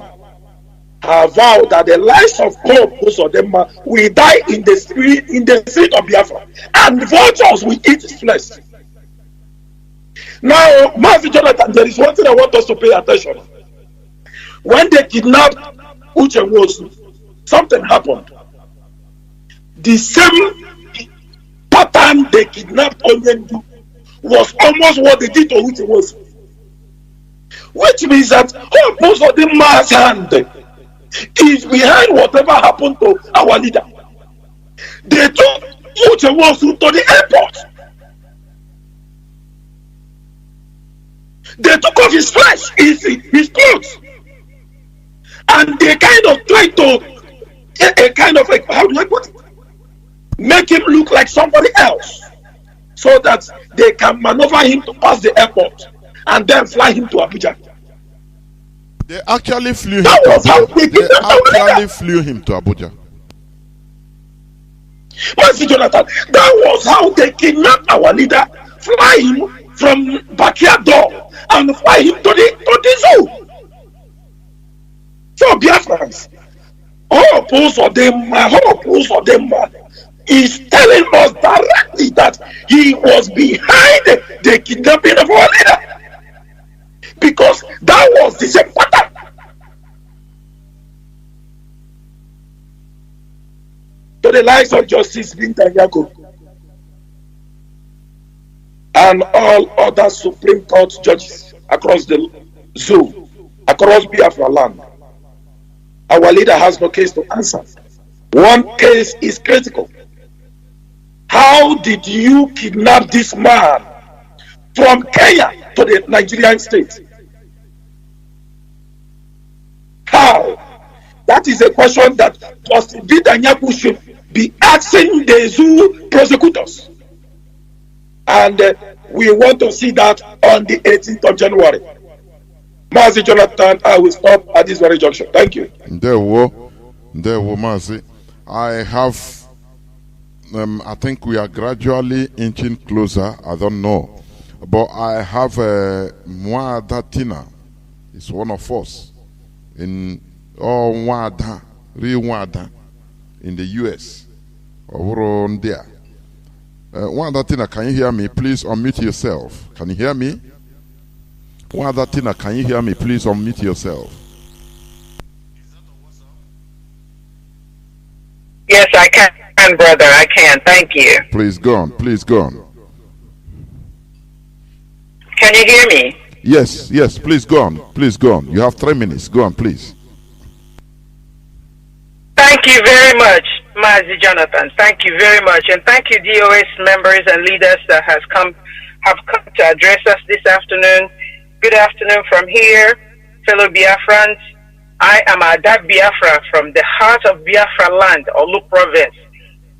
M: have vowed that the lives of Hope Uzodinma will die in the street of Biafra, and vultures will eat his flesh. Now, Mazi Jonathan, there is one thing I want us to pay attention. When they kidnapped Uche Nwosu, something happened. The same pattern they kidnapped Onyendu was almost what they did to Uche Nwosu. Which means that Hope Uzodinma's hand is behind whatever happened to our leader. They took Uche Nwosu to the airport. They took off his flesh, his clothes, and they kind of tried to how do I put it? Make him look like somebody else, so that they can maneuver him to pass the airport and then fly him to Abuja.
H: They actually flew him to Abuja. They actually flew him to Abuja.
M: Mazi Jonathan, that was how they kidnapped our leader, fly him from backyard door and fly him to the zoo. So Biafrans, Hope Uzodinma is telling us directly that he was behind the kidnapping of our leader, because that was the same pattern. To the likes of Justice Binta Nyako and all other Supreme Court judges across the zoo, across Biafra land, our leader has no case to answer. One case is critical. How did you kidnap this man from Kenya to the Nigerian state? How? That is a question that Justice Binta Nyako should be asking the zoo prosecutors. And we want to see that on the 18th of January. Mazi Jonathan, I will stop at this very junction. Thank you.
H: There were Mazi. I have, I think we are gradually inching closer. I don't know. But I have Mwada Tina. It's one of us in Mwada, real Mwada, in the US. Over on there. Mwada Tina, can you hear me? Please unmute yourself. Can you hear me? Mwada Tina, can you hear me? Please unmute yourself.
U: Yes, I can, brother. I can. Thank you.
H: Please go on. Please go on.
U: Can you hear me?
H: Yes, yes. Please go on. Please go on. You have 3 minutes. Go on, please.
U: Thank you very much, Mazi Jonathan. Thank you very much. And thank you, DOS members and leaders that have come to address us this afternoon. Good afternoon from here, fellow Biafrans. I am Adab Biafra from the heart of Biafra land, Olu province.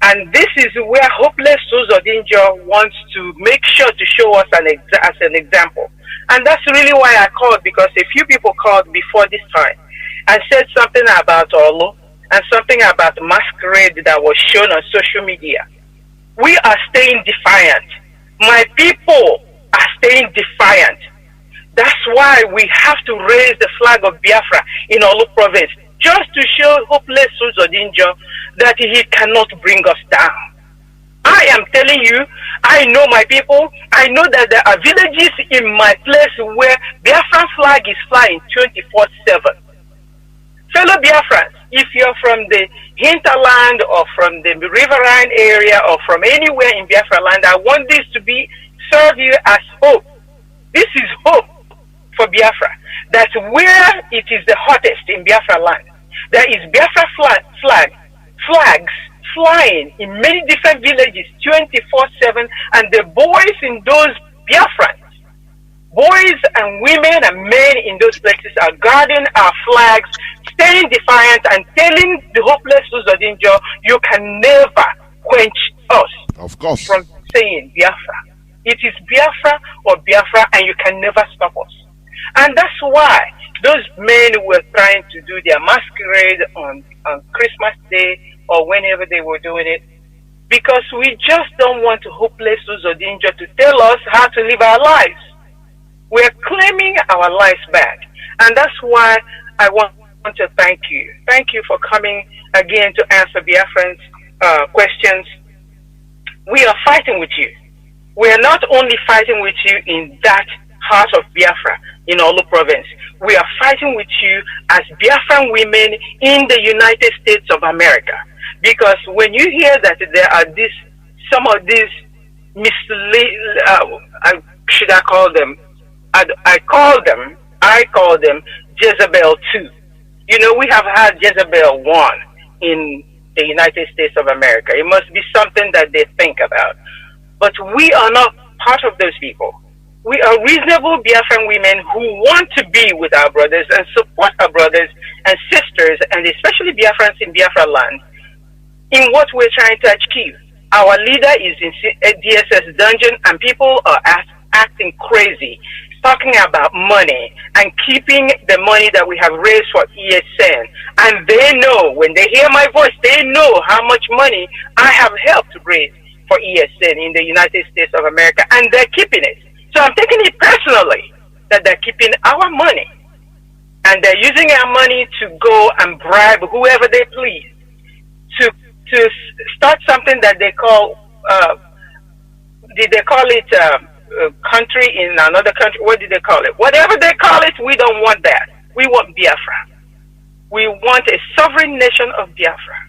U: And this is where Hopeless Uzodinma wants to make sure to show us as an example. And that's really why I called, because a few people called before this time and said something about Olu and something about the masquerade that was shown on social media. We are staying defiant. My people are staying defiant. That's why we have to raise the flag of Biafra in Olu province, just to show Hopeless Uzodinma that he cannot bring us down. I am telling you, I know my people. I know that there are villages in my place where Biafran flag is flying 24/7. Fellow Biafrans, if you're from the hinterland or from the riverine area or from anywhere in Biafra land, I want this to serve you as hope. This is hope for Biafra. That's where it is the hottest in Biafra land. There is Biafra flags flying in many different villages 24/7, and the boys in those Biafrans, boys and women and men in those places are guarding our flags, staying defiant and telling the Hopeless Uzodinma, you can never quench us.
H: Of course.
U: From saying Biafra. It is Biafra or Biafra, and you can never stop us. And that's why those men were trying to do their masquerade on Christmas Day or whenever they were doing it, because we just don't want Hopeless Uzodinma to tell us how to live our lives. We're claiming our lives back. And that's why I want to thank you. Thank you for coming again to answer Biafrans' questions. We are fighting with you. We are not only fighting with you in that heart of Biafra, in Olu province. We are fighting with you as Biafran women in the United States of America. Because when you hear that there are some of these should I call them? I call them Jezebel 2. You know, we have had Jezebel 1 in the United States of America. It must be something that they think about. But we are not part of those people. We are reasonable Biafran women who want to be with our brothers and support our brothers and sisters, and especially Biafrans in Biafra land, in what we're trying to achieve. Our leader is in DSS dungeon, and people are acting crazy, talking about money and keeping the money that we have raised for ESN. And they know, when they hear my voice, they know how much money I have helped raise for ESN in the United States of America, and they're keeping it. So I'm taking it personally that they're keeping our money, and they're using our money to go and bribe whoever they please to start something that they call, did they call it country in another country? What did they call it? Whatever they call it, we don't want that. We want Biafra. We want a sovereign nation of Biafra.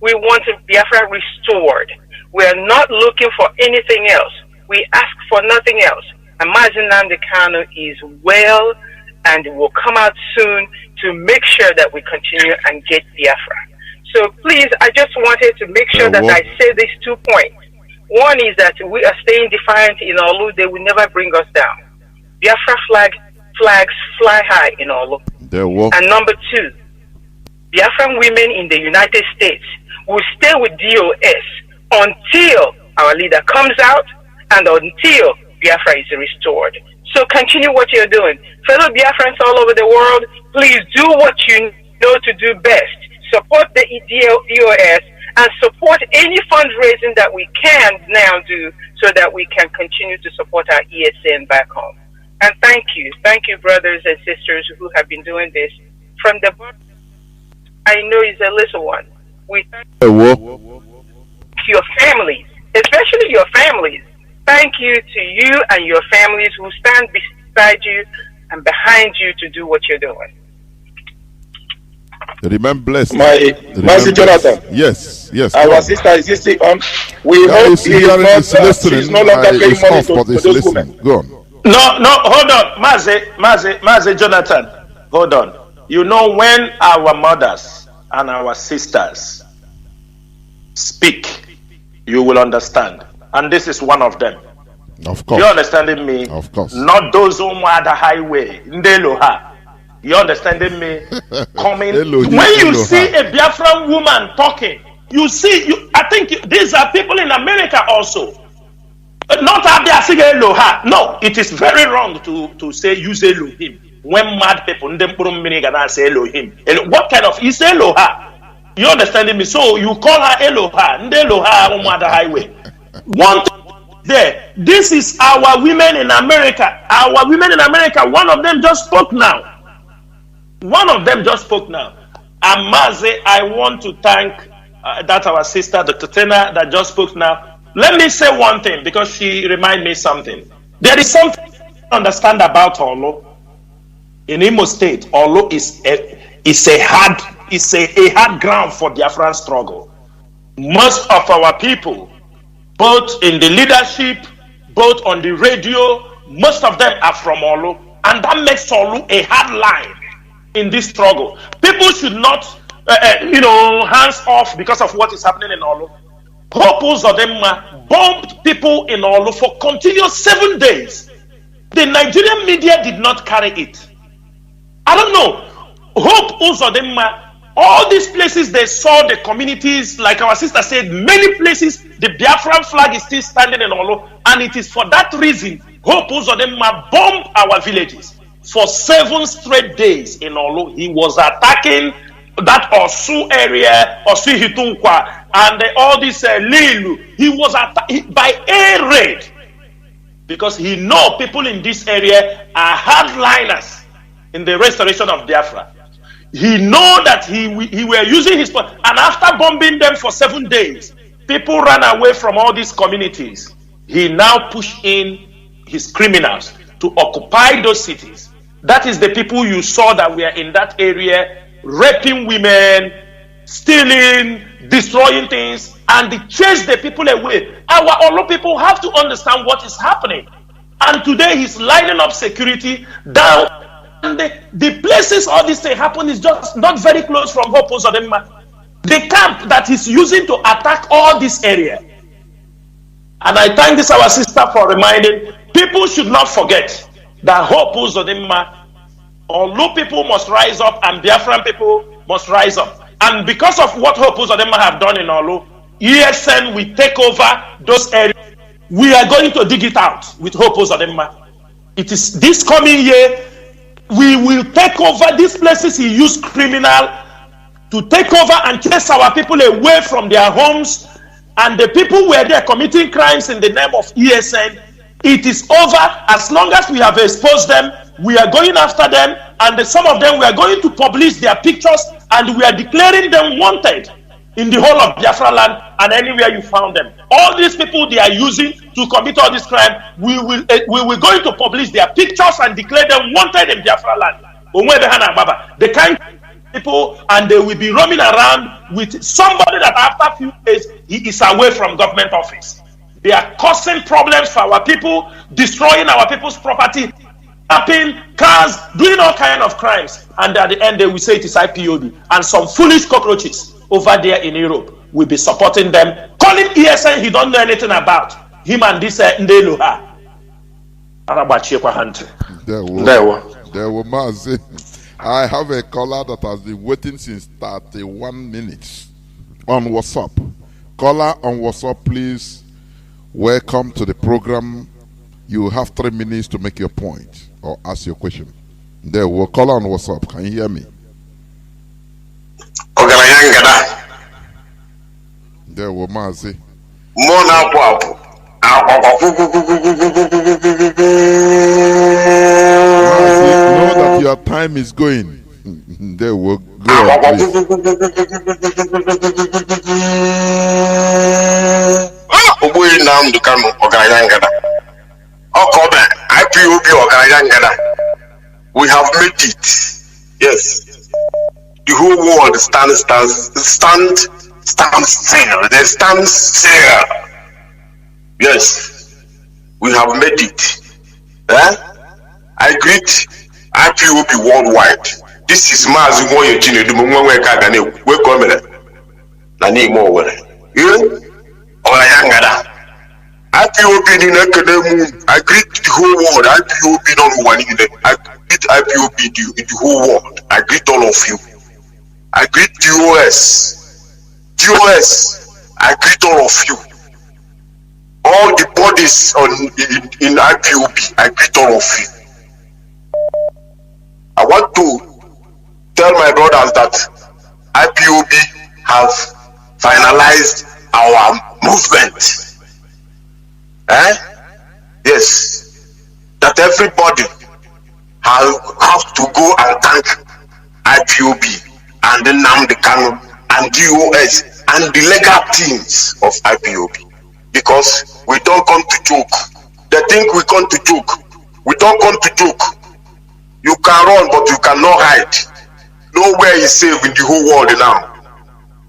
U: We want Biafra restored. We are not looking for anything else. We ask for nothing else. And Mazi Nnamdi Kanu is well and will come out soon to make sure that we continue and get Biafra. So please, I just wanted to make sure that I say these 2 points. One is that we are staying defiant in Olu. They will never bring us down. Biafra flags fly high in Olu. And number 2, Biafran women in the United States will stay with DOS until our leader comes out and until Biafra is restored. So continue what you're doing. Fellow Biafrans all over the world, please do what you know to do best. Support the DOS and support any fundraising that we can now do so that we can continue to support our ESN back home. And thank you. Thank you, brothers and sisters who have been doing this. From the bottom, I know it's a little one. We thank your families, especially your families. Thank you to you and your families who stand beside you and behind you to do what you're doing.
H: Remain blessed.
P: Mazi Jonathan.
H: Yes.
P: Our sister is still on. We hope she's no longer paying money to those women.
H: Go on.
S: No, hold on. Mazi Jonathan, hold on. You know, when our mothers and our sisters speak, you will understand. And this is one of them.
H: Of course.
S: You understanding me?
H: Of course.
S: Not those who are the highway. Ndeloha. You understanding me? Coming. When you see a Biafran woman talking, you see, I think these are people in America also. Not Abia say Eloha. No, it is very wrong to say use Elohim. When mad people say Elohim. What kind of is Eloha? You understanding me? So you call her Eloha. Ndeloha on the highway. One there. This is our women in America. Our women in America. One of them just spoke now. And Mazi, I want to thank that our sister, Dr. Tena, that just spoke now. Let me say one thing because she reminded me something. There is something to understand about Olo. In Imo State, Olo is a hard ground for Biafran struggle. Most of our people, both in the leadership, both on the radio, most of them are from Olo, and that makes Olo a hard line in this struggle. People should not, hands off because of what is happening in Olo. Hope Uzodinma bombed people in Olo for continuous 7 days. The Nigerian media did not carry it. I don't know. Hope Uzodinma, all these places they saw the communities, like our sister said, many places the Biafran flag is still standing in Olo, and it is for that reason Hope Uzodinma bombed our villages. For 7 straight days in Olo, he was attacking that Osu area, Osu Hitunkwa, and all this Lilu. He was attacked by air raid because he know people in this area are hardliners. in the restoration of Biafra. He know that he were using his, and after bombing them for 7 days, people ran away from all these communities. He now pushed in his criminals to occupy those cities. That is the people you saw that were in that area, raping women, stealing, destroying things, and they chased the people away. Our Olo people have to understand what is happening. And today he's lining up security down. And the places all this thing happen is just not very close from Hope Uzodinma. The camp that he's using to attack all this area. And I thank this our sister for reminding people should not forget that Hope Uzodinma, Olu people must rise up and Biafran people must rise up. And because of what Hope Uzodinma have done in Olu, ESN will take over those areas. We are going to dig it out with Hope Uzodinma. It is this coming year, we will take over these places he used criminal to take over and chase our people away from their homes. And the people were there committing crimes in the name of ESN. It is over. As long as we have exposed them, we are going after them, and some of them we are going to publish their pictures, and we are declaring them wanted in the whole of Biafra land and anywhere you found them. All these people they are using to commit all this crime, we will going to publish their pictures and declare them wanted in Biafra land. The kind of people, and they will be roaming around with somebody that after a few days he is away from government office. They are causing problems for our people, destroying our people's property, tapping cars, doing all kinds of crimes. And at the end, they will say it is IPOB. And some foolish cockroaches over there in Europe will be supporting them, calling ESN he don't know anything about. Him and this Ndeluha.
H: There were Mazi. I have a caller that has been waiting since 31 minutes on WhatsApp. Caller on WhatsApp, please. Welcome to the program. You have 3 minutes to make your point or ask your question. There will call on WhatsApp. Can you hear me? There will Mazi. Mazi, know that your time is going. There will go on,
D: Nnamdi Kanu Ogayangada. IPOB Ogayangada. We have made it. Yes. The whole world stands still. They stand still. Yes. We have made it. I greet IPOB worldwide. This is Mazi Chinasa Nworu. IPOB in academy, I greet the whole world. IPOB not one in it. I greet IPOB the whole world. I greet all of you. I greet DOS. I greet all of you. All the bodies in IPOB, I greet all of you. I want to tell my brothers that IPOB have finalized our movement. Yes. That everybody have to go and thank IPOB and the Nnamdi Kanu and DOS and the legal teams of IPOB. Because we don't come to joke. They think we come to joke. We don't come to joke. You can run, but you cannot hide. Nowhere is safe in the whole world now.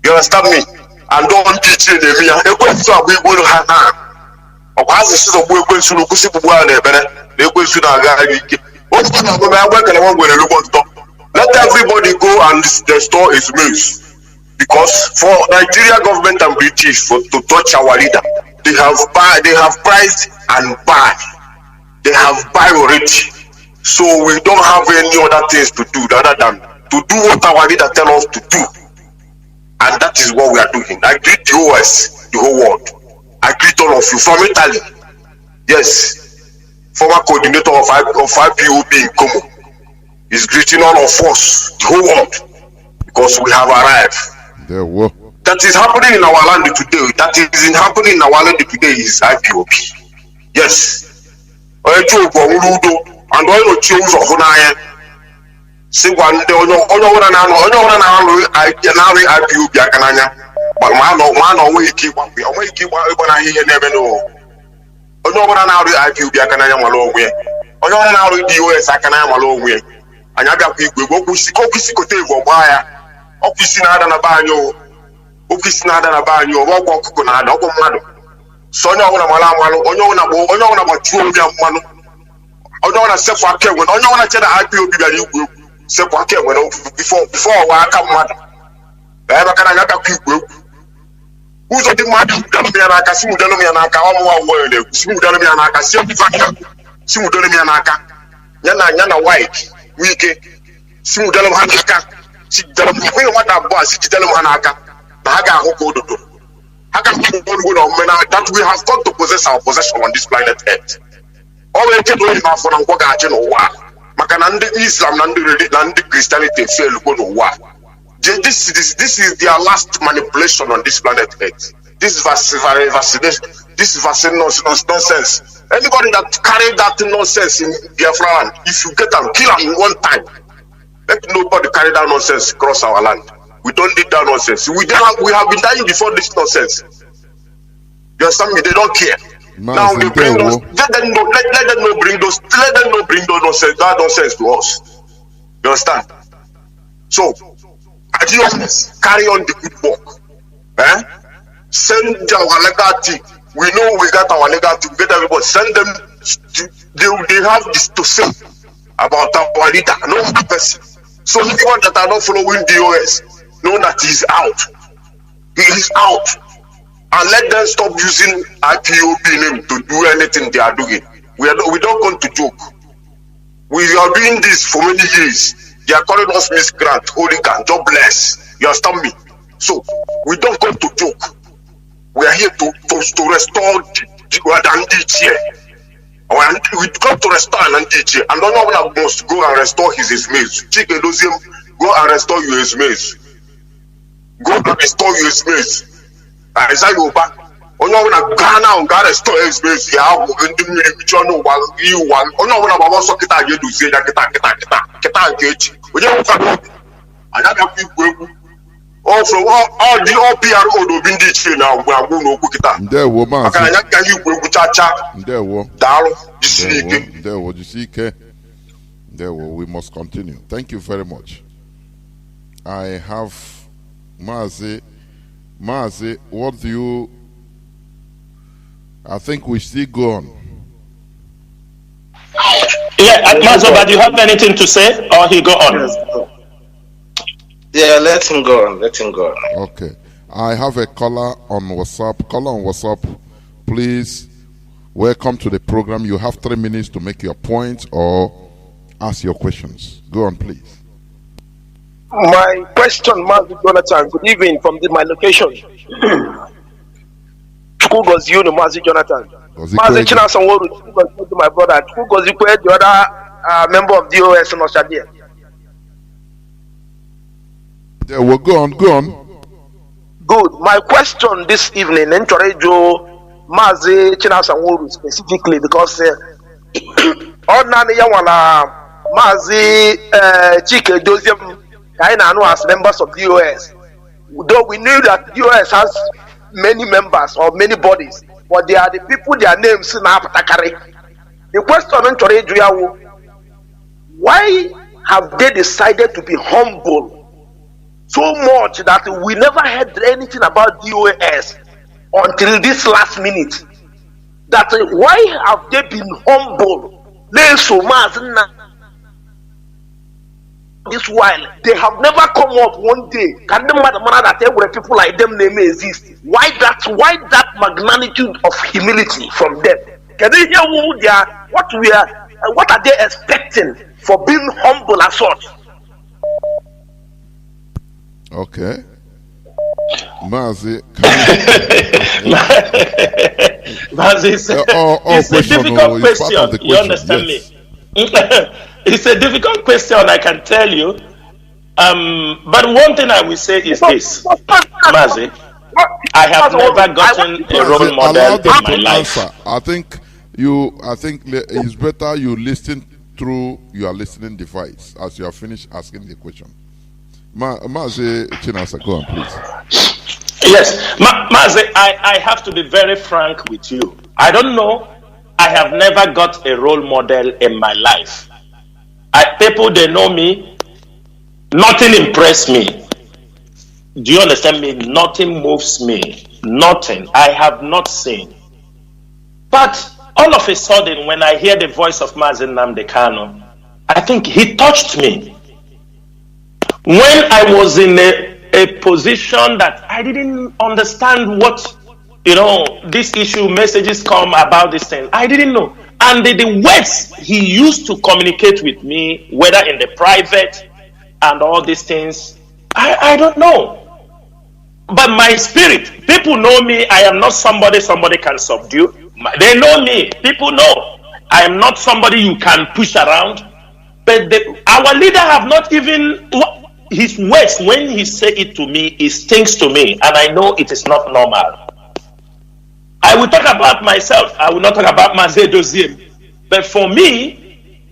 D: You understand me? And don't teach me. Let everybody go and restore his maize. Because for Nigeria government and British to touch our leader, they have priced and buy. They have buy already. So we don't have any other things to do other than to do what our leader tell us to do. And that is what we are doing. I greet the OS, the whole world. I greet all of you from Italy. Yes. Former coordinator of IPOB in Como is greeting all of us, the whole world, because we have arrived.
H: There were.
D: That is happening in our land today. That is happening in our land today is IPOB. Yes. And Sigwa ndị onye ọbụla na-arụ IPOB aka n'anya ma na onwe ike ịgba na ihe na-eme n'ụwa. Onye ọbụla na-arụ IPOB aka n'anya mara onwe ya. Onye ọbụla na-arụ DOS aka n'anya mara onwe ya. Anyị abịakwa igwe okwu isi kote egwu ọgba ya. Ọkụ isi na-ada na be anyị o. Okwu isi na-ada na be anyị o. Ọkwa ọkụkọ na-ada ọkwa mmadụ. So onye ọbụla mara amalụ, onye ọbụla gbachuo onwe ya mmanụ. Onye ọbụla sepụ aka enwe, onye ọbụla che na IPOB bịara igwe egwu. Sepụ aka enwe bifo ọwa aka mmadụ. Maka na anyị abịakwa igwe egwu. Ụzọ dị mmadụ mụdalụ ya n'aka, si mụdalụ ya n'aka, ọmụwa ụwa na-ekwu, si mụdalụ ya n'aka, si mụdalụ ya n'aka. Ya na white, wike, si mụdalụ ha n'aka. Si jidere m ihe nwata abụọ si jidere m ha n'aka na ha ga-ahụ ka ododo. Ha ga-ahụ ọrụ na omume that we have come to possess our possession on this planet Earth. Ọ wee kedu onye n'afọ na nkwọ ga-achị n'ụwa maka na ndị Islam na ndị Christianity efelugo n'ụwa. This is their last manipulation on this planet Earth. This vaccine nonsense. Anybody that carry that nonsense in Biafra, if you get them, kill them one time. Let nobody carry that nonsense across our land. We don't need that nonsense. We have been dying before this nonsense. You understand me? They don't care. Now they bring us. Let them not bring that nonsense to us. You understand? So, ideas carry on the good work. Send our legal team. We know we got our legal team. Get everybody. Send them. They have this to say about our leader. No other person. So anyone that are not following DOS, know that he's out. He is out. And let them stop using IPOB name to do anything they are doing. We don't come to joke. We are doing this for many years. They are calling us miscreant, hooligan, jobless. You understand me? So we don't come to joke. We are here to restore the Nnamdi here. We come to restore Nnamdi, and no one must go and restore his mates. Chike Doziem, go and restore your mates. Go and restore your mates. Isaiah Oba, onye ọbụla gaa na nga restore his mates ya ahụ ndị mmiri bichi ọnụ ụwa iwa onye ọbụla gbaba ọsọ kịta ga eduzie ya kịta nke echi onye nwụkwa anyị abịakwa igwu egwu all PRO n'obi ndị ichie na agwụ n'okwu kịta maka na anyị agaghị igwu egwu chacha daalụ jisi ike.
H: We must continue. Thank you very much. I have Mazi, what do you... I think we still go on.
S: Yeah, Mazoba, do you have anything to say, or he go on?
K: Yeah, let him go on.
H: Okay. I have a caller on WhatsApp. Caller on WhatsApp, please, welcome to the program. You have 3 minutes to make your point or ask your questions. Go on, please.
C: My question, Mazi Jonathan, good evening from my location. Who goes you, Mazi Jonathan? Mazi Chinasa Nworu, who goes you, my brother? Who goes you, the other member of DOS in Australia?
H: Well, go on.
C: Good. My question this evening, Encourage Mazi Chinasa Nworu specifically, because ordinarily, Mazi Chike Doziem I know as members of DOS. Though we knew that DOS has many members or many bodies, but they are the people, their names in Apatakari. The question on why have they decided to be humble so much that we never heard anything about DOS until this last minute? That why have they been humble? This while they have never come up one day. Can the matter that every people like them they may exist? Why that magnitude of humility from them? Can they hear who they are? What are they expecting for being humble as such?
H: Okay. Mazi,
S: it's a difficult question. You understand me? It's a difficult question, I can tell you. But one thing I will say is this, Mazi. I have never gotten a role model in my life.
H: I think it's better you listen through your listening device as you have finished asking the question. Mazi Chinasa, go on, please.
S: Yes, Mazi, I have to be very frank with you. I don't know. I have never got a role model in my life. People, they know me. Nothing impressed me. Do you understand me? Nothing moves me. Nothing. I have not seen. But all of a sudden, when I hear the voice of Mazi Nnamdi Kanu, I think he touched me. When I was in a position that I didn't understand what, this issue, messages come about this thing. I didn't know. And the words he used to communicate with me, whether in the private and all these things, I don't know. But my spirit, people know me. I am not somebody can subdue. They know me. People know. I am not somebody you can push around. But our leader have not even... His words, when he say it to me, it stings to me, and I know it is not normal. I will talk about myself. I will not talk about Mazi Doziem. But for me,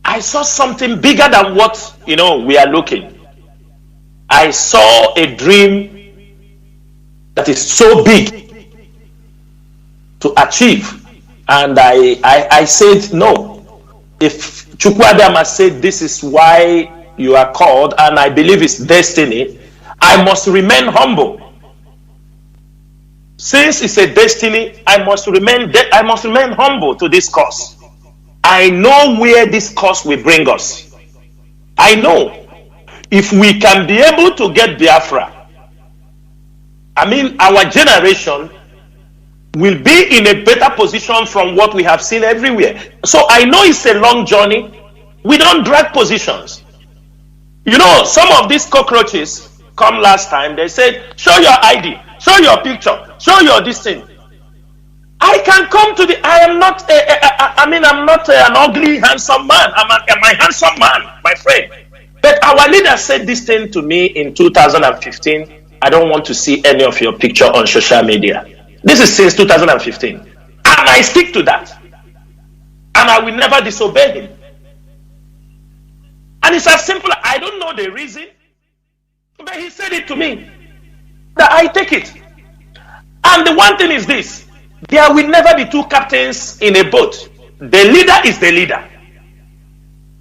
S: I saw something bigger than what we are looking. I saw a dream that is so big to achieve, and I said no. If Chukwuadama said this is why you are called, and I believe it's destiny, I must remain humble. Since it's a destiny, I must remain humble to this cause. I know where this cause will bring us. I know if we can be able to get Biafra, our generation will be in a better position from what we have seen everywhere. So I know it's a long journey. We don't drag positions. Some of these cockroaches come last time. They said, show your ID, show your picture, show your this thing. I can come to I am not, I'm not an ugly, handsome man. I'm a handsome man, my friend. But our leader said this thing to me in 2015. I don't want to see any of your picture on social media. This is since 2015. And I stick to that. And I will never disobey him. And it's as simple, I don't know the reason, but he said it to me, that I take it. And the one thing is this, there will never be two captains in a boat. The leader is the leader.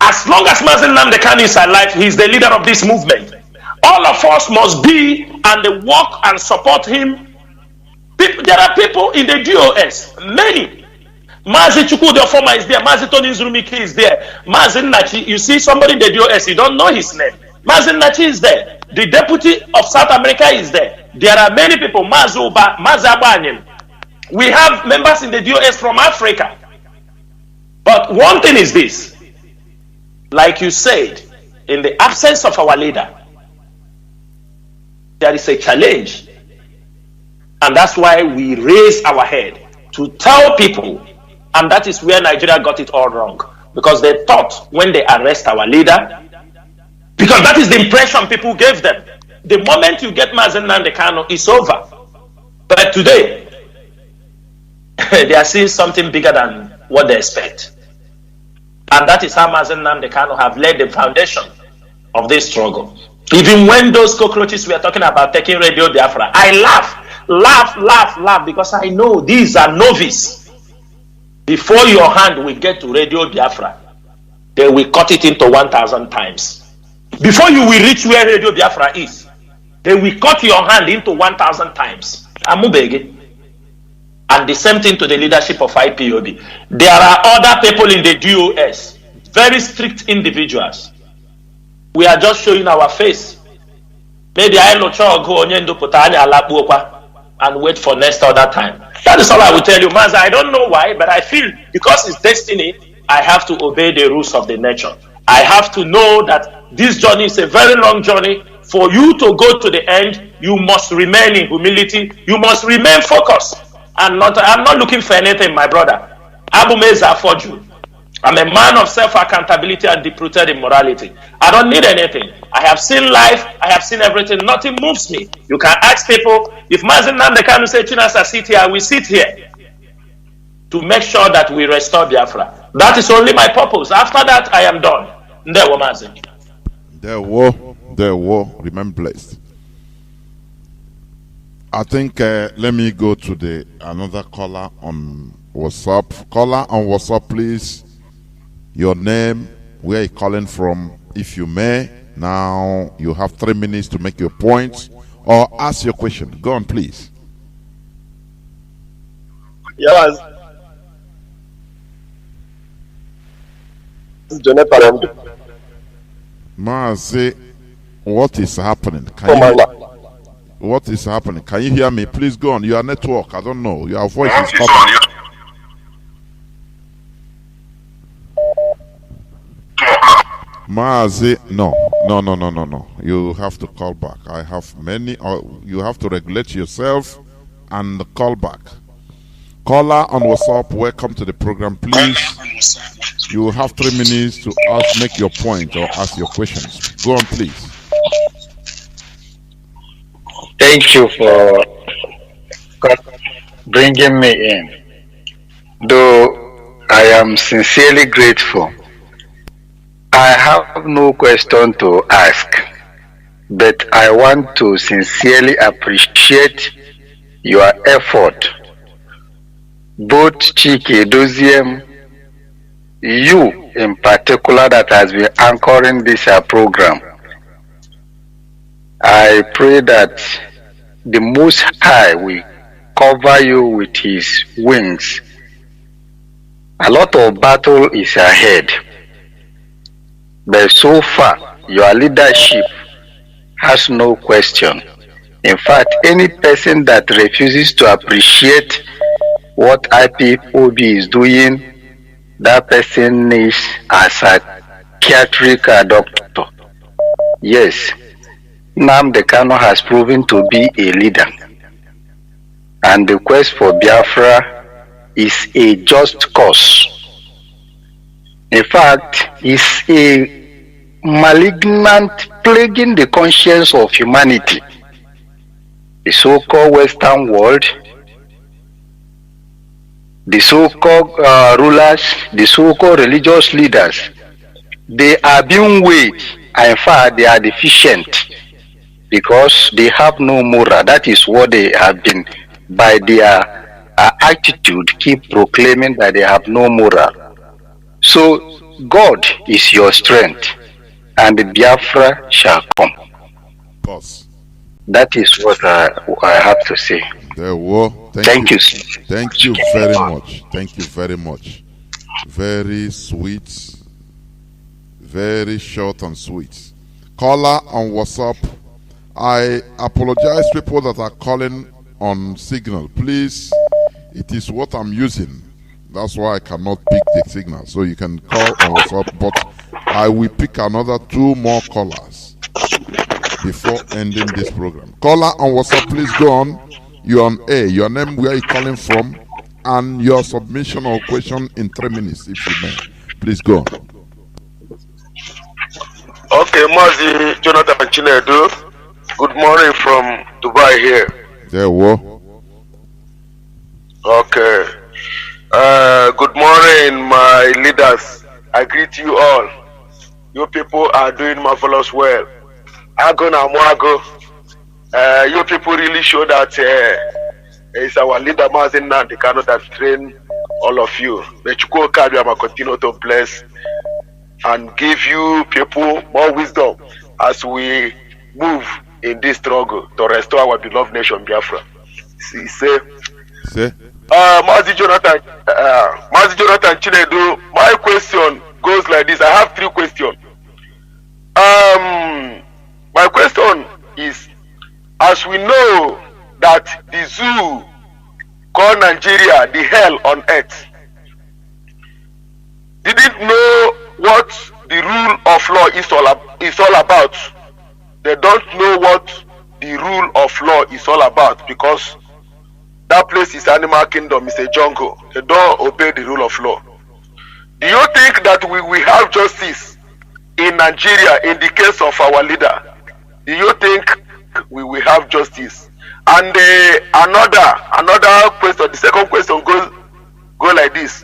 S: As long as Mazi Nnamdi Kanu is alive, he is the leader of this movement. All of us must be and work and support him. There are people in the DOS, many. Mazi Chukwudi former is there. Mazi Tony Nzurumike is there. Mazi Nachi, you see somebody in the DOS, you don't know his name. Mazi Nachi is there. The deputy of South America is there. There are many people. Mazi Uba, Mazi Abanyem. We have members in the DOS from Africa. But one thing is this. Like you said, in the absence of our leader, there is a challenge. And that's why we raise our head to tell people. And that is where Nigeria got it all wrong. Because they thought when they arrest our leader, because that is the impression people gave them. The moment you get Mazi Nnamdi Kanu, it's over. But today, they are seeing something bigger than what they expect. And that is how Mazi Nnamdi Kanu have laid the foundation of this struggle. Even when those cockroaches were talking about taking Radio Biafra, I laugh, because I know these are novices. Before your hand will get to Radio Biafra, they will cut it into 1,000 times. Before you will reach where Radio Biafra is, they will cut your hand into 1,000 times. Amubege. And the same thing to the leadership of IPOB. There are other people in the DOS, very strict individuals. We are just showing our face. Maybe I no go and wait for next other time. That is all I will tell you, Mazi. I don't know why, but I feel because it's destiny, I have to obey the rules of the nature. I have to know that this journey is a very long journey. For you to go to the end, you must remain in humility. You must remain focused. I'm not looking for anything, my brother. I'm a man of self-accountability and deep-rooted in morality. I don't need anything. I have seen life. I have seen everything. Nothing moves me. You can ask people, if Mazi Nnamdi Kanu say, Chinasa, sit here, we sit here to make sure that we restore Biafra. That is only my purpose. After that, I am done. Ndewo Mazi.
H: There were. Remain blessed. I think let me go to another caller on WhatsApp. Caller on WhatsApp, please. Your name, where you calling from, if you may. Now you have 3 minutes to make your points or ask your question. Go on, please.
E: Yes.
H: Mazi, what is happening? What is happening? Can you hear me? Please go on. Your network, I don't know. Your voice is cutting. Mazi, no. You have to call back. I have many. You have to regulate yourself and call back. Caller on WhatsApp, welcome to the program. Please, you have 3 minutes to make your point or ask your questions. Go on, please.
V: Thank you for bringing me in. Though I am sincerely grateful, I have no question to ask, but I want to sincerely appreciate your effort. Both Chike Doziem, you in particular that has been anchoring this program. I pray that the Most High will cover you with his wings. A lot of battle is ahead, but so far your leadership has no question. In fact, any person that refuses to appreciate what IPOB is doing, that person needs a psychiatric doctor. Yes, Nnamdi Kanu has proven to be a leader, and the quest for Biafra is a just cause. In fact, it's a malignant plaguing the conscience of humanity. The so-called Western world, the so-called rulers, the so-called religious leaders, they are being weighed, and in fact they are deficient because they have no moral. That is what they have been, by their attitude, keep proclaiming that they have no moral. So God is your strength, and the Biafra shall come.
H: Boss.
V: That is what I have to say.
H: Thank you. Thank you very much. Thank you very much. Very sweet. Very short and sweet. Caller on WhatsApp. I apologize, people that are calling on Signal. Please, it is what I'm using. That's why I cannot pick the signal. So you can call on WhatsApp, but I will pick another 2 more callers before ending this program. Caller on WhatsApp, please go on. You're on A. Your name, where are you calling from, and your submission or question in 3 minutes, if you may. Please go on.
W: Okay, Mazi Jonathan Chinedu. Good morning from Dubai here.
H: There we
W: Okay. Good morning, my leaders. I greet you all. You people are doing marvelous well. Ago na Mwago. You people really show that it's our leader Mazi Nnamdi Kanu that train all of you. May Chukwu Kadiyama continue to bless and give you people more wisdom as we move in this struggle to restore our beloved nation Biafra. Say. Mazi Jonathan Chinedu, my question goes like this. I have 3 questions. My question is, as we know that the zoo called Nigeria the hell on earth, didn't know what the rule of law is all about. They don't know what the rule of law is all about, because that place is animal kingdom, it's a jungle. They don't obey the rule of law. Do you think that we will have justice in Nigeria in the case of our leader? Do you think we will have justice? And another question, the second question go like this.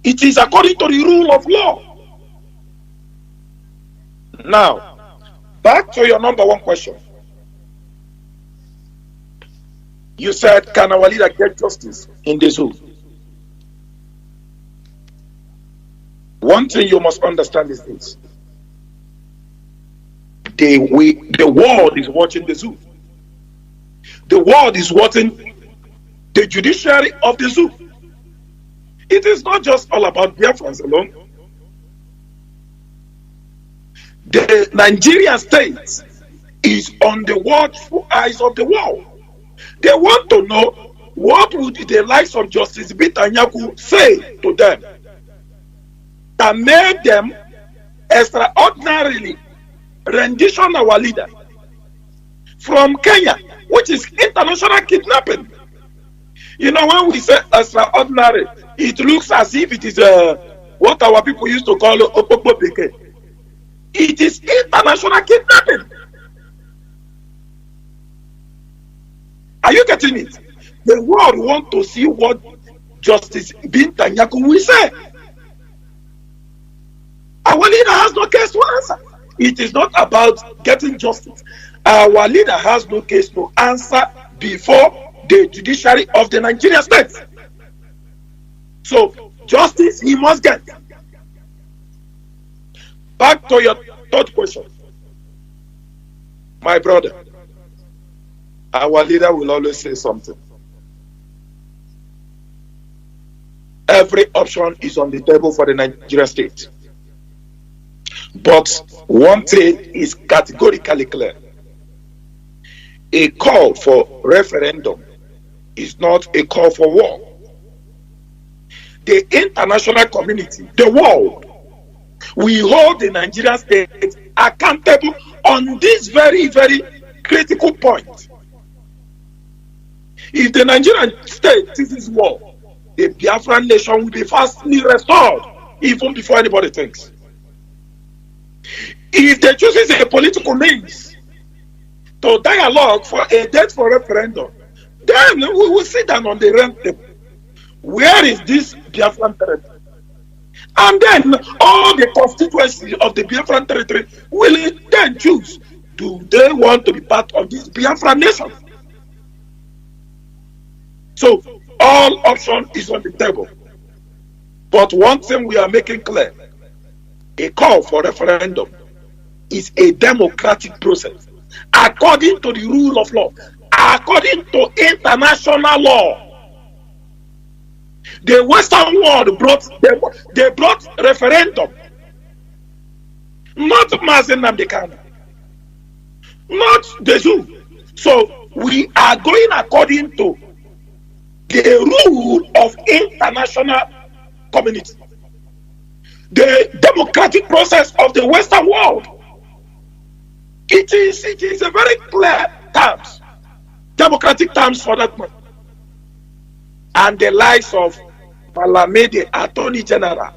I: It is according to the rule of law. Now, back to your number one question. You said, can our leader get justice in the zoo? One thing you must understand is this. The world is watching the zoo. The world is watching the judiciary of the zoo. It is not just all about Biafrans alone. The Nigerian state is on the watchful eyes of the world. They want to know what would the likes of Justice Bitanyaku say to them that made them extraordinarily rendition our leader from Kenya, which is international kidnapping. You know, when we say extraordinary, it looks as if it is what our people used to call Opopopeke. It is international kidnapping. Are you getting it? The world wants to see what Justice Bitanyaku will say. Our leader has no case to answer. It is not about getting justice. Our leader has no case to answer before the judiciary of the Nigerian state. So, justice he must get. Back to your third question. My brother, our leader will always say something. Every option is on the table for the Nigerian state. But one thing is categorically clear. A call for referendum is not a call for war. The international community, the world, we hold the Nigerian state accountable on this very, very critical point. If the Nigerian state ceases war, the Biafran nation will be fastly restored, even before anybody thinks. If they choose a political means to dialogue for a date for referendum, then we will sit down on the round table. Where is this Biafran territory? And then all the constituencies of the Biafran territory will then choose, do they want to be part of this Biafran nation? So all option is on the table. But one thing we are making clear, a call for referendum is a democratic process according to the rule of law, according to international law. The Western world brought referendum, not Mazi Nnamdi, not the zoo. So we are going according to the rule of international community, the democratic process of the Western world. It is a very clear terms, democratic terms for that one. And the likes of Malame, the Attorney General,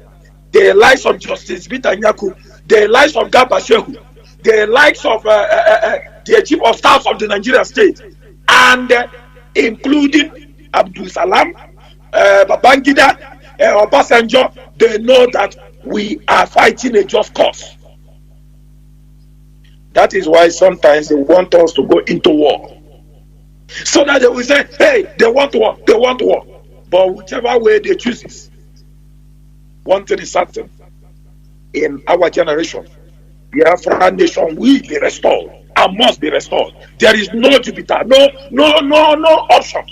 I: the likes of Justice Bitanyaku, the likes of Garba Shehu, the likes of the Chief of Staff of the Nigerian state, and including Abdul Salam, Babangida, Obasanjo, they know that we are fighting a just cause. That is why sometimes they want us to go into war. So that they will say, hey, they want war, they want war. But whichever way they choose it, one thing is certain. In our generation, the Biafra nation will be restored and must be restored. There is no Jupiter, no option.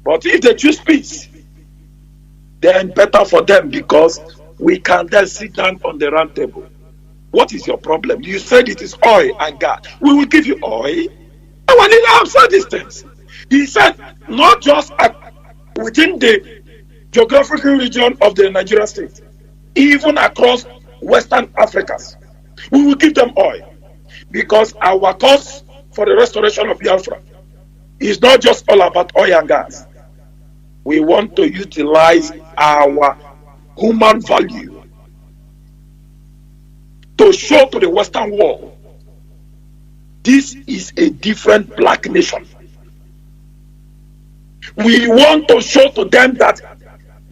I: But if they choose peace, then better for them, because we can then sit down on the round table. What is your problem? You said it is oil and gas. We will give you oil. Our leader has said these things. He said not just within the geographical region of the Nigerian state, even across Western Africa, we will give them oil, because our cause for the restoration of Biafra is not just all about oil and gas. We want to utilize our human value to show to the Western world this is a different black nation. We want to show to them that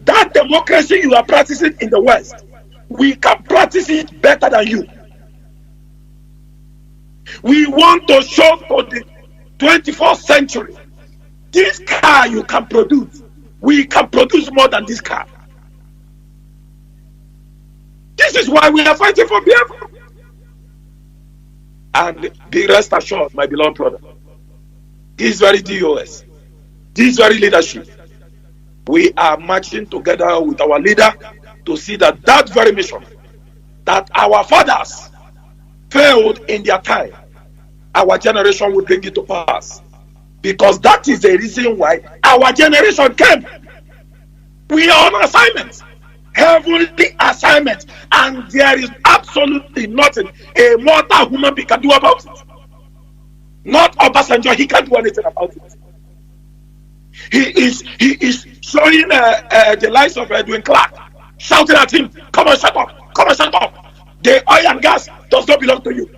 I: That democracy you are practicing in the West, we can practice it better than you. We want to show for the 21st century, this car you can produce, we can produce more than this car. This is why we are fighting for Biafra. And be rest assured, my beloved brother, this very DOS, this very leadership, we are marching together with our leader to see that that very mission that our fathers failed in their time, our generation will bring it to pass. Because that is the reason why our generation came. We are on assignment, heavenly assignment, and there is absolutely nothing a mortal human being can do about it. Not Obasanjo, he can't do anything about it. He is showing the likes of Edwin Clark, shouting at him, come on, shut up, come on, shut up. The oil and gas does not belong to you.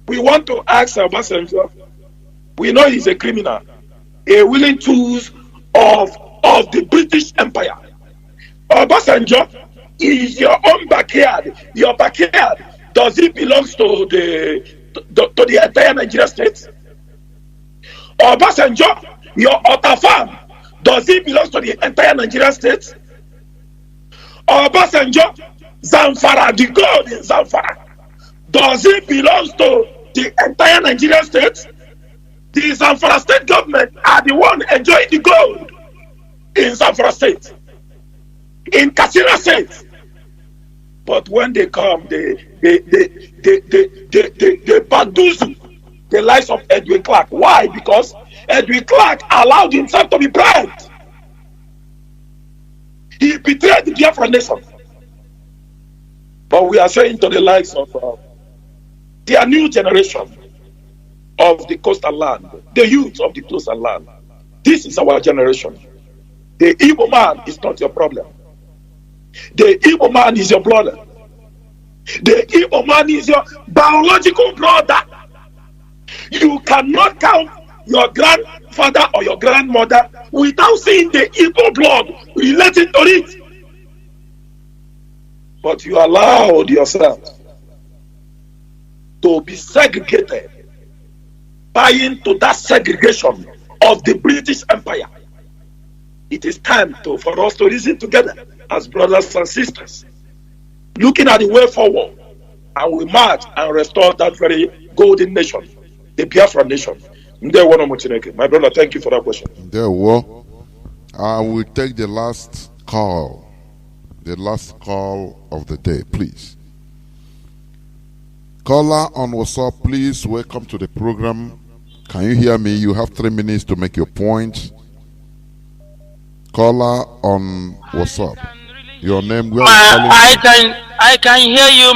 I: We want to ask Obasanjo, we know he's a criminal, a willing tool of the British Empire. Obasanjo is your own backyard. Your backyard, does it belong to the entire Nigeria state? Obasanjo, your Ota farm, does it belong to the entire Nigeria state? Obasanjo, Zamfara, the gold in Zamfara, does it belong to the entire Nigeria state? The Zamfara state government are the one enjoying the gold in Zamfara state, in Katsina state. But when they come, they bamboozle the lives of Edwin Clark. Why? Because Edwin Clark allowed himself to be bribed. He betrayed the Biafra nation. But we are saying to the likes of their new generation of the coastal land, the youth of the coastal land, this is our generation. The Igbo man is not your problem. The Igbo man is your brother. The Igbo man is your biological brother. You cannot count your grandfather or your grandmother without seeing the Igbo blood related to it. But you allowed yourself to be segregated, buying to that segregation of the British Empire. It is time for us to reason together as brothers and sisters, looking at the way forward, and we march and restore that very golden nation, the Biafra nation. My brother, thank you for that question.
H: There we I will take the last call. The last call of the day, please. Caller on WhatsApp, please. Welcome to the program. Can you hear me? You have 3 minutes to make your point. Caller on WhatsApp. Your name? Where
E: I can hear you,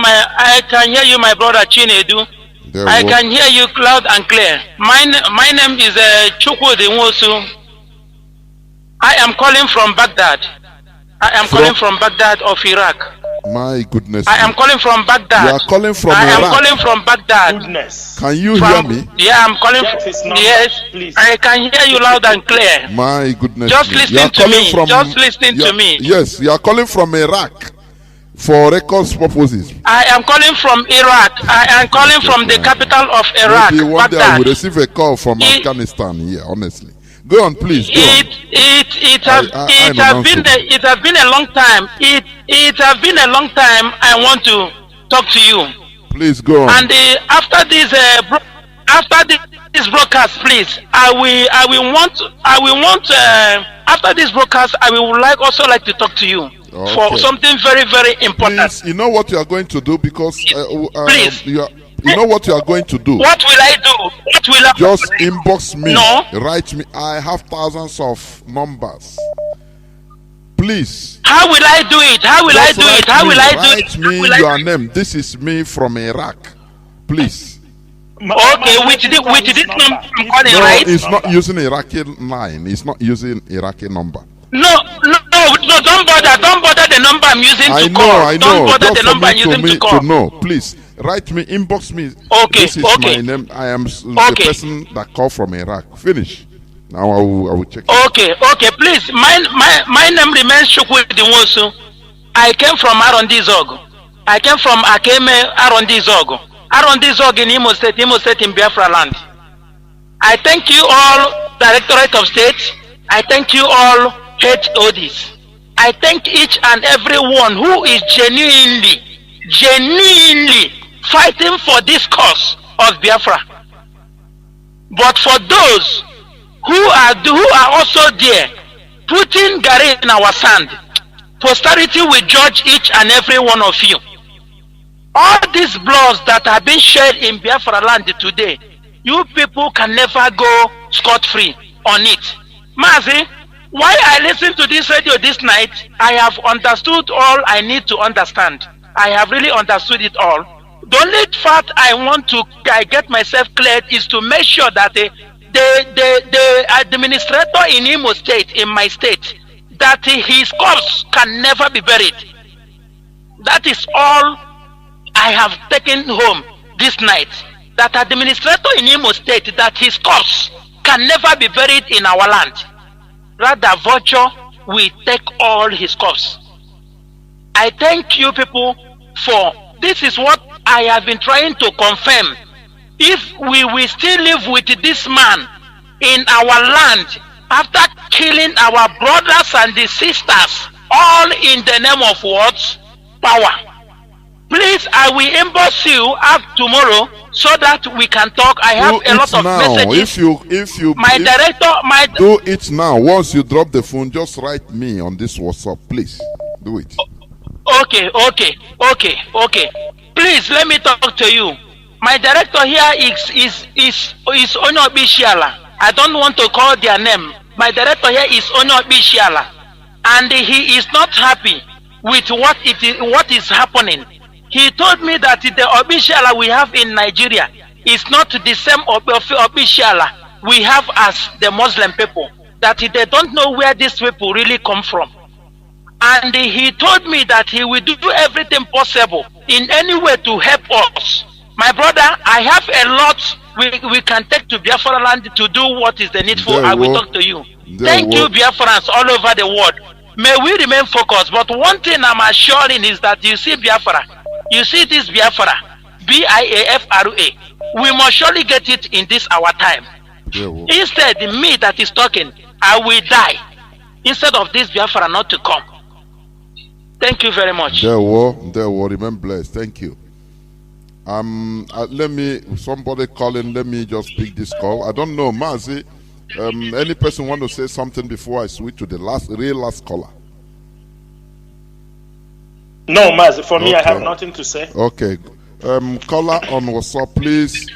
E: my brother Chinedu. I can hear you loud and clear. My name is Chukwudi Nwosu. I am calling from Baghdad. I am calling from Baghdad of Iraq.
H: My goodness.
E: I am calling from Baghdad.
H: You are calling from Iraq.
E: I am calling from Baghdad.
S: Goodness.
H: Can you hear me?
E: Yeah, I'm calling from. Yes, please. I can hear you loud and clear.
H: My goodness.
E: Just listen to me. Just listen to me.
H: Yes, you are calling from Iraq for records purposes.
E: I am calling from Iraq. I am calling from the capital of Iraq.
H: Maybe one day I will receive a call from Afghanistan here, honestly. Go on, please. Go on.
E: It has been a long time. It has been a long time. I want to talk to you.
H: Please go on.
E: And after this broadcast, please, I will want after this broadcast, I will also like to talk to you for something very, very important.
H: Please, you know what you are going to do, because
E: please.
H: You know what you are going to do.
E: What will I do? What will I do?
H: Just inbox me.
E: No.
H: Write me. I have thousands of numbers. Please.
E: How will I do it? How will I do it? How will I do it?
H: Write me your name. This is me from Iraq. Please.
E: Okay, with this number I'm calling,
H: no,
E: right?
H: It's not using Iraqi line. It's not using Iraqi number.
E: No, don't bother the number I'm using to call.
H: I know.
E: Don't bother
H: Just
E: the number I'm using to call.
H: To know, please. Write me, inbox me.
E: Okay,
H: this is my name. I am the person that called from Iraq. Finish. Now I will check.
E: Okay, please. My name remains Chukwudi Nwosu. I came from Arondizog. I came from Akeme Arondizog. Arondizog in Imo State in Biafra land. I thank you all, Directorate of State. I thank you all, HODs. I thank each and every one who is genuinely fighting for this cause of Biafra. But for those who are also there, putting Gary in our sand, posterity will judge each and every one of you. All these bloods that have been shed in Biafra land today, you people can never go scot-free on it. Mazi, while I listened to this radio this night, I have understood all I need to understand. I have really understood it all. The only fact I want to get myself cleared is to make sure that the administrator in Imo State, in my state, that his corpse can never be buried. That is all I have taken home this night. That administrator in Imo State, that his corpse can never be buried in our land. Rather, Vulture will take all his corpse. I thank you people for this. Is what I have been trying to confirm. If we will still live with this man in our land after killing our brothers and the sisters, all in the name of what? Power. Please, I will inbox you up tomorrow so that we can talk. I have a lot of messages.
H: If you do it now. Once you drop the phone, just write me on this WhatsApp, please. Do it.
E: Okay. Please let me talk to you. My director here is Onyobi Shiala. I don't want to call their name. My director here is Onyobi Shiala, and he is not happy with what is happening. He told me that the Obishala we have in Nigeria is not the same Obishala we have as the Muslim people. That they don't know where these people really come from. And he told me that he will do everything possible in any way to help us. My brother, I have a lot we can take to Biafra land to do what is the needful. I will talk to you. Thank you, Biafrans all over the world. May we remain focused. But one thing I'm assuring is that you see Biafra. You see this Biafra, Biafra, we must surely get it in this our time. Instead, me that is talking, I will die instead of this Biafra not to come. Thank you very much.
H: There will remain blessed. Thank you. Somebody calling, let me just pick this call. I don't know, Mazi, any person want to say something before I switch to the last caller?
S: No, Mazi, for me, I have nothing to say.
H: Okay. Caller on WhatsApp, please.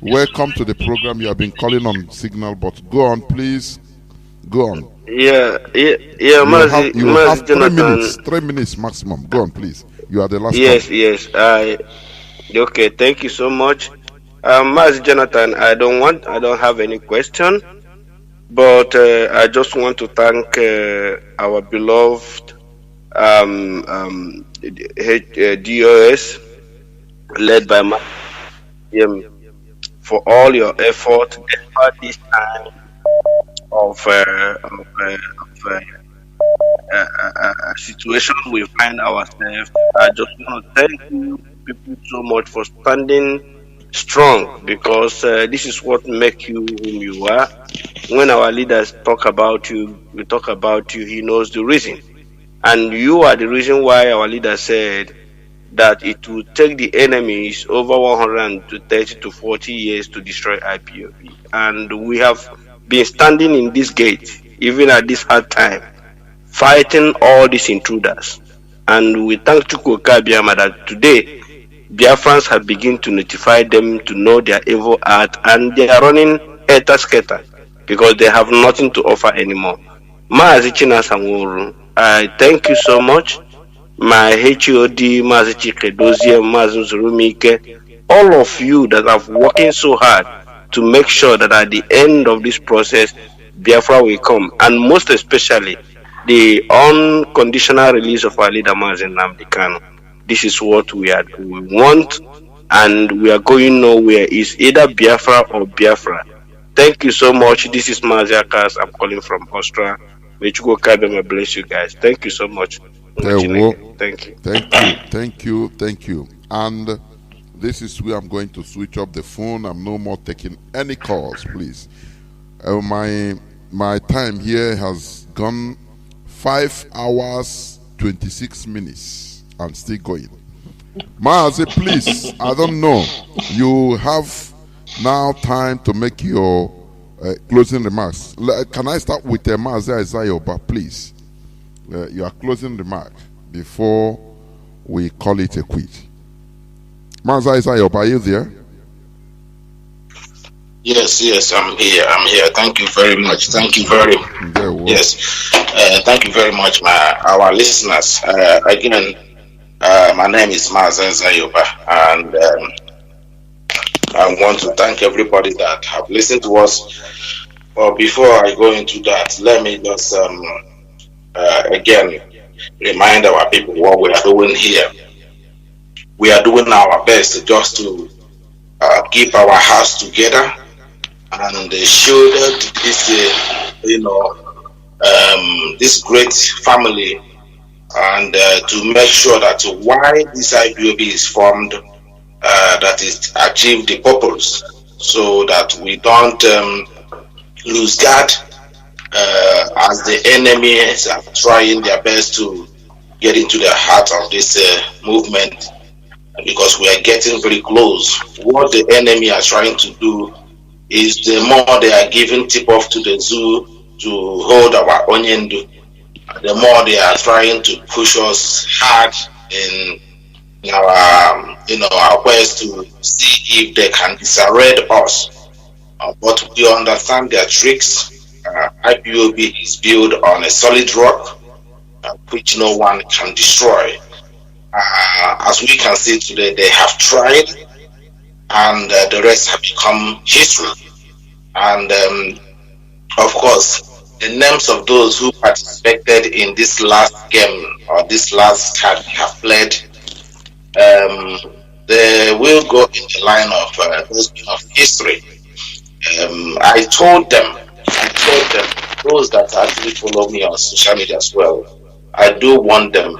H: Welcome to the program. You have been calling on Signal, but go on, please. Go on.
W: Yeah,
H: Mazi. You have 3
W: Jonathan.
H: minutes. 3 minutes maximum. Go on, please. You are the last
W: Yes. Okay, thank you so much. Mazi Jonathan, I don't have any question, but I just want to thank our beloved DOS led by Mazi for all your effort despite this time of a situation we find ourselves. I just want to thank you people so much for standing strong, because this is what makes you whom you are. When our leaders talk about you, we talk about you, he knows the reason. And you are the reason why our leader said that it will take the enemies over 130 to 40 years to destroy IPOB. And we have been standing in this gate, even at this hard time, fighting all these intruders. And we thank Chukwu Kabiama that today, Biafrans have begun to notify them to know their evil art, and they are running eta-sketa because they have nothing to offer anymore. Mazi Chinasa Nworu, I thank you so much. My HOD, Mazi Chikedozie, Mazi Zurumike, all of you that have working so hard to make sure that at the end of this process, Biafra will come, and most especially the unconditional release of our leader Mazi Nnamdi Kanu. This is what we want, and we are going nowhere. It's either Biafra or Biafra.
T: Thank you so much. This is Mazi Akas. I'm calling from Austria. May you go Kabema bless you guys. Thank you so much. Thank you.
H: Thank you. And this is where I'm going to switch up the phone. I'm no more taking any calls, please. My time here has gone 5 hours 26 minutes and still going. Mazi, please, I don't know. You have now time to make your closing remarks. Can I start with Mazi Isaiah, please? Your closing remark before we call it a quit. Mazi Isaiah, are you there?
M: Yes, I'm here. Thank you very much. Thank you very much. Yes. Thank you very much, our listeners. Again, my name is Mazi Zayoba, and I want to thank everybody that have listened to us. But before I go into that, let me just again remind our people what we are doing here. We are doing our best just to keep our house together and show that this great family, and to make sure that why this IPOB is formed, that it achieve the purpose, so that we don't lose guard as the enemies are trying their best to get into the heart of this movement, because we are getting very close. What the enemy are trying to do is, the more they are giving tip off to the zoo to hold our onyendu, the more they are trying to push us hard in our quest to see if they can disarray us. But we understand their tricks. IPOB is built on a solid rock, which no one can destroy. As we can see today, they have tried, and the rest have become history. And of course, the names of those who participated in this last game or this last card have played, they will go in the line of history. I told them, those that actually follow me on social media as well, I do want them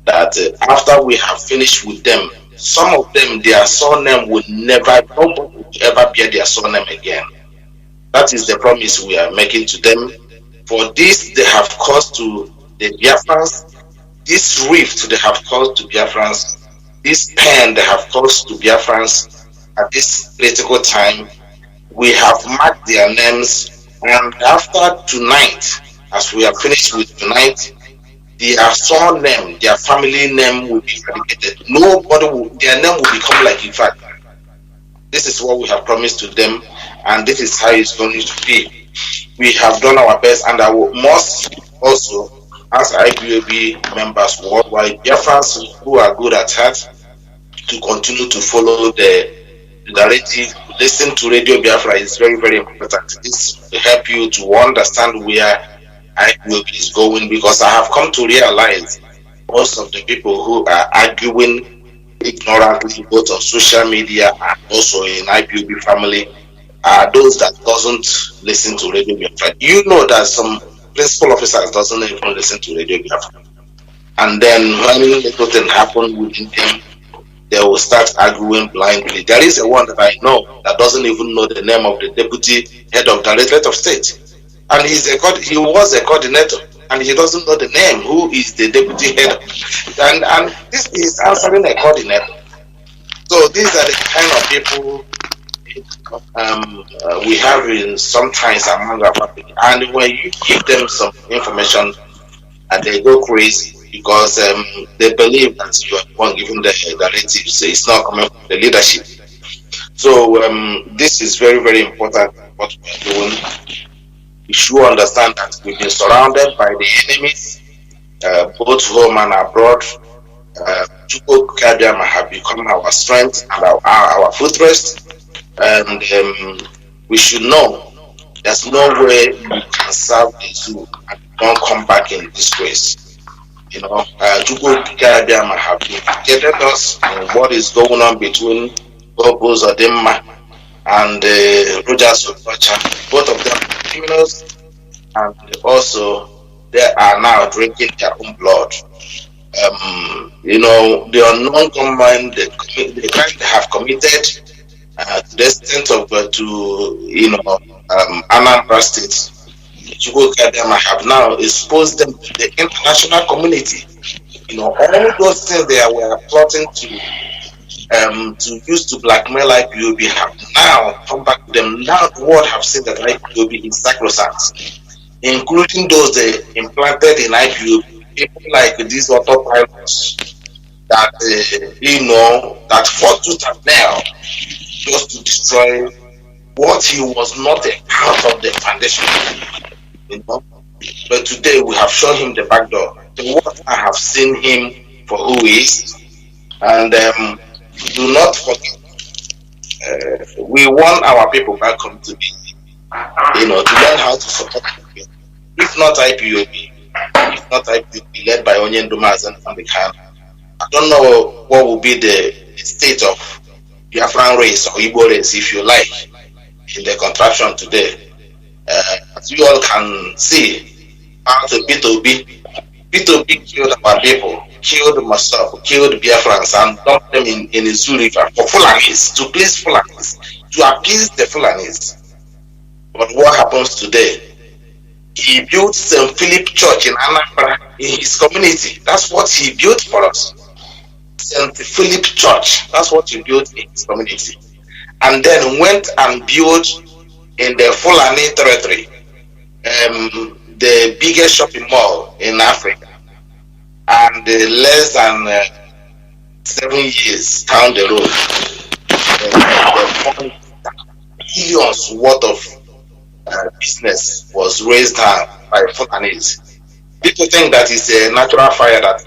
M: that after we have finished with them, some of them, their surname will nobody will ever bear their surname again. That is the promise we are making to them. For this, they have caused to the Biafrans, this rift they have caused to Biafrans, this pain they have caused to Biafrans at this critical time. We have marked their names, and after tonight, as we are finished with tonight, their surname, their family name will be eradicated. Their name will become like a fact. This is what we have promised to them, and this is how it's going to be. We have done our best, and I must also ask IPOB members worldwide, Biafrans who are good at heart, to continue to follow the narrative. Listen to Radio Biafra is very, very important. This will help you to understand where IPOB is going, because I have come to realize most of the people who are arguing ignorantly, both on social media and also in IPOB family, are those that doesn't listen to Radio Biafra. You know that some principal officers doesn't even listen to Radio Biafra, and then when little thing happen within them, they will start arguing blindly. There is a one that I know that doesn't even know the name of the deputy head of Directorate of State, and he was a coordinator, and he doesn't know the name, who is the deputy head, and this is answering a coordinator. So these are the kind of people we have in sometimes among our family, and when you give them some information, and they go crazy because they believe that you are the one giving the directive, so it's not coming from the leadership. So this is very, very important what we are doing. You should understand that we've been surrounded by the enemies, both home and abroad. Chukwu Kadiama have become our strength and our footrest, and we should know there's no way you can serve the zoo and don't come back in disgrace. Chukwu Kadiama have educated us in what is going on between Bobos Odemma
A: and Rogers Okocha. Both of them are criminals, and also they are now drinking their own blood. The unknown gunmen, the crime they have committed to the extent of Anambra State, them have now exposed them to the international community. All those things they were plotting to use to blackmail IPOB have now come back to them. Now the world have seen that IPOB is sacrosanct, including those they implanted in IPOB. People like these autopilots that that fought tooth and nail just to destroy what he was not a part of the foundation. But today we have shown him the back door. What I have seen him for who he is, and do not forget, we want our people back home to be, to learn how to support people. If not IPOB, led by Onyen Dumas and Kanu, I don't know what will be the state of Biafran race or Igbo race, if you like, in the contraction today. As you all can see, after P2B killed our people, killed myself, killed Biafrans, and dumped them in a Zoo River for Fulanis, to please Fulanis, to appease the Fulanis. But what happens today? He built St. Philip Church in Anambra in his community. That's what he built for us. St. Philip Church, that's what he built in his community. And then went and built in the Fulani territory, the biggest shopping mall in Africa. And less than 7 years down the road, the billions worth of business was raised down by Fulanis. People think that it's a natural fire that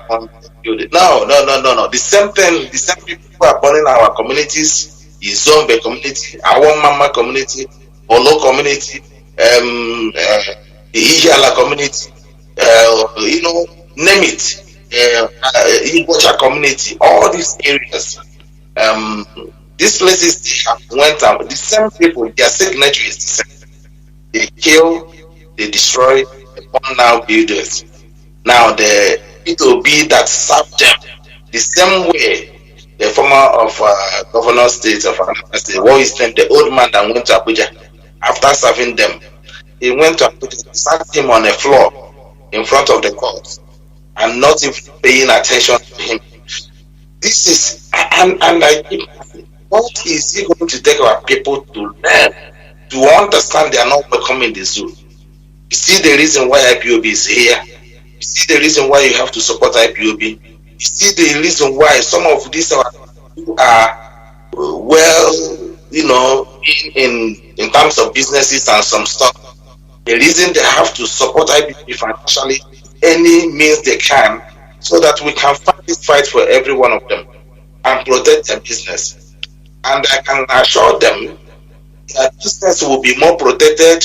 A: build it. No. The same thing, the same people who are burning our communities, the Zombe community, our Mama community, Olo community, the Ijala community, name it, Ibocha community, all these areas, these places they have went out. The same people, their signature is the same. They kill, they destroy, they burn down buildings. Now the P2B that served them the same way the former of governor state of Anambra State, what is named the old man that went to Abuja after serving them, he went to Abuja, sat him on the floor in front of the court and not even paying attention to him. This is and I keep asking, what is he going to take our people to learn, to understand they are not welcome in the zoo? You see the reason why IPOB is here. You see the reason why you have to support IPOB. You see the reason why some of these are well, in terms of businesses and some stuff. The reason they have to support IPOB financially, any means they can, so that we can fight this fight for every one of them and protect their business. And I can assure them that business will be more protected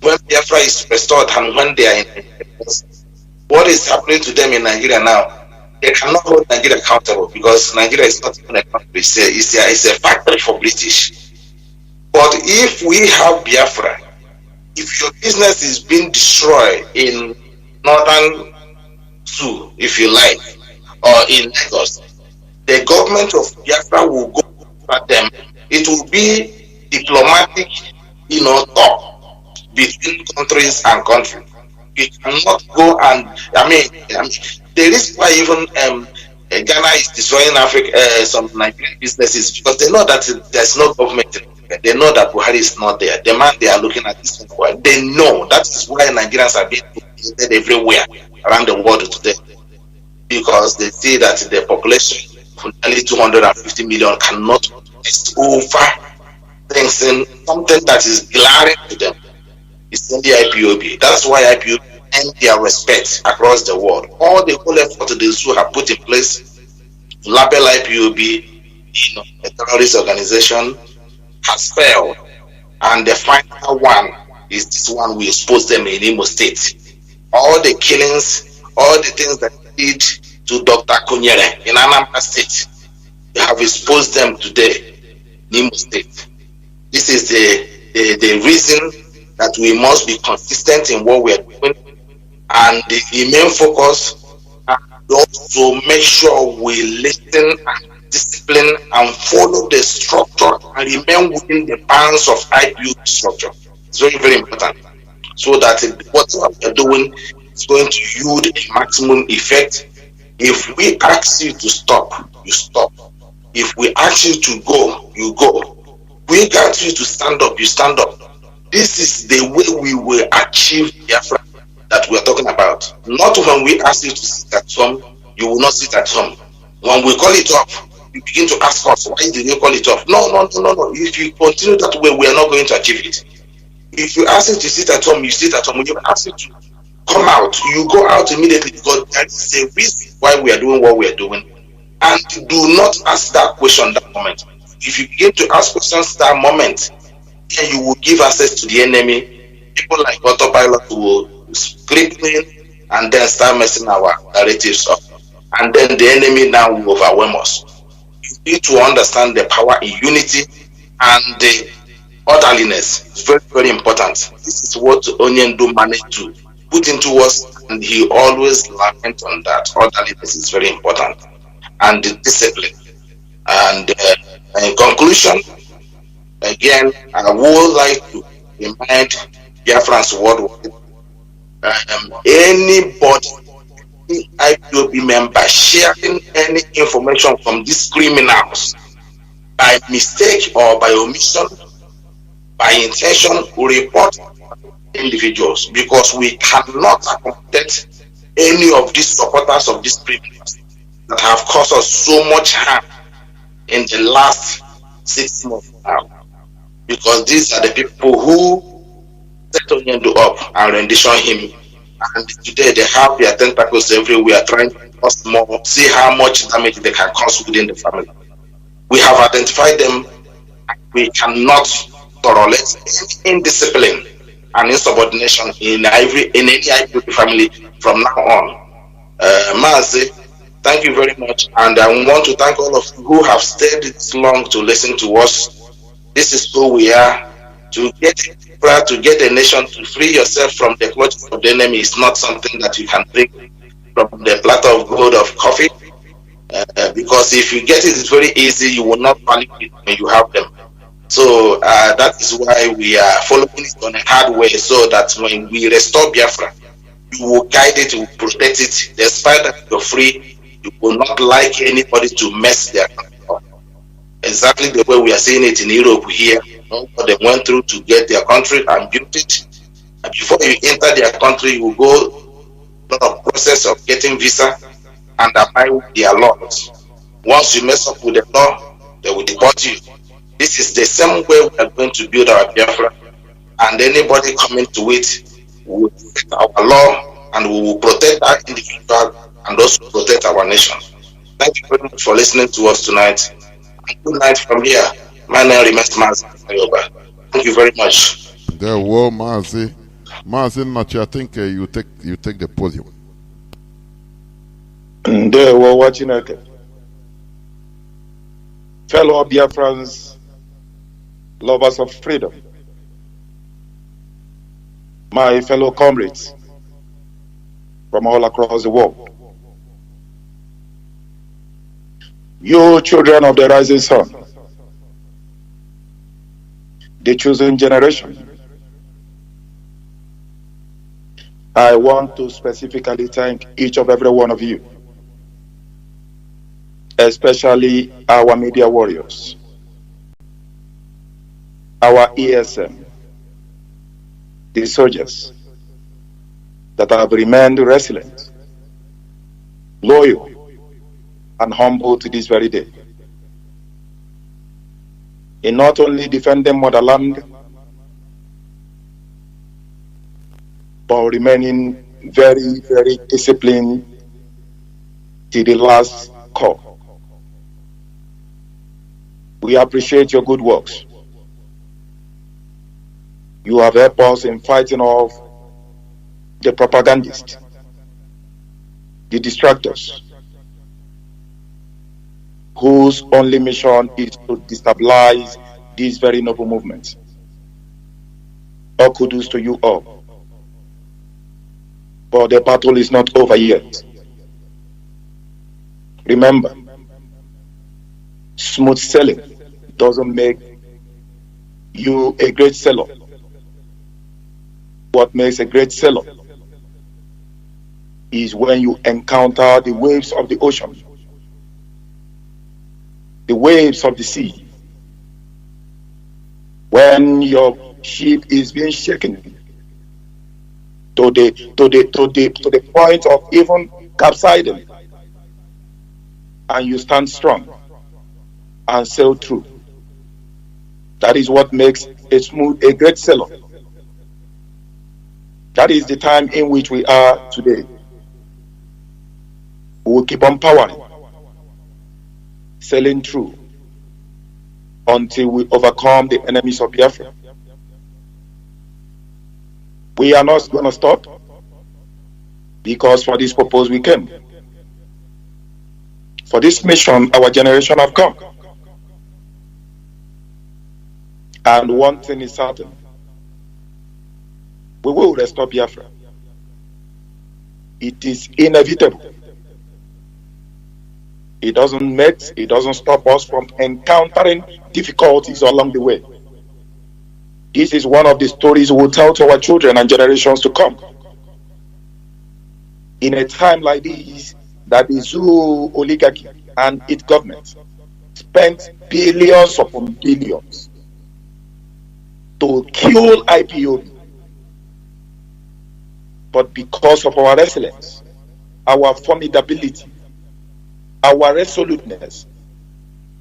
A: when Biafra is restored and when they are in the what is happening to them in Nigeria now, they cannot hold Nigeria accountable because Nigeria is not even a country. It's a factory for British. But if we have Biafra, if your business is being destroyed in northern Zoo, if you like, or in Lagos, the government of Biafra will go at them. It will be diplomatic, talk between countries and countries. You cannot go and the reason why even Ghana is destroying Africa, some Nigerian businesses, because they know that there's no government. They know that Buhari is not there. The man they are looking at is Buhari. They know that is why Nigerians are being educated everywhere around the world today, because they see that the population of nearly 250 million cannot test over things in something that is glaring to them. It's in the IPOB. That's why IPOB earn their respect across the world. All the whole effort the zoo have put in place to label IPOB, a terrorist organization, has failed. And the final one is this one we expose them in Imo State. All the killings, all the things that did to Dr. Kunyere in Anambra State, they have exposed them today in Imo State. This is the reason that we must be consistent in what we are doing, and the main focus is also make sure we listen and discipline and follow the structure and remain within the bounds of IPOB structure. It's very, very important, so that whatever we are doing is going to yield a maximum effect. If we ask you to stop, you stop. If we ask you to go, you go. We got you to stand up, you stand up. This is the way we will achieve Biafra that we are talking about. Not when we ask you to sit at home, you will not sit at home. When we call it off, you begin to ask us, why did you call it off? No. If you continue that way, we are not going to achieve it. If you ask you to sit at home, you sit at home. When you ask you to come out, you go out immediately, because there is a reason why we are doing what we are doing. And do not ask that question that moment. If you begin to ask questions that moment, then you will give access to the enemy. People like autopilot will script in and then start messing our narratives up. And then the enemy now will overwhelm us. You need to understand the power in unity and the orderliness. It's very, very important. This is what Onyendu managed to put into us, and he always lament on that. Orderliness is very important, and the discipline. And in conclusion, again, I would like to remind Biafrans worldwide, anybody, IPOB member sharing any information from these criminals by mistake or by omission, by intention, we report individuals, because we cannot accommodate any of these supporters of these criminals that have caused us so much harm in the last 6 months now, because these are the people who set Onyendu up and rendition him, and today they have their tentacles everywhere, trying to cause more, see how much damage they can cause within the family. We have identified them, and we cannot tolerate any indiscipline and insubordination in any IPOB family from now on. Mazi, thank you very much, and I want to thank all of you who have stayed this long to listen to us. This is who we are. To get a nation, to free yourself from the clutches of the enemy is not something that you can drink from the platter of gold of coffee, because if you get it, it's very easy. You will not value it when you have them. So that is why we are following it on a hard way, so that when we restore Biafra, you will guide it, you will protect it. Despite that you're free, you will not like anybody to mess their country up. Exactly the way we are seeing it in Europe here. What they went through to get their country and build it. And before you enter their country, you will go a lot of process of getting visa and abide with their laws. Once you mess up with the law, they will deport you. This is the same way we are going to build our Biafra, and anybody coming to it will protect our law, and we will protect our individual and also protect our nation. Thank you very much for listening to us tonight. And good night from here. My name remains Mazi. Thank you very much.
H: There were Mazi. Mazi Nachi, I think you take the podium.
P: There were watching it. Fellow Biafrans, lovers of freedom, my fellow comrades from all across the world, you children of the rising sun, the chosen generation, I want to specifically thank each of every one of you, especially our media warriors, our ESM, the soldiers that have remained resilient, loyal, and humble to this very day, in not only defending motherland, but remaining very, very disciplined to the last call. We appreciate your good works. You have helped us in fighting off the propagandists, the distractors, whose only mission is to destabilize this very noble movement. All kudos to you all. But the battle is not over yet. Remember, smooth sailing doesn't make you a great sailor. What makes a great sailor is when you encounter the waves of the ocean, the waves of the sea, when your ship is being shaken to the point of even capsizing, and you stand strong and sail through. That is what makes a great sailor. That is the time in which we are today. We will keep on powering, sailing through until we overcome the enemies of Biafra. We are not going to stop, because for this purpose we came. For this mission, our generation have come. And one thing is certain: we will restore Biafra. It is inevitable. It doesn't stop us from encountering difficulties along the way. This is one of the stories we'll tell to our children and generations to come. In a time like this, that the Zulu oligarchy and its government spent billions upon billions to kill IPOB. But because of our resilience, our formidability, our resoluteness,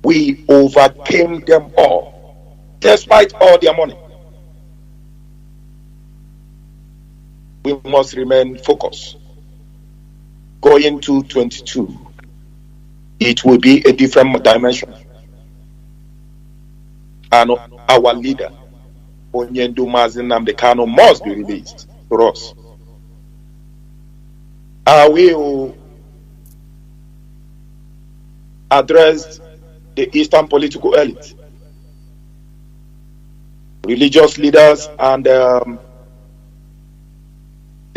P: we overcame them all, despite all their money. We must remain focused. Going to 22, it will be a different dimension. And our leader, Mazi Nnamdi Kanu, must be released to us. I will address the Eastern political elite, religious leaders, and the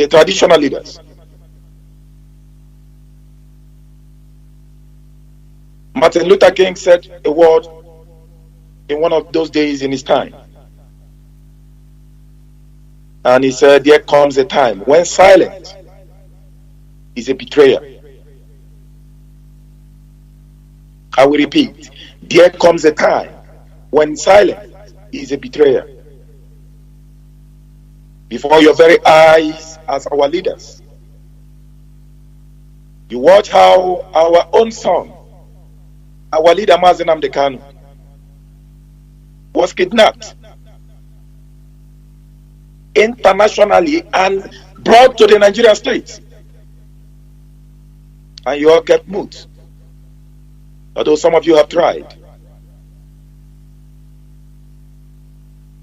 P: traditional leaders. Martin Luther King said a word in one of those days in his time. And he said, there comes a time when silence is a betrayer. I will repeat, there comes a time when silence is a betrayer. Before your very eyes as our leaders, you watch how our own son, our leader Mazi Nnamdi Kanu, was kidnapped internationally and brought to the Nigerian state. And you all kept mute, although some of you have tried.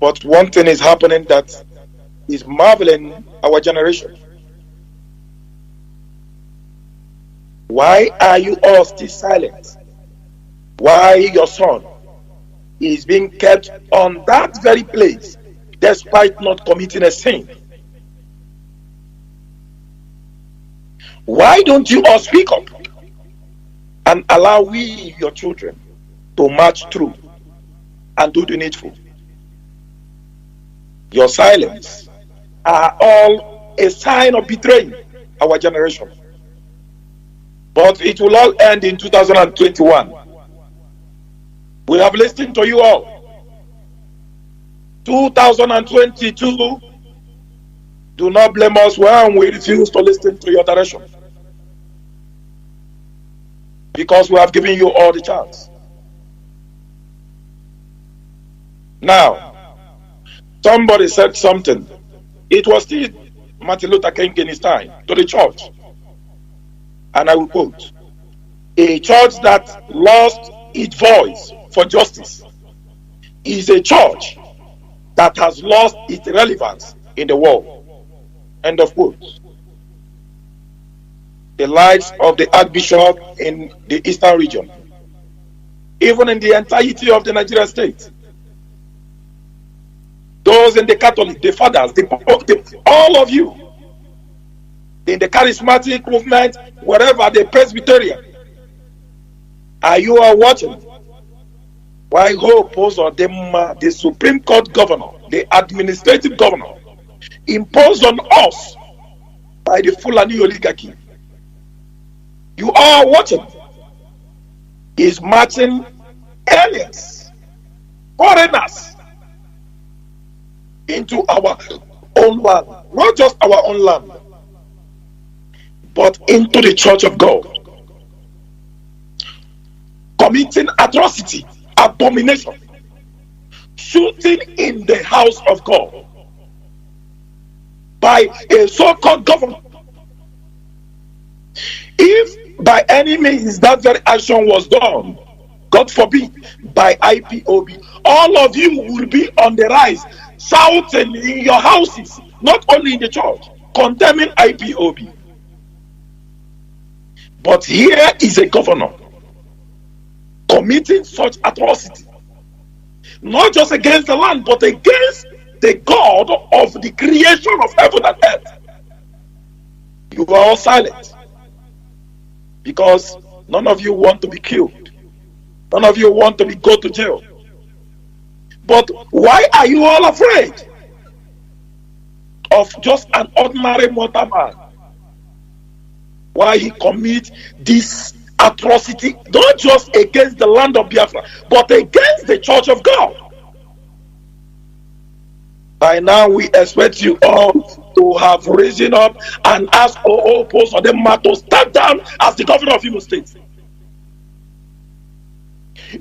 P: But one thing is happening that is marveling our generation. Why are you all still silent? Why your son is being kept on that very place despite not committing a sin? Why don't you all speak up and allow we, your children, to march through and do the needful? Your silence are all a sign of betraying our generation. But it will all end in 2021. We have listened to you all. 2022, do not blame us when we refuse to listen to your direction, because we have given you all the chance. Now, somebody said something. It was still Martin Luther King in his time, to the church. And I will quote, a church that lost its voice for justice is a church that has lost its relevance in the world. End of quote. The lives of the Archbishop in the Eastern region, even in the entirety of the Nigerian state,
I: those in the Catholic, the fathers, all of you, in the charismatic movement, wherever, the Presbyterian, are you all watching? Why hope on them, the Supreme Court governor, the administrative governor, imposed on us by the Fulani oligarchy? You are watching. Is marching aliens, foreigners, into our own land, not just our own land, but into the church of God, committing atrocity, abomination, shooting in the house of God by a so-called government. If by any means that very action was done, God forbid, by IPOB, all of you will be on the rise, shouting in your houses, not only in the church, condemning IPOB. But here is a governor committing such atrocity, not just against the land, but against the God of the creation of heaven and earth. You are all silent because none of you want to be killed. None of you want to go to jail. But why are you all afraid of just an ordinary mortal man? Why he commit this atrocity, not just against the land of Biafra, but against the church of God? By now, we expect you all to have risen up and ask post for them to stand down as the governor of Imo State.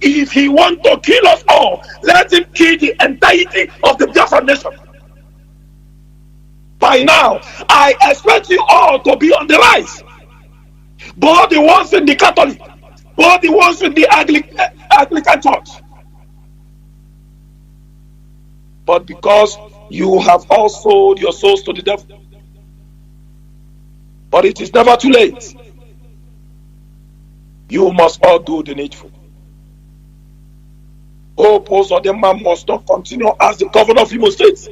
I: If he wants to kill us all, let him kill the entirety of the Biafra nation. By now, I expect you all to be on the rise. Both the ones in the Catholic, both the ones in the Anglican Church. But because you have all sold your souls to the devil. But it is never too late. You must all do the needful. Post of them man must not continue as the governor of Imo State.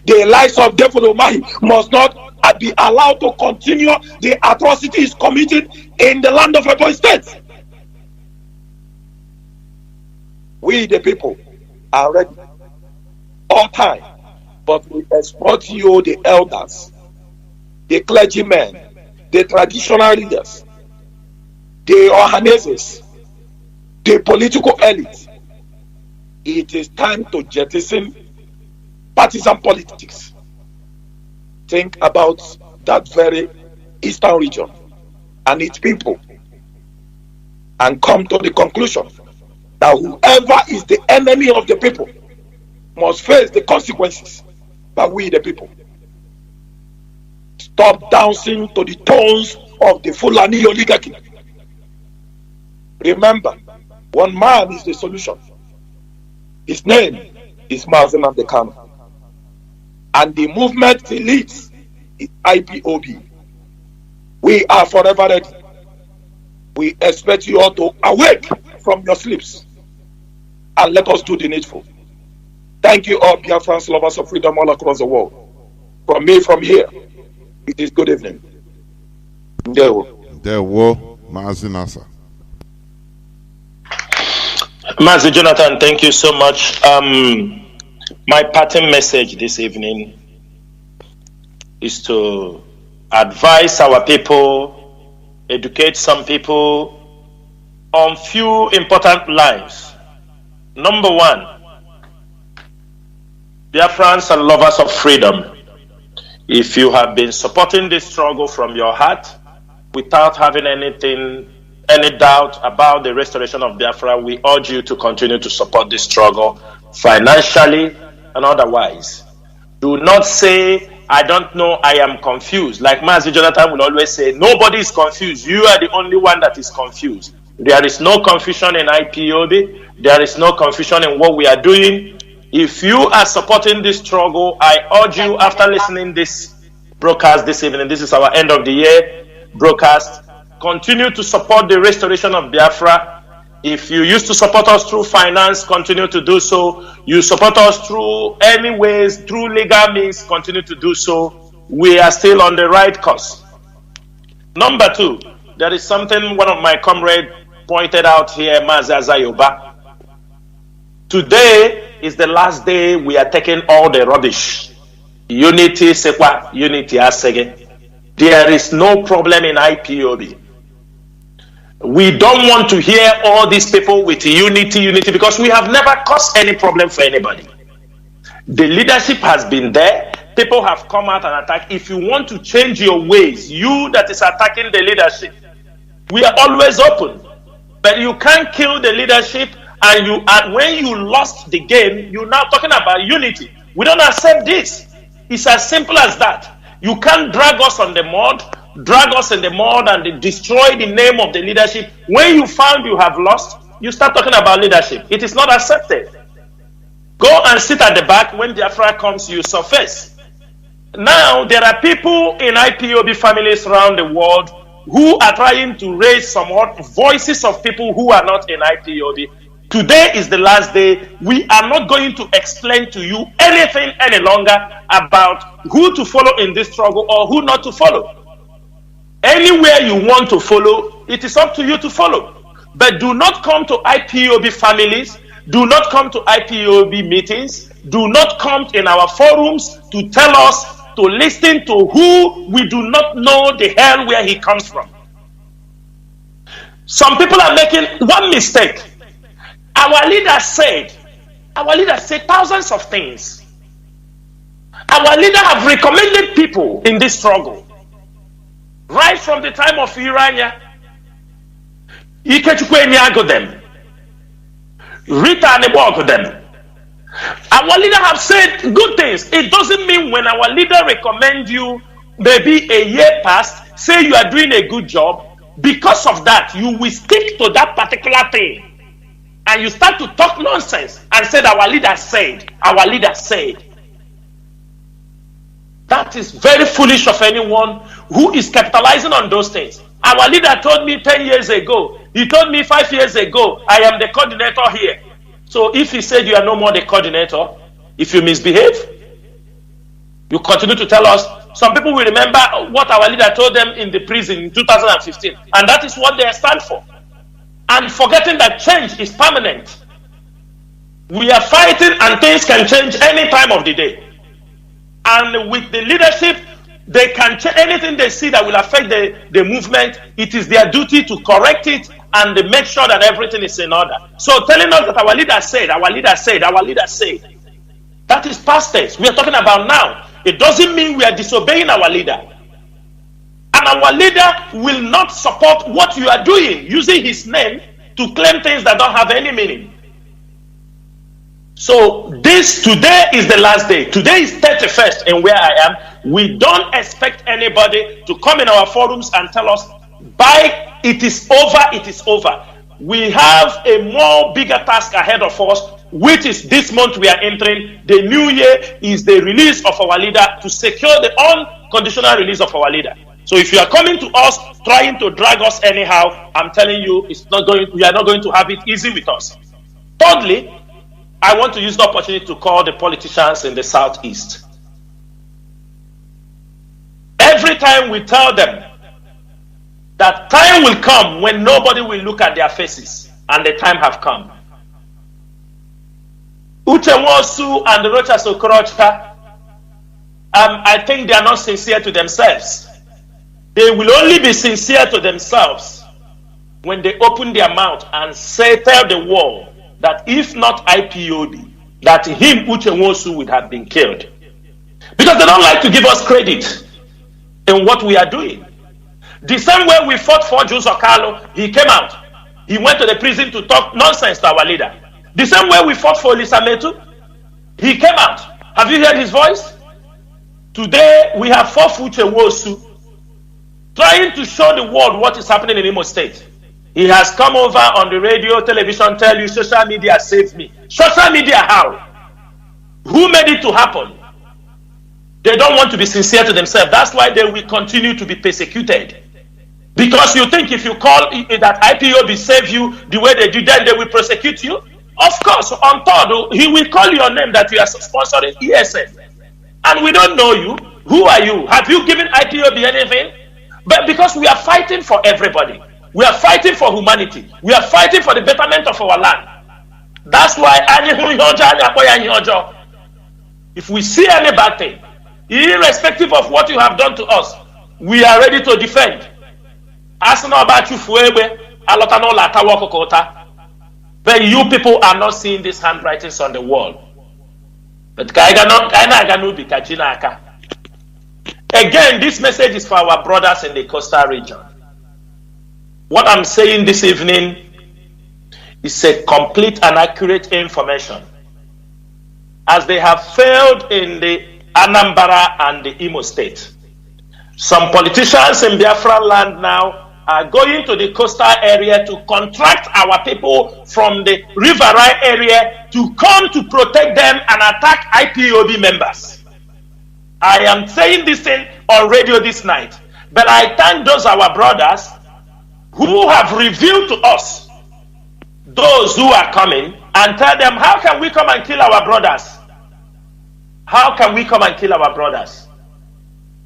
I: The lives of Devil Omahi must not be allowed to continue the atrocities committed in the land of Ebonyi State. We the people are ready all time, but we export you, the elders, the clergymen, the traditional leaders, the Ohaneses, the political elite. It is time to jettison partisan politics. Think about that very eastern region and its people and come to the conclusion that whoever is the enemy of the people must face the consequences by we the people. Stop dancing to the tones of the Fulani oligarchy. Remember, one man is the solution. His name is Mazi Chinasa Nworu. And the movement he leads is IPOB. We are forever ready. We expect you all to awake from your sleeps and let us do the needful. Thank you all, Biafrans, lovers of freedom all across the world. From me, from here, it is good evening.
H: Ndewo, Mazi Nasa.
S: Mazi Jonathan, thank you so much. My parting message this evening is to advise our people, educate some people on few important lines. Number one, Biafrans and lovers of freedom, if you have been supporting this struggle from your heart without having any doubt about the restoration of Biafra, we urge you to continue to support this struggle financially and otherwise. Do not say, I don't know, I am confused. Like Mazi Jonathan will always say, nobody is confused. You are the only one that is confused. There is no confusion in IPOB. There is no confusion in what we are doing. If you are supporting this struggle, I urge you, after listening this broadcast this evening, this is our end of the year broadcast, continue to support the restoration of Biafra If you used to support us through finance, continue to do so. You support us through any ways, through legal means, continue to do so. We are still on the right course. Number two, there is something one of my comrades pointed out here, Mazi Azayoba. Today is the last day we are taking all the rubbish. Unity, Sekwa, Unity, Asege. There is no problem in IPOB. We don't want to hear all these people with unity, because we have never caused any problem for anybody. The leadership has been there. People have come out and attacked. If you want to change your ways, you that is attacking the leadership, we are always open. But you can't kill the leadership, and when you lost the game, you're now talking about unity. We don't accept this. It's as simple as that. You can't drag us in the mud and destroy the name of the leadership. When you found you have lost, you start talking about leadership. It is not accepted. Go and sit at the back. When Biafra comes, you surface. Now, there are people in IPOB families around the world who are trying to raise somewhat voices of people who are not in IPOB. Today is the last day. We are not going to explain to you anything any longer about who to follow in this struggle or who not to follow. Anywhere you want to follow, it is up to you to follow. But do not come to IPOB families. Do not come to IPOB meetings. Do not come in our forums to tell us to listen to who we do not know the hell where he comes from. Some people are making one mistake. Our leader said thousands of things. Our leader have recommended people in this struggle. Right from the time of Irania, Ikechukwu Eniago them, Rita Anebogo them. Our leader have said good things. It doesn't mean when our leader recommends you, maybe a year past, say you are doing a good job. Because of that, you will stick to that particular thing. And you start to talk nonsense and say our leader said, our leader said. That is very foolish of anyone who is capitalizing on those things. Our leader told me 10 years ago, he told me 5 years ago, I am the coordinator here. So if he said you are no more the coordinator, if you misbehave, you continue to tell us. Some people will remember what our leader told them in the prison in 2015, and that is what they stand for. And forgetting that change is permanent. We are fighting and things can change any time of the day. And with the leadership, they can change anything they see that will affect the movement. It is their duty to correct it and they make sure that everything is in order. So telling us that our leader said, our leader said, our leader said, that is past tense. We are talking about now. It doesn't mean we are disobeying our leader. And our leader will not support what you are doing, using his name to claim things that don't have any meaning. So today is the last day. Today is 31st and where I am. We don't expect anybody to come in our forums and tell us, bye, it is over, it is over. We have a more bigger task ahead of us, which is this month we are entering. The new year is the release of our leader, to secure the unconditional release of our leader. So if you are coming to us trying to drag us anyhow, I'm telling you, we are not going to have it easy with us. Thirdly, I want to use the opportunity to call the politicians in the Southeast. Every time we tell them that time will come when nobody will look at their faces, and the time have come. Uche Nwosu and Rochas Okorocha, I think they are not sincere to themselves. They will only be sincere to themselves when they open their mouth and tell the world that if not IPOB, that him, Uche Nwosu, would have been killed. Because they don't like to give us credit in what we are doing. The same way we fought for Jus Okalo, he came out. He went to the prison to talk nonsense to our leader. The same way we fought for Lisa Metu, he came out. Have you heard his voice? Today, we have fought for Uche Nwosu, trying to show the world what is happening in Imo State. He has come over on the radio, television, tell you social media saved me. Social media how? Who made it to happen? They don't want to be sincere to themselves. That's why they will continue to be persecuted. Because you think if you call that IPOB save you the way they did, then they will prosecute you? Of course, on third, he will call your name that you are sponsoring ESN. And we don't know you. Who are you? Have you given IPOB anything? But because we are fighting for everybody. We are fighting for humanity. We are fighting for the betterment of our land. That's why if we see any bad thing, irrespective of what you have done to us, we are ready to defend. But you people are not seeing these handwritings on the wall. But again, this message is for our brothers in the coastal region. What I'm saying this evening is a complete and accurate information. As they have failed in the Anambra and the Imo state, some politicians in Biafra land now are going to the coastal area to contract our people from the riverine area to come to protect them and attack IPOB members. I am saying this thing on radio this night, but I thank those our brothers who have revealed to us those who are coming and tell them, how can we come and kill our brothers? How can we come and kill our brothers?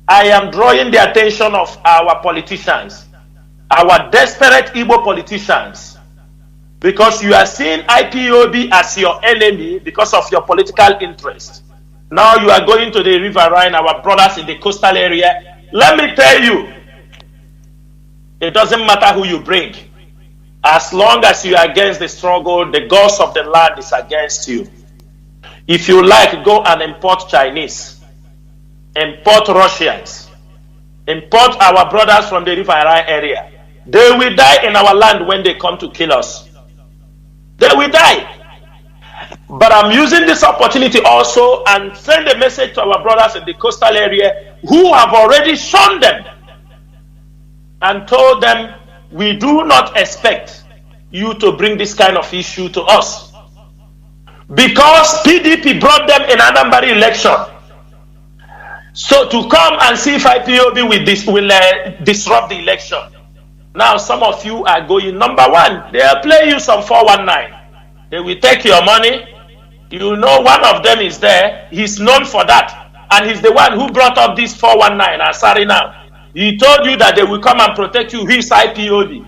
S: I am drawing the attention of our politicians, our desperate Igbo politicians, because you are seeing IPOB as your enemy because of your political interest. Now you are going to the riverine, our brothers in the coastal area. Let me tell you, it doesn't matter who you bring. As long as you are against the struggle, the gods of the land is against you. If you like, go and import Chinese, import Russians, import our brothers from the riverine area. They will die in our land when they come to kill us. They will die. But I'm using this opportunity also and send a message to our brothers in the coastal area who have already shown them and told them, we do not expect you to bring this kind of issue to us. Because PDP brought them in Anambra election. So to come and see if IPOB will disrupt the election. Now some of you are going, number one, they will play you some 419. They will take your money. You know one of them is there. He's known for that. And he's the one who brought up this 419, Asari now. He told you that they will come and protect you. He's IPOB.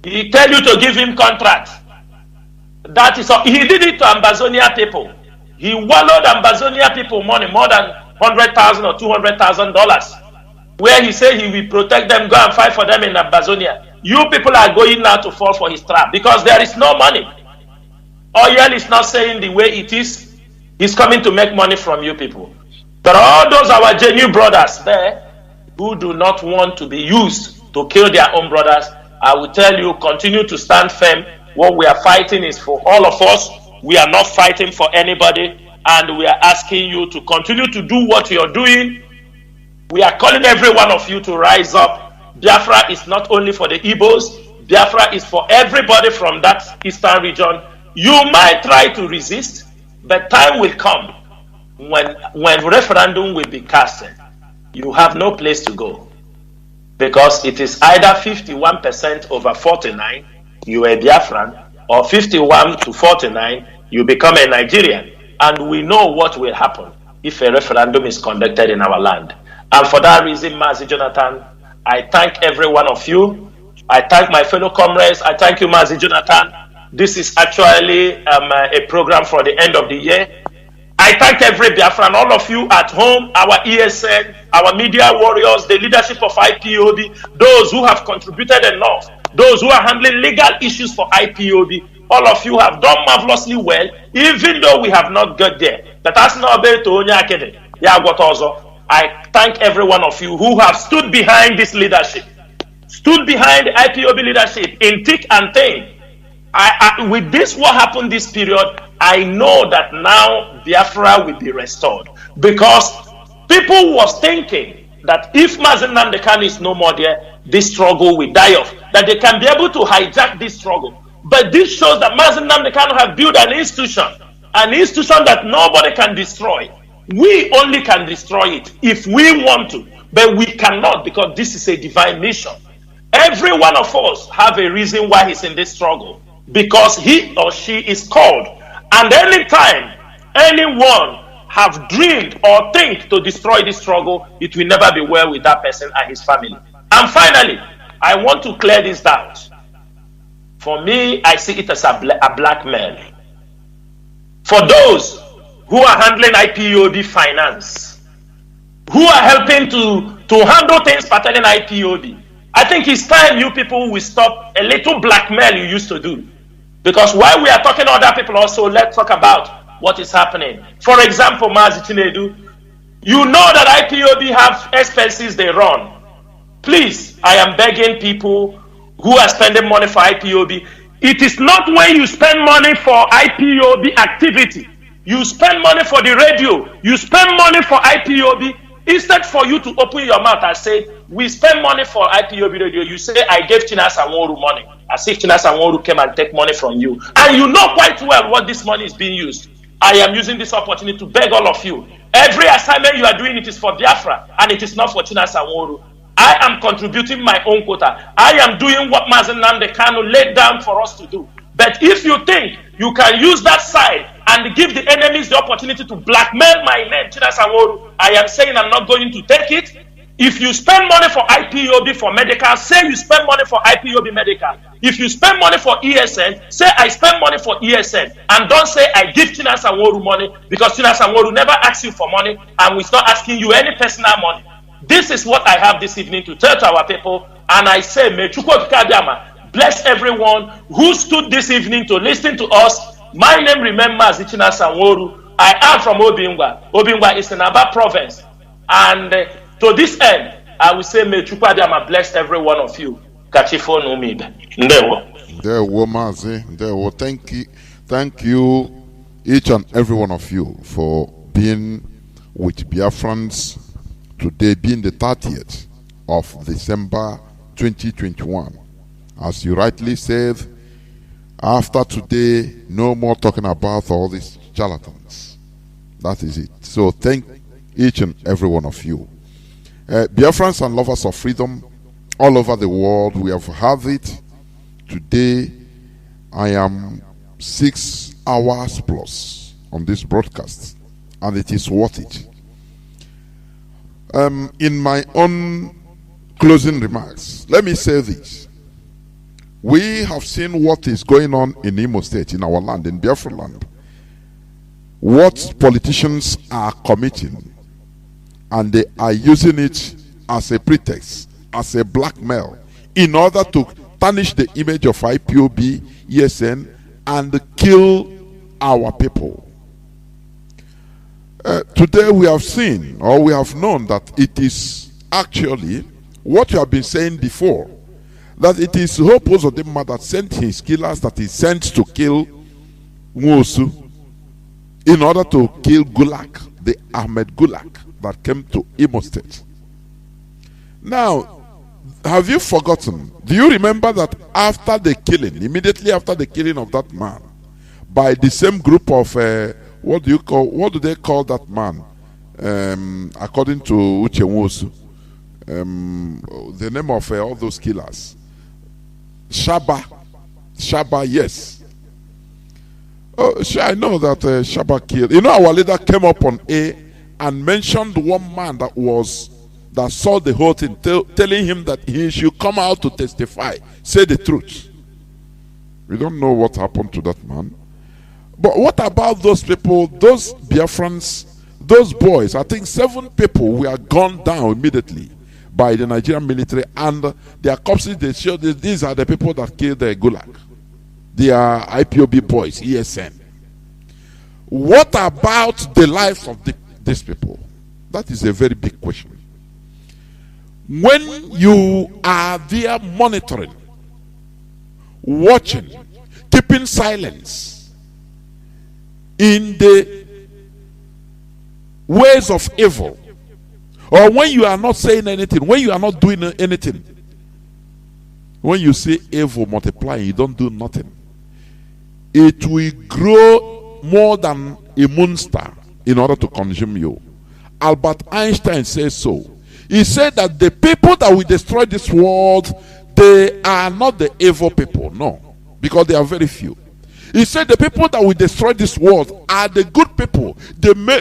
S: He tell you to give him contract. That is all. He did it to Ambazonia people. He wallowed Ambazonia people money, more than $100,000 or $200,000. Where he said he will protect them, go and fight for them in Ambazonia. You people are going now to fall for his trap because there is no money. Oil is not saying the way it is. He's coming to make money from you people. But all those our genuine brothers there who do not want to be used to kill their own brothers, I will tell you, continue to stand firm. What we are fighting is for all of us. We are not fighting for anybody. And we are asking you to continue to do what you're doing. We are calling every one of you to rise up. Biafra is not only for the Igbos. Biafra is for everybody from that eastern region. You might try to resist, but time will come when referendum will be casted. You have no place to go. Because it is either 51% over 49, you are a Biafran, or 51 to 49, you become a Nigerian. And we know what will happen if a referendum is conducted in our land. And for that reason, Mazi Jonathan, I thank every one of you. I thank my fellow comrades. I thank you, Mazi Jonathan. This is actually a program for the end of the year. I thank every Biafran, all of you at home, our ESN, our media warriors, the leadership of IPOB, those who have contributed enough, those who are handling legal issues for IPOB. All of you have done marvelously well, even though we have not got there. I thank every one of you who have stood behind this leadership, stood behind the IPOB leadership in thick and thin. With this, what happened this period, I know that now Biafra will be restored. Because people was thinking that if Mazi Nnamdi is no more there, this struggle will die off. That they can be able to hijack this struggle. But this shows that Mazi Nnamdi have built an institution that nobody can destroy. We only can destroy it if we want to. But we cannot, because this is a divine mission. Every one of us have a reason why he's in this struggle, because he or she is called. And anytime anyone have dreamed or think to destroy this struggle, it will never be well with that person and his family. And finally, I want to clear this doubt. For me, I see it as a blackmail. For those who are handling IPOB finance, who are helping to handle things pertaining IPOB, I think it's time you people will stop a little blackmail you used to do. Because while we are talking to other people also, let's talk about what is happening. For example, Mazi Chinedu, you know that IPOB have expenses they run. Please, I am begging people who are spending money for IPOB, it is not when you spend money for IPOB activity, you spend money for the radio, you spend money for IPOB, instead for you to open your mouth and say, we spend money for IPOB radio, you say, I gave Chinasa Nworu money, as if Chinasa Nworu came and take money from you. And you know quite well what this money is being used. I am using this opportunity to beg all of you. Every assignment you are doing, it is for Biafra, and it is not for Chinasa Nworu. I am contributing my own quota. I am doing what Mazi Kanu laid down for us to do. But if you think you can use that side and give the enemies the opportunity to blackmail my name, Chinasa Nworu, I am saying I'm not going to take it. If you spend money for IPOB for medical, say you spend money for IPOB medical. If you spend money for ESN, say I spend money for ESN. And don't say I give Chinasa Nworu money, because Chinasa Nworu never asks you for money and we're not asking you any personal money. This is what I have this evening to tell to our people, and I say, may Chukwu Kadiama bless everyone who stood this evening to listen to us. My name remains Mazi Chinasa Nworu. I am from Obingwa. Obingwa is in Aba province, and to this end, I will say, may Chukwu Kadiama bless every one of you. Kachifo Numibe. Ndewo.
H: Ndewo Mazi. Ndewo. Thank you, each and every one of you, for being with Biafrans. Today being the 30th of December 2021. As you rightly said, after today, no more talking about all these charlatans. That is it. So thank each and every one of you. Biafrans and lovers of freedom all over the world, we have had it. Today, I am 6 hours plus on this broadcast, and it is worth it. In my own closing remarks, let me say this. We have seen what is going on in Imo State, in our land, in Biafra land. What politicians are committing, and they are using it as a pretext, as a blackmail, in order to tarnish the image of IPOB, ESN, and kill our people. Today we have seen, or we have known, that it is actually what you have been saying before, that it is Hope Uzodimma that sent his killers, that he sent to kill Nwosu in order to kill Gulag, the Ahmed Gulag that came to Imo State. Now, have you forgotten? Do you remember that after the killing, immediately after the killing of that man, by the same group of what do they call that man? According to Uche Nwosu, the name of all those killers, Shaba, yes. Oh, I know that Shaba killed. You know, our leader came up on A and mentioned one man that saw the whole thing, telling him that he should come out to testify, say the truth. We don't know what happened to that man. But what about those people, those Biafrans, those boys? I think 7 people were gunned down immediately by the Nigerian military, and their corpses, they show that these are the people that killed the Gulag. They are IPOB boys, ESN. What about the lives of these people? That is a very big question. When you are there monitoring, watching, keeping silence in the ways of evil, or when you are not saying anything, when you are not doing anything, when you see evil multiplying, you don't do nothing, it will grow more than a monster in order to consume you. Albert Einstein says so. He said that the people that will destroy this world, They are not the evil people, no, because they are very few. He said the people that will destroy this world are the good people,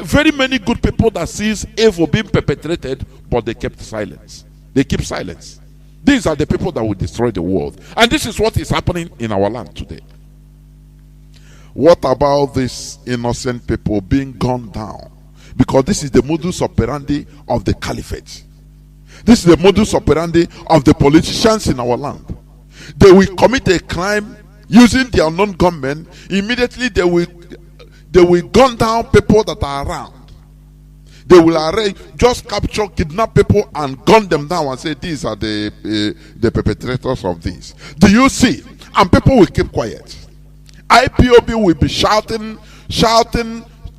H: very many good people that sees evil being perpetrated, but they kept silence. They keep silence. These are the people that will destroy the world. And this is what is happening in our land today. What about these innocent people being gunned down? Because this is the modus operandi of the caliphate. This is the modus operandi of the politicians in our land. They will commit a crime using their unknown gunmen. Immediately they will gun down people that are around. They will arrange, just capture, kidnap people and gun them down and say these are the perpetrators of this. Do you see? And people will keep quiet. IPOB will be shouting,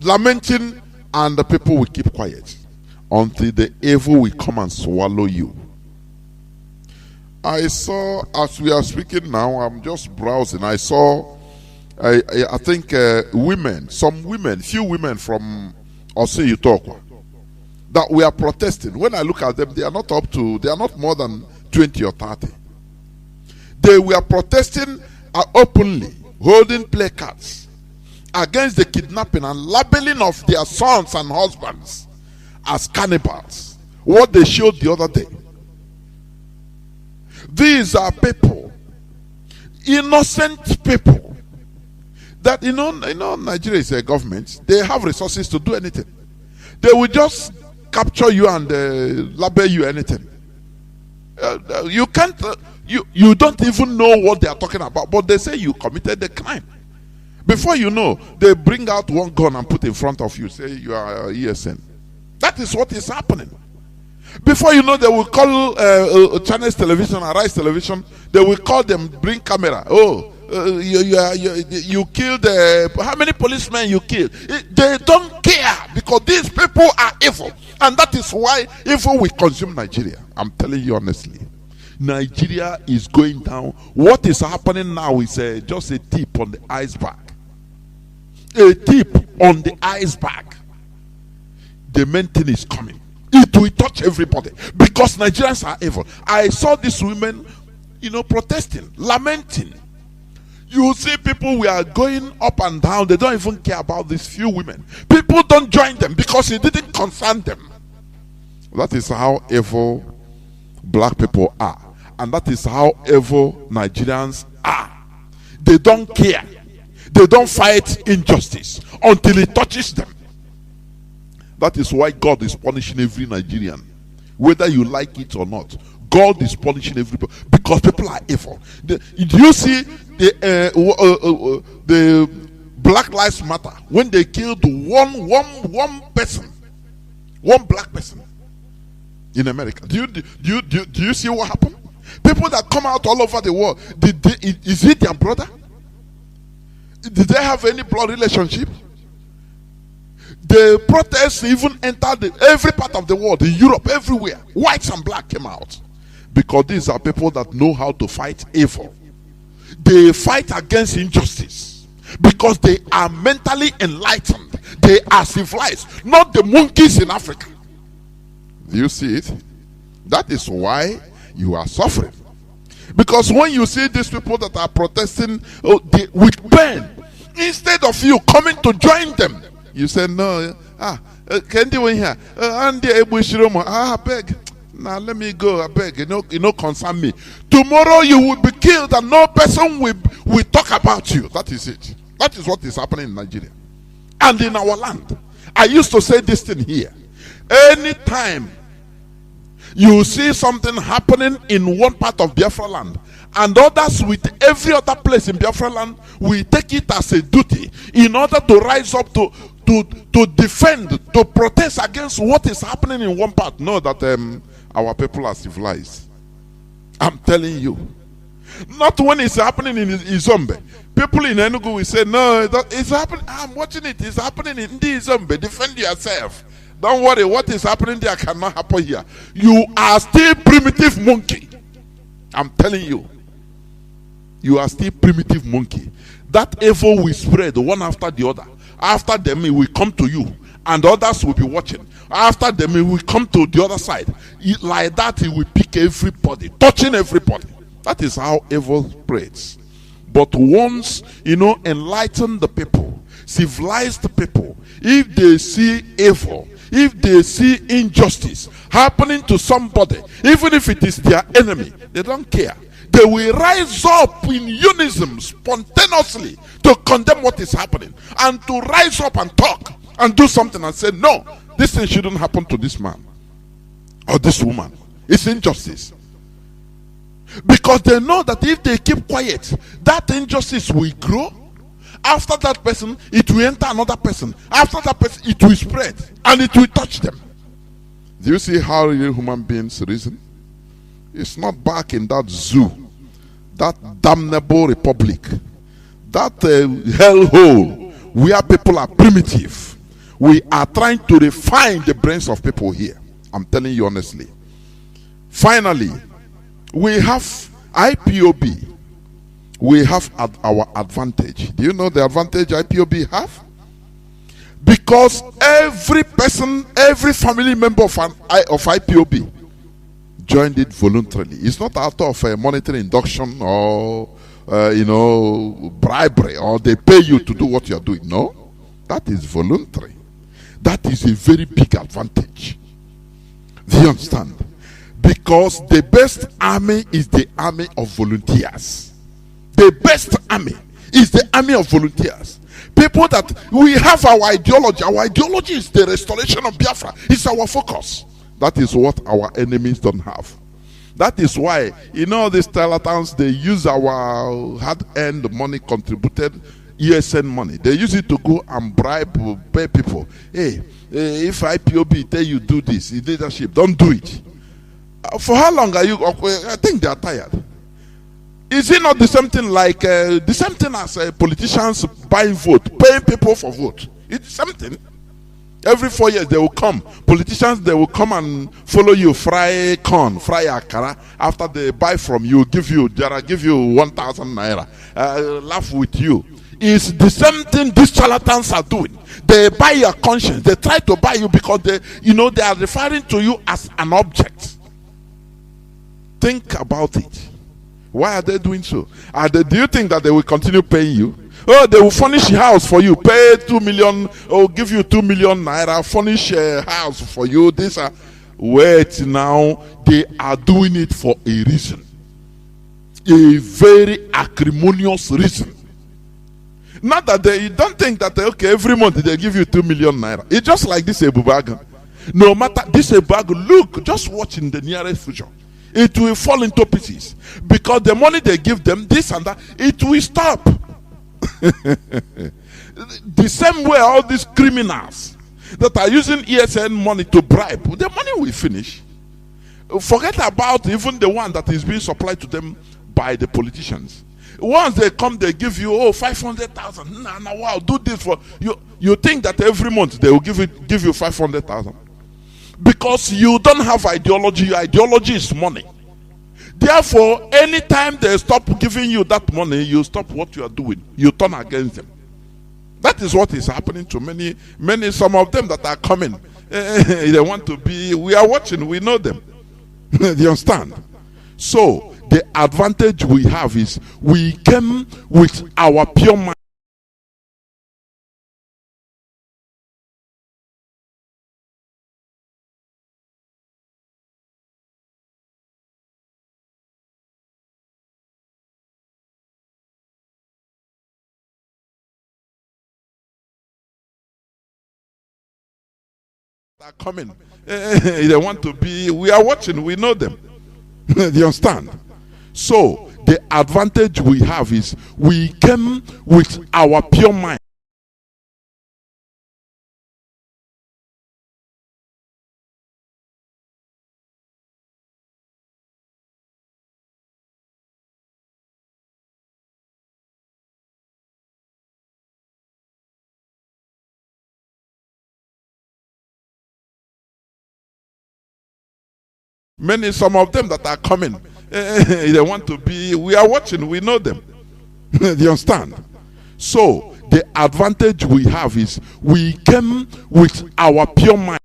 H: lamenting, and the people will keep quiet until the evil will come and swallow you. I saw, as we are speaking now, I'm just browsing. I saw, I think few women from Ose Utokwa that we are protesting. When I look at them, they are not more than 20 or 30. They were protesting openly, holding placards against the kidnapping and labeling of their sons and husbands as cannibals. What they showed the other day. These are people, innocent people, that Nigeria is a government. They have resources to do anything. They will just capture you and label you anything. You can't. You don't even know what they are talking about, but they say you committed the crime. Before you know, they bring out one gun and put in front of you, say you are ESN. That is what is happening. Before you know, they will call Chinese television, Arise television. They will call them, bring camera. Oh, you killed. How many policemen you killed? They don't care because these people are evil, and that is why evil will consume Nigeria. I'm telling you honestly, Nigeria is going down. What is happening now is just a tip on the iceberg. A tip on the iceberg. The main thing is coming. It will touch everybody because Nigerians are evil. I saw these women, protesting, lamenting. You see people, we are going up and down. They don't even care about these few women. People don't join them because it didn't concern them. That is how evil black people are. And that is how evil Nigerians are. They don't care. They don't fight injustice until it touches them. That is why God is punishing every Nigerian. Whether you like it or not, God is punishing everybody because people are evil. Do you see the Black Lives Matter when they killed one person, one black person in America? Do you see what happened? People that come out all over the world, is it their brother? Did they have any blood relationship? The protests even entered every part of the world, in Europe, everywhere. Whites and black came out. Because these are people that know how to fight evil. They fight against injustice. Because they are mentally enlightened. They are civilized. Not the monkeys in Africa. Do you see it? That is why you are suffering. Because when you see these people that are protesting with pain, instead of you coming to join them, you say, no, can't do it here. I beg. Now let me go, I beg. You know, concern me. Tomorrow you will be killed and no person will talk about you. That is it. That is what is happening in Nigeria. And in our land. I used to say this thing here. Anytime you see something happening in one part of Biafra land, and others with every other place in Biafra land, we take it as a duty in order to rise up to defend, to protest against what is happening in one part. Know that our people are civilized. I'm telling you. Not when it's happening in Izombe. People in Enugu will say, no, it's happening. I'm watching it. It's happening in Izombe. Defend yourself. Don't worry. What is happening there cannot happen here. You are still primitive monkey. I'm telling you. You are still primitive monkey. That evil will spread one after the other. After them, it will come to you, and others will be watching. After them, it will come to the other side. Like that, it will pick everybody, touching everybody. That is how evil spreads. But once, enlighten the people, civilize the people, if they see evil, if they see injustice happening to somebody, even if it is their enemy, they don't care. They will rise up in unison, spontaneously, to condemn what is happening, and to rise up and talk and do something and say, no, this thing shouldn't happen to this man or this woman. It's injustice. Because they know that if they keep quiet, that injustice will grow. After that person, it will enter another person. After that person, it will spread and it will touch them. Do you see how real human beings reason? It's not back in that zoo, that damnable republic, that hellhole where people are primitive. We are trying to refine the brains of people here. I'm telling you honestly. Finally, we have IPOB. We have our advantage. Do you know the advantage IPOB have? Because every person, every family member of IPOB joined it voluntarily. It's not out of a monetary induction or bribery, or they pay you to do what you are doing. No, that is voluntary. That is a very big advantage. Do you understand? Because the best army is the army of volunteers. The best army is the army of volunteers. People that we have our ideology. Our ideology is the restoration of Biafra. It's our focus. That is what our enemies don't have. That is why, these charlatans, they use our hard-earned money, contributed ESN money. They use it to go and bribe, pay people. Hey, if IPOB tell you do this, in leadership, don't do it. For how long are you? I think they are tired. Is it not the same thing like the same thing as politicians buying vote, paying people for vote? It's something. Every 4 years they will come. Politicians, they will come and follow you, fry corn, fry akara. After they buy from you, give you 1,000 naira, laugh with you. It's the same thing these charlatans are doing. They buy your conscience. They try to buy you because they are referring to you as an object. Think about it. Why are they doing so? Do you think that they will continue paying you? Oh, they will furnish a house for you, pay 2 million, or give you 2 million naira, furnish a house for you. Wait now, they are doing it for a reason. A very acrimonious reason. Not that you don't think that, okay, every month they give you 2 million naira. It's just like this Ebubaga. No matter this Ebubaga, look, just watch in the nearest future. It will fall into pieces. Because the money they give them, this and that, it will stop. The same way all these criminals that are using ESN money to bribe, the money will finish. Forget about even the one that is being supplied to them by the politicians. Once they come, they give you 500,000. Nah, wow, do this for you. You think that every month they will give you 500,000 because you don't have ideology. Your ideology is money. Therefore, anytime they stop giving you that money, you stop what you are doing. You turn against them. That is what is happening to many. Some of them that are coming, they want to be. We are watching. We know them. Do you understand? So the advantage we have is we came with our pure mind. Are coming. They want to be. We are watching. We know them. Do you understand? So the advantage we have is we came with our pure mind. Some of them that are coming, they want to be. We are watching. We know them. Do you understand? So the advantage we have is we came with our pure mind.